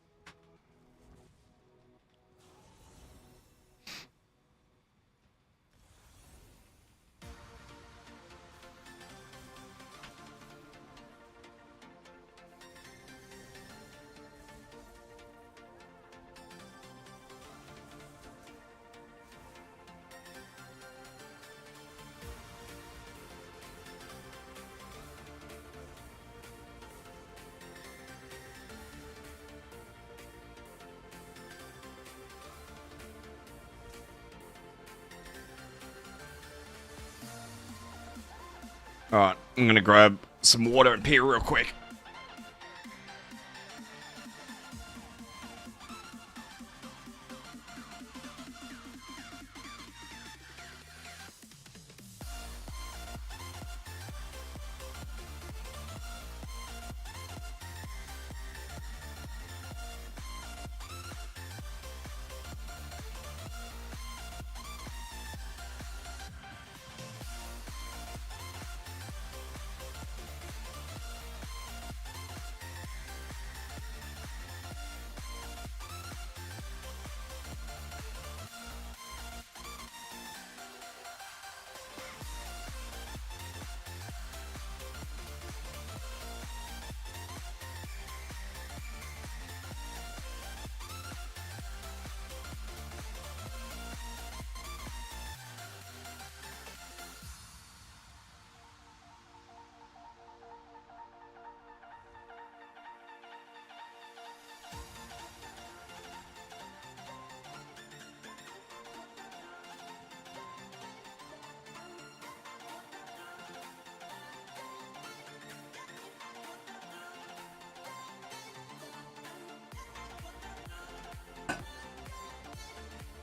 Speaker 1: Alright, I'm gonna grab some water and pee real quick.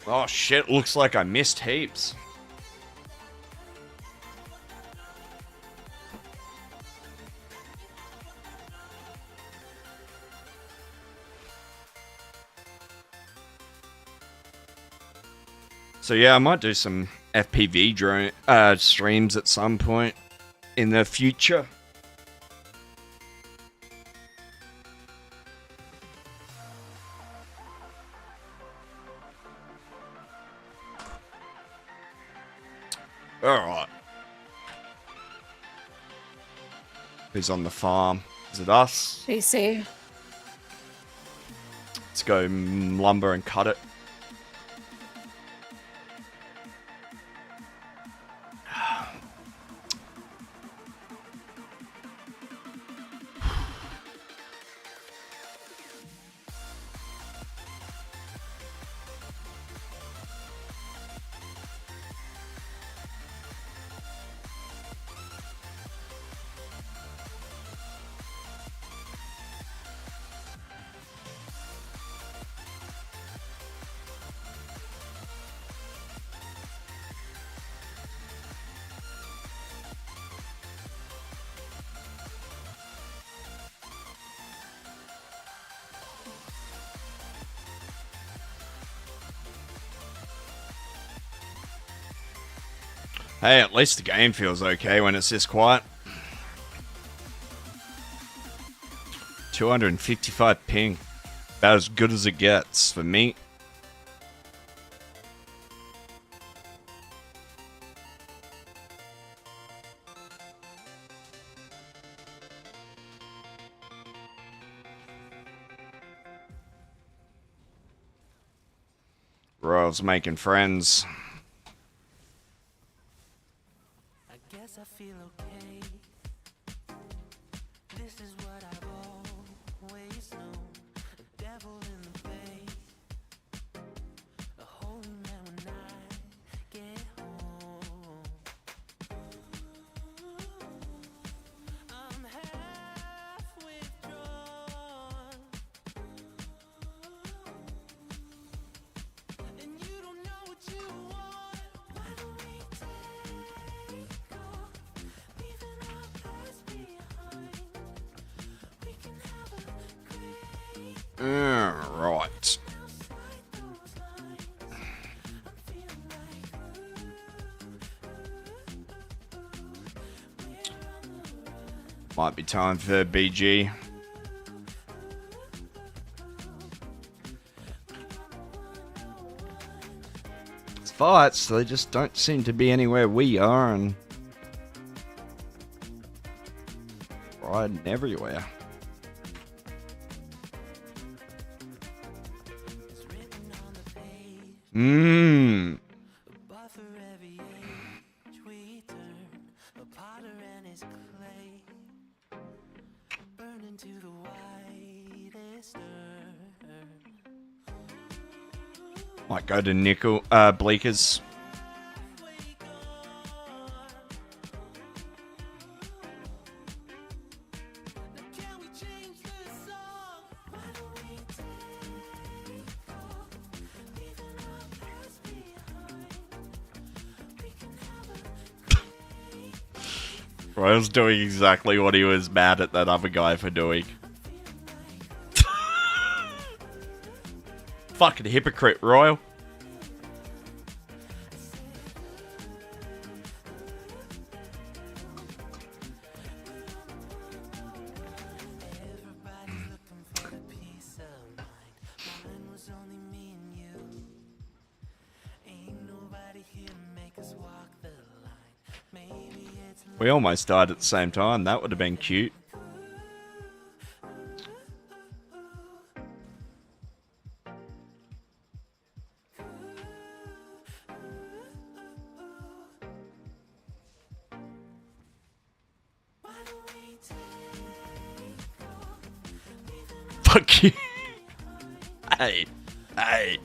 Speaker 1: Oh shit, looks like I missed heaps. So yeah, I might do some FPV drone streams at some point in the future. Alright. Who's on the farm? Is it us?
Speaker 9: PC.
Speaker 1: Let's go lumber and cut it. Hey, at least the game feels okay when it's this quiet. 255 ping. About as good as it gets for me. Royals making friends.
Speaker 14: Guess I feel okay. This is what I've always known. A devil in the bay. A holy man when I get home. I'm half withdrawn. And you don't know what you want. Why don't we
Speaker 1: Right. Might be time for BG. It's fights, they just don't seem to be anywhere we are, and riding everywhere. Mmm.
Speaker 14: But for every age we turn, a potter and his clay burn into the whitest earth.
Speaker 1: Might go to Nickel, Bleakers. Royal's doing exactly what he was mad at that other guy for doing. Fucking hypocrite, Royal. We almost died at the same time. That would have been cute. Fuck you. Hey. Hey.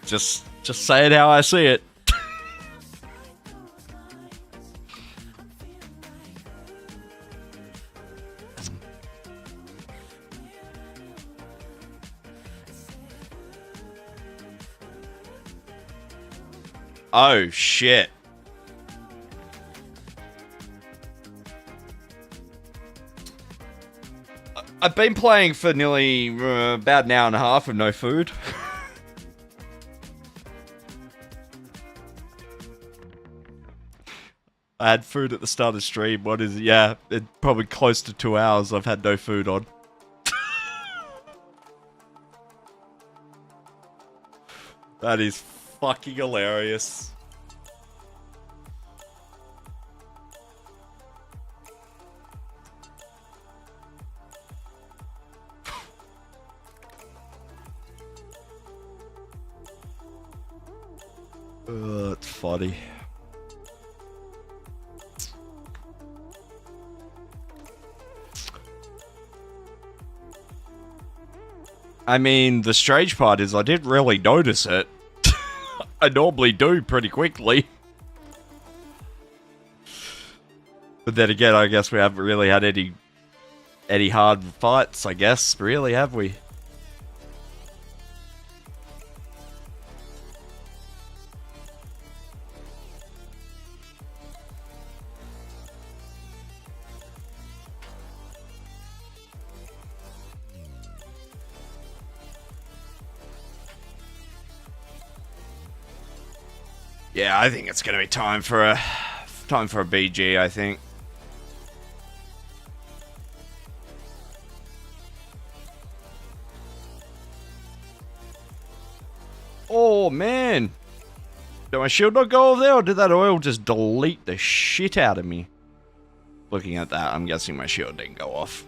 Speaker 1: Just say it how I see it. Oh, shit. I've been playing for nearly about an hour and a half with no food. I had food at the start of the stream. What is it? Yeah, it probably close to 2 hours I've had no food on. That is fucking hilarious. It's funny. I mean, the strange part is I didn't really notice it. I normally do pretty quickly. But then again, I guess we haven't really had any hard fights, I guess, really, have we? Yeah, I think it's gonna be time for a BG, I think. Oh man! Did my shield not go over there, or did that oil just delete the shit out of me? Looking at that, I'm guessing my shield didn't go off.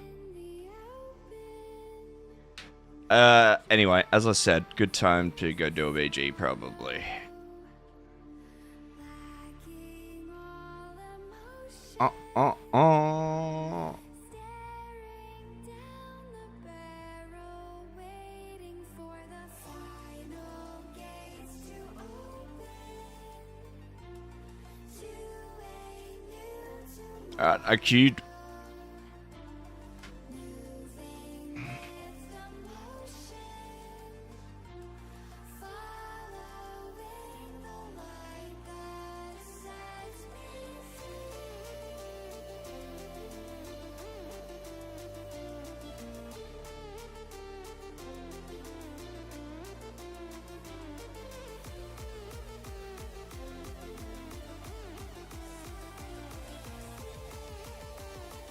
Speaker 1: Anyway, as I said, good time to go do a BG, probably. Alright, I queued.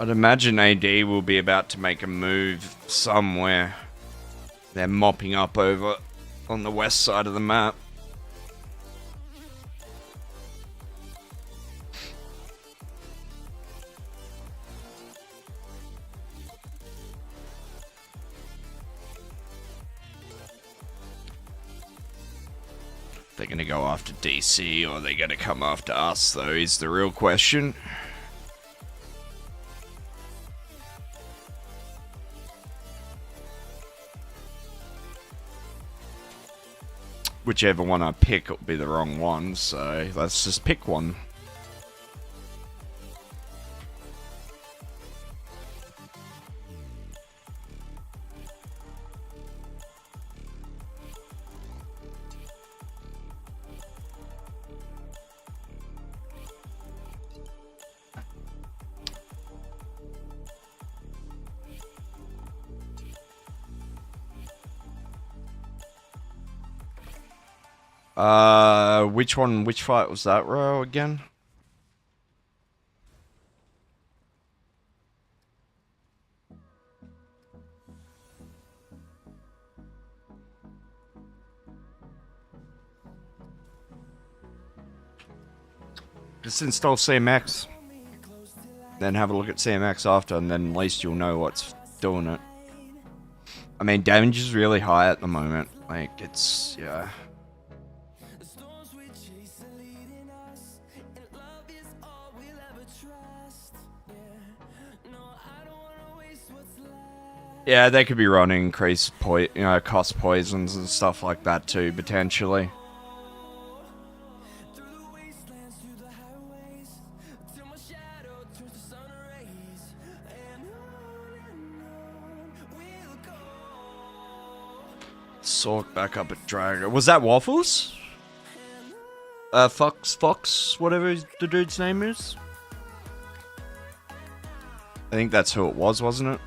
Speaker 1: I'd imagine AD will be about to make a move somewhere. They're mopping up over on the west side of the map. They're gonna go after DC, or they're gonna come after us, though, is the real question. Whichever one I pick will be the wrong one, so let's just pick one. Which fight was that, Ro, again? Just install CMX. Then have a look at CMX after, and then at least you'll know what's doing it. I mean, damage is really high at the moment. Like, it's, yeah. Yeah, they could be running increased cost poisons and stuff like that too, potentially. Sorc back up at Dragon. Was that Waffles? Fox, whatever the dude's name is. I think that's who it was, wasn't it?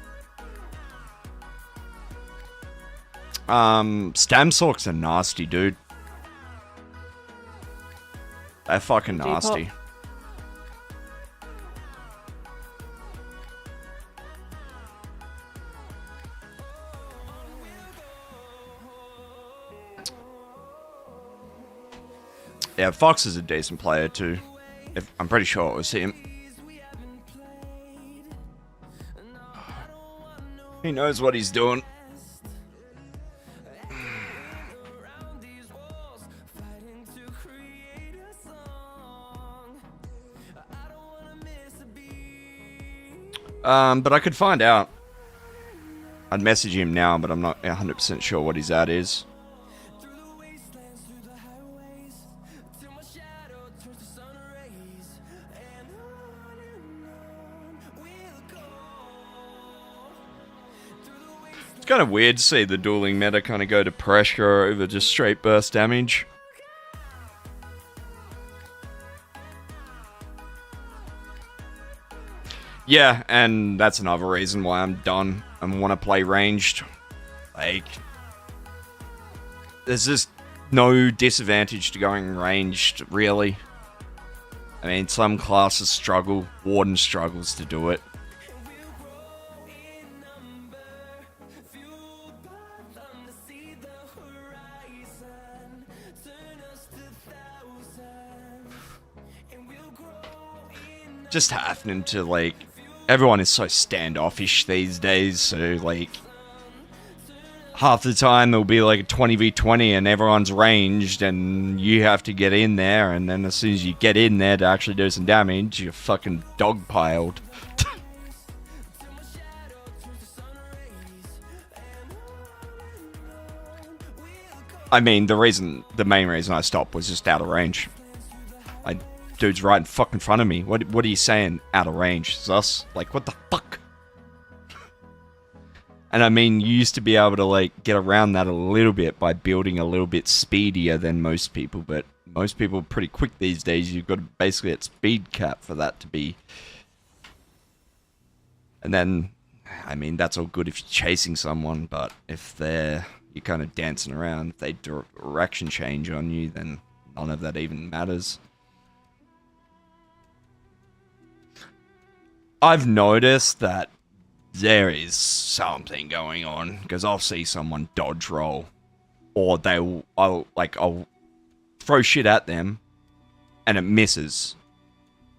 Speaker 1: Sorcs are nasty, dude. They're fucking nasty. Yeah, Fox is a decent player too. I'm pretty sure it was him. He knows what he's doing. But I could find out. I'd message him now, but I'm not 100% sure what his ad is. It's kind of weird to see the dueling meta kind of go to pressure over just straight burst damage. Yeah, and that's another reason why I'm done and want to play ranged. Like, there's just no disadvantage to going ranged, really. I mean, some classes struggle. Warden struggles to do it. Just happening to, like, everyone is so standoffish these days, so, like, half the time there'll be, like, a 20v20 and everyone's ranged and you have to get in there, and then as soon as you get in there to actually do some damage, you're fucking dogpiled. I mean, the main reason I stopped was just out of range. Dude's right in fucking front of me. What are you saying? Out of range, sus? Like, what the fuck? And I mean, you used to be able to, like, get around that a little bit by building a little bit speedier than most people, but most people are pretty quick these days. You've got basically a speed cap for that to be. And then, I mean, that's all good if you're chasing someone, but if you're kind of dancing around, if they direction change on you, then none of that even matters. I've noticed that there is something going on, because I'll see someone dodge roll, or I'll throw shit at them, and it misses,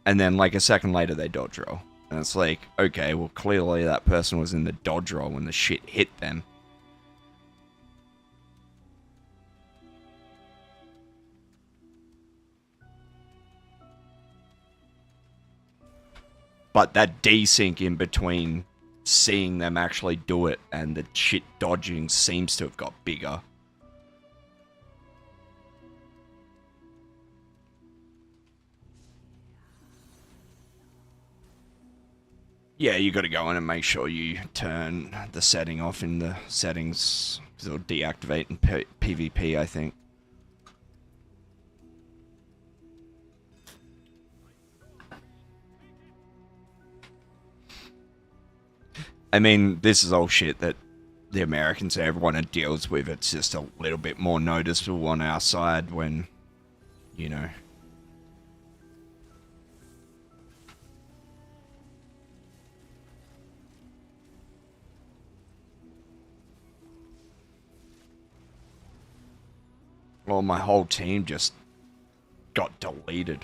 Speaker 1: and then like a second later they dodge roll, and it's like, okay, well clearly that person was in the dodge roll when the shit hit them. But that desync in between seeing them actually do it and the shit dodging seems to have got bigger. Yeah, you got to go in and make sure you turn the setting off in the settings, because it'll deactivate in PvP, I think. I mean, this is all shit that the Americans and everyone deals with. It's just a little bit more noticeable on our side when, you know. Well, my whole team just got deleted.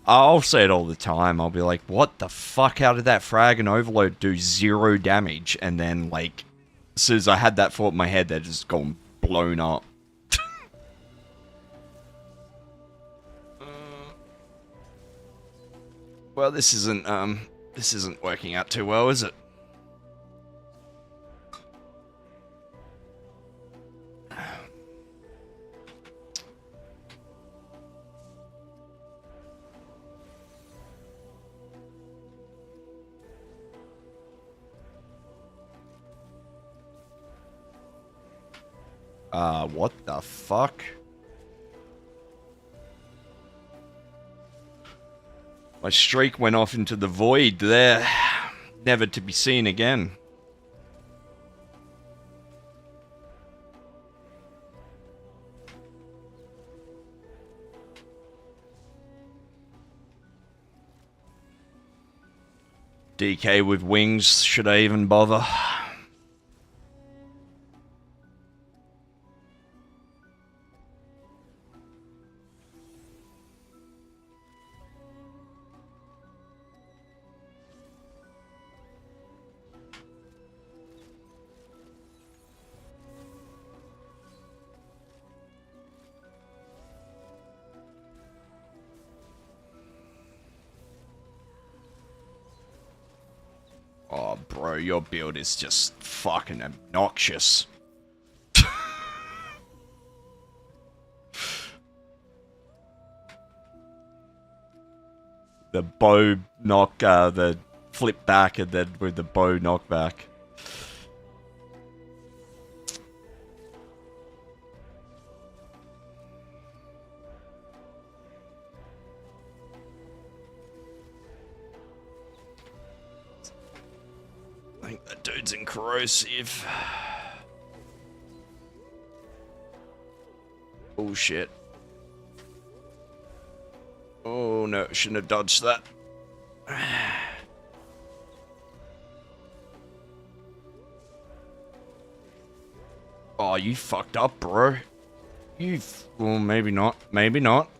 Speaker 1: I'll say it all the time. I'll be like, what the fuck? How did that frag and overload do 0 damage? And then, like, as soon as I had that thought in my head, they're just gone blown up. Well, this isn't working out too well, is it? What the fuck? My streak went off into the void there. Never to be seen again. DK with wings, should I even bother? Oh, bro, your build is just fucking obnoxious. The bow knock, the flip back and then with the bow knockback. I think that dude's in corrosive. Oh shit. Oh no, shouldn't have dodged that. Oh, you fucked up, bro. Well, maybe not. Maybe not.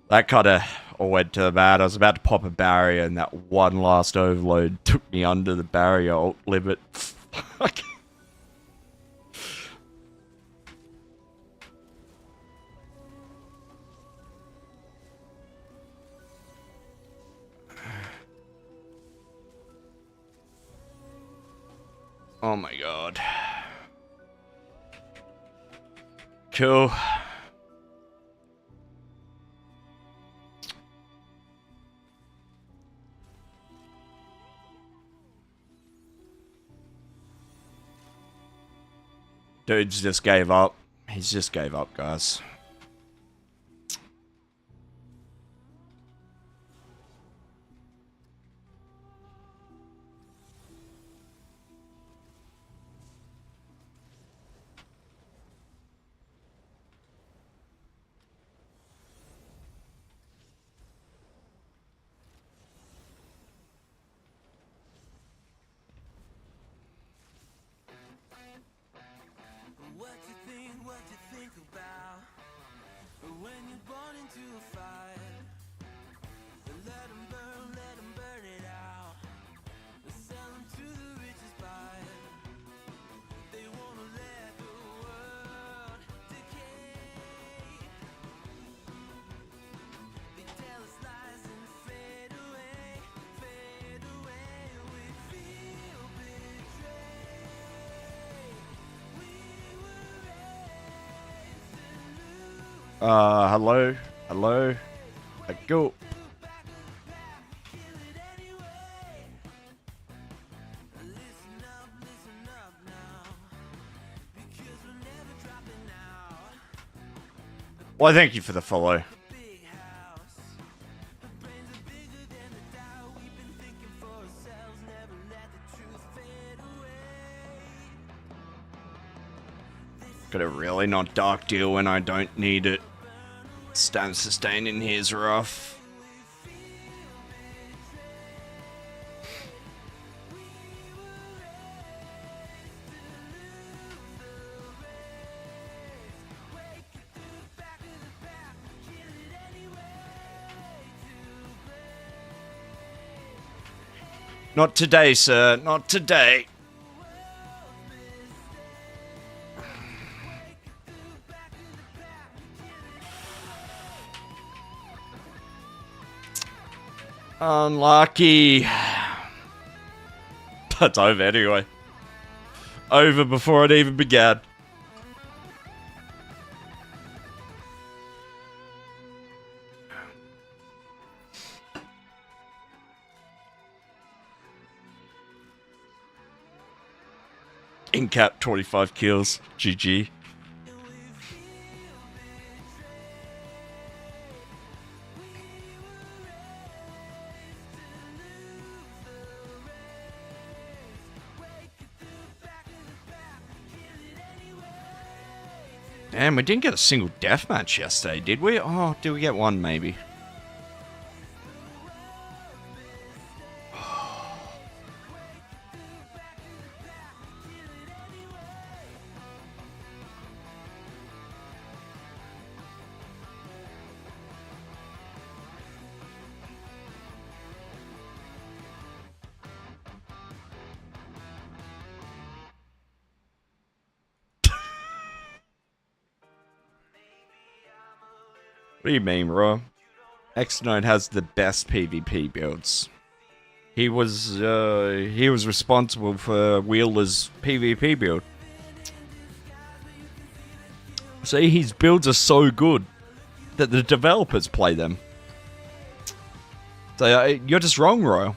Speaker 1: That kind of all went to the bad. I was about to pop a barrier, and that one last overload took me under the barrier alt limit. Fuck. Oh my god. Cool. Dude's just gave up. He's just gave up, guys.
Speaker 14: What you think about when you're born into a fire? Let them burn it out. Sell them to the richest buyer. They wanna let the world decay. They tell us lies and fade away, fade away. We feel betrayed.
Speaker 1: Hello? Hello? Go. Well, thank you for the follow. Got a really not dark deal when I don't need it. Stand sustain in here is rough. Not today, sir. Not today. Unlucky. That's over anyway. Over before it even began. In cap 25 kills. GG. Damn, we didn't get a single deathmatch yesterday, did we? Oh, did we get one maybe? What do you mean, bro? X9 has the best PvP builds. He was responsible for Wheeler's PvP build. See, his builds are so good that the developers play them. So you're just wrong, Royal.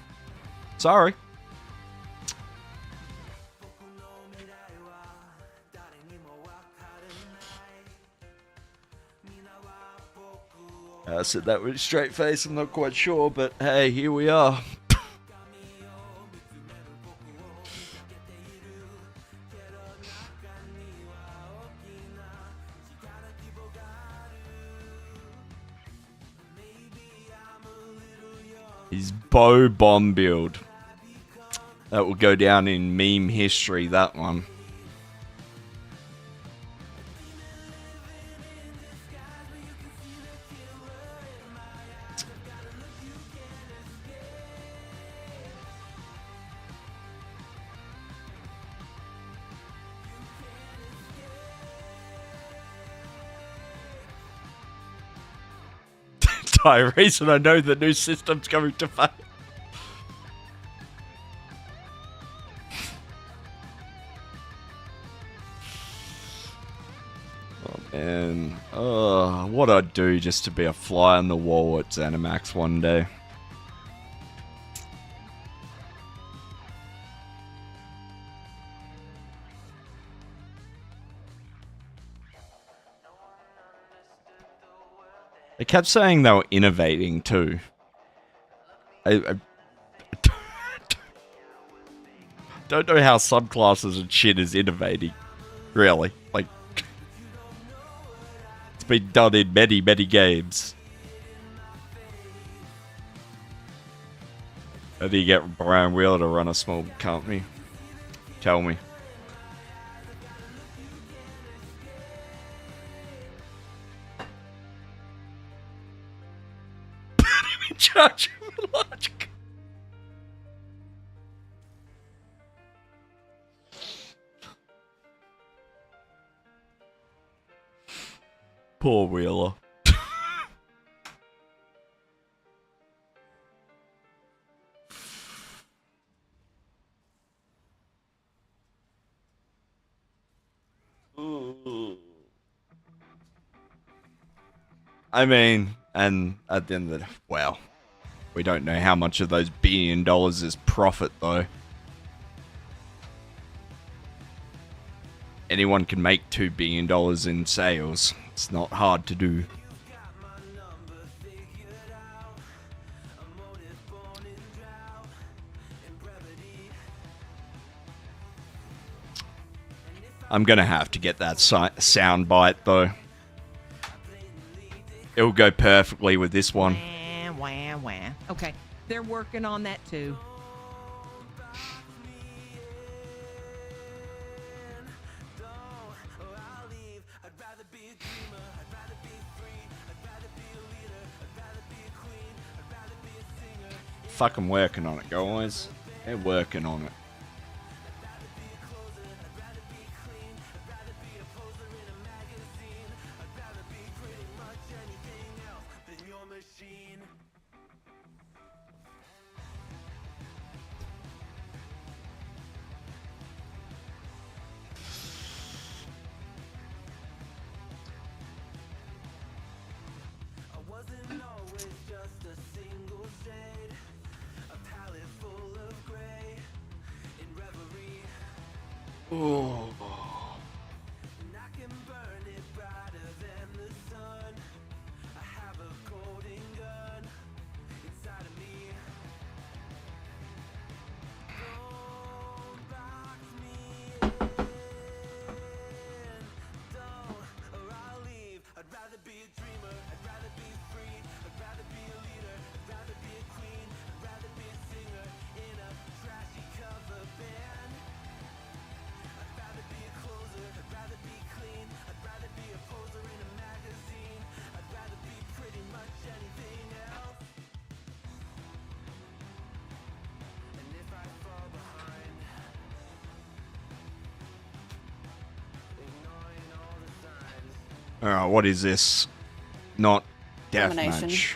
Speaker 1: Sorry. I said that with a straight face, I'm not quite sure, but hey, here we are. His bow bomb build. That will go down in meme history, that one. Reason I know the new system's coming to fail. Oh man, what I'd do just to be a fly on the wall at ZeniMax one day. They kept saying they were innovating too. I don't know how subclasses and shit is innovating. Really. Like, it's been done in many, many games. How do you get Brian Wheeler to run a small company? Tell me. Charge him a large. Poor Wheeler. I mean, and at the end of the well, we don't know how much of those $1 billion is profit though. Anyone can make $2 billion in sales. It's not hard to do. I'm gonna have to get that sound bite though. It'll go perfectly with this one.
Speaker 5: Wah, wah. Okay, they're working on that too.
Speaker 1: Fucking working on it, guys. They're working on it. Oh. Alright, what is this? Not
Speaker 9: Domination.
Speaker 1: deathmatch.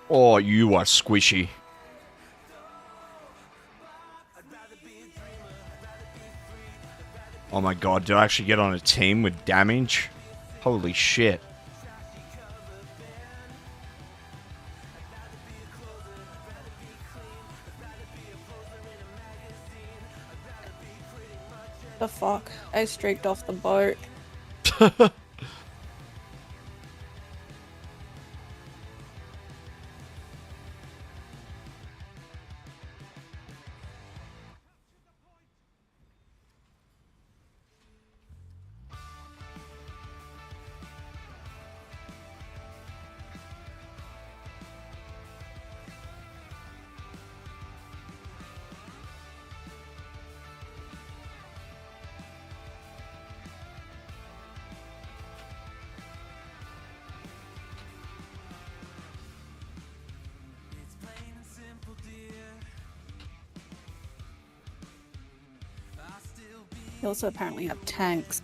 Speaker 1: Oh, you are squishy. Oh my god, did I actually get on a team with damage? Holy shit.
Speaker 9: The fuck? I streaked off the boat. They also apparently have tanks.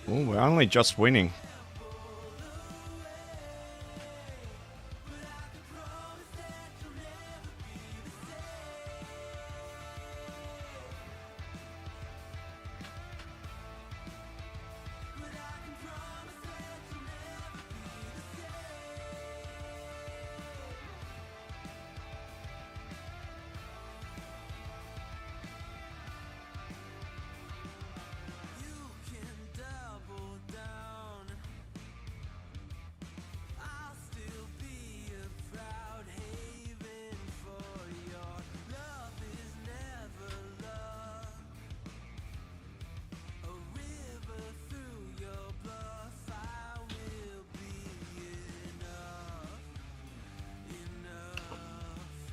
Speaker 1: Oh, we're only just winning.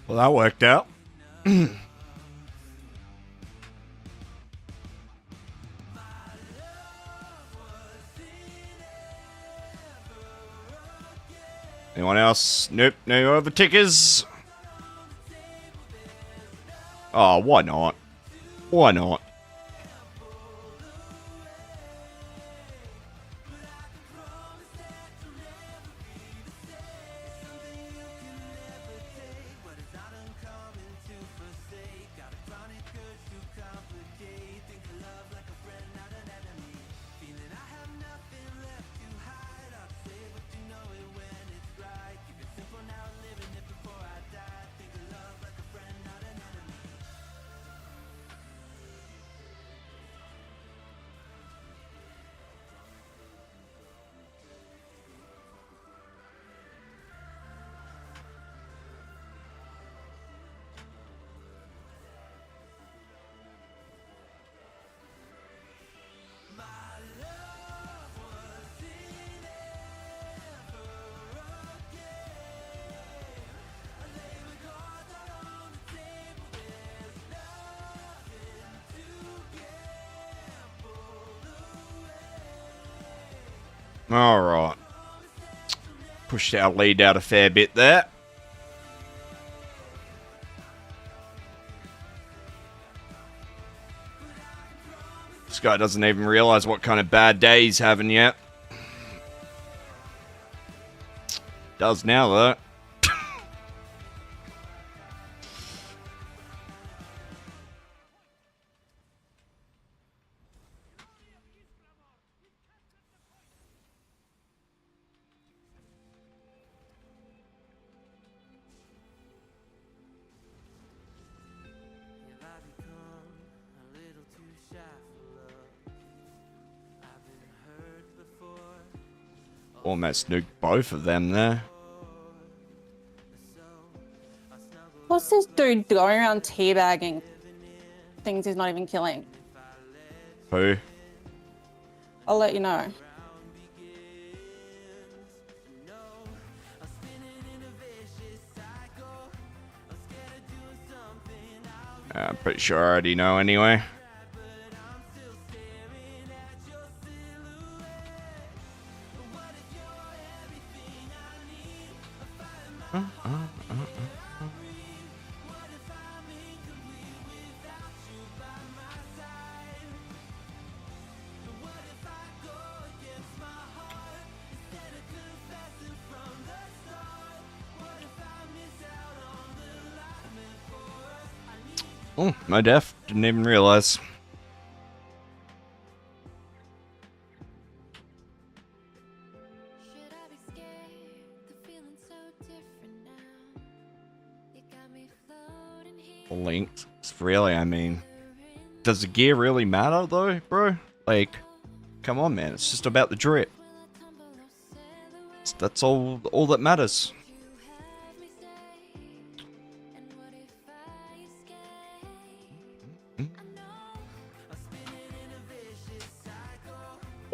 Speaker 1: Well, that worked out. Anyone else? Nope, no other tickers. Oh, why not? Why not? Alright. Pushed our lead out a fair bit there. This guy doesn't even realize what kind of bad day he's having yet. Does now, though. Almost nuked both of them there.
Speaker 9: What's this dude going around teabagging things he's not even killing?
Speaker 1: Who?
Speaker 9: I'll let you know.
Speaker 1: I'm pretty sure I already know anyway. Oh, my def. Didn't even realize. Linked. Really, I mean. Does the gear really matter, though, bro? Like, come on, man. It's just about the drip. That's all that matters.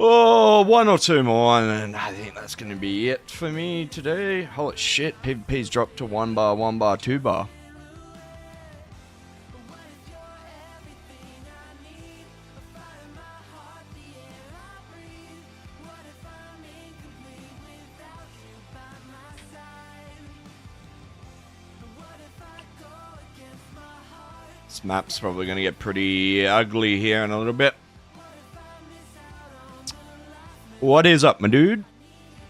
Speaker 1: Oh, one or two more, and then I think that's going to be it for me today. Holy shit, PvP's dropped to 1 bar, 1 bar, 2 bar. This map's probably going to get pretty ugly here in a little bit. What is up, my dude?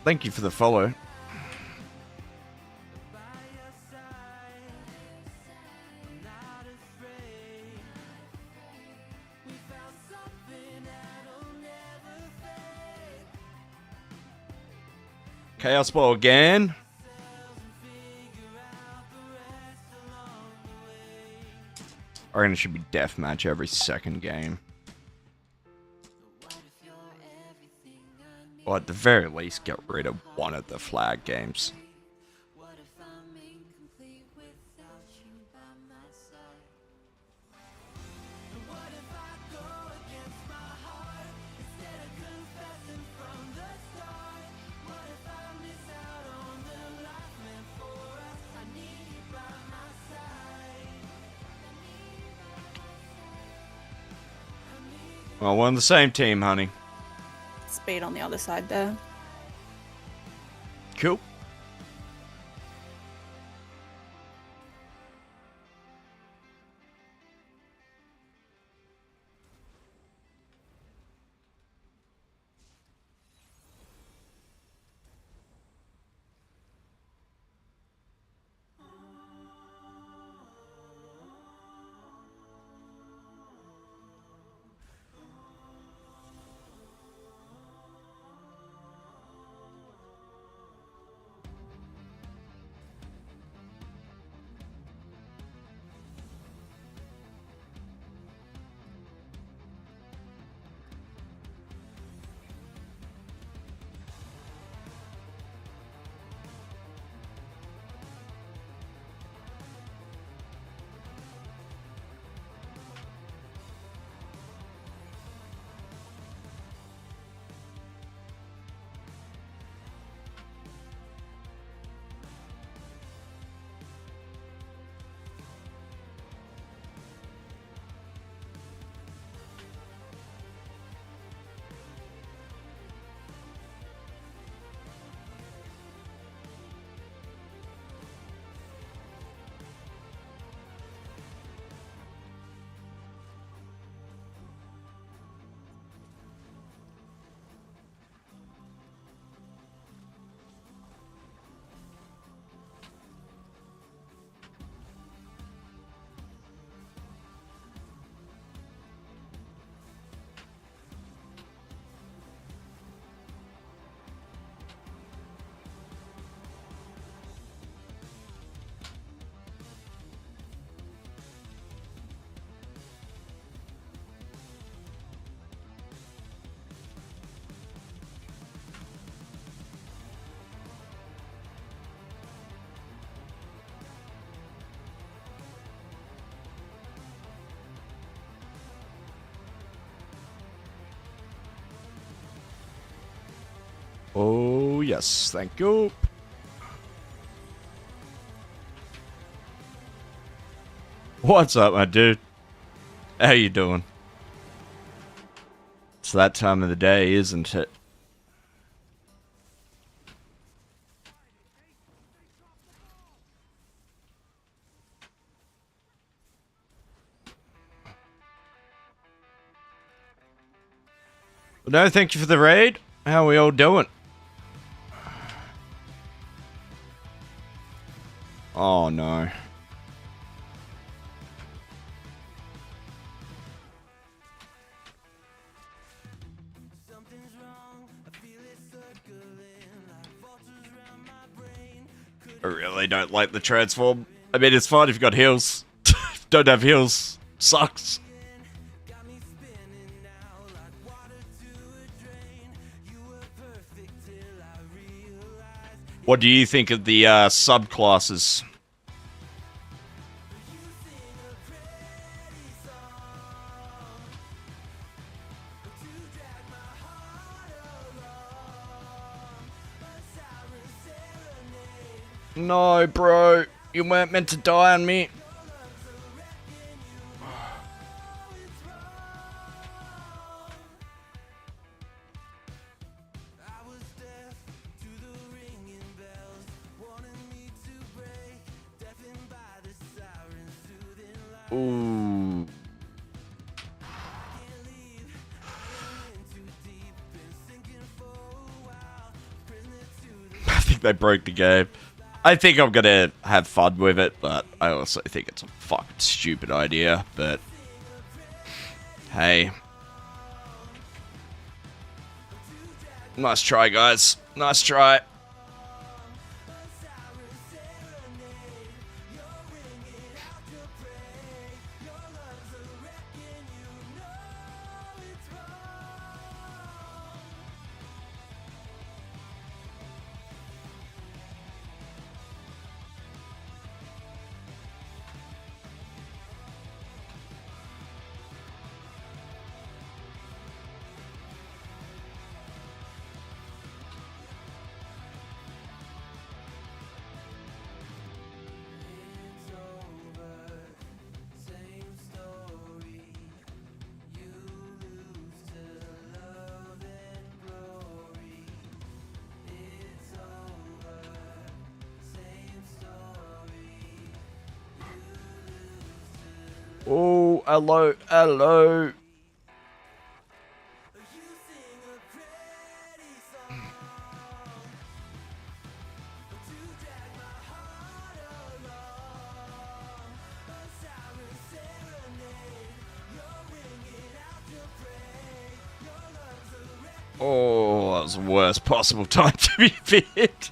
Speaker 1: Thank you for the follow. Chaos Ball again. I reckon it should be deathmatch every second game. Or at the very least, get rid of one of the flag games. Well, we're on the same team, honey.
Speaker 9: Speed on the other side there.
Speaker 1: Cool. Oh, yes. Thank you. What's up, my dude? How you doing? It's that time of the day, isn't it? No, thank you for the raid. How are we all doing? Oh, no. I really don't like the transform. I mean, it's fine if you've got heals. Don't have heals. Sucks. What do you think of the subclasses? No, bro. You weren't meant to die on me. Ooh. I think they broke the game. I think I'm gonna have fun with it, but I also think it's a fucking stupid idea, but hey. Nice try, guys. Nice try. Oh, hello, hello. Oh, that was the worst possible time to be fit.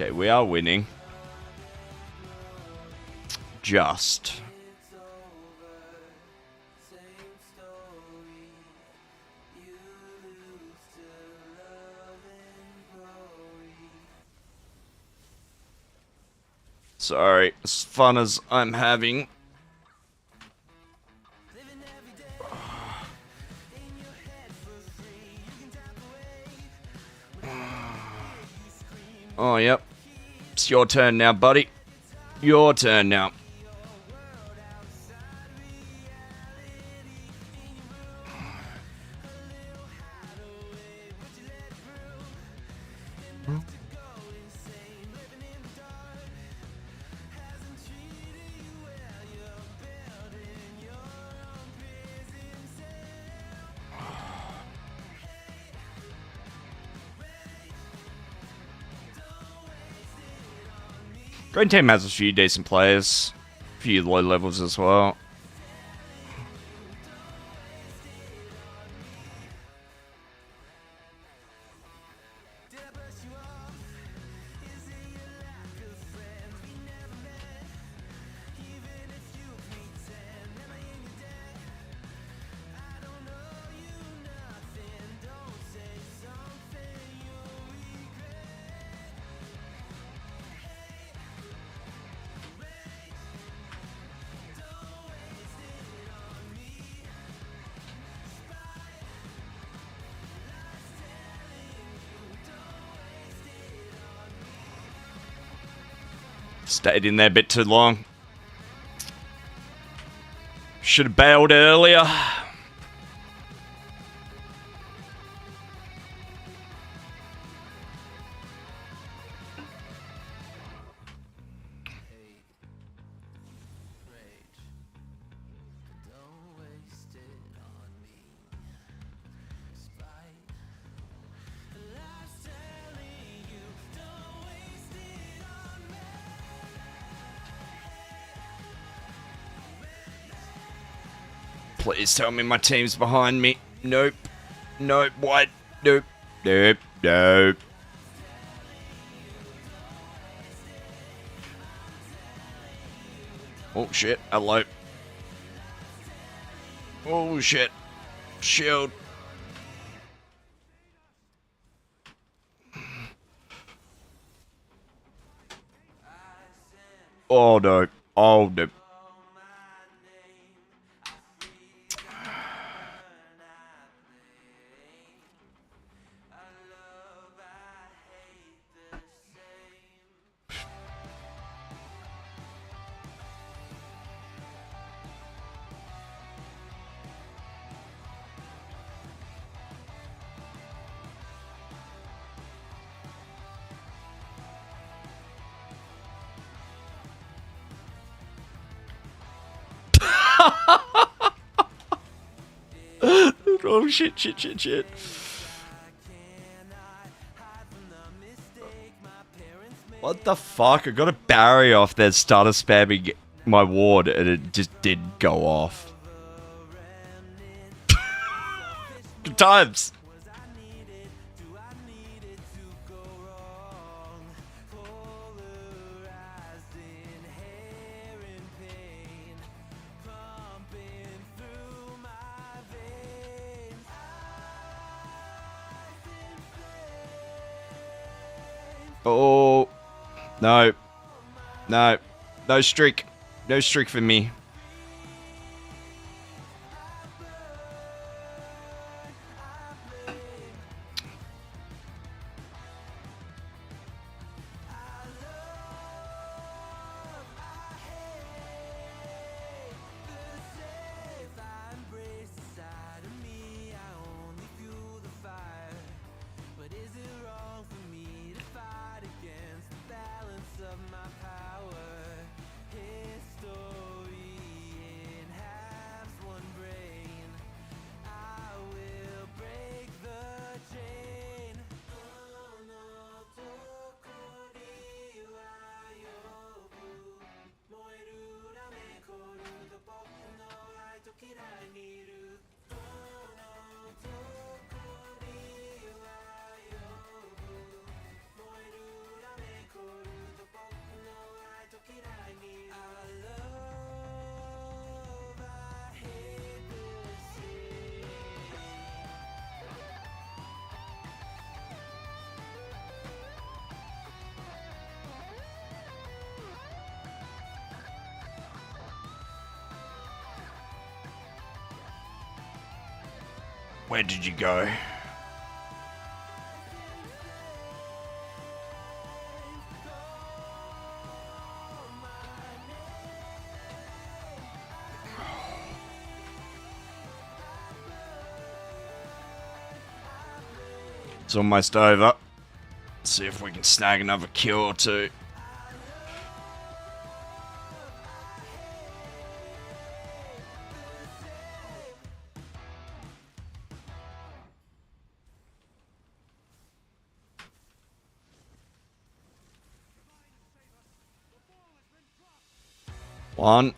Speaker 1: Okay, we are winning. Just. Sorry, as fun as I'm having. Oh, yep. It's your turn now, buddy. Your turn now. Green Team has a few decent players. A few low levels as well. Stayed in there a bit too long. Should have bailed earlier. Please tell me my team's behind me. Nope. Nope. What? Nope. Nope. Nope. Oh shit. Hello. Oh shit. Shield. Oh no. Oh no. Oh shit, shit, shit, shit. What the fuck? I got a barrier off there, started spamming my ward, and it just didn't go off. Good times. Oh, no, no, no streak, no streak for me. Where did you go? It's almost over. Let's see if we can snag another kill or two. One.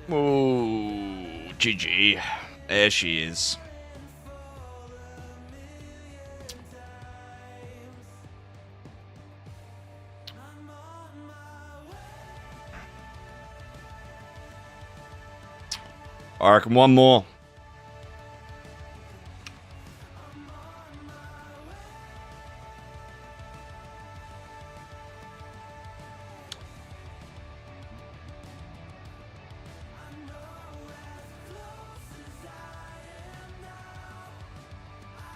Speaker 1: Oh, GG. There she is. I reckon one more.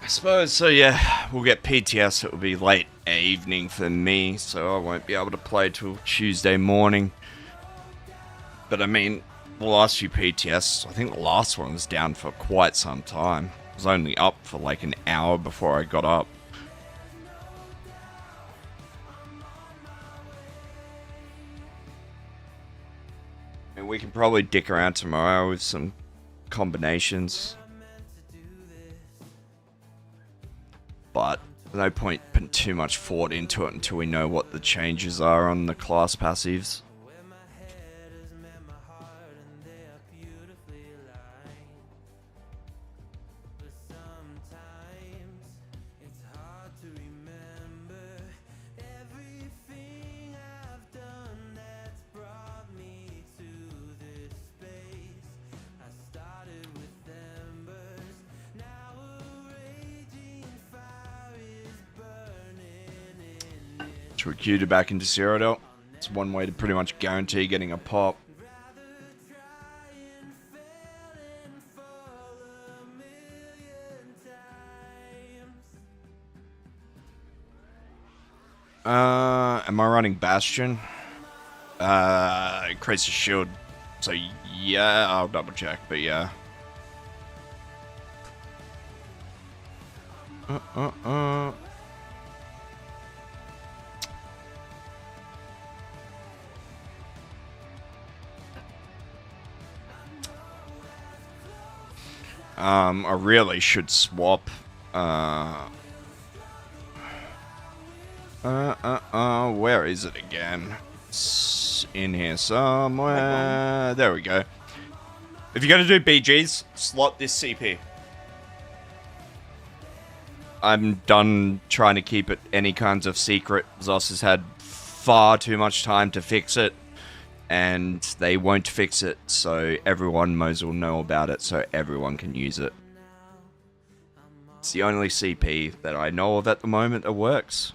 Speaker 1: I suppose, so yeah, we'll get PTS, it will be late evening for me, so I won't be able to play till Tuesday morning. But I mean, the last few PTS, I think the last one was down for quite some time. I was only up for like an hour before I got up. And we can probably dick around tomorrow with some combinations. But no point putting too much thought into it until we know what the changes are on the class passives. To recruit back into Cyrodiil. It's one way to pretty much guarantee getting a pop. Am I running Bastion? Increase the shield. So yeah, I'll double check, but yeah. I really should swap. Where is it again? It's in here somewhere. There we go. If you're gonna do BGs, slot this CP. I'm done trying to keep it any kinds of secret. Zos has had far too much time to fix it. And they won't fix it, so everyone might as well know about it, so everyone can use it. It's the only CP that I know of at the moment that works.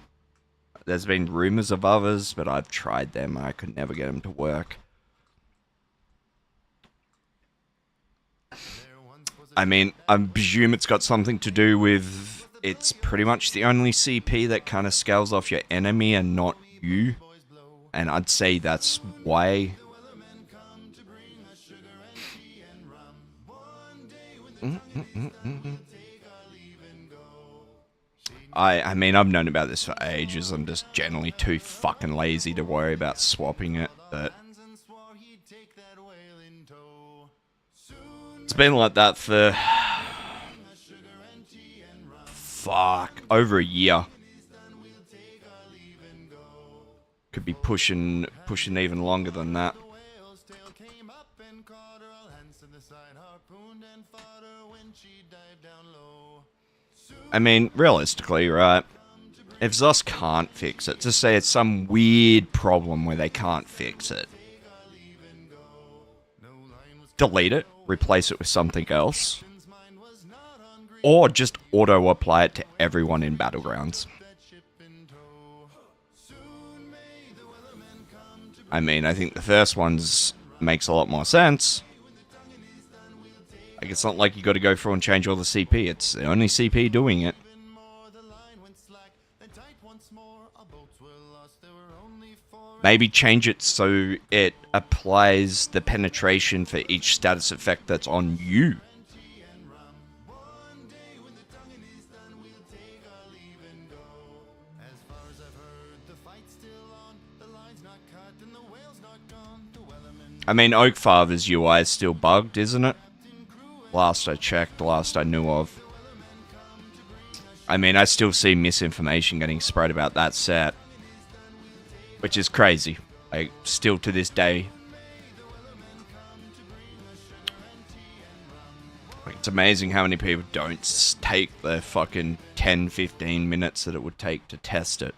Speaker 1: There's been rumors of others, but I've tried them. I could never get them to work. I mean, I presume it's got something to do with... It's pretty much the only CP that kind of scales off your enemy and not you. And I'd say that's why. I mean, I've known about this for ages. I'm just generally too fucking lazy to worry about swapping it, but... It's been like that for... Fuck, over a year. Could be pushing even longer than that. I mean, realistically, right? If Zos can't fix it, just say it's some weird problem where they can't fix it. Delete it, replace it with something else. Or just auto-apply it to everyone in Battlegrounds. I mean, I think the first one's makes a lot more sense. Like, it's not like you got to go through and change all the CP. It's the only CP doing it. Maybe change it so it applies the penetration for each status effect that's on you. I mean, Oakfather's UI is still bugged, isn't it? Last I checked, last I knew of. I mean, I still see misinformation getting spread about that set. Which is crazy. Like, still to this day. It's amazing how many people don't take the fucking 10-15 minutes that it would take to test it.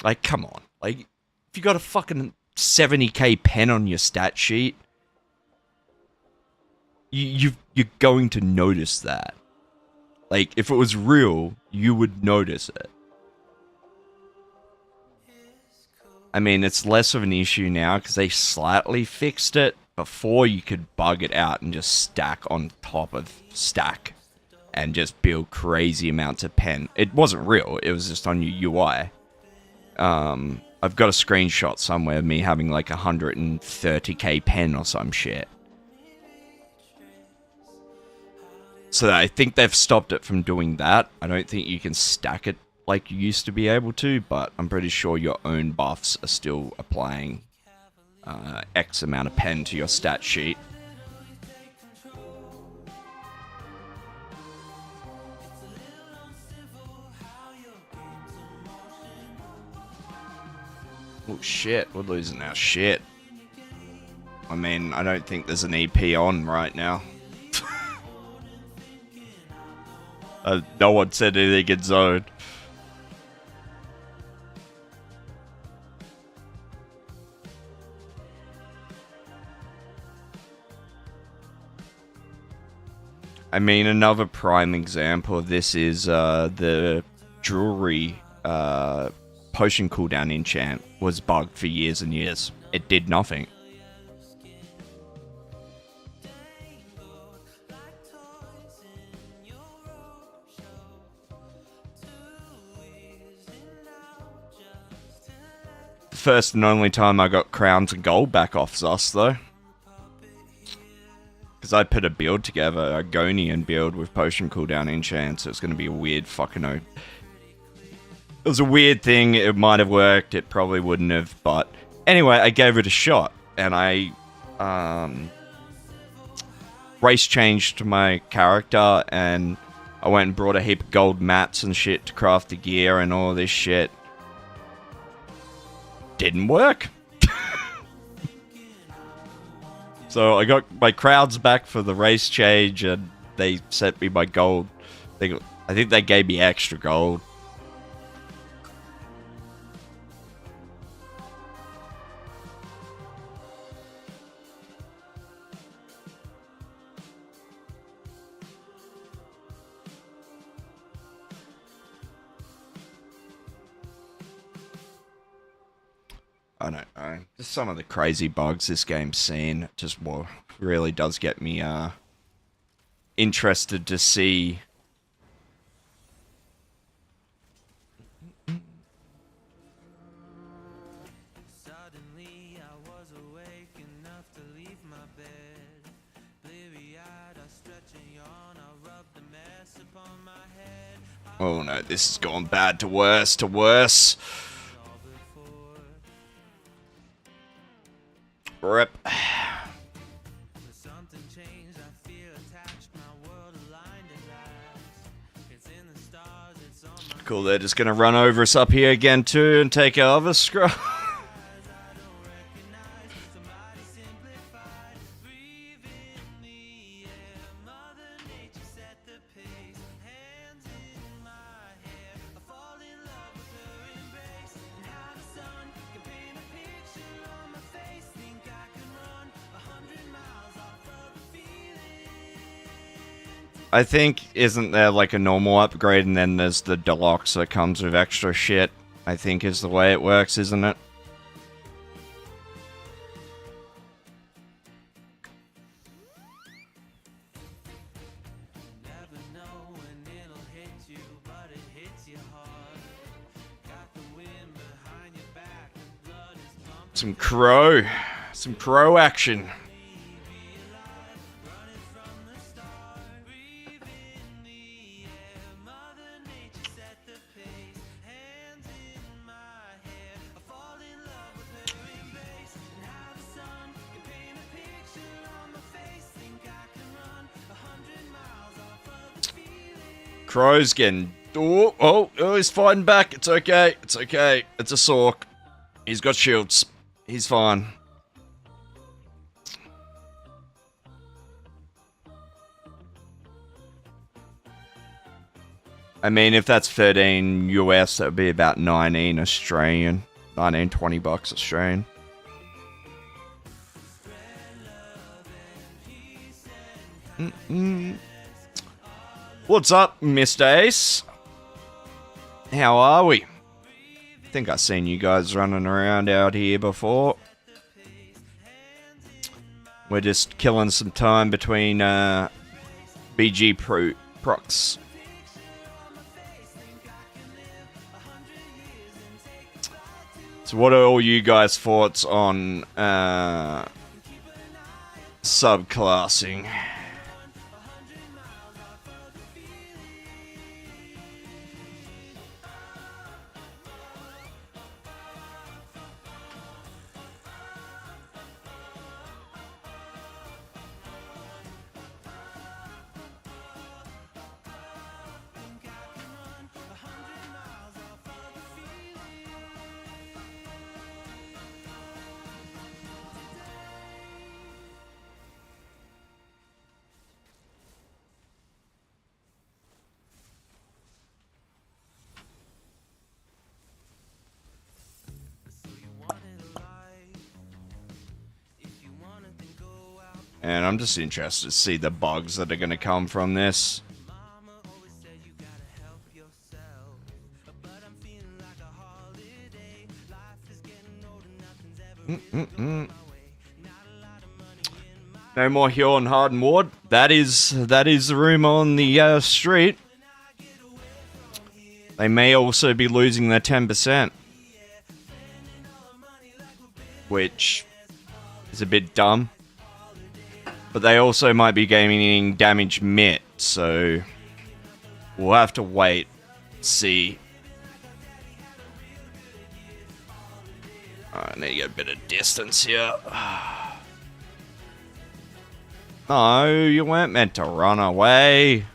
Speaker 1: Like, come on. Like, if you got a fucking 70k pen on your stat sheet, you're going to notice that. Like, if it was real, you would notice it. I mean, it's less of an issue now because they slightly fixed it. Before, you could bug it out and just stack on top of stack and just build crazy amounts of pen. It wasn't real. It was just on your UI. I've got a screenshot somewhere of me having like 130k pen or some shit. So I think they've stopped it from doing that. I don't think you can stack it like you used to be able to, but I'm pretty sure your own buffs are still applying X amount of pen to your stat sheet. Oh shit, we're losing our shit. I mean, I don't think there's an EP on right now. No one said anything in zone. I mean, another prime example of this is the jewelry potion cooldown enchant was bugged for years and years. It did nothing. The first and only time I got crowns and gold back off Zus, though. Because I put a build together, a Gonian build with potion cooldown enchant, so it's going to be a weird fucking... It was a weird thing, it might have worked, it probably wouldn't have, but... Anyway, I gave it a shot, and I... race changed my character, and I went and brought a heap of gold mats and shit to craft the gear and all this shit. Didn't work. So I got my crowds back for the race change, and they sent me my gold. I think they gave me extra gold. I don't know. Just some of the crazy bugs this game's seen just really does get me interested to see. Oh no, this has gone bad to worse to worse. Rip. Cool, they're just gonna run over us up here again too and take our other scroll. I think, isn't there like a normal upgrade and then there's the deluxe that comes with extra shit? I think is the way it works, isn't it? Some crow action. Crow's getting... Oh, he's fighting back. It's okay. It's okay. It's a Sorc. He's got shields. He's fine. I mean, if that's 13 US, that would be about 19 Australian. 19, 20 bucks Australian. What's up, Mr. Ace? How are we? I think I've seen you guys running around out here before. We're just killing some time between BG procs. So what are all you guys' thoughts on subclassing? And I'm just interested to see the bugs that are going to come from this. No more Hill and Harden Ward. That is the rumor on the street. They may also be losing their 10%, which is a bit dumb. But they also might be gaining damage mid, so we'll have to wait, see. I need to get a bit of distance here. No, you weren't meant to run away.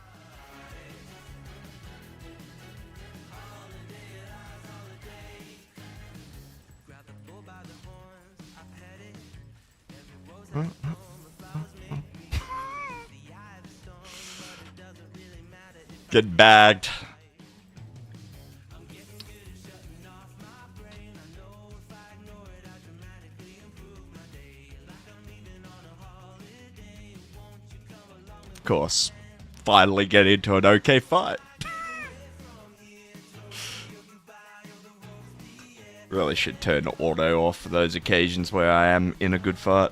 Speaker 1: Get bagged. Of course, finally get into an okay fight. Really should turn auto off for those occasions where I am in a good fight.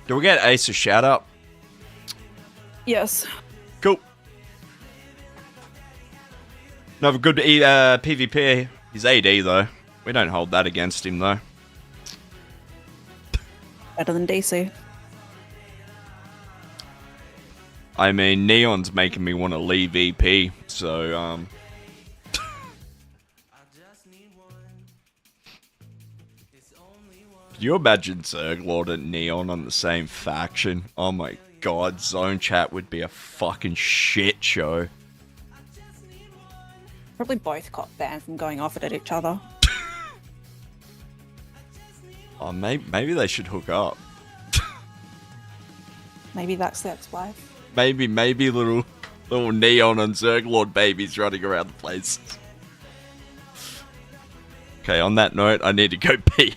Speaker 1: Do we get Ace a shout out?
Speaker 9: Yes.
Speaker 1: Cool. Another good PvP. He's AD though. We don't hold that against him though.
Speaker 9: Better than DC.
Speaker 1: I mean, Neon's making me want to leave EP, so Could you imagine Zerglord and Neon on the same faction? Oh my god, zone chat would be a fucking shit show.
Speaker 9: Probably both got banned from going off it at each other.
Speaker 1: Oh, maybe they should hook up.
Speaker 9: Maybe that's the ex-wife.
Speaker 1: Maybe little Neon and Zerglord babies running around the place. Okay, on that note, I need to go pee.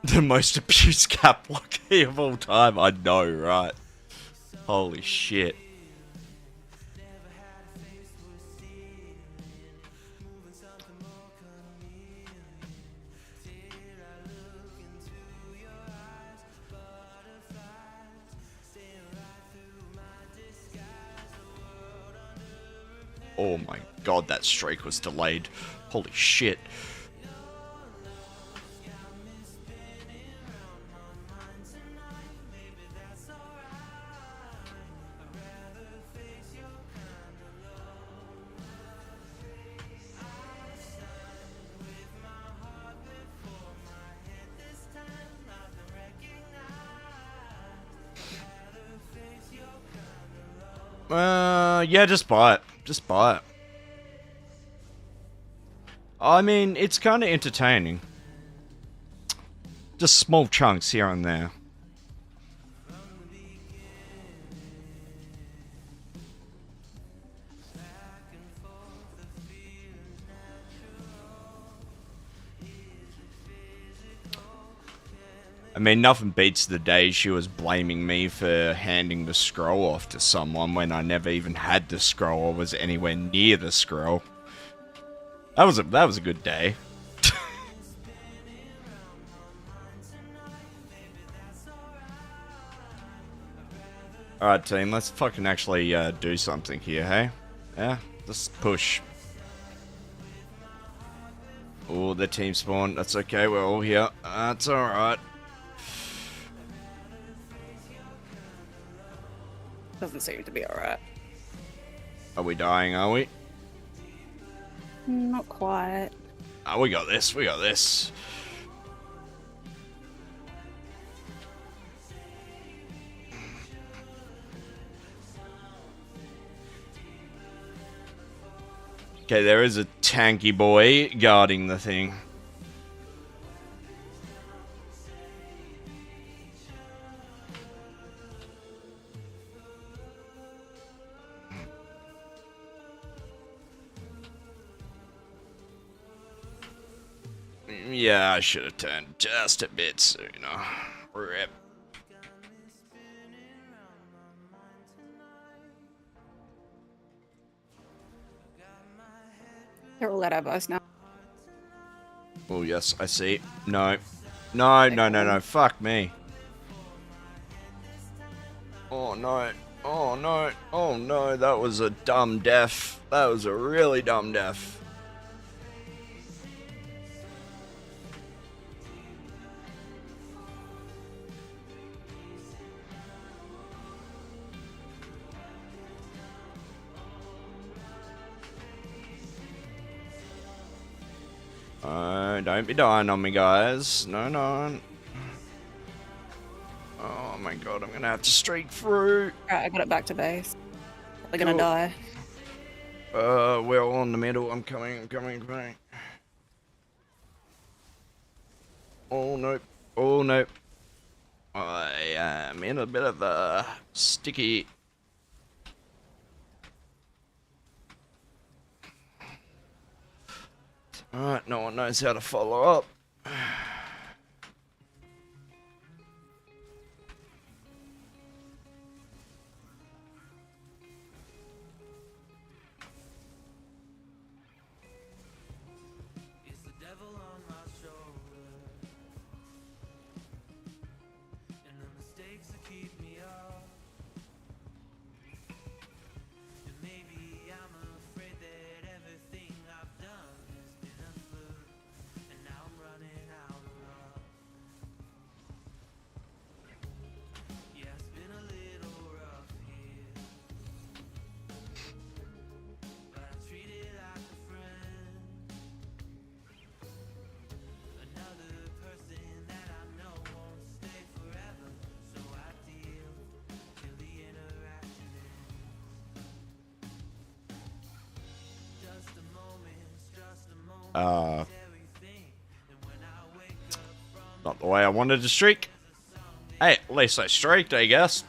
Speaker 1: The most abused cap blockade of all time. I know, right? Holy shit. Oh my god, that streak was delayed. Holy shit. Yeah, just buy it. Just buy it. I mean, it's kind of entertaining. Just small chunks here and there. I mean, nothing beats the day she was blaming me for handing the scroll off to someone when I never even had the scroll or was anywhere near the scroll. That was a good day. Alright team, let's fucking actually do something here, hey? Yeah, just push. Oh, the team spawn, that's okay, we're all here. That's alright.
Speaker 9: Doesn't seem to be alright.
Speaker 1: Are we dying, are we?
Speaker 9: Not quite.
Speaker 1: Oh, we got this, we got this. Okay, there is a tanky boy guarding the thing. Yeah, I should have turned just a bit sooner. Rip.
Speaker 9: They're all at our bows now.
Speaker 1: Oh, yes, I see. No. No, no, no, no. Fuck me. Oh, no. Oh, no. Oh, no. That was a dumb death. That was a really dumb death. Don't be dying on me, guys. No, no. Oh my god, I'm gonna have to streak through.
Speaker 9: Alright, I got it back to base. They're gonna die.
Speaker 1: We're all in the middle. I'm coming, I'm coming, I'm coming. Oh, nope. Oh, nope. I am in a bit of a sticky... Alright, no one knows how to follow up. Not the way I wanted to streak. Hey, at least I streaked, I guess.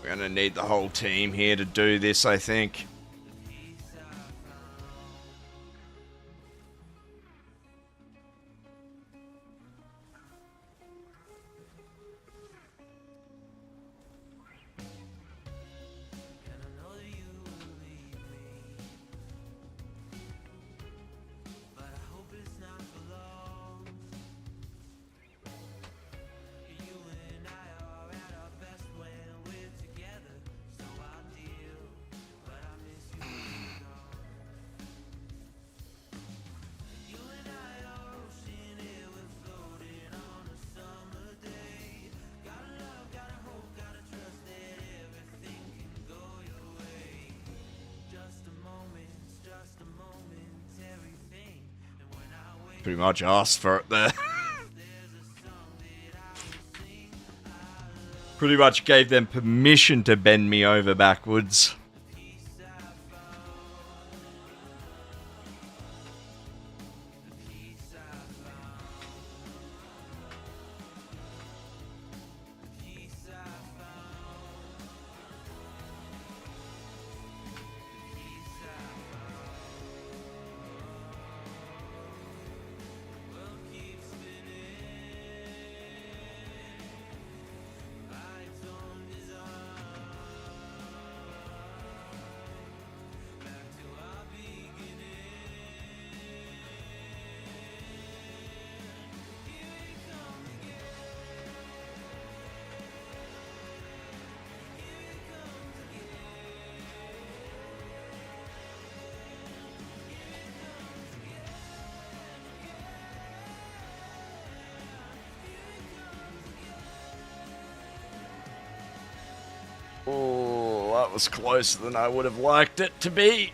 Speaker 1: We're gonna need the whole team here to do this, I think. Pretty much asked for it there. Pretty much gave them permission to bend me over backwards. Oh, that was closer than I would have liked it to be.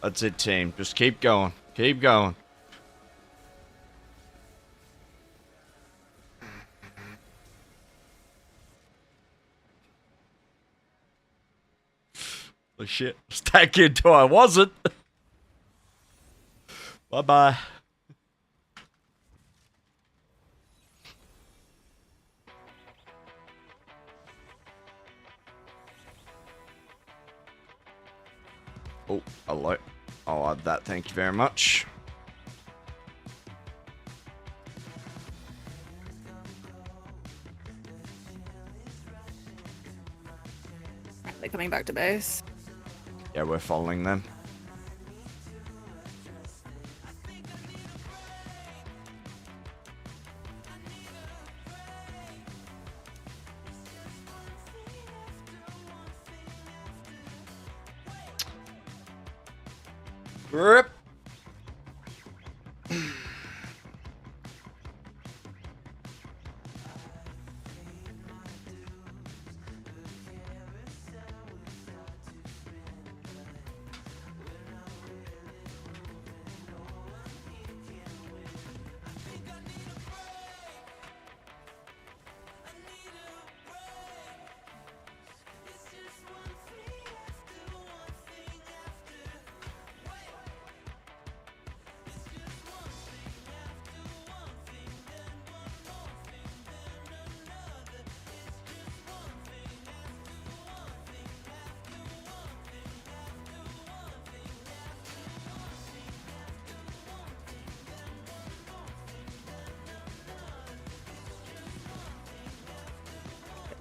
Speaker 1: That's it, team. Just keep going. Keep going. Oh shit. Stack into I wasn't. Bye-bye. Oh, hello. I'll add that, thank you very much.
Speaker 9: They're coming back to base.
Speaker 1: Yeah, we're following them. Rip.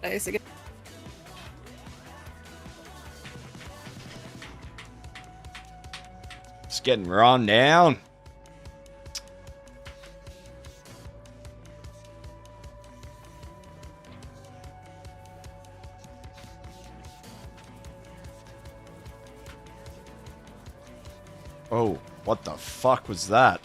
Speaker 9: Base again.
Speaker 1: It's getting run down. Oh, what the fuck was that?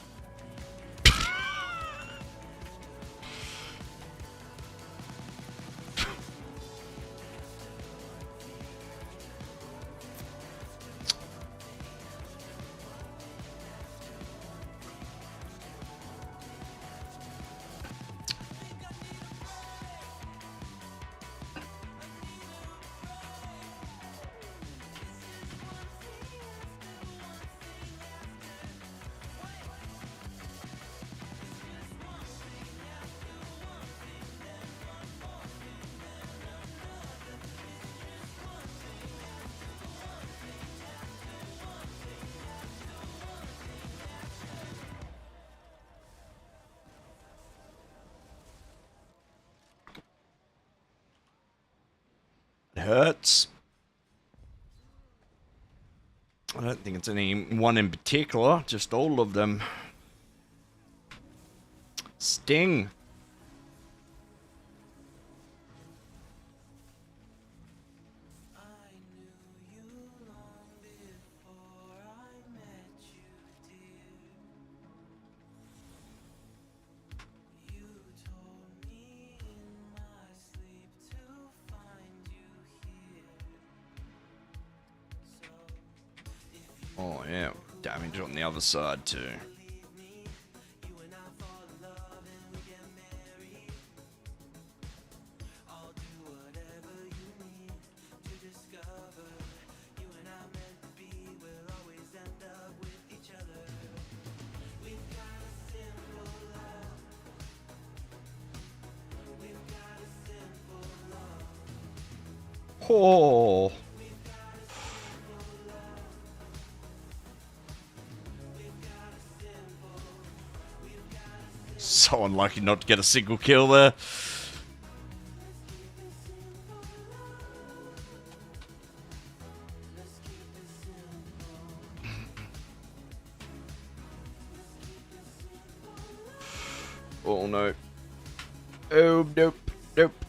Speaker 1: It hurts. I don't think it's any one in particular, just all of them. Sting. Oh yeah, damage on the other side too. Oh. So unlucky not to get a single kill there. Oh no. Oh nope, nope.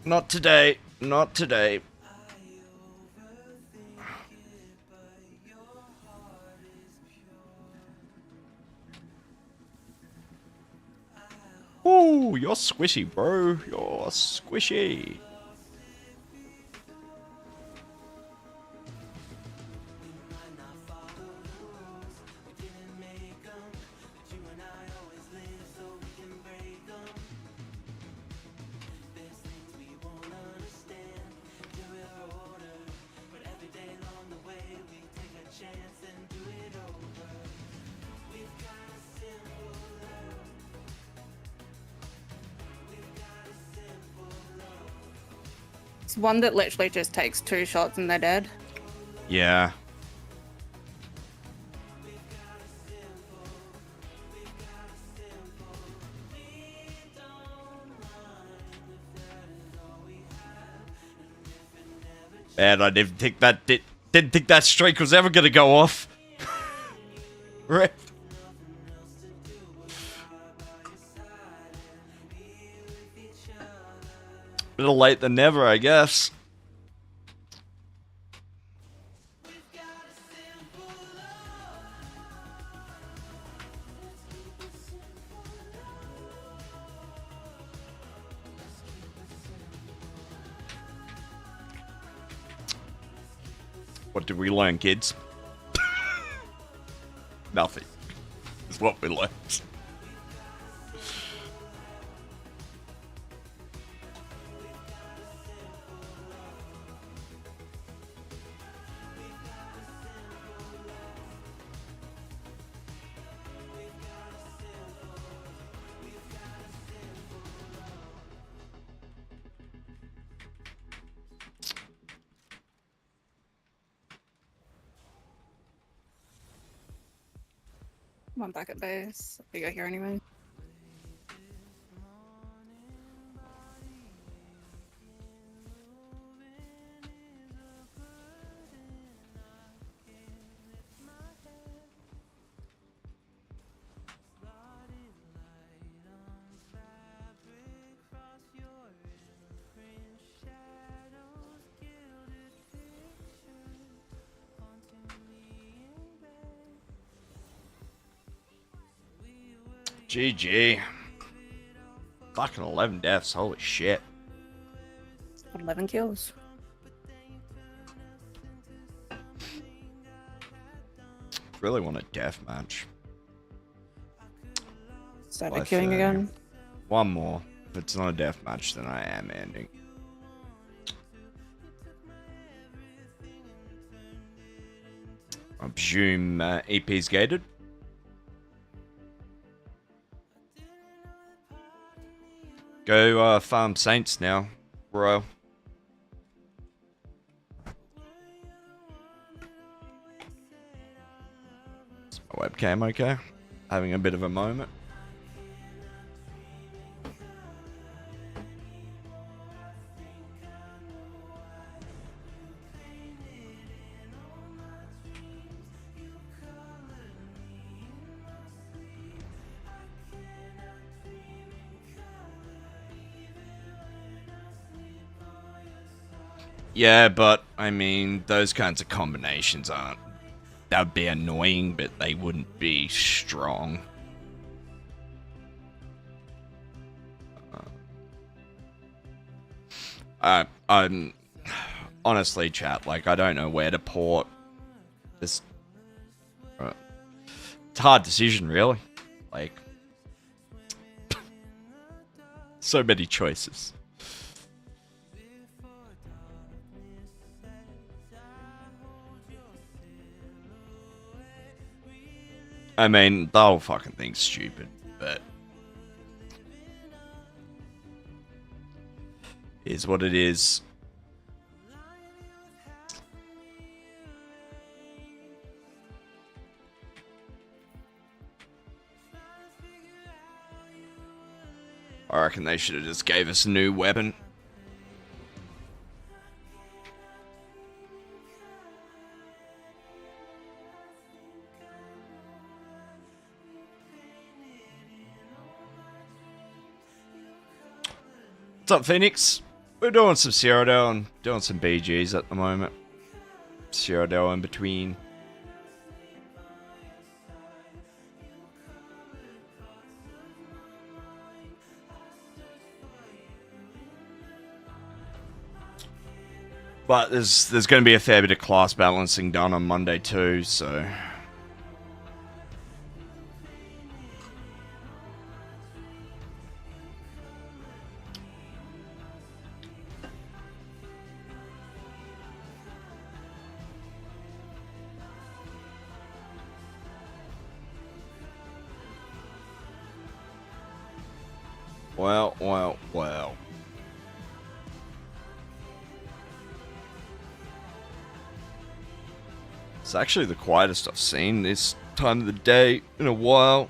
Speaker 1: Not today, not today. Ooh, you're squishy, bro. You're squishy.
Speaker 9: It's one that literally just takes 2 shots and they're dead.
Speaker 1: Yeah. Man, I didn't think that streak was ever gonna go off. Right. Better late than never, I guess. What did we learn, kids? Nothing. Is what we learned.
Speaker 9: I'm back at base. We go here anyway.
Speaker 1: GG. Fucking 11 deaths, holy shit.
Speaker 9: 11 kills.
Speaker 1: Really want a death match.
Speaker 9: Started queuing again.
Speaker 1: One more. If it's not a death match, then I am ending. I presume EP's gated. Go farm Saints now, bro. Is my webcam okay? Having a bit of a moment. Yeah, but I mean, those kinds of combinations aren't. That'd be annoying, but they wouldn't be strong. I'm honestly, chat. Like, I don't know where to port this. It's a hard decision, really. Like, so many choices. I mean, the whole fucking thing's stupid, but is what it is. I reckon they should have just gave us a new weapon. What's up, Phoenix? We're doing some Cyrodiil and doing some BGs at the moment. Cyrodiil in between. But there's going to be a fair bit of class balancing done on Monday too, so... Well. It's actually the quietest I've seen this time of the day in a while.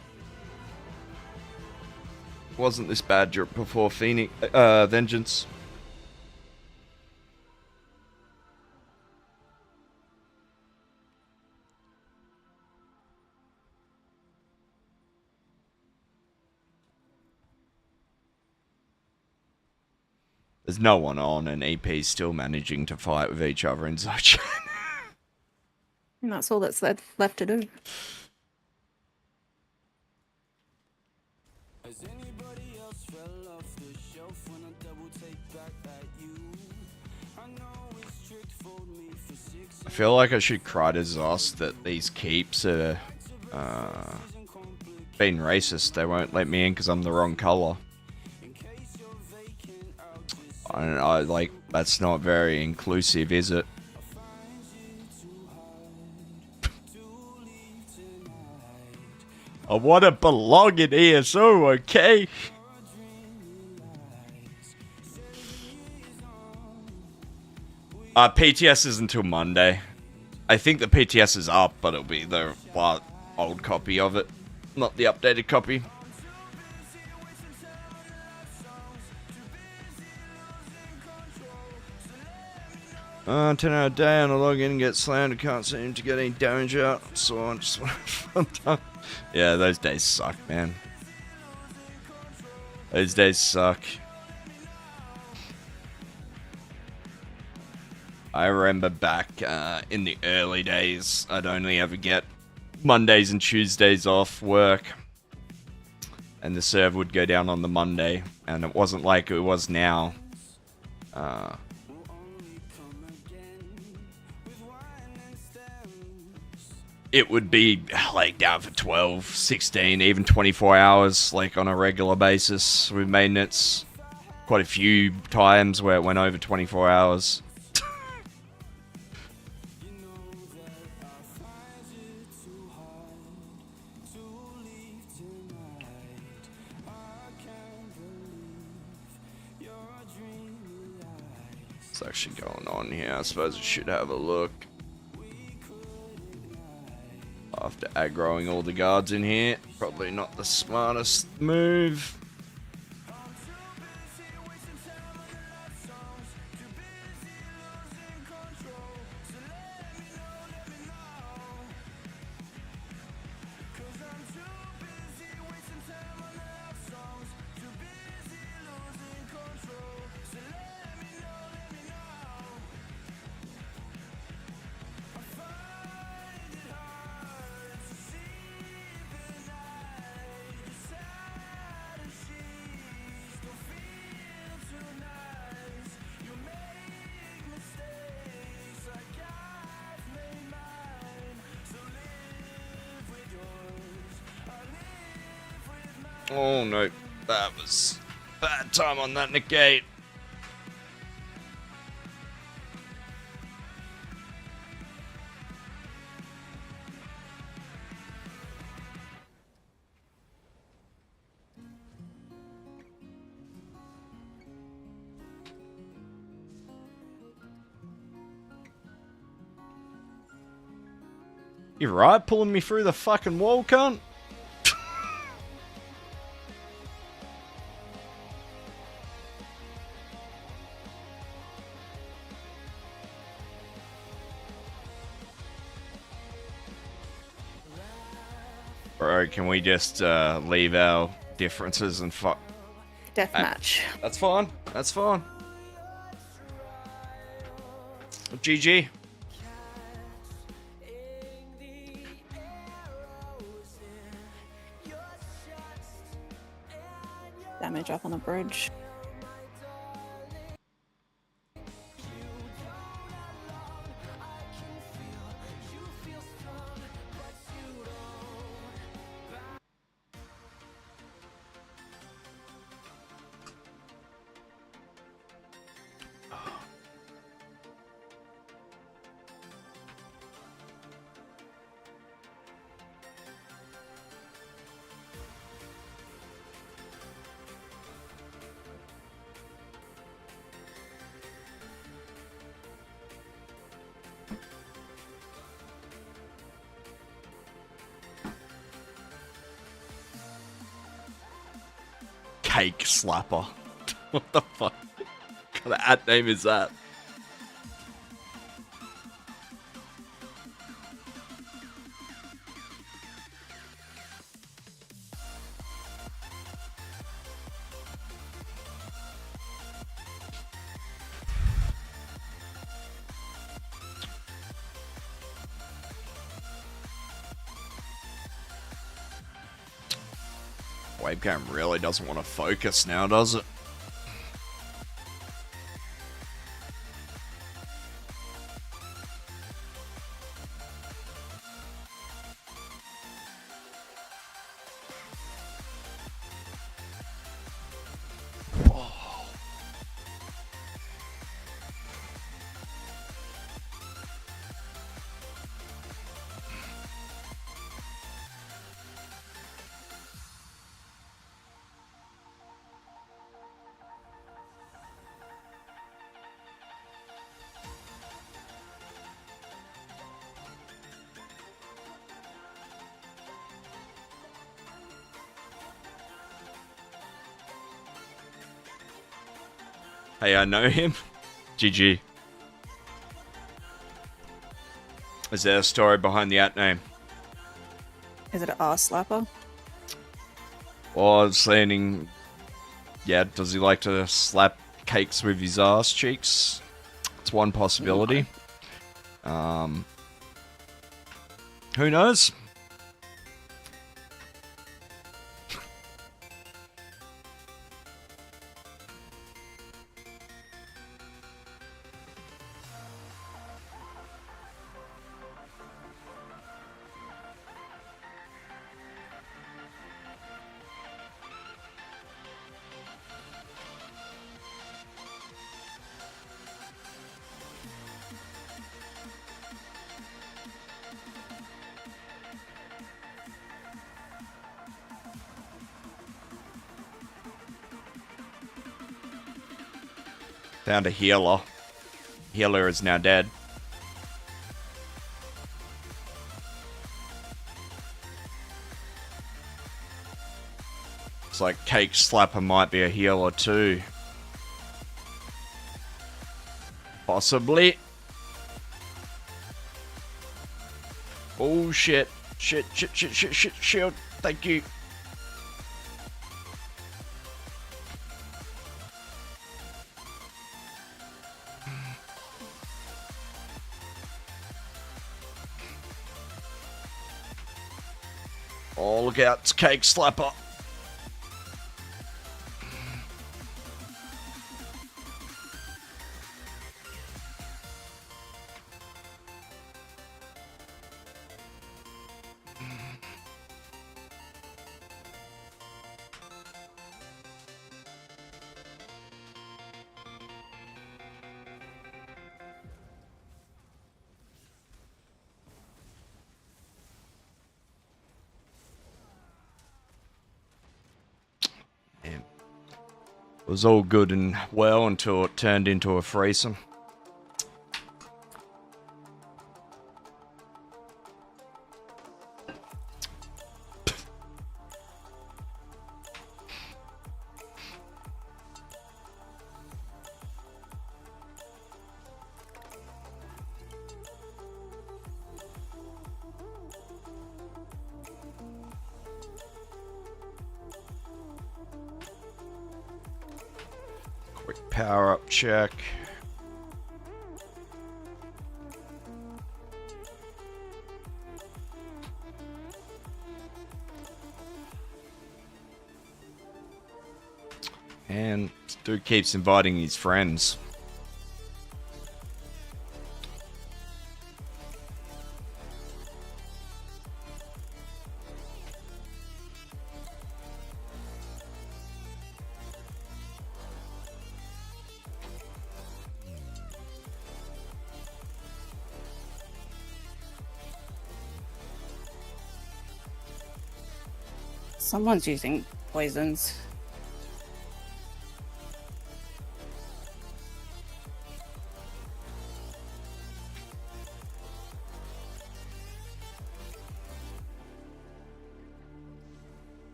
Speaker 1: Wasn't this bad before Phoenix Vengeance. There's no one on, and EP's still managing to fight with each other in Zochen.
Speaker 9: And that's all that's left to do. I feel like I should cry to Zos that these keeps are being racist. They won't let me in because I'm the wrong color. I don't know, like, that's not very inclusive, is it? I want to belong in ESO, okay? PTS is until Monday. I think the PTS is up, but it'll be the old copy of it, not the updated copy. Uh, 10 out of day on a login and get slammed. I can't seem to get any damage out, so I just want to... Yeah, those days suck, man. Those days suck. I remember back in the early days, I'd only ever get Mondays and Tuesdays off work. And the server would go down on the Monday, and it wasn't like it was now. It would be like down for 12, 16, even 24 hours, like on a regular basis with maintenance. Quite a few times where it went over 24 hours. What's actually going on here? I suppose I should have a look. After aggroing all the guards in here, probably not the smartest move. Oh no, that was bad time on that negate. You right, pulling me through the fucking wall, cunt? Bro, can we just leave our differences and fuck?
Speaker 4: Deathmatch.
Speaker 9: That's fine. That's fine. GG.
Speaker 4: Damage up on the bridge.
Speaker 9: Cake slapper. What the fuck? What kind of ad name is that? Webcam really doesn't want to focus now, does it? Hey, I know him. GG. Is there a story behind the at name?
Speaker 4: Is it an ass slapper?
Speaker 9: Or I was saying, yeah, does he like to slap cakes with his ass cheeks? It's one possibility. Who knows? Found a healer. Healer is now dead. It's like Cake Slapper might be a healer too. Possibly. Oh shit. Shit, shield. Thank you. Oh, look out, it's Cake Slapper.
Speaker 1: It was all good and well until it turned into a threesome. Quick power up check. And dude keeps inviting his friends.
Speaker 4: Someone's using poisons.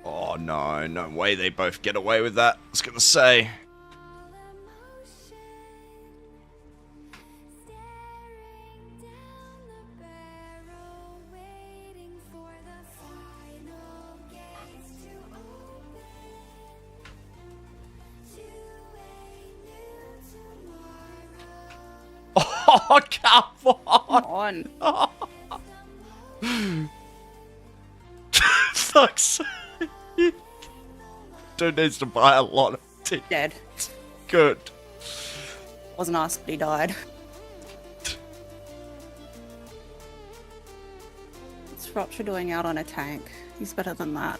Speaker 1: Oh no, no way they both get away with that. I was gonna say. Oh, come on!
Speaker 4: Come
Speaker 1: on! Sucks. Dude needs to buy a lot of tea.
Speaker 4: Dead.
Speaker 1: Good.
Speaker 4: Wasn't asked, but he died. What's Rupture doing out on a tank? He's better than that.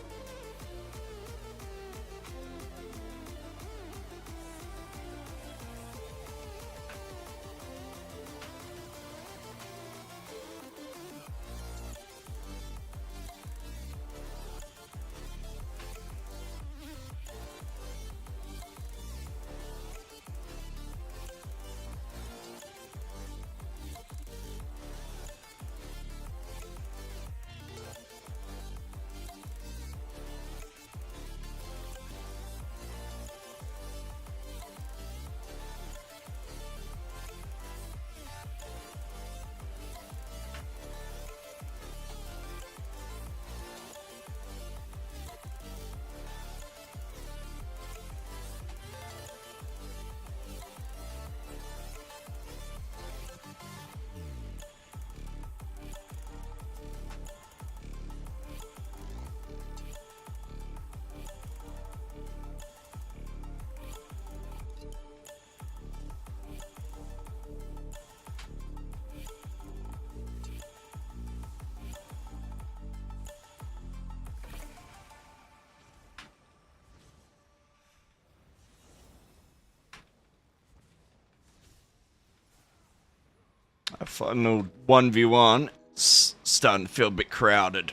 Speaker 4: A final 1v1. It's starting to feel a bit crowded.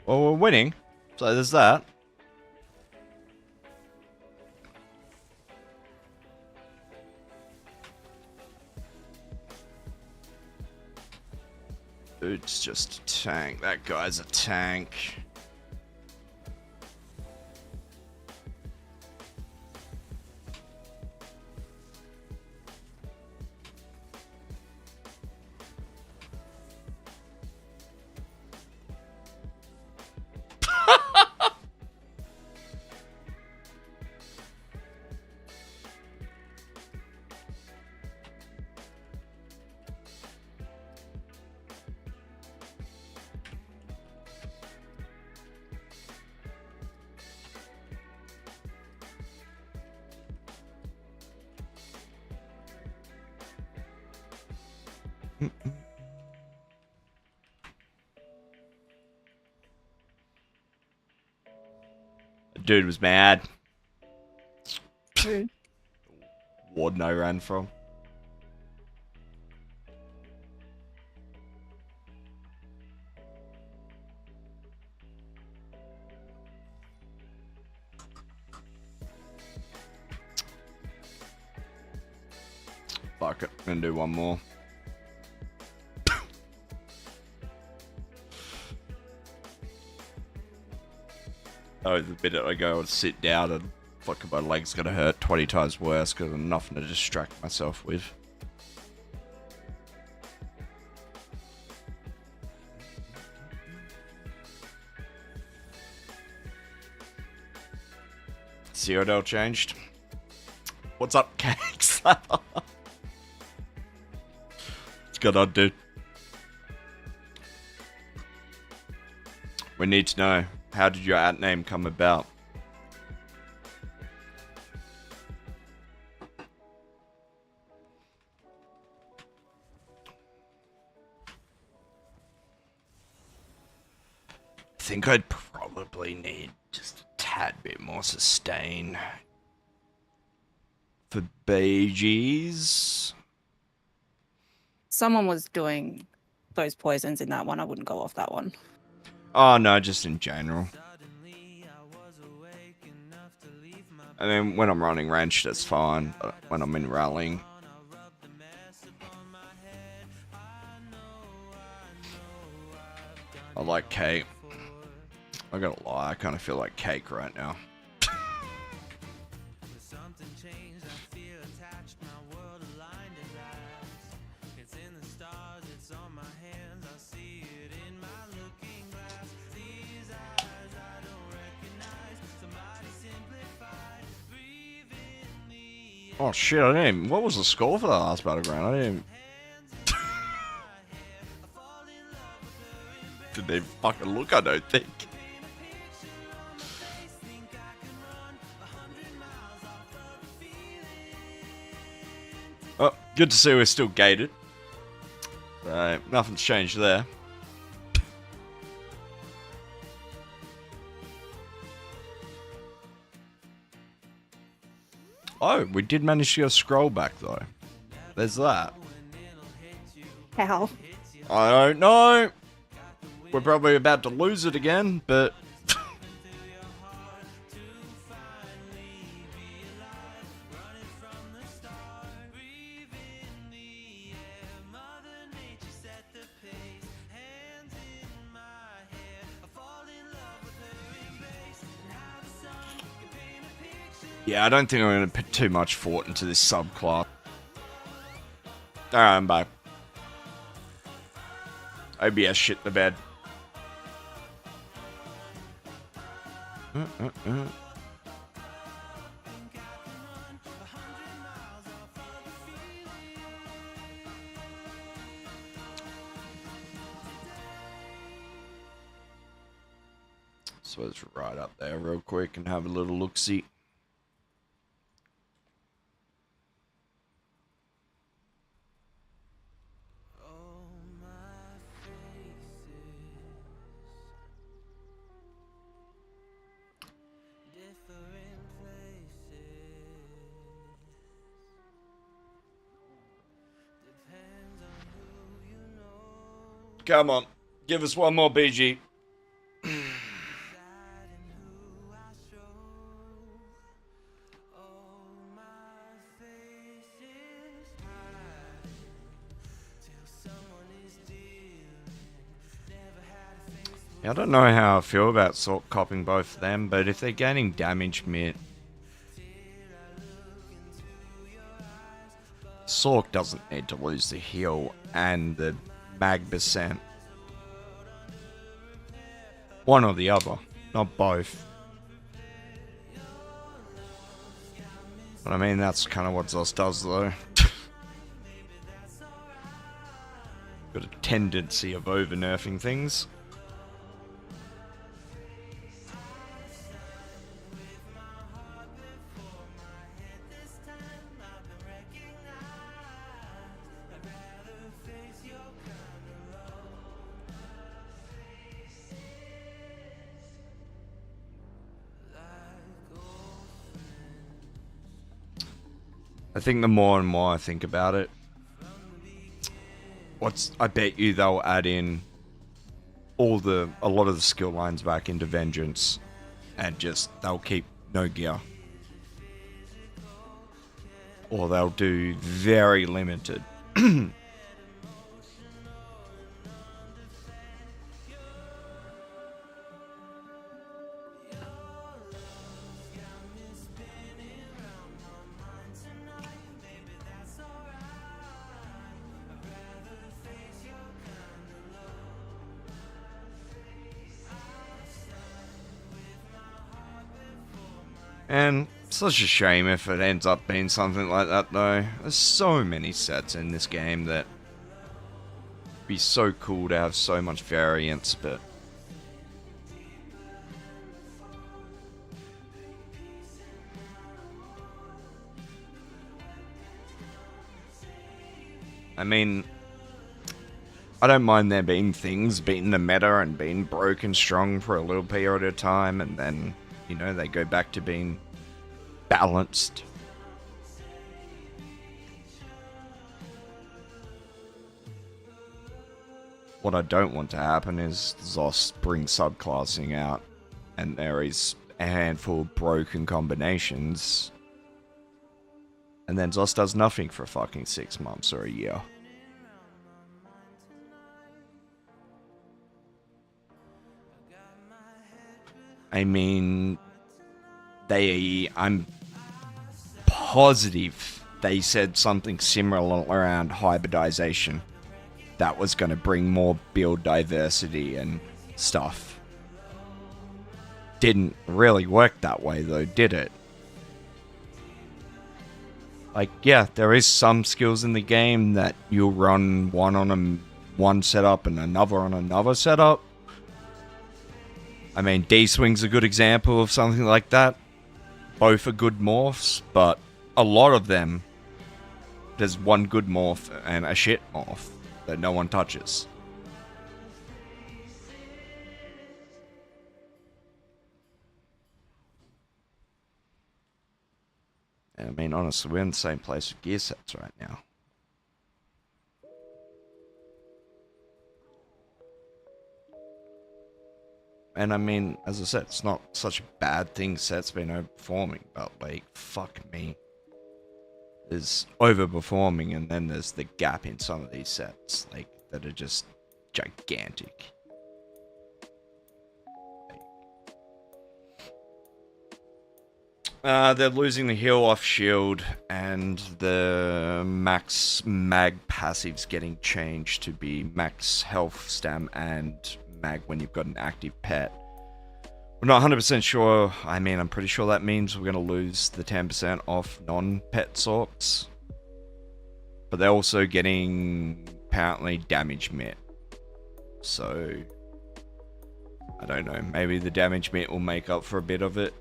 Speaker 4: Well, we're winning, so there's that. Dude's just a tank. That guy's a tank.
Speaker 1: dude was mad.
Speaker 3: Who?
Speaker 1: Warden I ran from. Fuck it, I'm gonna do one more. Oh, the bit that I go and sit down and fucking my leg's gonna hurt 20 times worse because I'm nothing to distract myself with. Cyrodiil changed. What's up, Cakes? What's going on, dude? We need to know, how did your at name come about? I think I'd probably need just a tad bit more sustain for Beges.
Speaker 3: Someone was doing those poisons in that one. I wouldn't go off that one.
Speaker 1: Oh no, just in general. I mean, when I'm running ranch, that's fine. But when I'm in rallying, I like cake. I gotta lie, I kind of feel like cake right now. Oh shit, I didn't even, what was the score for that last Battleground? I didn't didn't even fucking look, I don't think. Oh, good to see we're still gated. So, nothing's changed there. Oh, we did manage to get a scroll back though. There's that.
Speaker 3: How?
Speaker 1: I don't know. We're probably about to lose it again, but yeah, I don't think I'm going to put too much thought into this subclass. Alright, I'm back. OBS shit the bed. So let's right up there real quick and have a little look-see. Come on, give us one more BG. I don't know how I feel about Sorc copping both of them, but if they're gaining damage mid, Sorc doesn't need to lose the heal and the mag percent. One or the other, not both. But I mean, that's kind of what Zos does though. Got a tendency of over-nerfing things. I think the more and more I think about it, I bet you they'll add in a lot of the skill lines back into Vengeance, and just they'll keep no gear, or they'll do very limited. And such a shame if it ends up being something like that, though. There's so many sets in this game that would be so cool to have so much variance, but I mean, I don't mind there being things beating the meta and being broken strong for a little period of time, and then, you know, they go back to being balanced. What I don't want to happen is Zos bring subclassing out, and there is a handful of broken combinations, and then Zos does nothing for fucking 6 months or a year. I mean, I'm positive they said something similar around hybridization. That was going to bring more build diversity and stuff. Didn't really work that way though, did it? Like, yeah, there is some skills in the game that you'll run one on one setup and another on another setup. I mean, D-Swing's a good example of something like that. Both are good morphs, but a lot of them, there's one good morph and a shit morph that no one touches. And I mean, honestly, we're in the same place with gear sets right now. And I mean, as I said, it's not such a bad thing sets been overperforming, but like, fuck me. There's overperforming, and then there's the gap in some of these sets, like, that are just gigantic. They're losing the heal off shield, and the max mag passive's getting changed to be max health stam and mag when you've got an active pet. We're not 100% sure. I mean, I'm pretty sure that means we're going to lose the 10% off non-pet sorcs. But they're also getting, apparently, damage mitt. So, I don't know. Maybe the damage mitt will make up for a bit of it.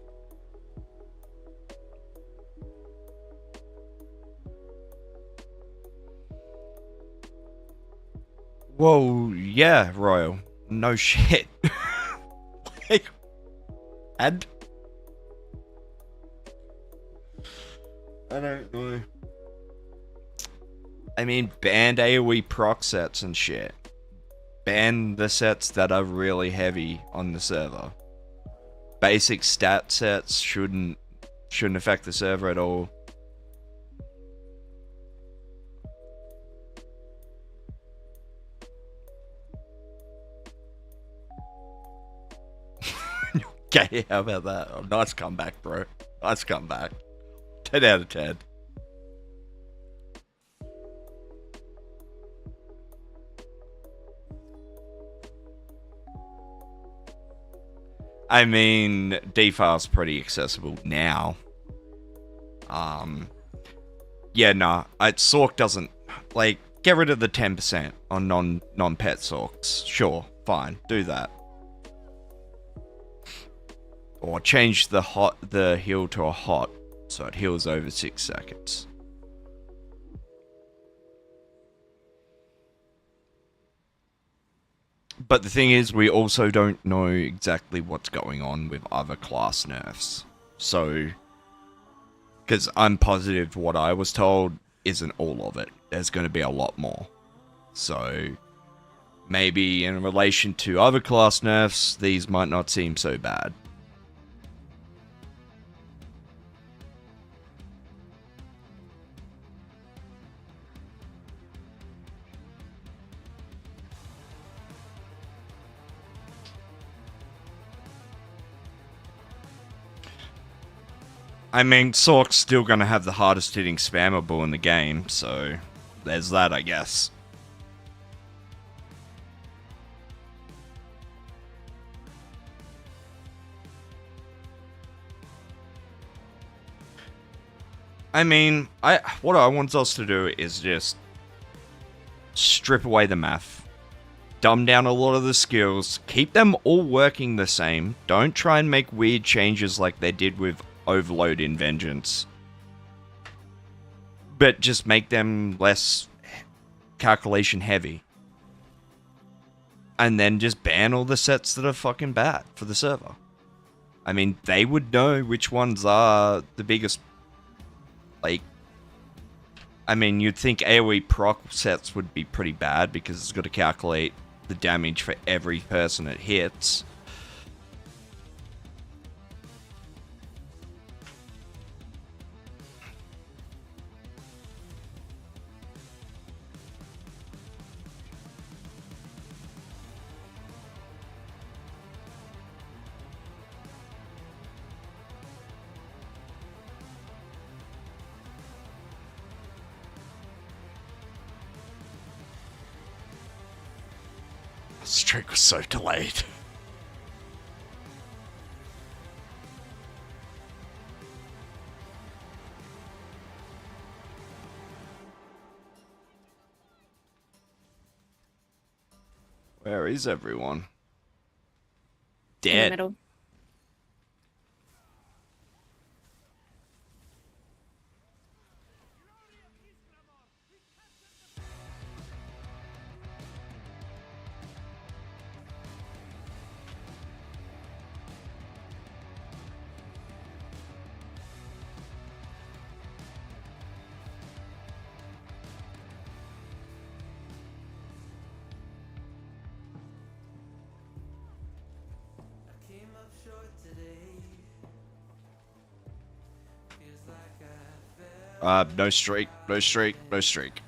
Speaker 1: Whoa, yeah, Royal. No shit. Like, and I don't know. I mean, ban AoE proc sets and shit. Ban the sets that are really heavy on the server. Basic stat sets shouldn't affect the server at all. Okay, how about that? Oh, nice comeback, bro. Nice comeback. 10 out of 10. I mean, default's pretty accessible now. Yeah, nah. Sorc doesn't, like, get rid of the 10% on non-pet Sorcs. Sure, fine, do that. Or change the heal to a hot, so it heals over 6 seconds. But the thing is, we also don't know exactly what's going on with other class nerfs. So, Because I'm positive what I was told isn't all of it. There's going to be a lot more. So, maybe in relation to other class nerfs, these might not seem so bad. I mean, Sorc's still going to have the hardest hitting spammable in the game, so there's that, I guess. I mean, what I want us to do is just strip away the math, dumb down a lot of the skills, keep them all working the same, don't try and make weird changes like they did with Overload in Vengeance, but just make them less calculation heavy, and then just ban all the sets that are fucking bad for the server. I mean, they would know which ones are the biggest, like, I mean, you'd think AoE proc sets would be pretty bad because it's got to calculate the damage for every person it hits. The streak was so delayed. Where is everyone? Dead.
Speaker 3: In the middle.
Speaker 1: No streak, no streak, no streak.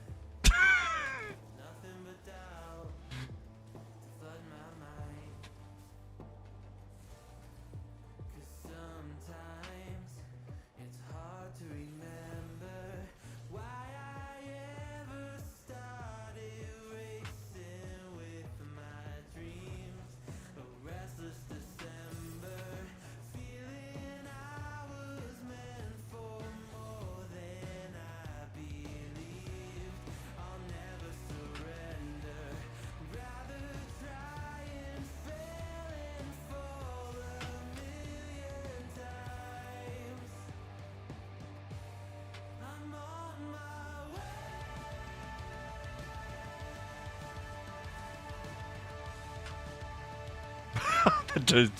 Speaker 1: Dude,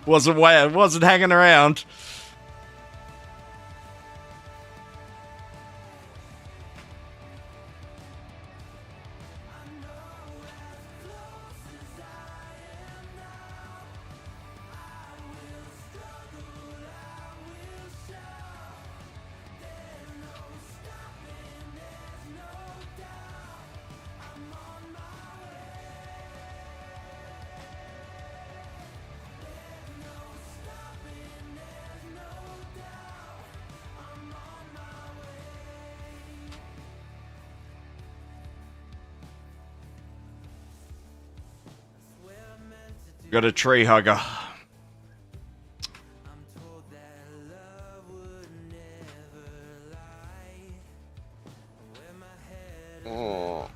Speaker 1: wasn't hanging around. Got a tree hugger. Oh.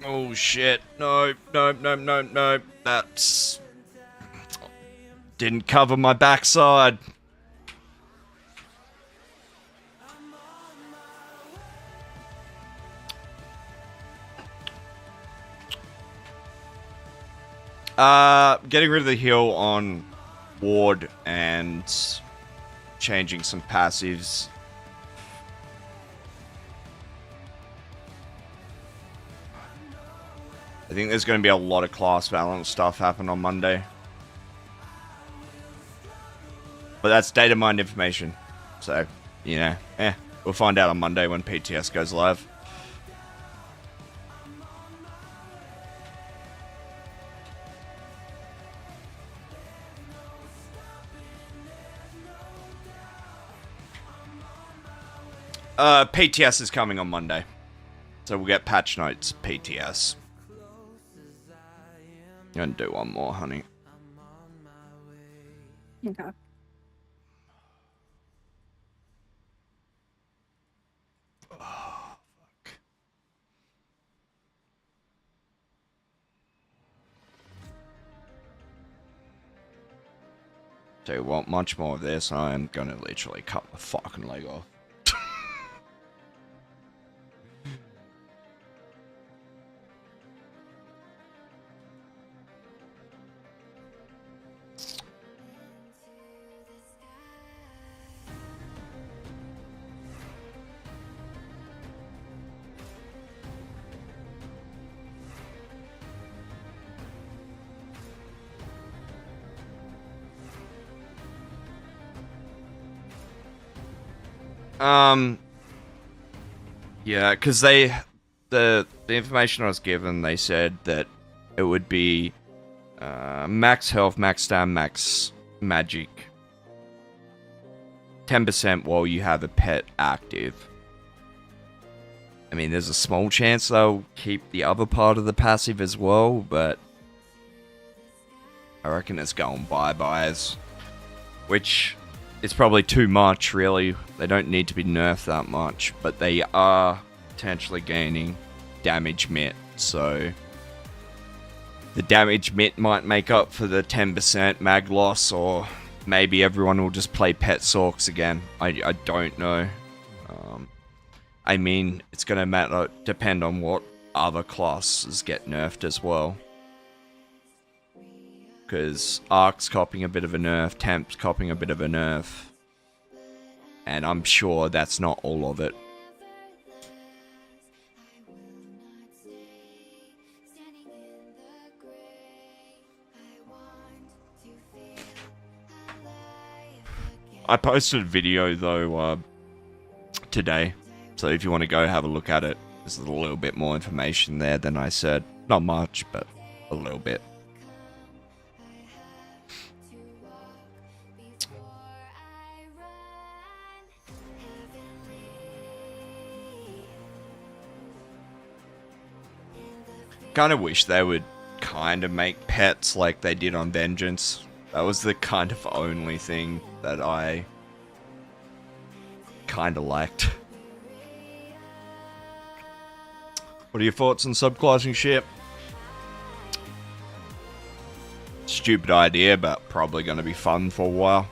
Speaker 1: Oh shit. No, no, no, no, no. That's... Didn't cover my backside. Getting rid of the heal on Ward and changing some passives. I think there's going to be a lot of class balance stuff happen on Monday. But that's data mined information. So, you know, we'll find out on Monday when PTS goes live. PTS is coming on Monday. So we'll get patch notes, PTS. And do one more, honey.
Speaker 3: Okay.
Speaker 1: Tell you what, much more of this, I am gonna literally cut my fucking leg off. Yeah, because the information I was given, they said that it would be max health, max stam, max magic, 10% while you have a pet active. I mean, there's a small chance they'll keep the other part of the passive as well, but I reckon it's going bye-byes, which is probably too much, really. They don't need to be nerfed that much, but they are potentially gaining damage mit, so the damage mit might make up for the 10% mag loss, or maybe everyone will just play pet Sorcs again. I don't know. I mean, it's going to depend on what other classes get nerfed as well. Because Arc's copying a bit of a nerf, Temp's copying a bit of a nerf. And I'm sure that's not all of it. I posted a video though today, so if you want to go have a look at it, there's a little bit more information there than I said. Not much, but a little bit. Kind of wish they would kind of make pets like they did on Vengeance. That was the kind of only thing that I kind of liked. What are your thoughts on subclassing ship? Stupid idea, but probably going to be fun for a while.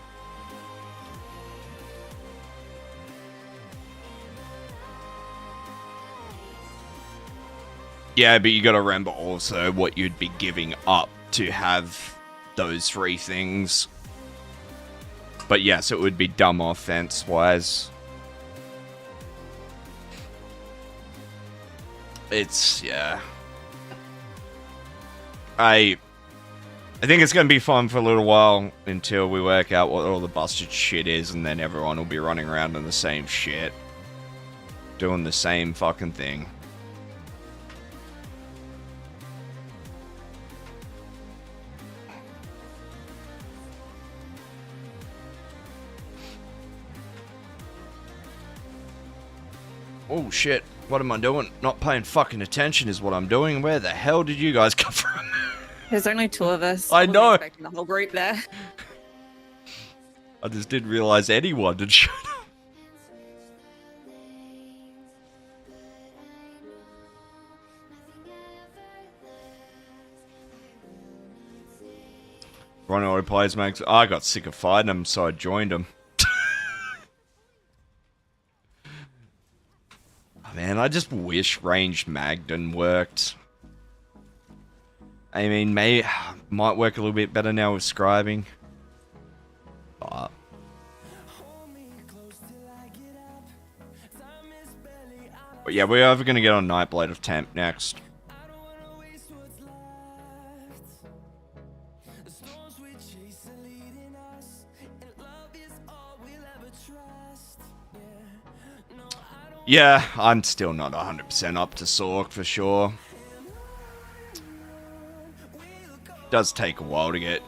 Speaker 1: Yeah, but you gotta remember also what you'd be giving up to have those three things. But yes, it would be dumb offense-wise. It's, yeah. I think it's gonna be fun for a little while until we work out what all the busted shit is, and then everyone will be running around in the same shit. Doing the same fucking thing. Oh shit, what am I doing? Not paying fucking attention is what I'm doing. Where the hell did you guys come from?
Speaker 3: There's only two of us.
Speaker 1: I know.
Speaker 3: Expecting the whole group there.
Speaker 1: I just didn't realize anyone had showed up. Everyone already plays Mags. I got sick of fighting them, so I joined them. Man, I just wish ranged Magden worked. I mean, might work a little bit better now with scribing. But yeah, we're either going to get on Nightblade of Temp next. Yeah, I'm still not 100% up to Sorc for sure. Does take a while to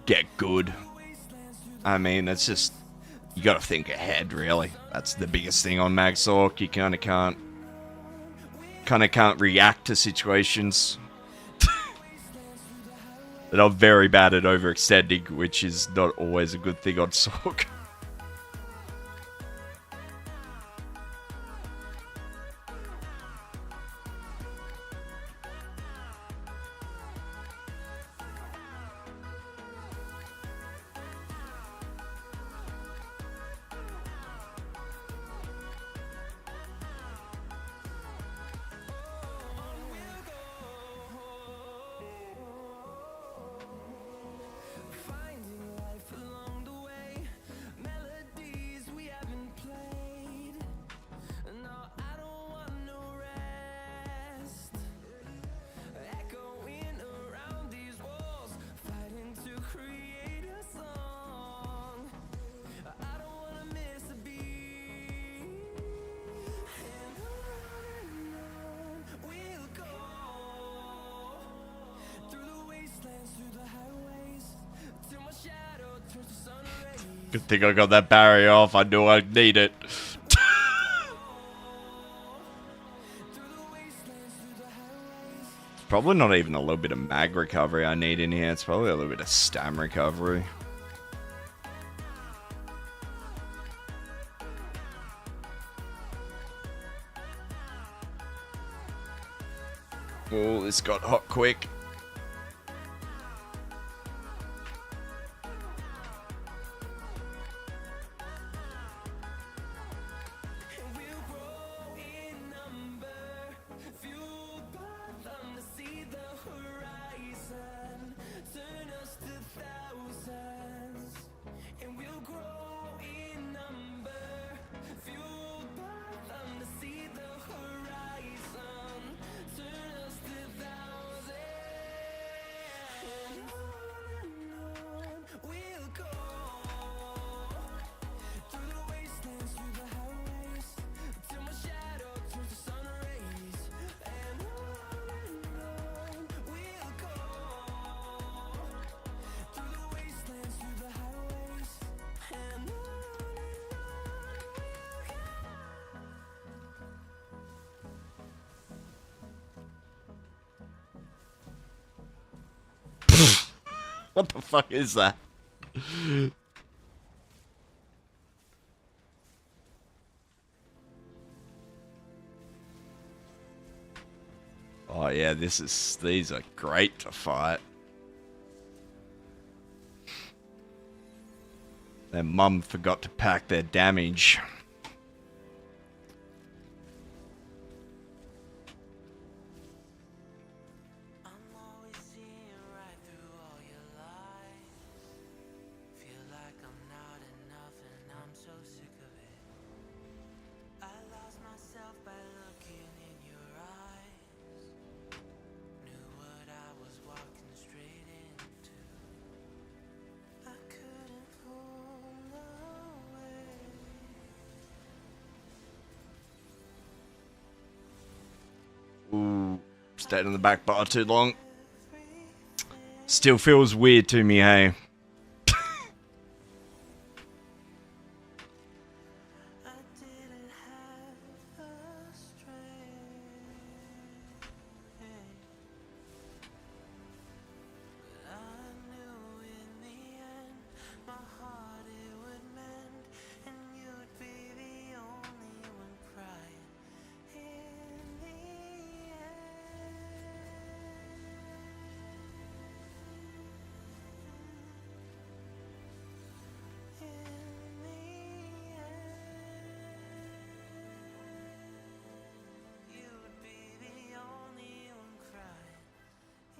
Speaker 1: get good. I mean, it's just, you gotta think ahead, really. That's the biggest thing on Mag Sorc. You kinda can't react to situations that are very bad at overextending, which is not always a good thing on Sorc. Good thing I got that barrier off. I knew I'd need it. It's probably not even a little bit of mag recovery I need in here. It's probably a little bit of stam recovery. Oh, this got hot quick. What the fuck is that? Oh yeah, these are great to fight. Their mum forgot to pack their damage. Ooh, stayed on the back bar too long. Still feels weird to me, hey.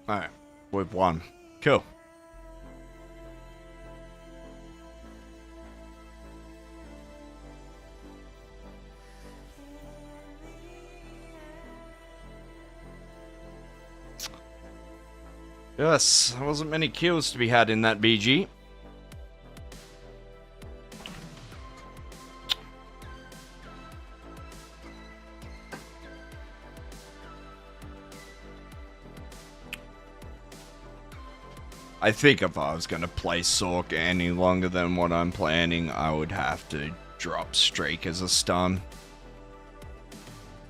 Speaker 1: Alright, we've won. Cool. Yes, there wasn't many kills to be had in that BG. I think if I was going to play Sorc any longer than what I'm planning, I would have to drop Streak as a stun.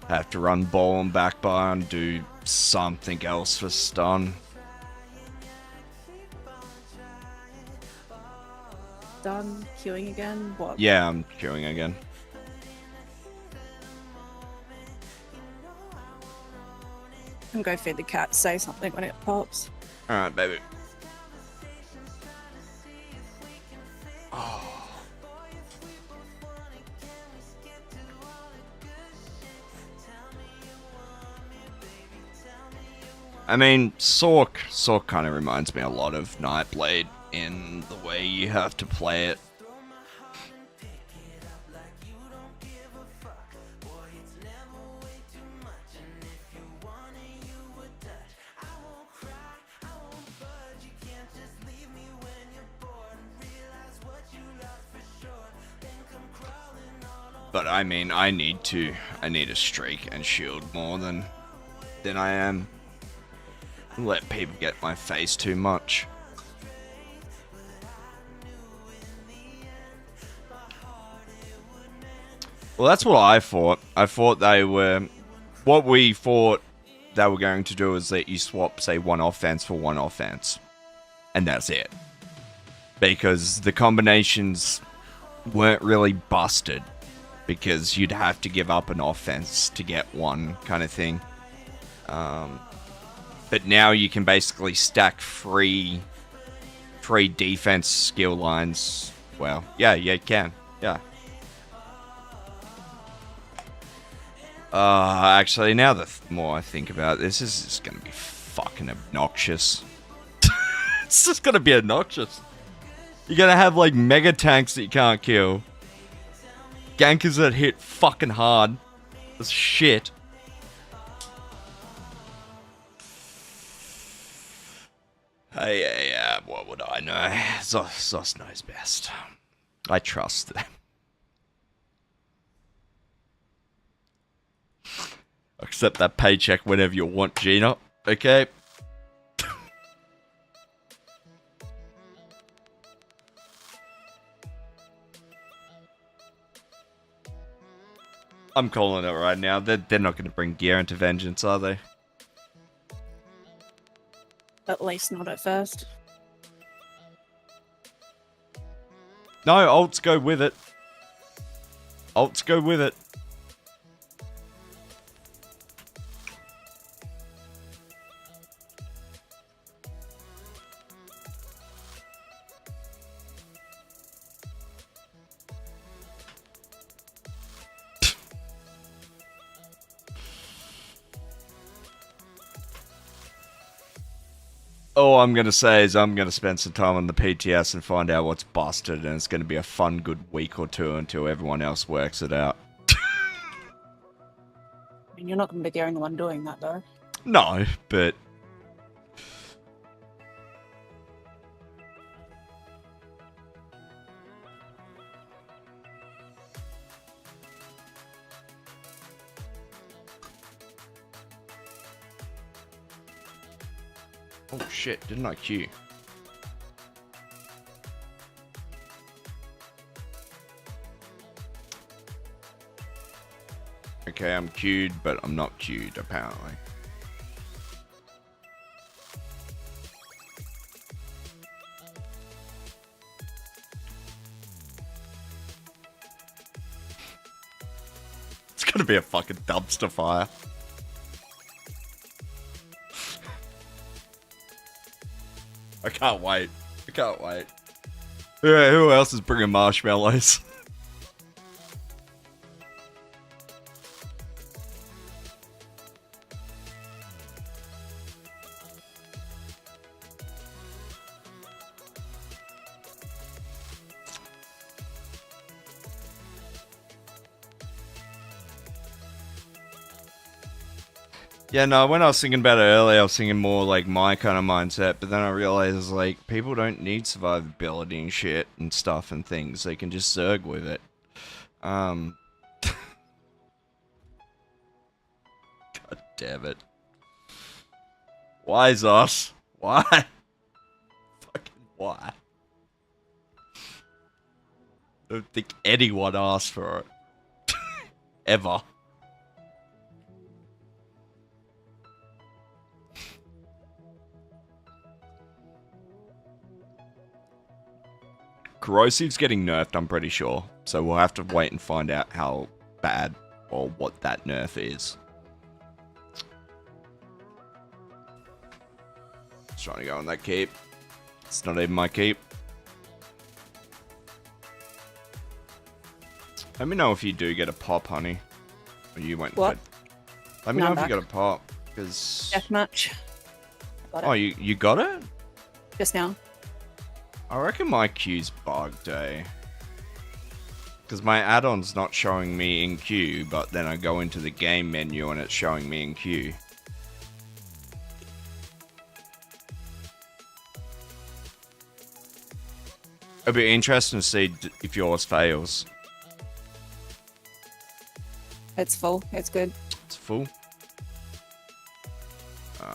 Speaker 1: Have to run ball and backbar and do something else for stun.
Speaker 3: Done queuing again? What?
Speaker 1: Yeah, I'm queuing again.
Speaker 3: I'm go feed the cat, say something when it pops.
Speaker 1: Alright, baby. I mean, Sorc kind of reminds me a lot of Nightblade in the way you have to play it. But I mean, I need a streak and shield more than I am. Let people get my face too much. Well, that's what I thought. I thought they were... What we thought they were going to do is that you swap, say, one offense for one offense. And that's it. Because the combinations weren't really busted. Because you'd have to give up an offense to get one kind of thing. But now you can basically stack three defense skill lines. Well, yeah, you can. Yeah. Actually, now the more I think about it, this is just going to be fucking obnoxious. It's just going to be obnoxious. You're going to have, like, mega tanks that you can't kill. Gankers that hit fucking hard. That's shit. Hey, what would I know? Zos knows best. I trust them. Accept that paycheck whenever you want, Gina. Okay? I'm calling it right now. They're not going to bring gear into Vengeance, are they?
Speaker 3: At least not at first.
Speaker 1: No, ults go with it. Ults go with it. All I'm going to say is I'm going to spend some time on the PTS and find out what's busted, and it's going to be a fun, good week or two until everyone else works it out.
Speaker 3: I mean, you're not going to be the only one doing that, though.
Speaker 1: No, but... Oh shit, didn't I queue? Okay, I'm queued, but I'm not queued, apparently. It's gonna be a fucking dumpster fire. I can't wait. I can't wait. Yeah, who else is bringing marshmallows? Yeah, no, when I was thinking about it earlier, I was thinking more like my kind of mindset, but then I realized, like, people don't need survivability and shit and stuff and things. They can just zerg with it. God damn it. Why, Zos? Why? Fucking why? I don't think anyone asked for it. Ever. Corrosive's getting nerfed, I'm pretty sure. So we'll have to wait and find out how bad or what that nerf is. Just trying to go on that keep. It's not even my keep. Let me know if you do get a pop, honey. Or you went.
Speaker 3: What?
Speaker 1: Let me
Speaker 3: No,
Speaker 1: know
Speaker 3: I'm
Speaker 1: if you
Speaker 3: back.
Speaker 1: got a pop, because.
Speaker 3: Deathmatch.
Speaker 1: Oh, you got it?
Speaker 3: Just now.
Speaker 1: I reckon my queue's bugged, eh? Because my add-on's not showing me in queue, but then I go into the game menu and it's showing me in queue. It'll be interesting to see if yours fails.
Speaker 3: It's full. It's good.
Speaker 1: It's full.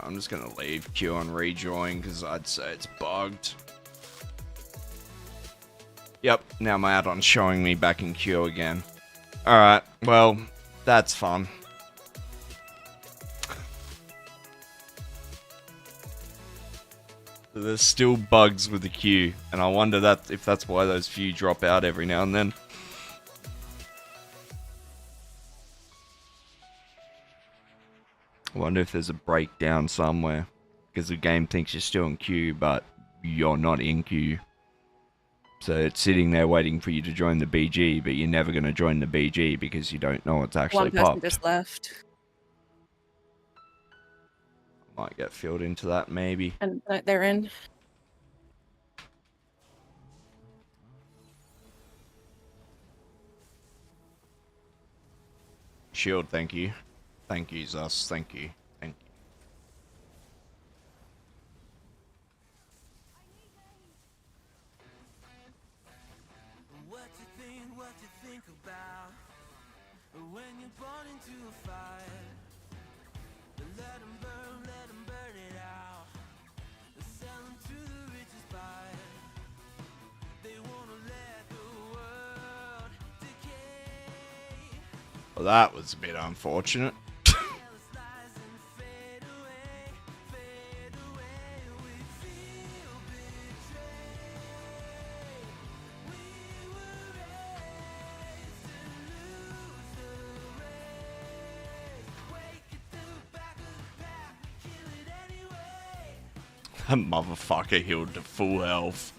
Speaker 1: I'm just gonna leave queue and rejoin because I'd say it's bugged. Yep, now my add-on's showing me back in queue again. Alright, well, that's fun. There's still bugs with the queue, and I wonder if that's why those few drop out every now and then. I wonder if there's a breakdown somewhere, because the game thinks you're still in queue, but you're not in queue. So it's sitting there waiting for you to join the BG, but you're never going to join the BG because you don't know it's actually
Speaker 3: One person
Speaker 1: popped.
Speaker 3: just left.
Speaker 1: Might get filled into that, maybe.
Speaker 3: And they're in.
Speaker 1: Shield, thank you. Thank you, Zus. Thank you. Thank you.
Speaker 14: What you think about when you're born into a fire? Let 'em burn it out. Sell 'em to the richest buyer. They wanna let the world decay.
Speaker 1: Well, that was a bit unfortunate. That motherfucker healed to full health.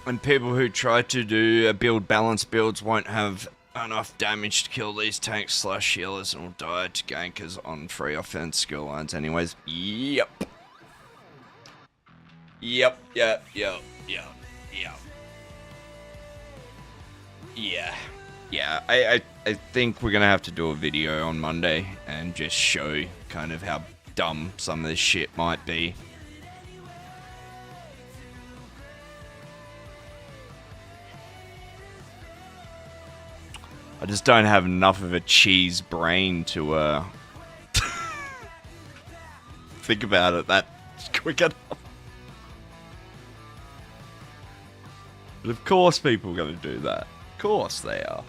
Speaker 1: And people who try to do build balanced builds won't have enough damage to kill these tanks / healers and will die to gankers on free offense skill lines anyways. Yep. Yep. Yeah. I think we're gonna have to do a video on Monday and just show kind of how dumb some of this shit might be. I just don't have enough of a cheese brain to think about it that quick enough. But of course people are going to do that. Of course they are.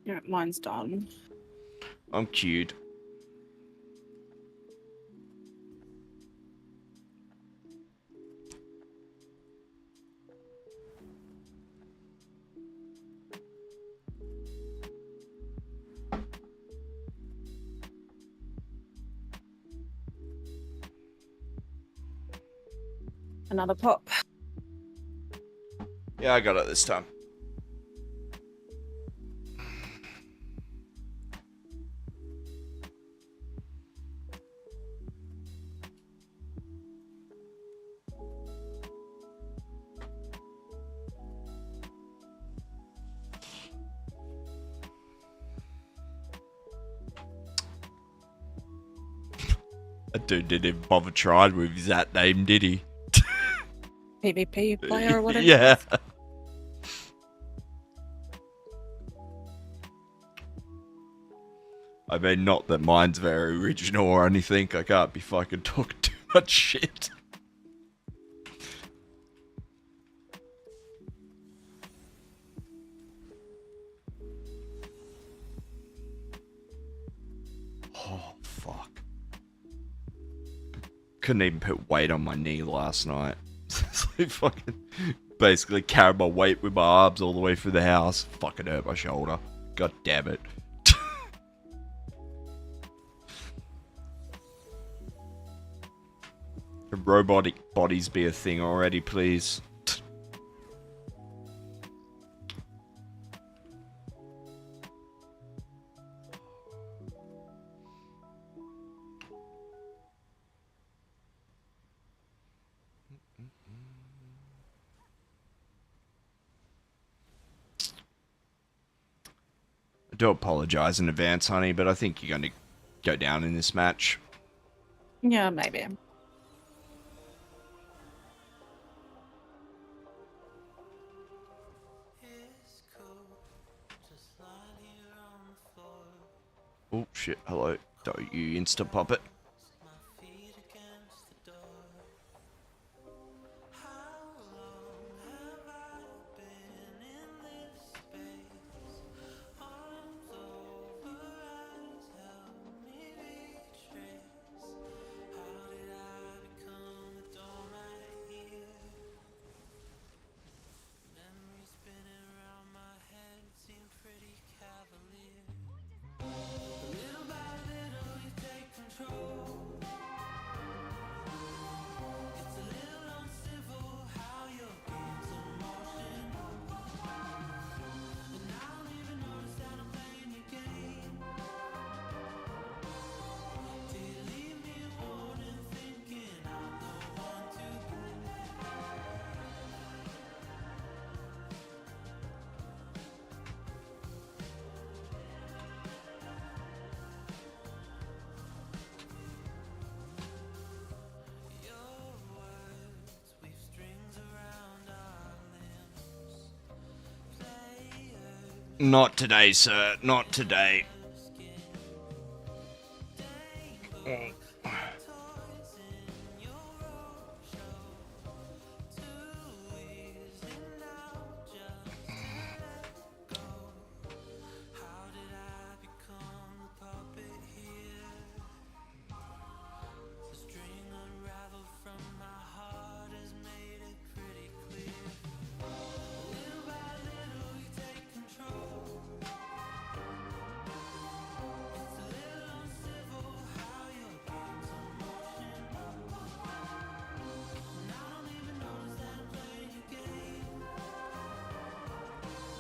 Speaker 3: Yeah, mine's done.
Speaker 1: I'm cute.
Speaker 3: Another pop.
Speaker 1: Yeah, I got it this time. That dude didn't even bother trying with his that name, did he?
Speaker 3: PvP player or whatever.
Speaker 1: Yeah. I mean, not that mine's very original or anything. I can't be fucking talking too much shit. Oh, fuck. Couldn't even put weight on my knee last night. It's like fucking basically carried my weight with my arms all the way through the house. Fucking hurt my shoulder. God damn it. Can robotic bodies be a thing already, please? I do apologize in advance, honey, but I think you're going to go down in this match.
Speaker 3: Yeah, maybe.
Speaker 1: Oh shit, hello. Don't you insta pop it. Not today, sir. Not today.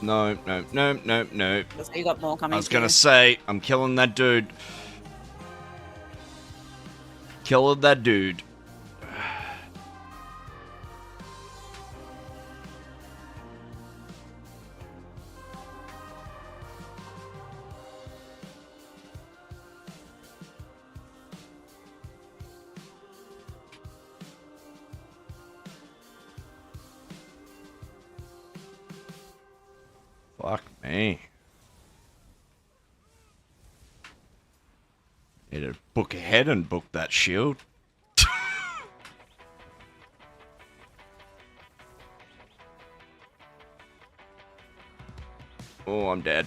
Speaker 1: No, no, no, no, no.
Speaker 3: So you got more coming.
Speaker 1: I was gonna say, I'm killing that dude. Killing that dude. Fuck me. Need to book ahead and book that shield. Oh, I'm dead.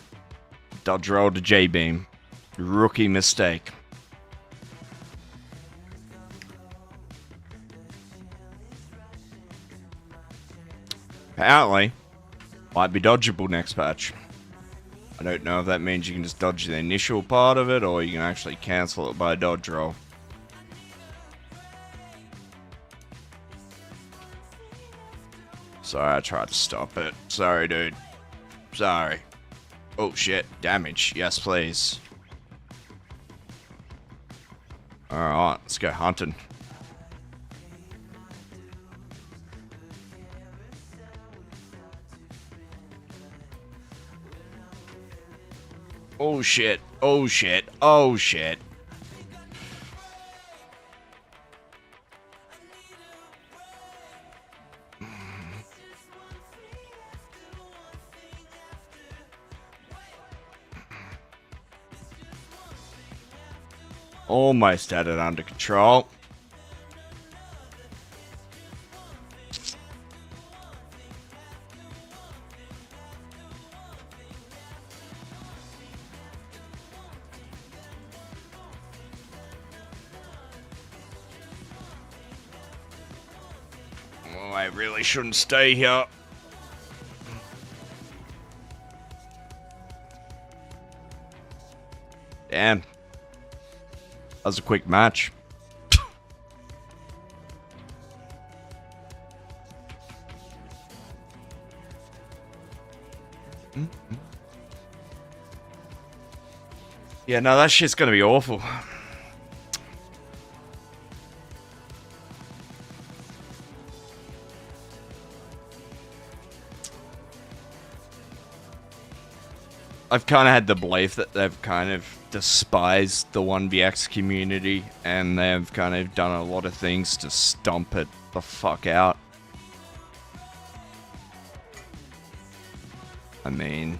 Speaker 1: Dodge roll to J-beam. Rookie mistake. Apparently, might be dodgeable next patch. I don't know if that means you can just dodge the initial part of it, or you can actually cancel it by a dodge roll. Sorry, I tried to stop it. Sorry, dude. Sorry. Oh shit, damage. Yes, please. Alright, let's go hunting. Oh shit, oh shit, oh shit. Almost had it under control. Oh, I really shouldn't stay here. Damn. That was a quick match. Yeah, no, that shit's gonna be awful. I've kind of had the belief that they've kind of despised the 1vx community, and they've kind of done a lot of things to stomp it the fuck out. I mean,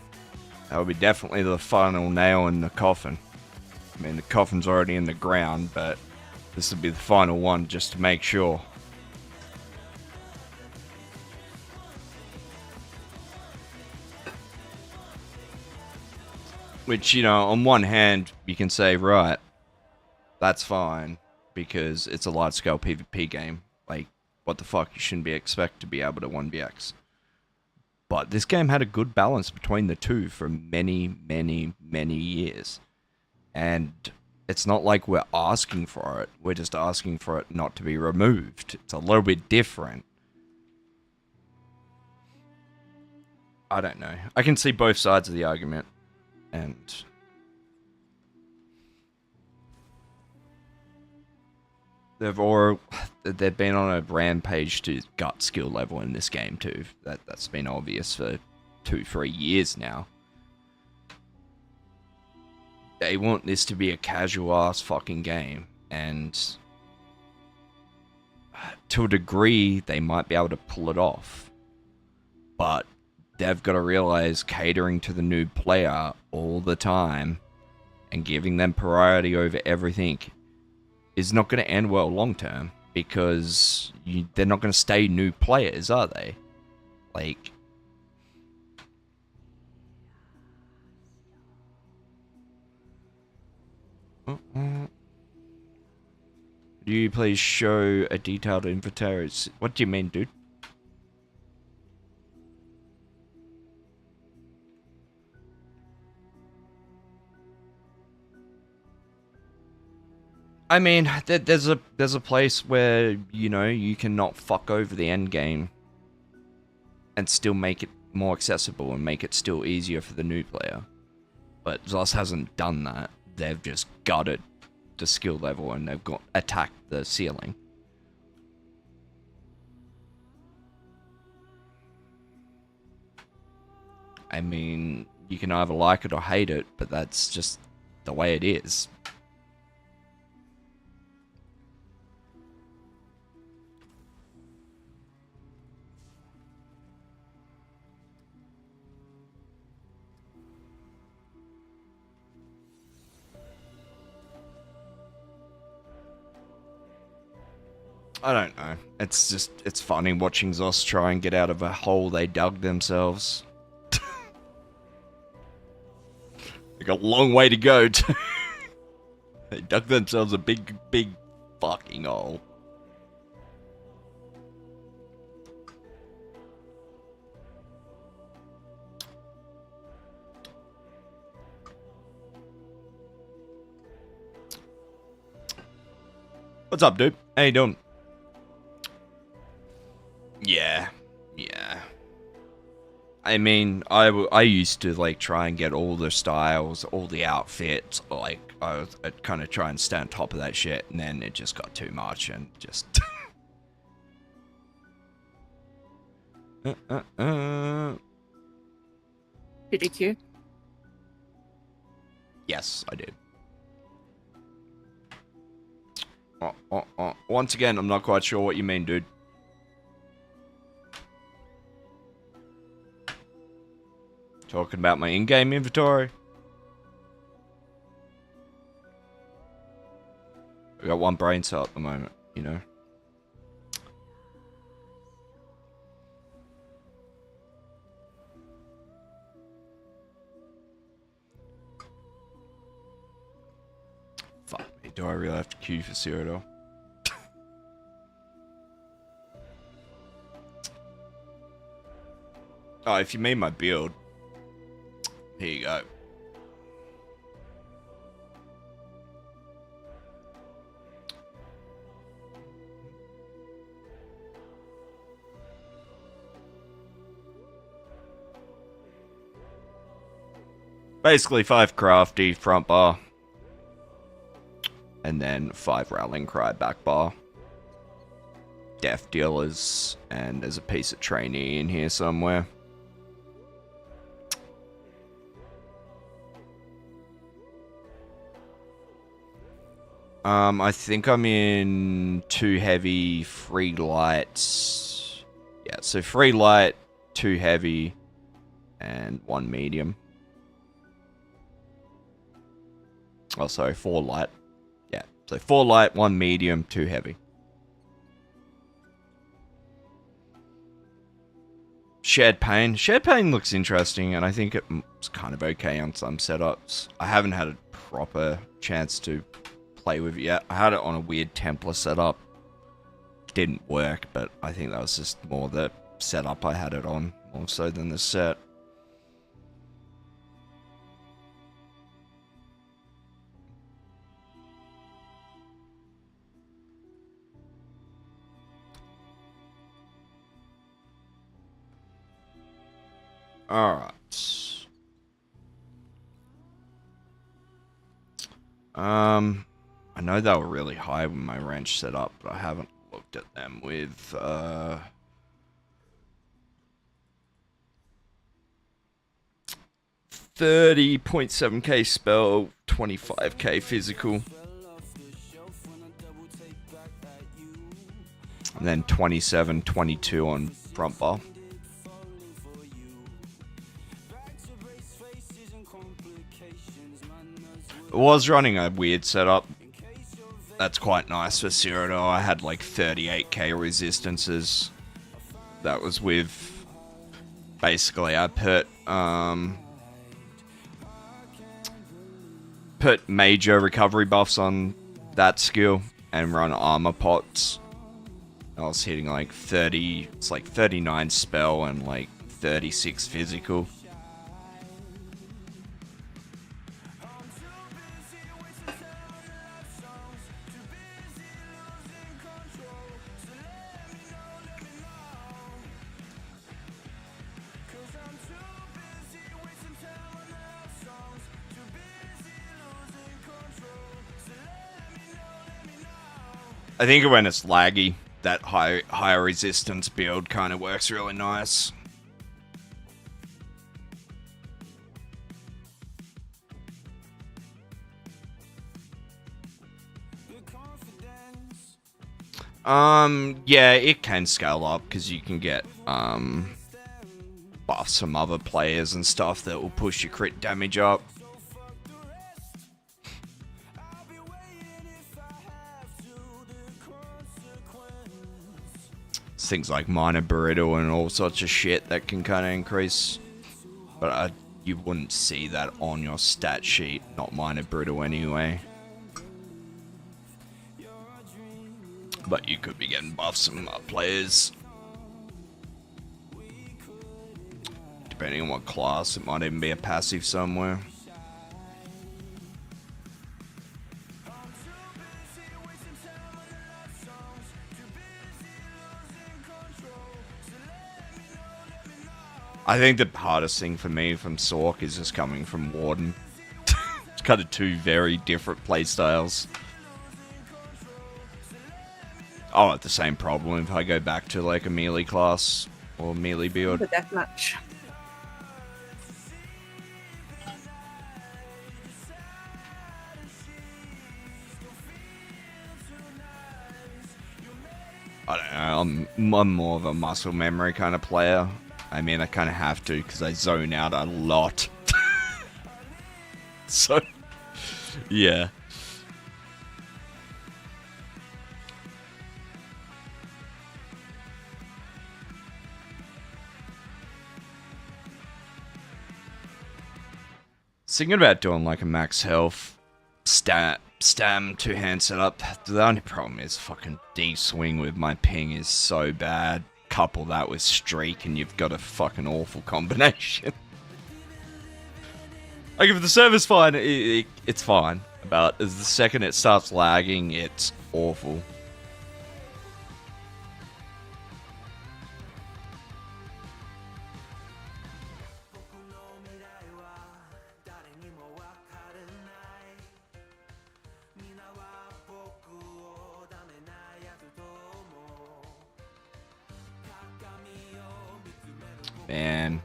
Speaker 1: that would be definitely the final nail in the coffin. I mean, the coffin's already in the ground, but this would be the final one just to make sure. Which, you know, on one hand, you can say, right, that's fine, because it's a large-scale PvP game. Like, what the fuck, you shouldn't be expected to be able to 1vx. But this game had a good balance between the two for many, many, many years. And it's not like we're asking for it, we're just asking for it not to be removed. It's a little bit different. I don't know. I can see both sides of the argument. And they've been on a rampage to gut skill level in this game too. That's been obvious for 2-3 years now. They want this to be a casual ass fucking game, and to a degree they might be able to pull it off, but they've got to realize catering to the new player all the time and giving them priority over everything is not going to end well long term, because they're not going to stay new players, are they? Like, do you please show a detailed inventory? What do you mean, dude? I mean, there's a place where, you know, you can not fuck over the end game and still make it more accessible and make it still easier for the new player. But ZOS hasn't done that. They've just gutted the skill level and they've attacked the ceiling. I mean, you can either like it or hate it, but that's just the way it is. I don't know. It's funny watching Zos try and get out of a hole they dug themselves. They got a long way to go to. They dug themselves a big fucking hole. What's up, dude? How you doing? Yeah. I mean, I used to like try and get all the styles, all the outfits. Like I'd kind of try and stay on top of that shit, and then it just got too much and just.
Speaker 3: PDQ?
Speaker 1: Yes, I did. Once again, I'm not quite sure what you mean, dude. Talking about my in-game inventory. I got one brain cell at the moment, you know. Fuck me, do I really have to queue for Cyrodiil? Oh, if you mean my build. Here you go. Basically 5 crafty front bar. And then 5 rallying cry back bar. Death dealers. And there's a piece of trainee in here somewhere. I think I'm in 2 heavy, 3 light. Yeah, so 3 light, 2 heavy, and 1 medium. Oh, sorry, 4 light. Yeah, so 4 light, 1 medium, 2 heavy. Shared Pain. Shared Pain looks interesting, and I think it's kind of okay on some setups. I haven't had a proper chance to play with it yet. I had it on a weird Templar setup. Didn't work, but I think that was just more the setup I had it on, more so than the set. Alright. I know they were really high when my ranch set up, but I haven't looked at them with, 30.7k spell, 25k physical. And then 27, 22 on front bar. It was running a weird setup. That's quite nice for Cyrodiil. I had like 38k resistances. That was with... Basically, I put major recovery buffs on that skill and run armor pots. I was hitting like 30... It's like 39 spell and like 36 physical. I think when it's laggy, that higher resistance build kind of works really nice. Yeah, it can scale up because you can get buffs from other players and stuff that will push your crit damage up. things like minor brittle and all sorts of shit that can kind of increase. But you wouldn't see that on your stat sheet, not minor brittle anyway. But you could be getting buffs from players. Depending on what class, it might even be a passive somewhere. I think the hardest thing for me from Sorc is just coming from Warden. It's kind of two very different playstyles. I'll have the same problem if I go back to like a melee class or melee build.
Speaker 3: The deathmatch.
Speaker 1: I don't know, I'm more of a muscle memory kind of player. I mean, I kind of have to because I zone out a lot. So, yeah. Thinking about doing like a max health stam 2-hand setup. The only problem is fucking D-swing with my ping is so bad. Couple that with streak and you've got a fucking awful combination. Like if the server's fine, it's fine. But as the second it starts lagging, it's awful. Man.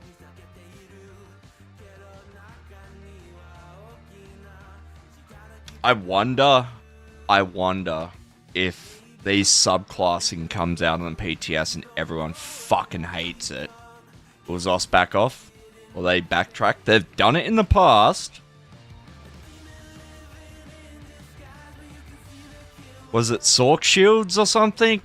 Speaker 1: I wonder if these subclassing comes out on PTS and everyone fucking hates it. Will Zos back off? Will they backtrack? They've done it in the past. Was it Sorc shields or something?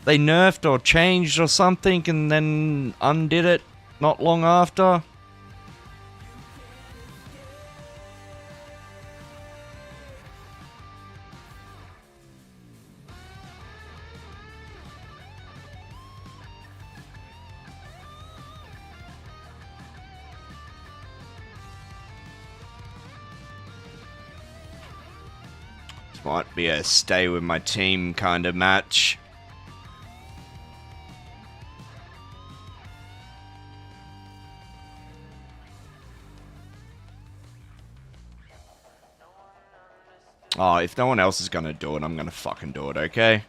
Speaker 1: They nerfed or changed or something and then undid it not long after. This might be a stay with my team kind of match. Oh, if no one else is gonna do it, I'm gonna fucking do it, okay?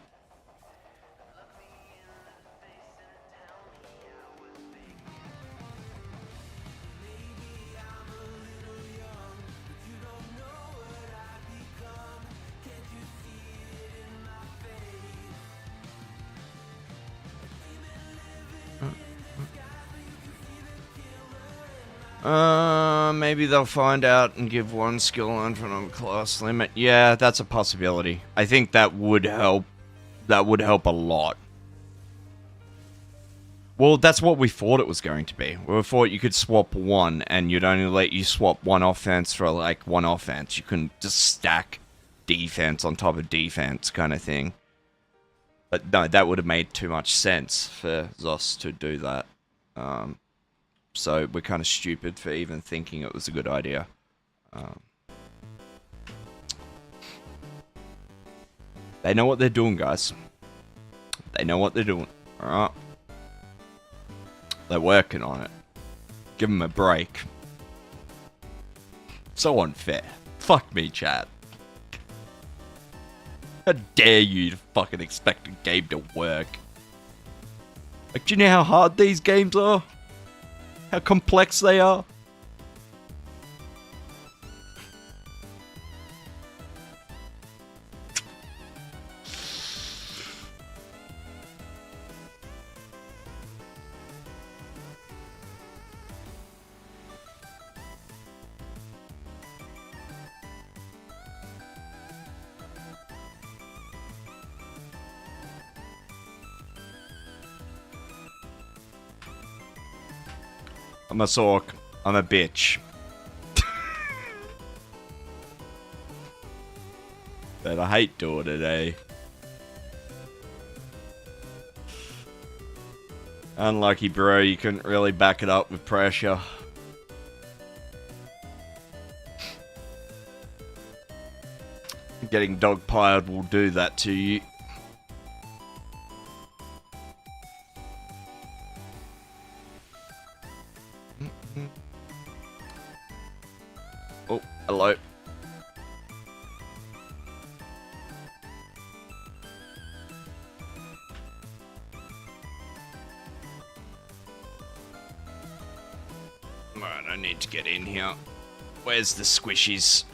Speaker 1: Maybe they'll find out and give one skill line for another class limit. Yeah, that's a possibility. I think that would help. That would help a lot. Well, that's what we thought it was going to be. We thought you could swap one, and you'd only let you swap one offense for, like, one offense. You couldn't just stack defense on top of defense kind of thing. But no, that would have made too much sense for Zos to do that. So we're kind of stupid for even thinking it was a good idea. They know what they're doing, guys. They know what they're doing. Alright. They're working on it. Give them a break. So unfair. Fuck me, chat. How dare you to fucking expect a game to work? Like, do you know how hard these games are? How complex they are? I'm a Sorc. I'm a bitch. But I hate doing it, eh? Unlucky, bro. You couldn't really back it up with pressure. Getting dogpiled will do that to you. Oh, hello. Right, I need to get in here. Where's the squishies?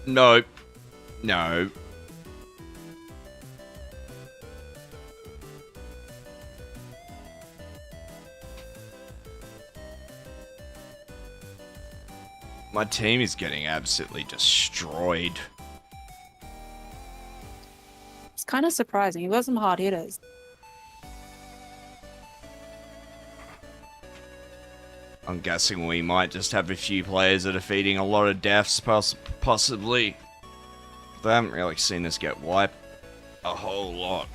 Speaker 1: No. No. My team is getting absolutely destroyed.
Speaker 3: It's kind of surprising. You've got some hard hitters.
Speaker 1: I'm guessing we might just have a few players that are feeding a lot of deaths, possibly. They haven't really seen us get wiped a whole lot.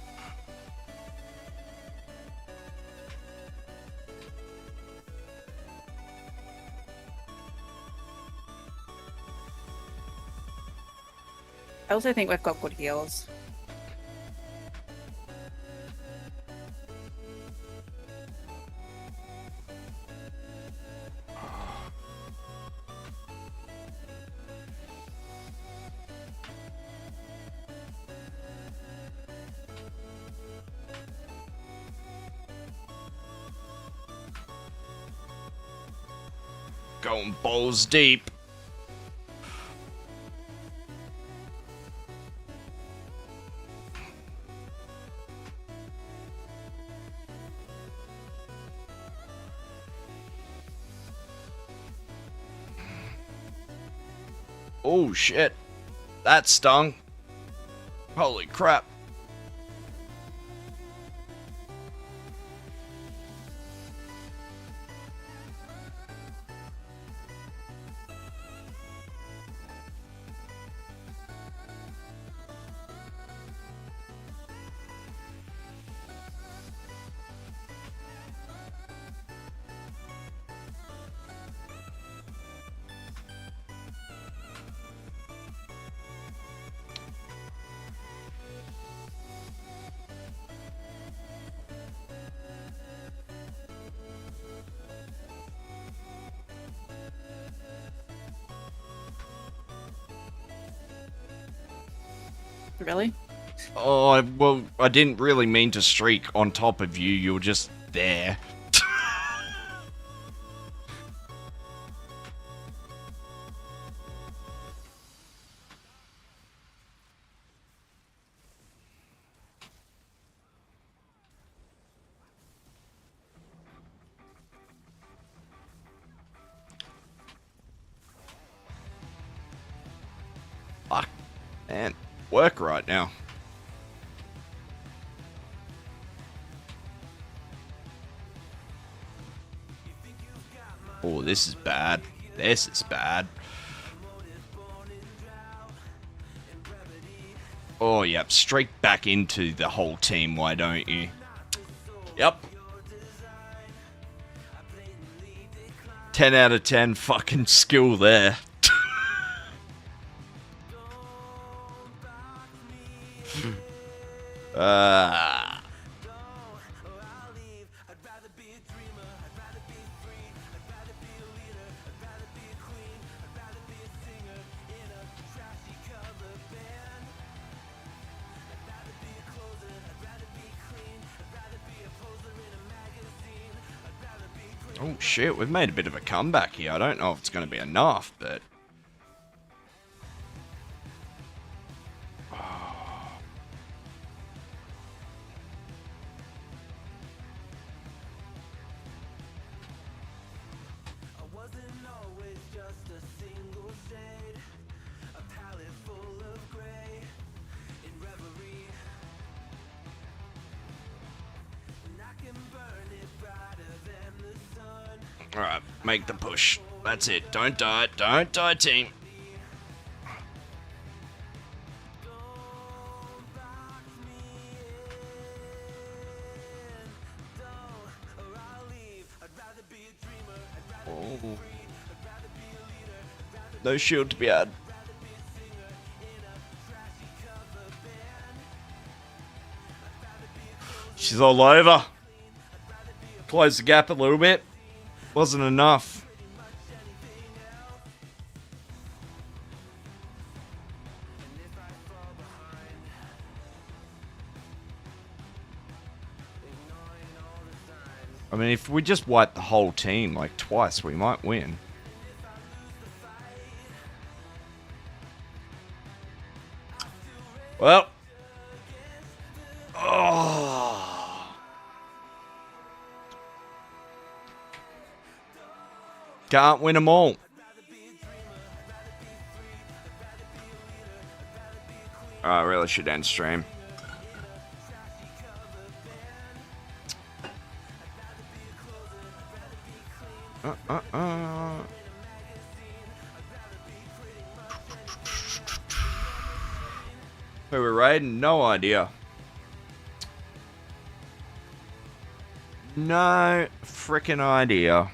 Speaker 3: I also think we've got good heals.
Speaker 1: Going balls deep. Oh shit. That stung. Holy crap.
Speaker 3: Really?
Speaker 1: Oh, well, I didn't really mean to streak on top of you. You were just there. Fuck. Man, work right now. Oh, this is bad. This is bad. Oh, yep. Straight back into the whole team, why don't you? Yep. 10 out of 10 fucking skill there. Oh shit, we've made a bit of a comeback here. I don't know if it's going to be enough, but... Alright, make the push. That's it. Don't die. Don't die, team. Oh. No shield to be had. She's all over. Close the gap a little bit. Wasn't enough. I mean, if we just wipe the whole team like twice, we might win. Well. Oh. Can't win them all. I really should end stream. Who we're raiding? No idea. No freaking idea.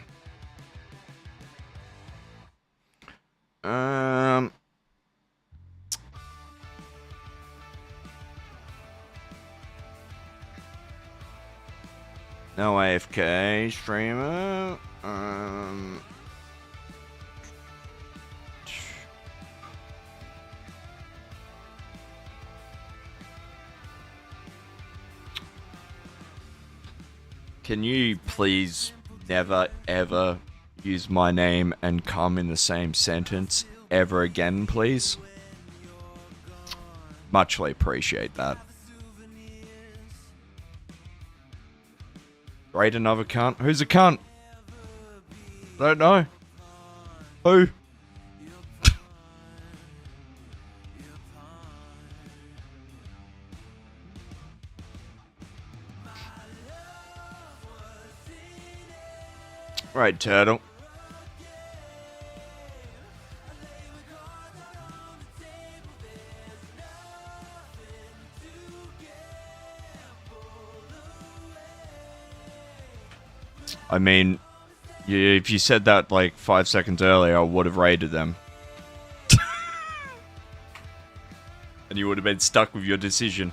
Speaker 1: No AFK streamer. Can you please never ever use my name and come in the same sentence ever again, please? Muchly appreciate that. Raid another cunt. Who's a cunt? Don't know. Who? Right, turtle. I mean, if you said that like 5 seconds earlier, I would have raided them. And you would have been stuck with your decision.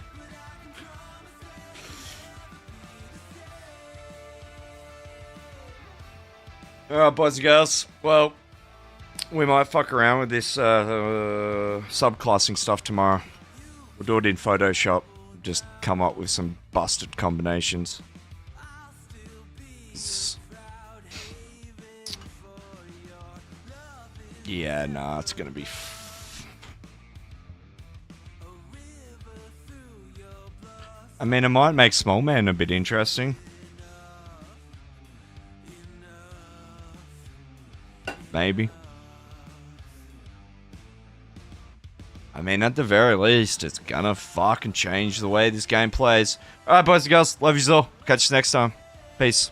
Speaker 1: Alright, boys and girls. Well, we might fuck around with this subclassing stuff tomorrow. We'll do it in Photoshop. Just come up with some busted combinations. Yeah, nah, it's gonna be... I mean, it might make Small Man a bit interesting. Maybe. I mean, at the very least, it's gonna fucking change the way this game plays. Alright, boys and girls, love you all. Catch you next time. Peace.